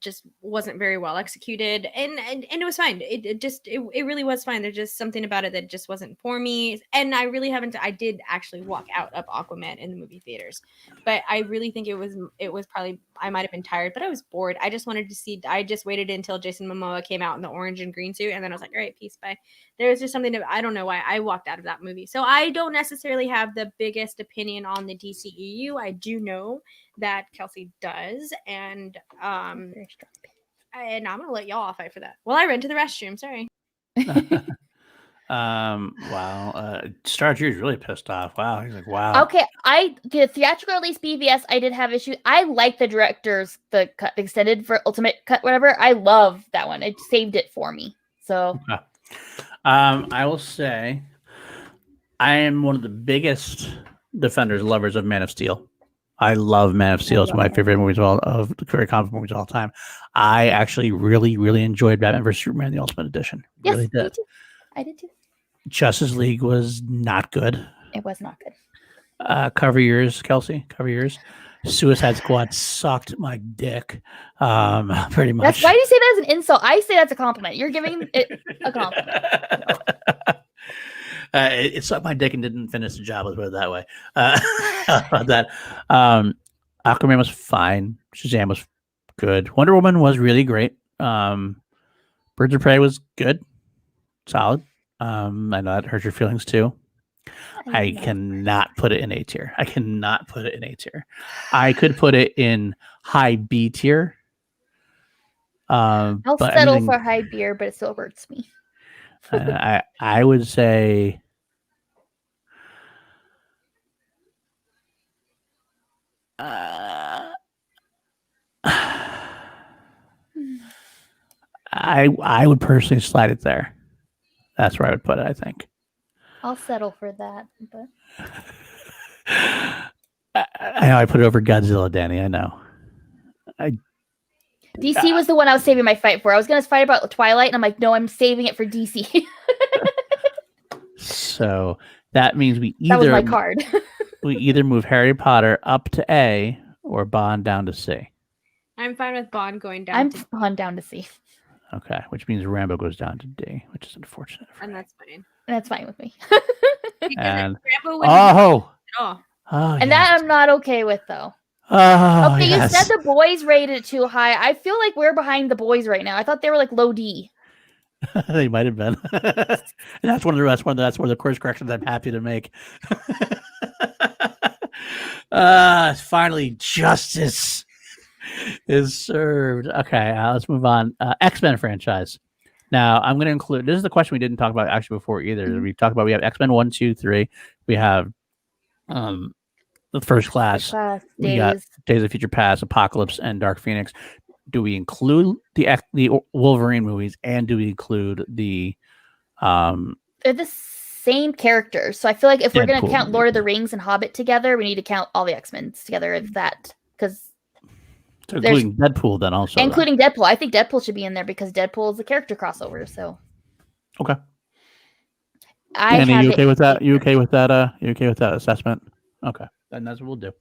[SPEAKER 2] just wasn't very well executed, and it was fine. It really was fine. There's just something about it that just wasn't for me, and I really haven't. I did actually walk out of Aquaman in the movie theaters, but I really think it was probably, I might have been tired, but I was bored. I just wanted to see. I just waited until Jason Momoa came out in the orange and green suit, and then I was like, all right, peace, bye. There was just something that I don't know why I walked out of that movie. So I don't necessarily have the biggest opinion on the DCEU. I do know that Kelsey does, and
[SPEAKER 3] Very strong.
[SPEAKER 2] and I'm gonna let y'all fight for that. Well, I ran to the restroom. Sorry.
[SPEAKER 1] Wow. Star Drew's really pissed off. Wow. He's like, wow.
[SPEAKER 3] Okay, the theatrical release BVS, I did have issue. I like the director's the cut extended for ultimate cut, whatever. I love that one. It saved it for me. So
[SPEAKER 1] I will say I am one of the biggest defenders, lovers of Man of Steel. I love Man of Steel. It's one of my favorite movies of the very comic movies of all time. I actually really, really enjoyed Batman vs Superman: The Ultimate Edition.
[SPEAKER 3] yes,
[SPEAKER 1] Really did.
[SPEAKER 3] me too. I did too.
[SPEAKER 1] Justice League was not good.
[SPEAKER 3] It was not good.
[SPEAKER 1] Cover yours, Kelsey. Cover yours. Suicide Squad sucked my dick. Pretty much.
[SPEAKER 3] That's why do you say that as an insult? I say that's a compliment. You're giving it a compliment.
[SPEAKER 1] It sucked my dick and didn't finish the job. Let's put it that way. About that. Aquaman was fine. Shazam was good. Wonder Woman was really great. Birds of Prey was good. Solid. I know that hurts your feelings too. I cannot put it in A tier. I cannot put it in A tier. I could put it in high B tier.
[SPEAKER 3] I'll settle for high beer, but it still hurts me.
[SPEAKER 1] I would say I would personally slide it there. That's where I would put it, I think.
[SPEAKER 3] I'll settle for that. But
[SPEAKER 1] I know I put it over Godzilla, Danny. I know.
[SPEAKER 3] DC was the one I was saving my fight for. I was going to fight about Twilight, and I'm like, no, I'm saving it for DC.
[SPEAKER 1] So that means we
[SPEAKER 3] that was
[SPEAKER 1] either
[SPEAKER 3] my card.
[SPEAKER 1] we either move Harry Potter up to A or Bond down to C.
[SPEAKER 2] I'm fine with Bond going down.
[SPEAKER 3] I'm on down to C.
[SPEAKER 1] Okay, which means Rambo goes down to D, which is unfortunate.
[SPEAKER 2] And that's fine.
[SPEAKER 3] That's fine with me.
[SPEAKER 1] And
[SPEAKER 2] Rambo
[SPEAKER 1] oh,
[SPEAKER 3] and that I'm not okay with, though.
[SPEAKER 1] Oh,
[SPEAKER 3] Okay,
[SPEAKER 1] yes.
[SPEAKER 3] you said the boys rated it too high. I feel like we're behind the boys right now. I thought they were like low D.
[SPEAKER 1] They might have been. And that's one of the course corrections I'm happy to make. Finally, justice is served. Okay, let's move on. X-Men franchise. Now, I'm going to include. This is the question we didn't talk about actually before either.
[SPEAKER 3] Mm-hmm.
[SPEAKER 1] We talked about. We have X-Men 1, 2, 3. We have the First Class. We got Days of Future Past, Apocalypse, and Dark Phoenix. Do we include the Wolverine movies, and do we include the?
[SPEAKER 3] They're the same characters, so I feel like if we're going to
[SPEAKER 1] Deadpool
[SPEAKER 3] count Lord of the
[SPEAKER 1] movies.
[SPEAKER 3] Rings and Hobbit together, we need to count all the X-Men together. If that, because
[SPEAKER 1] So including Deadpool, then also.
[SPEAKER 3] including Deadpool, I think Deadpool should be in there because Deadpool is a character crossover. So
[SPEAKER 1] Okay.
[SPEAKER 3] Annie,
[SPEAKER 1] you okay with that? You okay with that? You okay with that assessment? Okay, then that's what we'll do.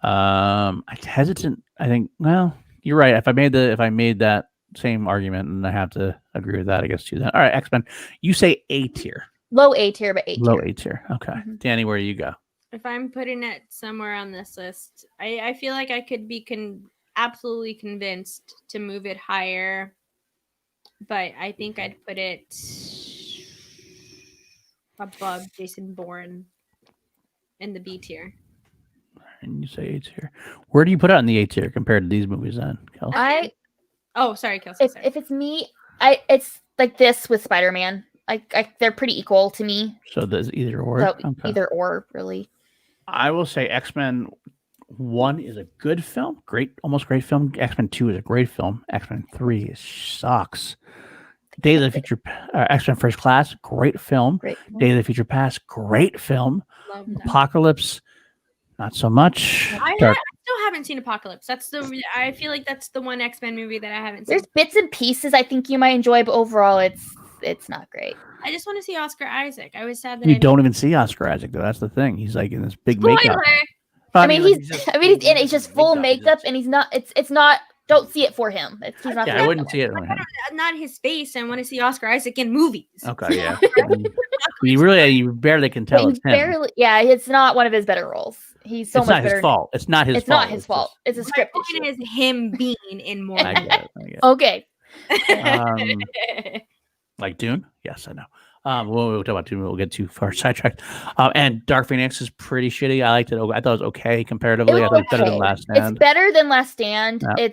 [SPEAKER 1] I'm hesitant. I think. Well, you're right. If I made that same argument, and I have to agree with that, I guess too. Then all right, X-Men. You say A tier.
[SPEAKER 3] Low A tier, but A tier.
[SPEAKER 1] Low A tier. Okay, Danny, where do you go?
[SPEAKER 2] If I'm putting it somewhere on this list, I feel like I could be absolutely convinced to move it higher, but I think I'd put it above Jason Bourne in the B tier.
[SPEAKER 1] And you say A tier. Where do you put it on the A tier compared to these movies then, Kelsey?
[SPEAKER 2] Oh, sorry, Kelsey. Sorry.
[SPEAKER 3] If it's me, it's like this with Spider-Man. They're pretty equal to me.
[SPEAKER 1] So there's either or.
[SPEAKER 3] So
[SPEAKER 1] Okay.
[SPEAKER 3] either or, really.
[SPEAKER 1] I will say X-Men 1 is a good film, almost great film. X-Men 2 is a great film. X-Men 3 sucks. Days of the Future, X-Men First Class, great film.
[SPEAKER 3] Great.
[SPEAKER 1] Days of the Future Past, great film.
[SPEAKER 2] Love that.
[SPEAKER 1] Apocalypse, not so much.
[SPEAKER 2] I still haven't seen Apocalypse. I feel like that's the one X-Men movie that I haven't seen.
[SPEAKER 3] There's bits and pieces I think you might enjoy, but overall, it's not great.
[SPEAKER 2] I just want to see Oscar Isaac. I was sad that
[SPEAKER 1] You don't even see Oscar Isaac though. That's the thing. He's like in this big makeup.
[SPEAKER 2] Spoiler!
[SPEAKER 3] I mean, he's in it. He's just full makeup, and he's not. It's not don't see it for him. He's not.
[SPEAKER 1] Yeah, I wouldn't see it.
[SPEAKER 2] Not his face. I want to see Oscar Isaac in movies.
[SPEAKER 1] Okay, yeah. you barely can tell it's him.
[SPEAKER 3] Yeah, it's not one of his better roles. He's so
[SPEAKER 1] it's
[SPEAKER 3] much
[SPEAKER 1] not
[SPEAKER 3] better.
[SPEAKER 1] His fault. It's not his fault.
[SPEAKER 3] It's not his fault. It's a script
[SPEAKER 2] issue.
[SPEAKER 3] It
[SPEAKER 2] is him being in more.
[SPEAKER 1] I get it.
[SPEAKER 3] Okay.
[SPEAKER 1] Like Dune? Yes, I know. We'll talk about Dune. We'll get too far sidetracked. And Dark Phoenix is pretty shitty. I liked it. I thought it was okay comparatively. I thought it was better than Last Stand.
[SPEAKER 3] It's better than Last Stand. Yeah.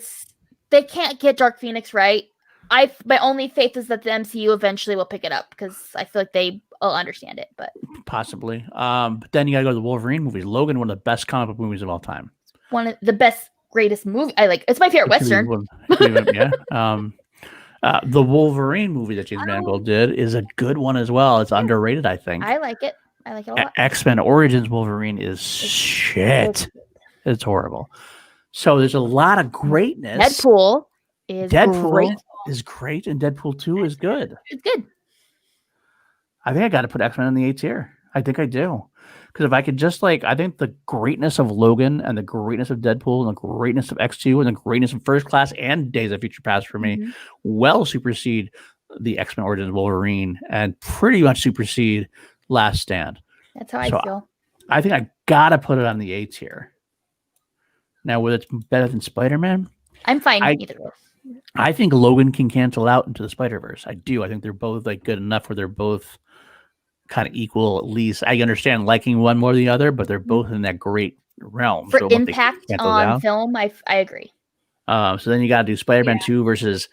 [SPEAKER 3] They can't get Dark Phoenix right. My only faith is that the MCU eventually will pick it up because I feel like they will understand it. But
[SPEAKER 1] possibly. But then you gotta go to the Wolverine movies. Logan, one of the best comic book movies of all time.
[SPEAKER 3] One of the best, greatest movie. It's my favorite Western.
[SPEAKER 1] Yeah. The Wolverine movie that James Mangold did is a good one as well. It's underrated, I think.
[SPEAKER 3] I like it. I like it a lot.
[SPEAKER 1] X-Men Origins Wolverine is shit. It's horrible. So there's a lot of greatness.
[SPEAKER 3] Deadpool is
[SPEAKER 1] great, and Deadpool 2 is good.
[SPEAKER 3] It's good.
[SPEAKER 1] I think I got to put X-Men in the A tier. I think I do. Because if I could just I think the greatness of Logan and the greatness of Deadpool and the greatness of X2 and the greatness of First Class and Days of Future Past for me well supersede the X-Men Origins Wolverine and pretty much supersede Last Stand.
[SPEAKER 3] That's how I feel.
[SPEAKER 1] I think I got to put it on the A tier. Now, whether it's better than Spider-Man,
[SPEAKER 3] I'm fine with either way.
[SPEAKER 1] I think Logan can cancel out into the Spider-Verse. I do. I think they're both good enough where they're both kind of equal, at least. I understand liking one more than the other, but they're both in that great realm.
[SPEAKER 3] For impact on film, I agree.
[SPEAKER 1] So then you got to do Spider-Man 2 versus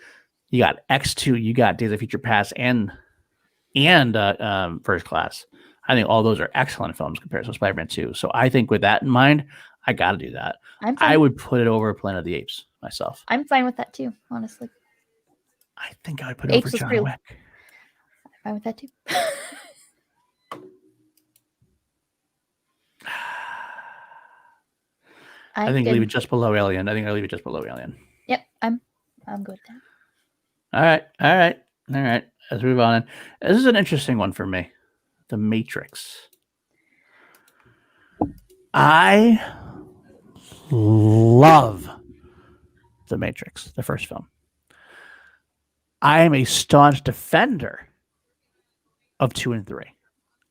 [SPEAKER 1] you got X2, you got Days of Future Past and First Class. I think all those are excellent films compared to Spider-Man 2. So I think with that in mind, I got to do that. I would put it over Planet of the Apes myself.
[SPEAKER 3] I'm fine with that too, honestly.
[SPEAKER 1] I think I would put it over John Wick.
[SPEAKER 3] I'm fine with that too.
[SPEAKER 1] I think leave it just below Alien. I think I'll leave it just below Alien.
[SPEAKER 3] Yep, I'm good with that.
[SPEAKER 1] All right. Let's move on. This is an interesting one for me. The Matrix. I love The Matrix, the first film. I am a staunch defender of 2 and 3.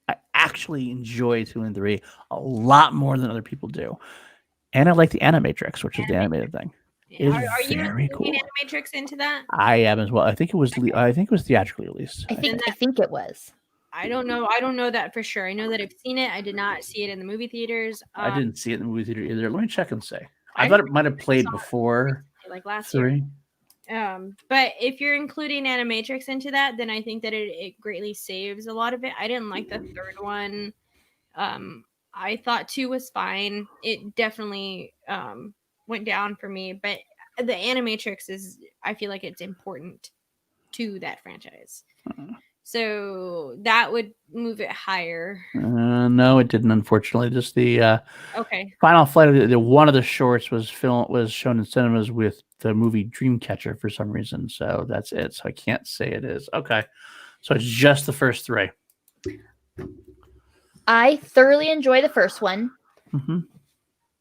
[SPEAKER 1] I actually enjoy 2 and 3 a lot more than other people do. And I like the Animatrix, which is the animated thing.
[SPEAKER 2] Yeah. Are you very cool. Animatrix into that?
[SPEAKER 1] I am as well. I think it was theatrically released.
[SPEAKER 3] I think it was.
[SPEAKER 2] I don't know that for sure. I know that I've seen it. I did not see it in the movie theaters.
[SPEAKER 1] I didn't see it in the movie theater either. Let me check and say. I thought it might have played before.
[SPEAKER 2] Like last year. But if you're including Animatrix into that, then I think that it greatly saves a lot of it. I didn't like the third one. I thought 2 was fine. It definitely went down for me, but the Animatrix I feel like it's important to that franchise. So that would move it higher.
[SPEAKER 1] No, it didn't. Unfortunately, just the
[SPEAKER 2] final
[SPEAKER 1] flight of the one of the shorts was shown in cinemas with the movie Dreamcatcher for some reason. So that's it. So I can't say it is. Okay, so it's just the first 3.
[SPEAKER 3] I thoroughly enjoy the first one.
[SPEAKER 1] Mm-hmm.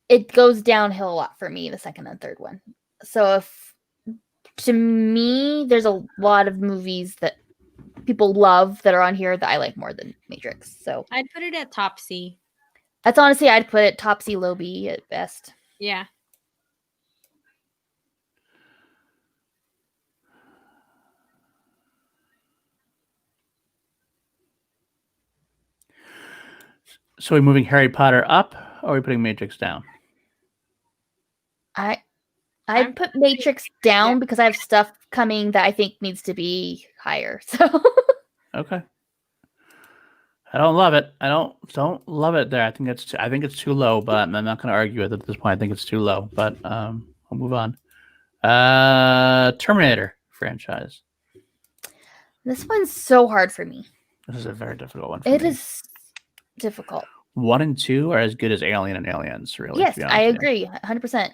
[SPEAKER 3] It goes downhill a lot for me, the second and third one. So to me, there's a lot of movies that people love that are on here that I like more than Matrix. So
[SPEAKER 2] I'd put it at top C.
[SPEAKER 3] That's honestly, I'd put it top C, low B at best.
[SPEAKER 2] Yeah.
[SPEAKER 1] So we're moving Harry Potter up, or are we putting Matrix down?
[SPEAKER 3] I'd put Matrix down because I have stuff coming that I think needs to be higher. So
[SPEAKER 1] okay. I don't love it. I don't love it there. I think it's too low, but I'm not going to argue with it at this point. I think it's too low, but I'll move on. Terminator franchise.
[SPEAKER 3] This one's so hard for me.
[SPEAKER 1] This is a very difficult one.
[SPEAKER 3] It is difficult.
[SPEAKER 1] 1 and 2 are as good as Alien and Aliens, really.
[SPEAKER 3] Yes, I agree, 100%.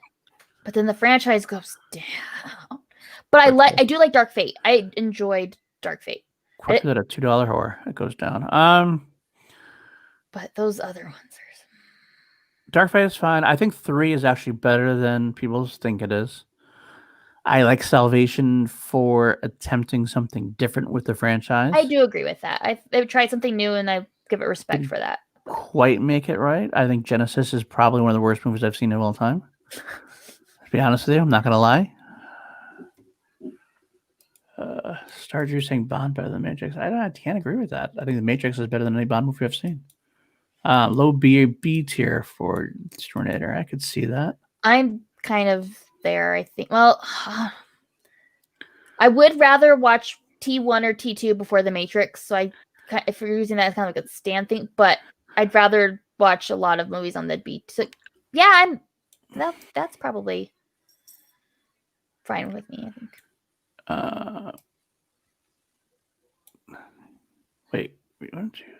[SPEAKER 3] But then the franchise goes down. But I do like Dark Fate. I enjoyed Dark Fate.
[SPEAKER 1] Quicker than a $2 horror. It goes down.
[SPEAKER 3] But those other ones are.
[SPEAKER 1] Dark Fate is fine. I think 3 is actually better than people think it is. I like Salvation for attempting something different with the franchise.
[SPEAKER 3] I do agree with that. They've tried something new, and I give it respect for that.
[SPEAKER 1] Quite make it right. I think Genesis is probably one of the worst movies I've seen in all time. To be honest with you, I'm not going to lie. Star Drew saying Bond better than Matrix. I can't agree with that. I think the Matrix is better than any Bond movie I've seen. Low B tier for Tornado. I could see that.
[SPEAKER 3] I'm kind of there, I think. Well, I would rather watch T1 or T2 before The Matrix. So if you're using that as kind of like a stand thing, but I'd rather watch a lot of movies on the B. So yeah, that's probably fine with me, I think.
[SPEAKER 1] Wait, 1, 2, 3, 4.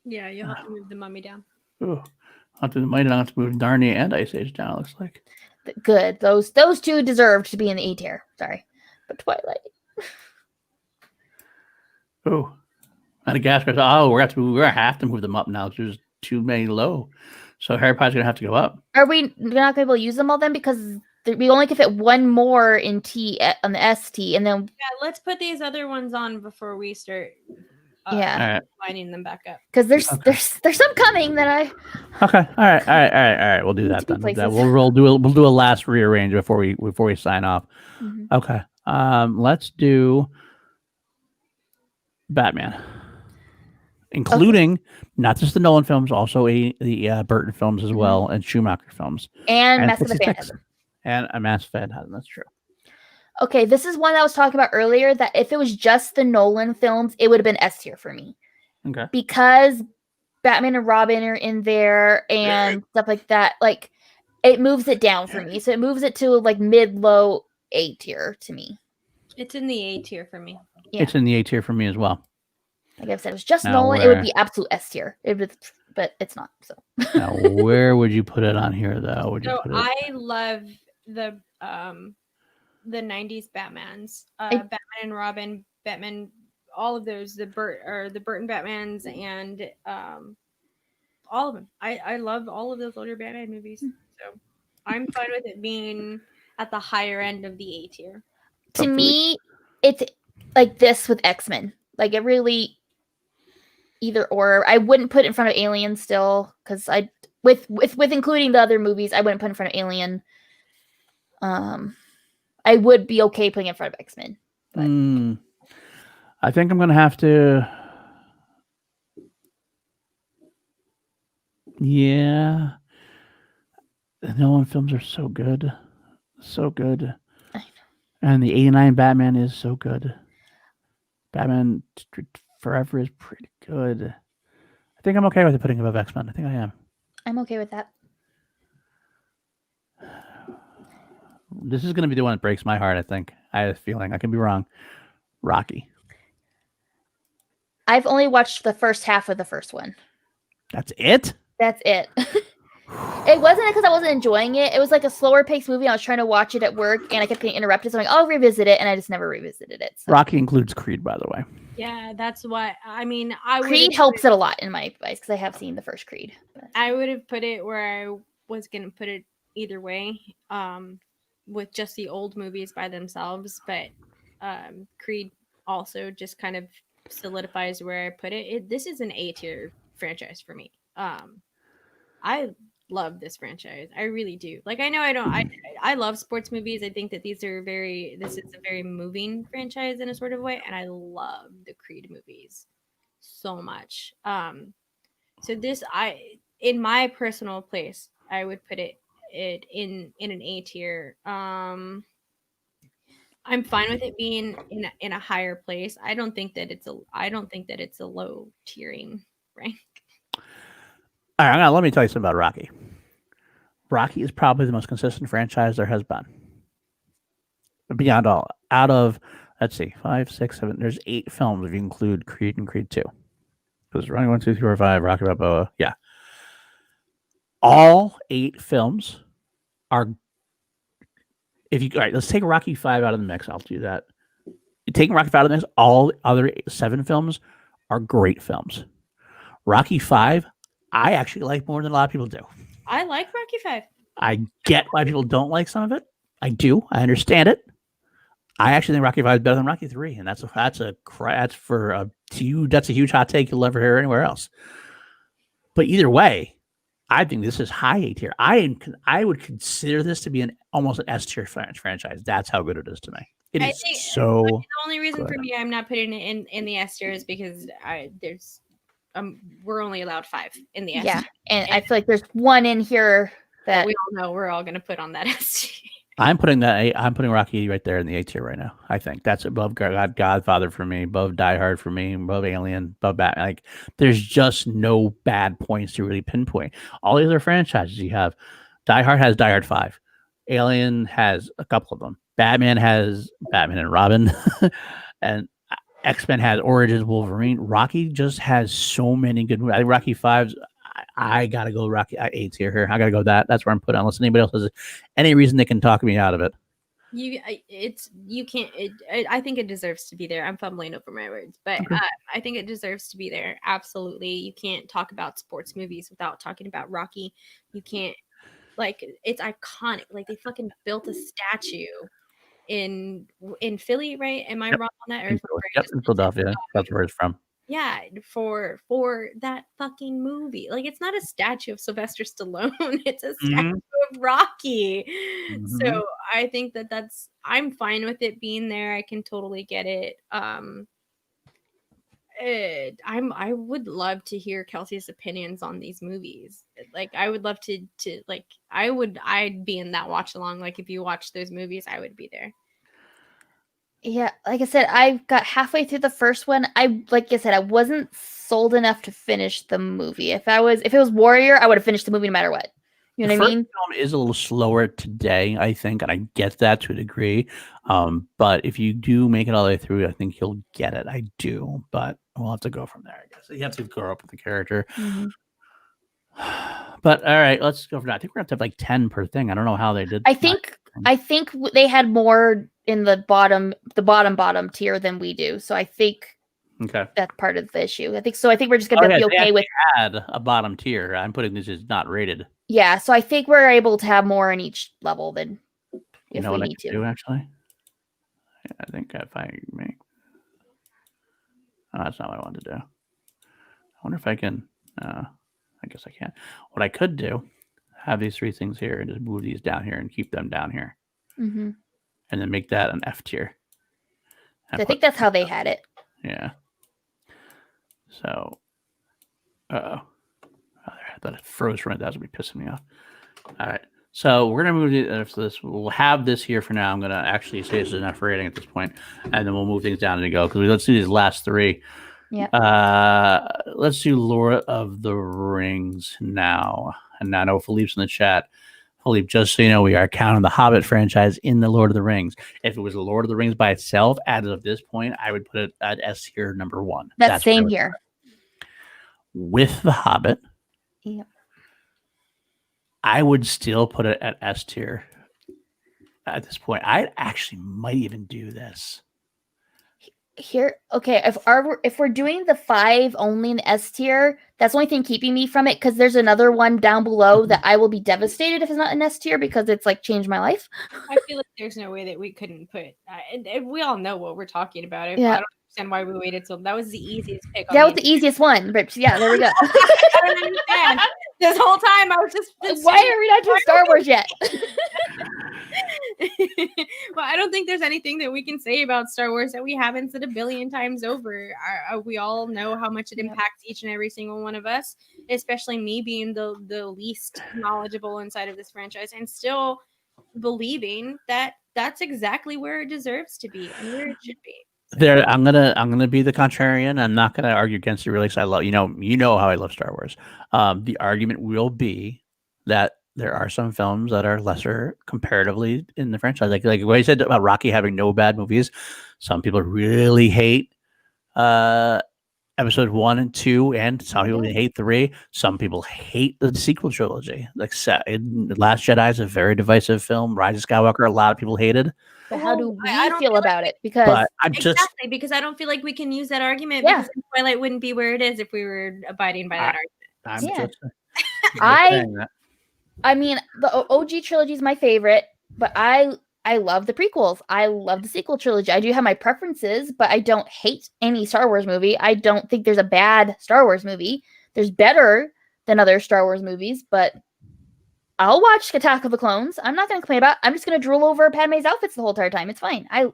[SPEAKER 2] Yeah, you'll have to move the mummy down.
[SPEAKER 1] Oh, I'll have to move Narnia and Ice Age down. It looks like
[SPEAKER 3] good. Those two deserved to be in the A tier. Sorry, but Twilight.
[SPEAKER 1] Oh, Madagascar. Oh, we're gonna have to move them up now. There's too many low, so Harry Potter's gonna have to go up.
[SPEAKER 3] Are we not gonna be able to use them all then? Because we only can fit one more in T on the ST, and then
[SPEAKER 2] let's put these other ones on before we start. Lining them back up
[SPEAKER 3] because there's some coming that I.
[SPEAKER 1] Okay, all right. We'll do that then. We'll do a last rearrange before we sign off.
[SPEAKER 3] Mm-hmm.
[SPEAKER 1] Okay. Let's do Batman, including not just the Nolan films, also the Burton films as well, and Schumacher films,
[SPEAKER 3] and Mask of the Phantasm,
[SPEAKER 1] and a Mask of the Phantasm. That's true.
[SPEAKER 3] Okay, this is one I was talking about earlier, that if it was just the Nolan films, it would have been S tier for me.
[SPEAKER 1] Okay.
[SPEAKER 3] Because Batman and Robin are in there and stuff like that. Like, it moves it down for me. So it moves it to like mid-low A tier to me.
[SPEAKER 2] It's in the A tier for me.
[SPEAKER 3] Yeah.
[SPEAKER 1] It's in the A tier for me as well.
[SPEAKER 3] Like I've said, it was just Nolan, it would be absolute S tier. But it's not. So
[SPEAKER 1] now, where would you put it on here, though?
[SPEAKER 2] I love the 90s Batmans, Batman and Robin, Batman, all of those, the Burton Batmans, and all of them. I love all of those older Batman movies, so I'm fine with it being at the higher end of the A tier.
[SPEAKER 3] To me, it's like this with X-Men. Like it really either or. I wouldn't put it in front of Alien still, because with including the other movies, I wouldn't put it in front of Alien. I would be okay putting it in front of X-Men.
[SPEAKER 1] I think I'm going to have to... Yeah. The Nolan films are so good. So good.
[SPEAKER 3] I know.
[SPEAKER 1] And the 89 Batman is so good. Batman Forever is pretty good. I think I'm okay with it putting above X-Men. I think I am.
[SPEAKER 3] I'm okay with that.
[SPEAKER 1] This is going to be the one that breaks my heart, I think. I have a feeling. I can be wrong. Rocky.
[SPEAKER 3] I've only watched the first half of the first one.
[SPEAKER 1] That's it?
[SPEAKER 3] That's it. It wasn't because I wasn't enjoying it. It was like a slower paced movie. I was trying to watch it at work, and I kept getting interrupted. So I'm like, I'll revisit it, and I just never revisited it. So.
[SPEAKER 1] Rocky includes Creed, by the way.
[SPEAKER 2] Yeah, that's what I mean.
[SPEAKER 3] Creed helps it a lot in my advice because I have seen the first Creed. But.
[SPEAKER 2] I would have put it where I was going to put it either way. With just the old movies by themselves, but Creed also just kind of solidifies where I put it. This is an A tier franchise for me. I love this franchise. I really do. Like, I know I love sports movies. I think that this is a very moving franchise in a sort of way, and I love the Creed movies so much. So this, in my personal place, I would put it in an A tier. I'm fine with it being in a higher place. I don't think that it's a low tiering rank.
[SPEAKER 1] All right, let me tell you something about Rocky. Rocky is probably the most consistent franchise there has been. Beyond all, out of, let's see, 5, 6, 7, there's 8 films if you include Creed and Creed 2. Because Rocky 1, 2, 3, 4, 5, Rocky Balboa, yeah. All 8 films are, all right, let's take Rocky 5 out of the mix. I'll do that. Taking Rocky 5 out of the mix, all other 7 films are great films. Rocky 5, I actually like more than a lot of people do.
[SPEAKER 2] I like Rocky 5.
[SPEAKER 1] I get why people don't like some of it. I do. I understand it. I actually think Rocky 5 is better than Rocky 3, and that's a huge hot take you'll never hear anywhere else. But either way, I think this is high A tier. I would consider this to be almost an S tier franchise. That's how good it is to me. It is so.
[SPEAKER 2] The only reason
[SPEAKER 1] good.
[SPEAKER 2] for me I'm not putting it in the S tier is because we're only allowed 5 in the S tier.
[SPEAKER 3] And I feel like there's one in here that
[SPEAKER 2] we all know we're all going to put on that S tier.
[SPEAKER 1] I'm putting Rocky right there in the A tier right now. I think that's above Godfather for me, above Die Hard for me, above Alien, above Batman. Like, there's just no bad points to really pinpoint. All these other franchises you have. Die Hard has Die Hard 5. Alien has a couple of them. Batman has Batman and Robin, and X-Men has Origins Wolverine. Rocky just has so many good movies. I think Rocky 5's. I gotta go Rocky A tier here. I gotta go that. That's where I'm putting. Unless anybody else has any reason they can talk me out of it.
[SPEAKER 2] I think it deserves to be there. I'm fumbling over my words, but
[SPEAKER 1] Okay.
[SPEAKER 2] I think it deserves to be there. Absolutely, you can't talk about sports movies without talking about Rocky. You can't, like, it's iconic. Like, they fucking built a statue in Philly, right? Am I wrong on that? Or
[SPEAKER 1] in Philadelphia. That's where it's from.
[SPEAKER 2] Yeah, for that fucking movie. Like, it's not a statue of Sylvester Stallone. It's a statue of Rocky. So I think I'm fine with it being there. I can totally get it. I would love to hear Kelsey's opinions on these movies. Like, I would love to like, I'd be in that watch along. Like, if you watch those movies, I would be there.
[SPEAKER 3] Yeah, like I said, I got halfway through the first one. I wasn't sold enough to finish the movie. If it was Warrior, I would have finished the movie no matter what. You know what I mean?
[SPEAKER 1] The film is a little slower today, I think, and I get that to a degree. But if you do make it all the way through, I think you'll get it. I do, but we'll have to go from there, I guess. You have to grow up with the character.
[SPEAKER 3] Mm-hmm.
[SPEAKER 1] But all right, let's go for that. I think we're going to have like 10 per thing. I don't know how they did.
[SPEAKER 3] I think they had more in the bottom tier than we do. So I think that's part of the issue. I think we're just going to be okay with
[SPEAKER 1] add a bottom tier. I'm putting this as not rated.
[SPEAKER 3] Yeah, so I think we're able to have more in each level than if we need to.
[SPEAKER 1] Actually, I think if I make. Oh, that's not what I wanted to do. I wonder if I can. I guess I can't. What I could do, have these 3 things here and just move these down here and keep them down here.
[SPEAKER 3] Mm-hmm.
[SPEAKER 1] And then make that an F tier.
[SPEAKER 3] I think that's how they had it.
[SPEAKER 1] Yeah. So, I thought it froze for a minute. That would be pissing me off. All right. So we're going to move this. We'll have this here for now. I'm going to actually say this is enough rating at this point, and then we'll move things down and go. Because let's do these last 3.
[SPEAKER 3] Yeah.
[SPEAKER 1] Let's do Lord of the Rings now. And I know Philippe's in the chat. Philippe, just so you know, we are counting the Hobbit franchise in the Lord of the Rings. If it was the Lord of the Rings by itself, as of this point, I would put it at S tier number 1.
[SPEAKER 3] That's same here.
[SPEAKER 1] With the Hobbit,
[SPEAKER 3] yeah,
[SPEAKER 1] I would still put it at S tier at this point. I actually might even do this.
[SPEAKER 3] Here, okay, if we're doing the 5 only in S tier, that's the only thing keeping me from it, because there's another one down below that I will be devastated if it's not an S tier, because it's like changed my life.
[SPEAKER 2] I feel like there's no way that we couldn't put and we all know what we're talking about. I don't understand why we waited till that was the easiest pick.
[SPEAKER 3] That was the easiest one, Rich. Yeah, there we go.
[SPEAKER 2] I don't understand. This whole time I was just
[SPEAKER 3] why are we not doing Star Wars yet?
[SPEAKER 2] Well, I don't think there's anything that we can say about Star Wars that we haven't said a billion times over. We all know how much it impacts each and every single one of us, especially me being the least knowledgeable inside of this franchise, and still believing that that's exactly where it deserves to be and where it should be.
[SPEAKER 1] There, I'm gonna be the contrarian. I'm not gonna argue against it really, because I love you know how I love Star Wars. The argument will be that there are some films that are lesser comparatively in the franchise. Like what I said about Rocky having no bad movies. Some people really hate episode 1 and 2, and some people hate 3. Some people hate the sequel trilogy. Like Last Jedi is a very divisive film. Rise of Skywalker, a lot of people hated.
[SPEAKER 3] But how do we feel about it? Because
[SPEAKER 2] because I don't feel like we can use that argument. Because Twilight wouldn't be where it is if we were abiding by that argument.
[SPEAKER 3] I mean, the OG trilogy is my favorite, but I I love the prequels. I love the sequel trilogy. I do have my preferences, but I don't hate any Star Wars movie. I don't think there's a bad Star Wars movie. There's better than other Star Wars movies, but I'll watch Attack of the Clones. I'm not going to complain about it. I'm just going to drool over Padme's outfits the whole entire time. It's fine.
[SPEAKER 1] All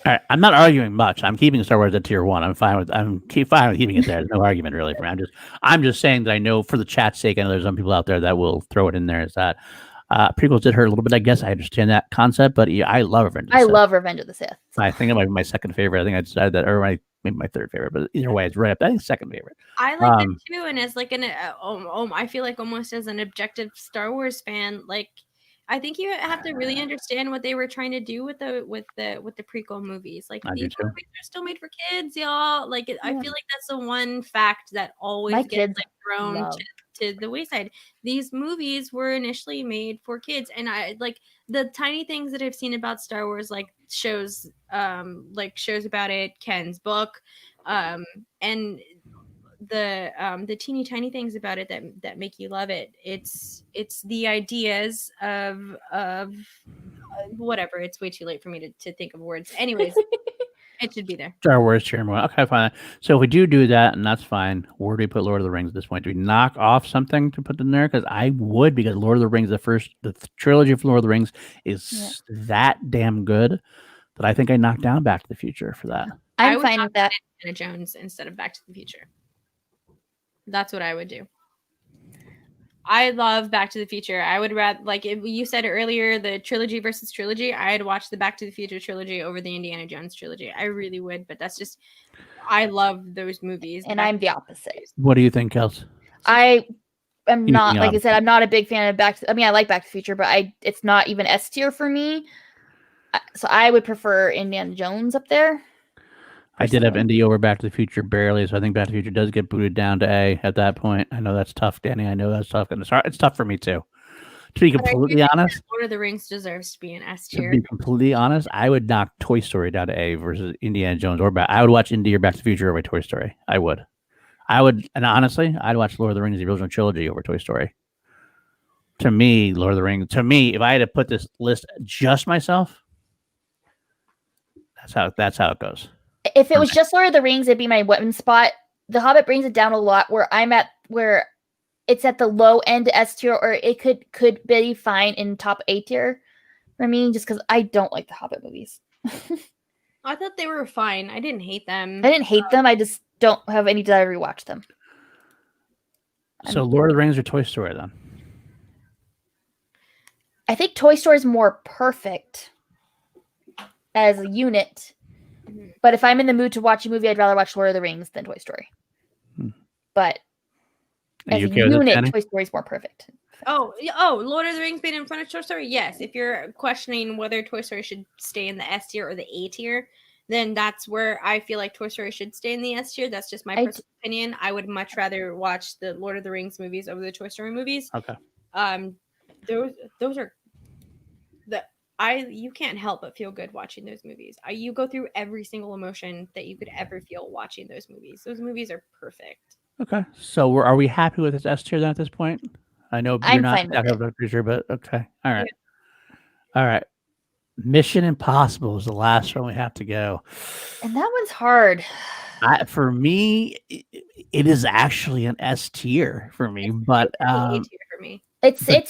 [SPEAKER 1] right, I'm not arguing much. I'm keeping Star Wars at tier 1. I'm fine with keeping it there. There's no argument really for me. I'm just saying that I know for the chat's sake, I know there's some people out there that will throw it in there. Is that prequels did hurt a little bit? I guess I understand that concept, but yeah, I love Revenge of the Sith.
[SPEAKER 3] I love Revenge of the Sith.
[SPEAKER 1] I think it might be my second favorite. I think I decided that, or maybe my third favorite. But either way, it's right up. I think second favorite.
[SPEAKER 2] I like it too, and as like I feel like almost as an objective Star Wars fan, like I think you have to really understand what they were trying to do with the prequel movies. Like these movies are still made for kids, y'all. Like I feel like that's the one fact that always gets like thrown to the wayside. These movies were initially made for kids, and I like the tiny things that I've seen about Star Wars, like shows about it, Ken's book, and the teeny tiny things about it that make you love it. It's the ideas of whatever. It's way too late for me to think of words. Anyways, it should be there. Star
[SPEAKER 1] Wars cheering one. Okay, fine. So if we do that, and that's fine, where do we put Lord of the Rings at this point? Do we knock off something to put in there? Because I would, because Lord of the Rings, the trilogy of Lord of the Rings is that damn good that I think I knocked down Back to the Future for that.
[SPEAKER 3] I'm fine with that.
[SPEAKER 2] Indiana Jones instead of Back to the Future. That's what I would do. I love Back to the Future. I would rather, like you said earlier, the trilogy versus trilogy. I'd watch the Back to the Future trilogy over the Indiana Jones trilogy. I really would, but that's just, I love those movies.
[SPEAKER 3] And I'm the opposite.
[SPEAKER 1] What do you think, Kelsey?
[SPEAKER 3] I am not, like I said, I'm not a big fan of I like Back to the Future, but it's not even S tier for me. So I would prefer Indiana Jones up there.
[SPEAKER 1] I did have Indy over Back to the Future barely, so I think Back to the Future does get booted down to A at that point. I know that's tough, Danny. I know that's tough. And it's tough for me too. To be completely honest,
[SPEAKER 2] Lord of the Rings deserves to be an S tier.
[SPEAKER 1] To be completely honest, I would knock Toy Story down to A versus Indiana Jones or I would watch Indy or Back to the Future over Toy Story. I would, and honestly, I'd watch Lord of the Rings, the original trilogy, over Toy Story. To me, Lord of the Rings. To me, if I had to put this list just myself, that's how it goes.
[SPEAKER 3] If it was just Lord of the Rings, it'd be my weapon spot. The Hobbit brings it down a lot where I'm at, where it's at the low end S tier, or it could be fine in top A tier for me, just because I don't like the Hobbit movies.
[SPEAKER 2] I thought they were fine. I didn't hate them.
[SPEAKER 3] I didn't hate them. I just don't have any desire to rewatch them.
[SPEAKER 1] So Lord of the Rings or Toy Story then?
[SPEAKER 3] I think Toy Story is more perfect as a unit. But if I'm in the mood to watch a movie, I'd rather watch Lord of the Rings than Toy Story. But as a unit, Toy Story is more perfect.
[SPEAKER 2] Oh, Lord of the Rings being in front of Toy Story? Yes. If you're questioning whether Toy Story should stay in the S tier or the A tier, then that's where I feel like Toy Story should stay in the S tier. That's just my personal opinion. I would much rather watch the Lord of the Rings movies over the Toy Story movies.
[SPEAKER 1] Okay.
[SPEAKER 2] Those are you can't help but feel good watching those movies. You go through every single emotion that you could ever feel watching those movies. Those movies are perfect.
[SPEAKER 1] Okay, so are we happy with this S tier then at this point? I know you're not sure, but okay, all right, all right. Mission Impossible is the last one we have to go,
[SPEAKER 3] and that one's hard.
[SPEAKER 1] For me, it is actually an S tier for me, but
[SPEAKER 2] A tier for me.
[SPEAKER 3] It's A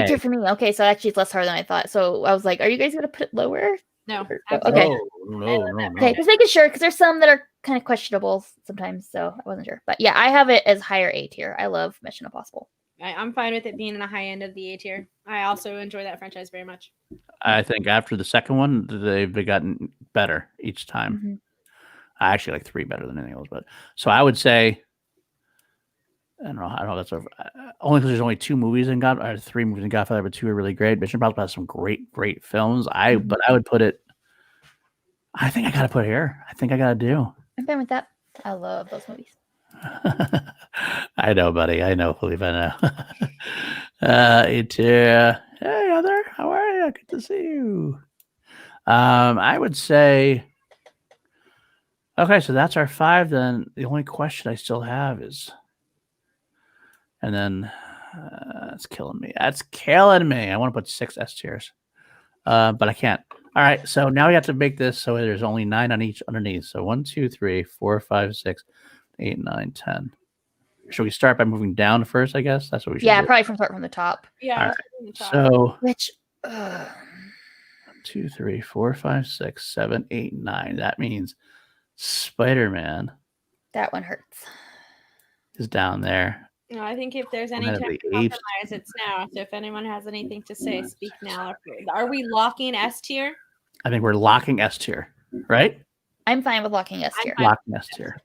[SPEAKER 3] tier for me. Okay, so actually it's less hard than I thought. So I was like, are you guys gonna put it lower?
[SPEAKER 2] No.
[SPEAKER 3] Okay.
[SPEAKER 1] No.
[SPEAKER 3] Okay, just making sure, because there's some that are kind of questionable sometimes, so I wasn't sure. But yeah, I have it as higher A tier. I love Mission Impossible.
[SPEAKER 2] I'm fine with it being in the high end of the A tier. I also enjoy that franchise very much.
[SPEAKER 1] I think after the second one, they've gotten better each time.
[SPEAKER 3] Mm-hmm.
[SPEAKER 1] I actually like 3 better than anything else, but so I would say, I don't know. That's only because there's only 2 movies in or 3 movies in Godfather, but 2 are really great. Mission Impossible has some great films. But I would put it. I think I gotta put it here. I think I gotta do.
[SPEAKER 3] I'm fine with that. I love those movies.
[SPEAKER 1] I know, buddy. I know, Felipe. I know. Hey, Heather. How are you? Good to see you. I would say. Okay, so that's our 5. Then the only question I still have is. And then that's killing me. I want to put 6 S tiers. but I can't. All right, so now we have to make this so there's only 9 on each underneath. So 1, 2, 3, 4, 5, 6, 8, 9, 10. Should we start by moving down first? I guess that's what we should.
[SPEAKER 3] Yeah,
[SPEAKER 1] do.
[SPEAKER 3] probably start from the top.
[SPEAKER 2] Yeah.
[SPEAKER 1] All right.
[SPEAKER 2] The top.
[SPEAKER 1] So
[SPEAKER 3] Which
[SPEAKER 1] 2, 3, 4, 5, 6, 7, 8, 9. That means Spider-Man
[SPEAKER 3] that one hurts.
[SPEAKER 1] is down there.
[SPEAKER 2] No, I think if there's any
[SPEAKER 1] One
[SPEAKER 2] time
[SPEAKER 1] of
[SPEAKER 2] to
[SPEAKER 1] the apes.
[SPEAKER 2] compromise, it's now. So if anyone has anything to say, speak now. Are we locking S tier?
[SPEAKER 1] I think we're locking S tier, right?
[SPEAKER 3] I'm fine with locking S tier.
[SPEAKER 1] Locking S tier.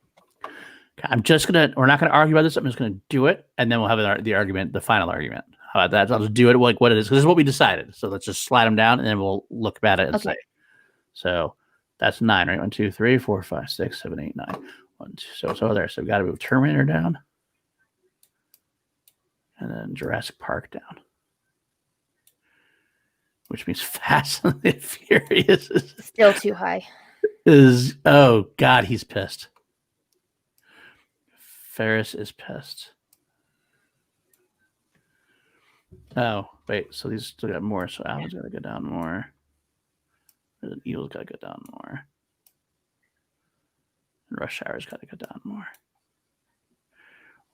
[SPEAKER 1] Okay, we're not gonna argue about this. I'm just gonna do it, and then we'll have the argument, the final argument. How about that? So I'll just do it like what it is, because this is what we decided. So let's just slide them down, and then we'll look at it and say. So that's 9, right? 1, 2, 3, 4, 5, 6, 7, 8, 9. 1, 2. So there. So we got to move Terminator down. And then Jurassic Park down. Which means Fast and the Furious
[SPEAKER 3] Still too high.
[SPEAKER 1] oh God, he's pissed. Ferris is pissed. Oh, wait, so these still got more, so Alvin's gotta go down more. The Eagle's gotta go down more. And Rush Hour's gotta go down more.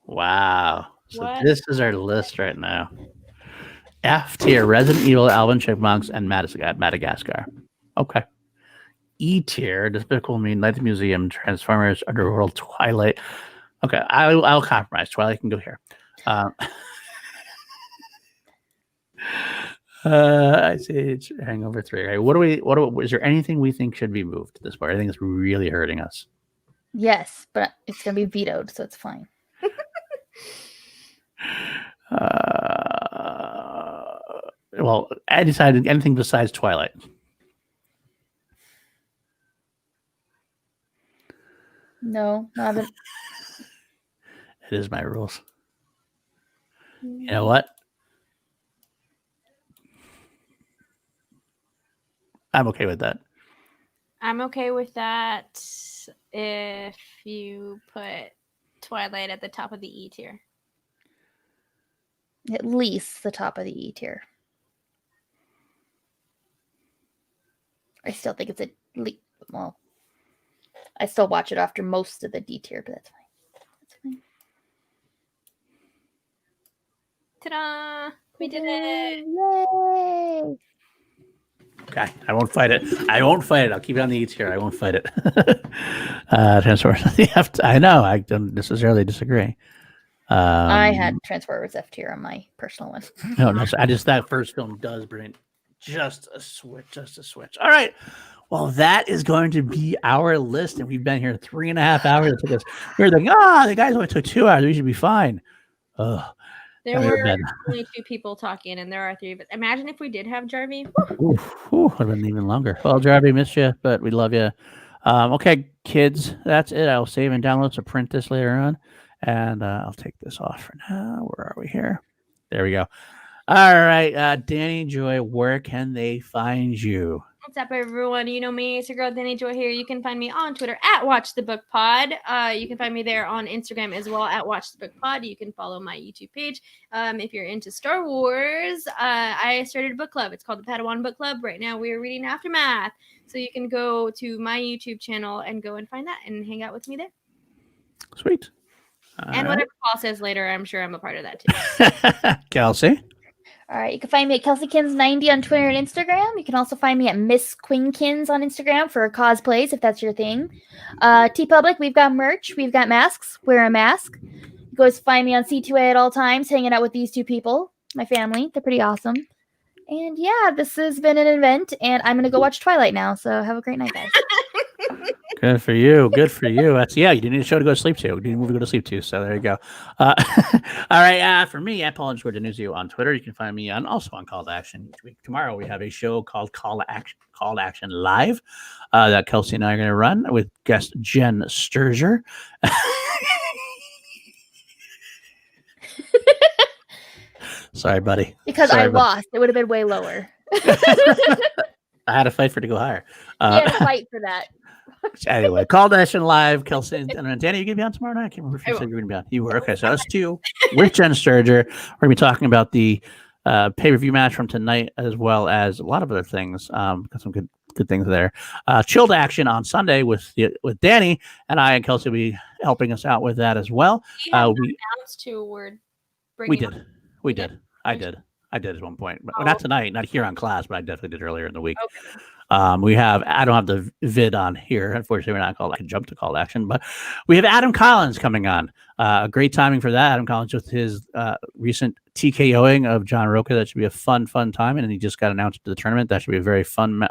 [SPEAKER 1] Wow. So this is our list right now. F tier, Resident Evil, Alvin, Chipmunks, and Madagascar. Okay. E tier, Despicable Me, Night at the Museum, Transformers, Underworld, Twilight. Okay, I'll compromise. Twilight can go here. I see it's Hangover 3. Okay, is there anything we think should be moved to this part? I think it's really hurting us.
[SPEAKER 3] Yes, but it's gonna be vetoed, so it's fine.
[SPEAKER 1] Well, I decided anything besides Twilight.
[SPEAKER 3] No, not a...
[SPEAKER 1] It is my rules. You know what? I'm okay with that.
[SPEAKER 2] I'm okay with that if you put Twilight at the top of the E tier.
[SPEAKER 3] At least the top of the E tier. I still think it's well, I still watch it after most of the D tier, but that's fine. That's fine.
[SPEAKER 2] Ta-da! We did it!
[SPEAKER 3] Yay!
[SPEAKER 1] Okay, I won't fight it. I'll keep it on the E tier. I won't fight it. Transformers. I know. I don't necessarily disagree.
[SPEAKER 3] I had Transformers F tier on my personal one.
[SPEAKER 1] No, that first film does bring just a switch. All right. Well, that is going to be our list, and we've been here 3.5 hours. It took us. We were thinking, the guys only took 2 hours. We should be fine.
[SPEAKER 2] There were only 2 people talking, and there are 3 of us. Imagine if we did have Jarvi.
[SPEAKER 1] Would have been even longer. Well, Jarvi, missed you, but we love you. Okay, kids, that's it. I'll save and download to print this later on, and I'll take this off for now. Where are we here? There we go. All right, Danny Joy, where can they find you?
[SPEAKER 2] What's up, everyone? You know me. It's your girl, Danny Joy here. You can find me on Twitter at Watch the Book Pod. You can find me there on Instagram as well at Watch the Book Pod. You can follow my YouTube page. If you're into Star Wars, I started a book club. It's called the Padawan Book Club. Right now, we are reading Aftermath. So you can go to my YouTube channel and go and find that and hang out with me there.
[SPEAKER 1] Sweet.
[SPEAKER 2] And whatever Paul says later, I'm sure I'm a part of that too.
[SPEAKER 1] Kelsey?
[SPEAKER 3] All right, you can find me at KelseyKins90 on Twitter and Instagram. You can also find me at Miss Queenkins on Instagram for cosplays, if that's your thing. TeePublic, we've got merch. We've got masks. Wear a mask. You can always find me on C2A at all times, hanging out with these 2 people, my family. They're pretty awesome. And yeah, this has been an event, and I'm going to go watch Twilight now, so have a great night, guys.
[SPEAKER 1] Good for you. That's you need a show to go to sleep to. You need a movie to go to sleep to. So there you go. All right. For me, at Paul _ Denuzio on Twitter, you can find me also on Call to Action each week. Tomorrow we have a show called Call to Action Live that Kelsey and I are going to run with guest Jen Sturger. Sorry, buddy.
[SPEAKER 3] Because I lost. It would have been way lower.
[SPEAKER 1] I had to fight for it to go higher.
[SPEAKER 3] You had to fight for that.
[SPEAKER 1] Anyway, Call to Action Live. Kelsey and Danny, you going to be on tomorrow night? I can't remember if you said you were going to be on. You were. Okay, so that's 2 with Jen Sturger. We're going to be talking about the pay-per-view match from tonight, as well as a lot of other things. Got some good things there. Chilled action on Sunday with Danny, and I and Kelsey will be helping us out with that as well.
[SPEAKER 2] We have announced who we're bringing.
[SPEAKER 1] We did. I did at one point, but
[SPEAKER 2] Oh.
[SPEAKER 1] not tonight, not here on class, but I definitely did earlier in the week.
[SPEAKER 2] Okay.
[SPEAKER 1] I don't have the vid on here. Unfortunately, we're not called. I can jump to call to action, but we have Adam Collins coming on. Great timing for that. Adam Collins with his recent TKOing of John Roca. That should be a fun time. And he just got announced to the tournament. That should be a very fun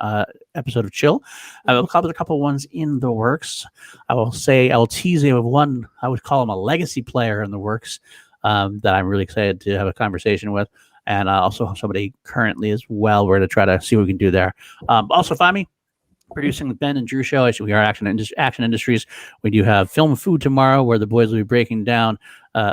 [SPEAKER 1] episode of Chill. I have a couple ones in the works. I will tease you with one. I would call him a legacy player in the works that I'm really excited to have a conversation with. And also somebody currently as well. We're going to try to see what we can do there. Also, find me producing the Ben and Drew show. Actually, we are Action Industries. We do have Film and Food tomorrow, where the boys will be breaking down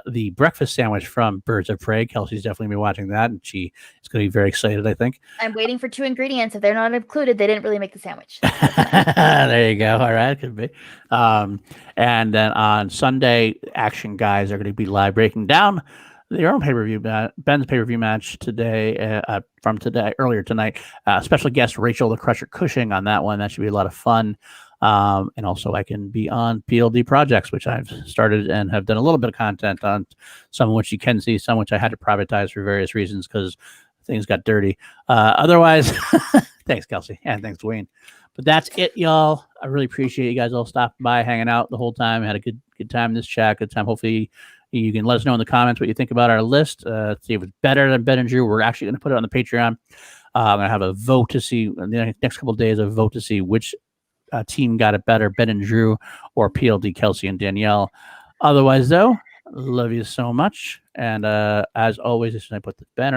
[SPEAKER 1] the breakfast sandwich from Birds of Prey. Kelsey's definitely going to be watching that, and she is going to be very excited, I think.
[SPEAKER 3] I'm waiting for 2 ingredients. If they're not included, they didn't really make the sandwich.
[SPEAKER 1] There you go. All right, could be. And then on Sunday, Action Guys are going to be live breaking down their own pay-per-view, Ben's pay-per-view match today, earlier tonight. Special guest Rachel the Crusher Cushing on that one. That should be a lot of fun. And also I can be on PLD projects, which I've started and have done a little bit of content on, some of which you can see, some which I had to privatize for various reasons because things got dirty. Otherwise, thanks, Kelsey, and thanks, Dwayne. But that's it, y'all. I really appreciate you guys all stopping by, hanging out the whole time. Had a good time in this chat. Good time. Hopefully you can let us know in the comments what you think about our list. See if it's better than Ben and Drew. We're actually going to put it on the Patreon. I'm going to have a vote to see in the next couple of days, a vote to see which team got it better, Ben and Drew or PLD, Kelsey and Danielle. Otherwise, though, love you so much. And as always, I put the banner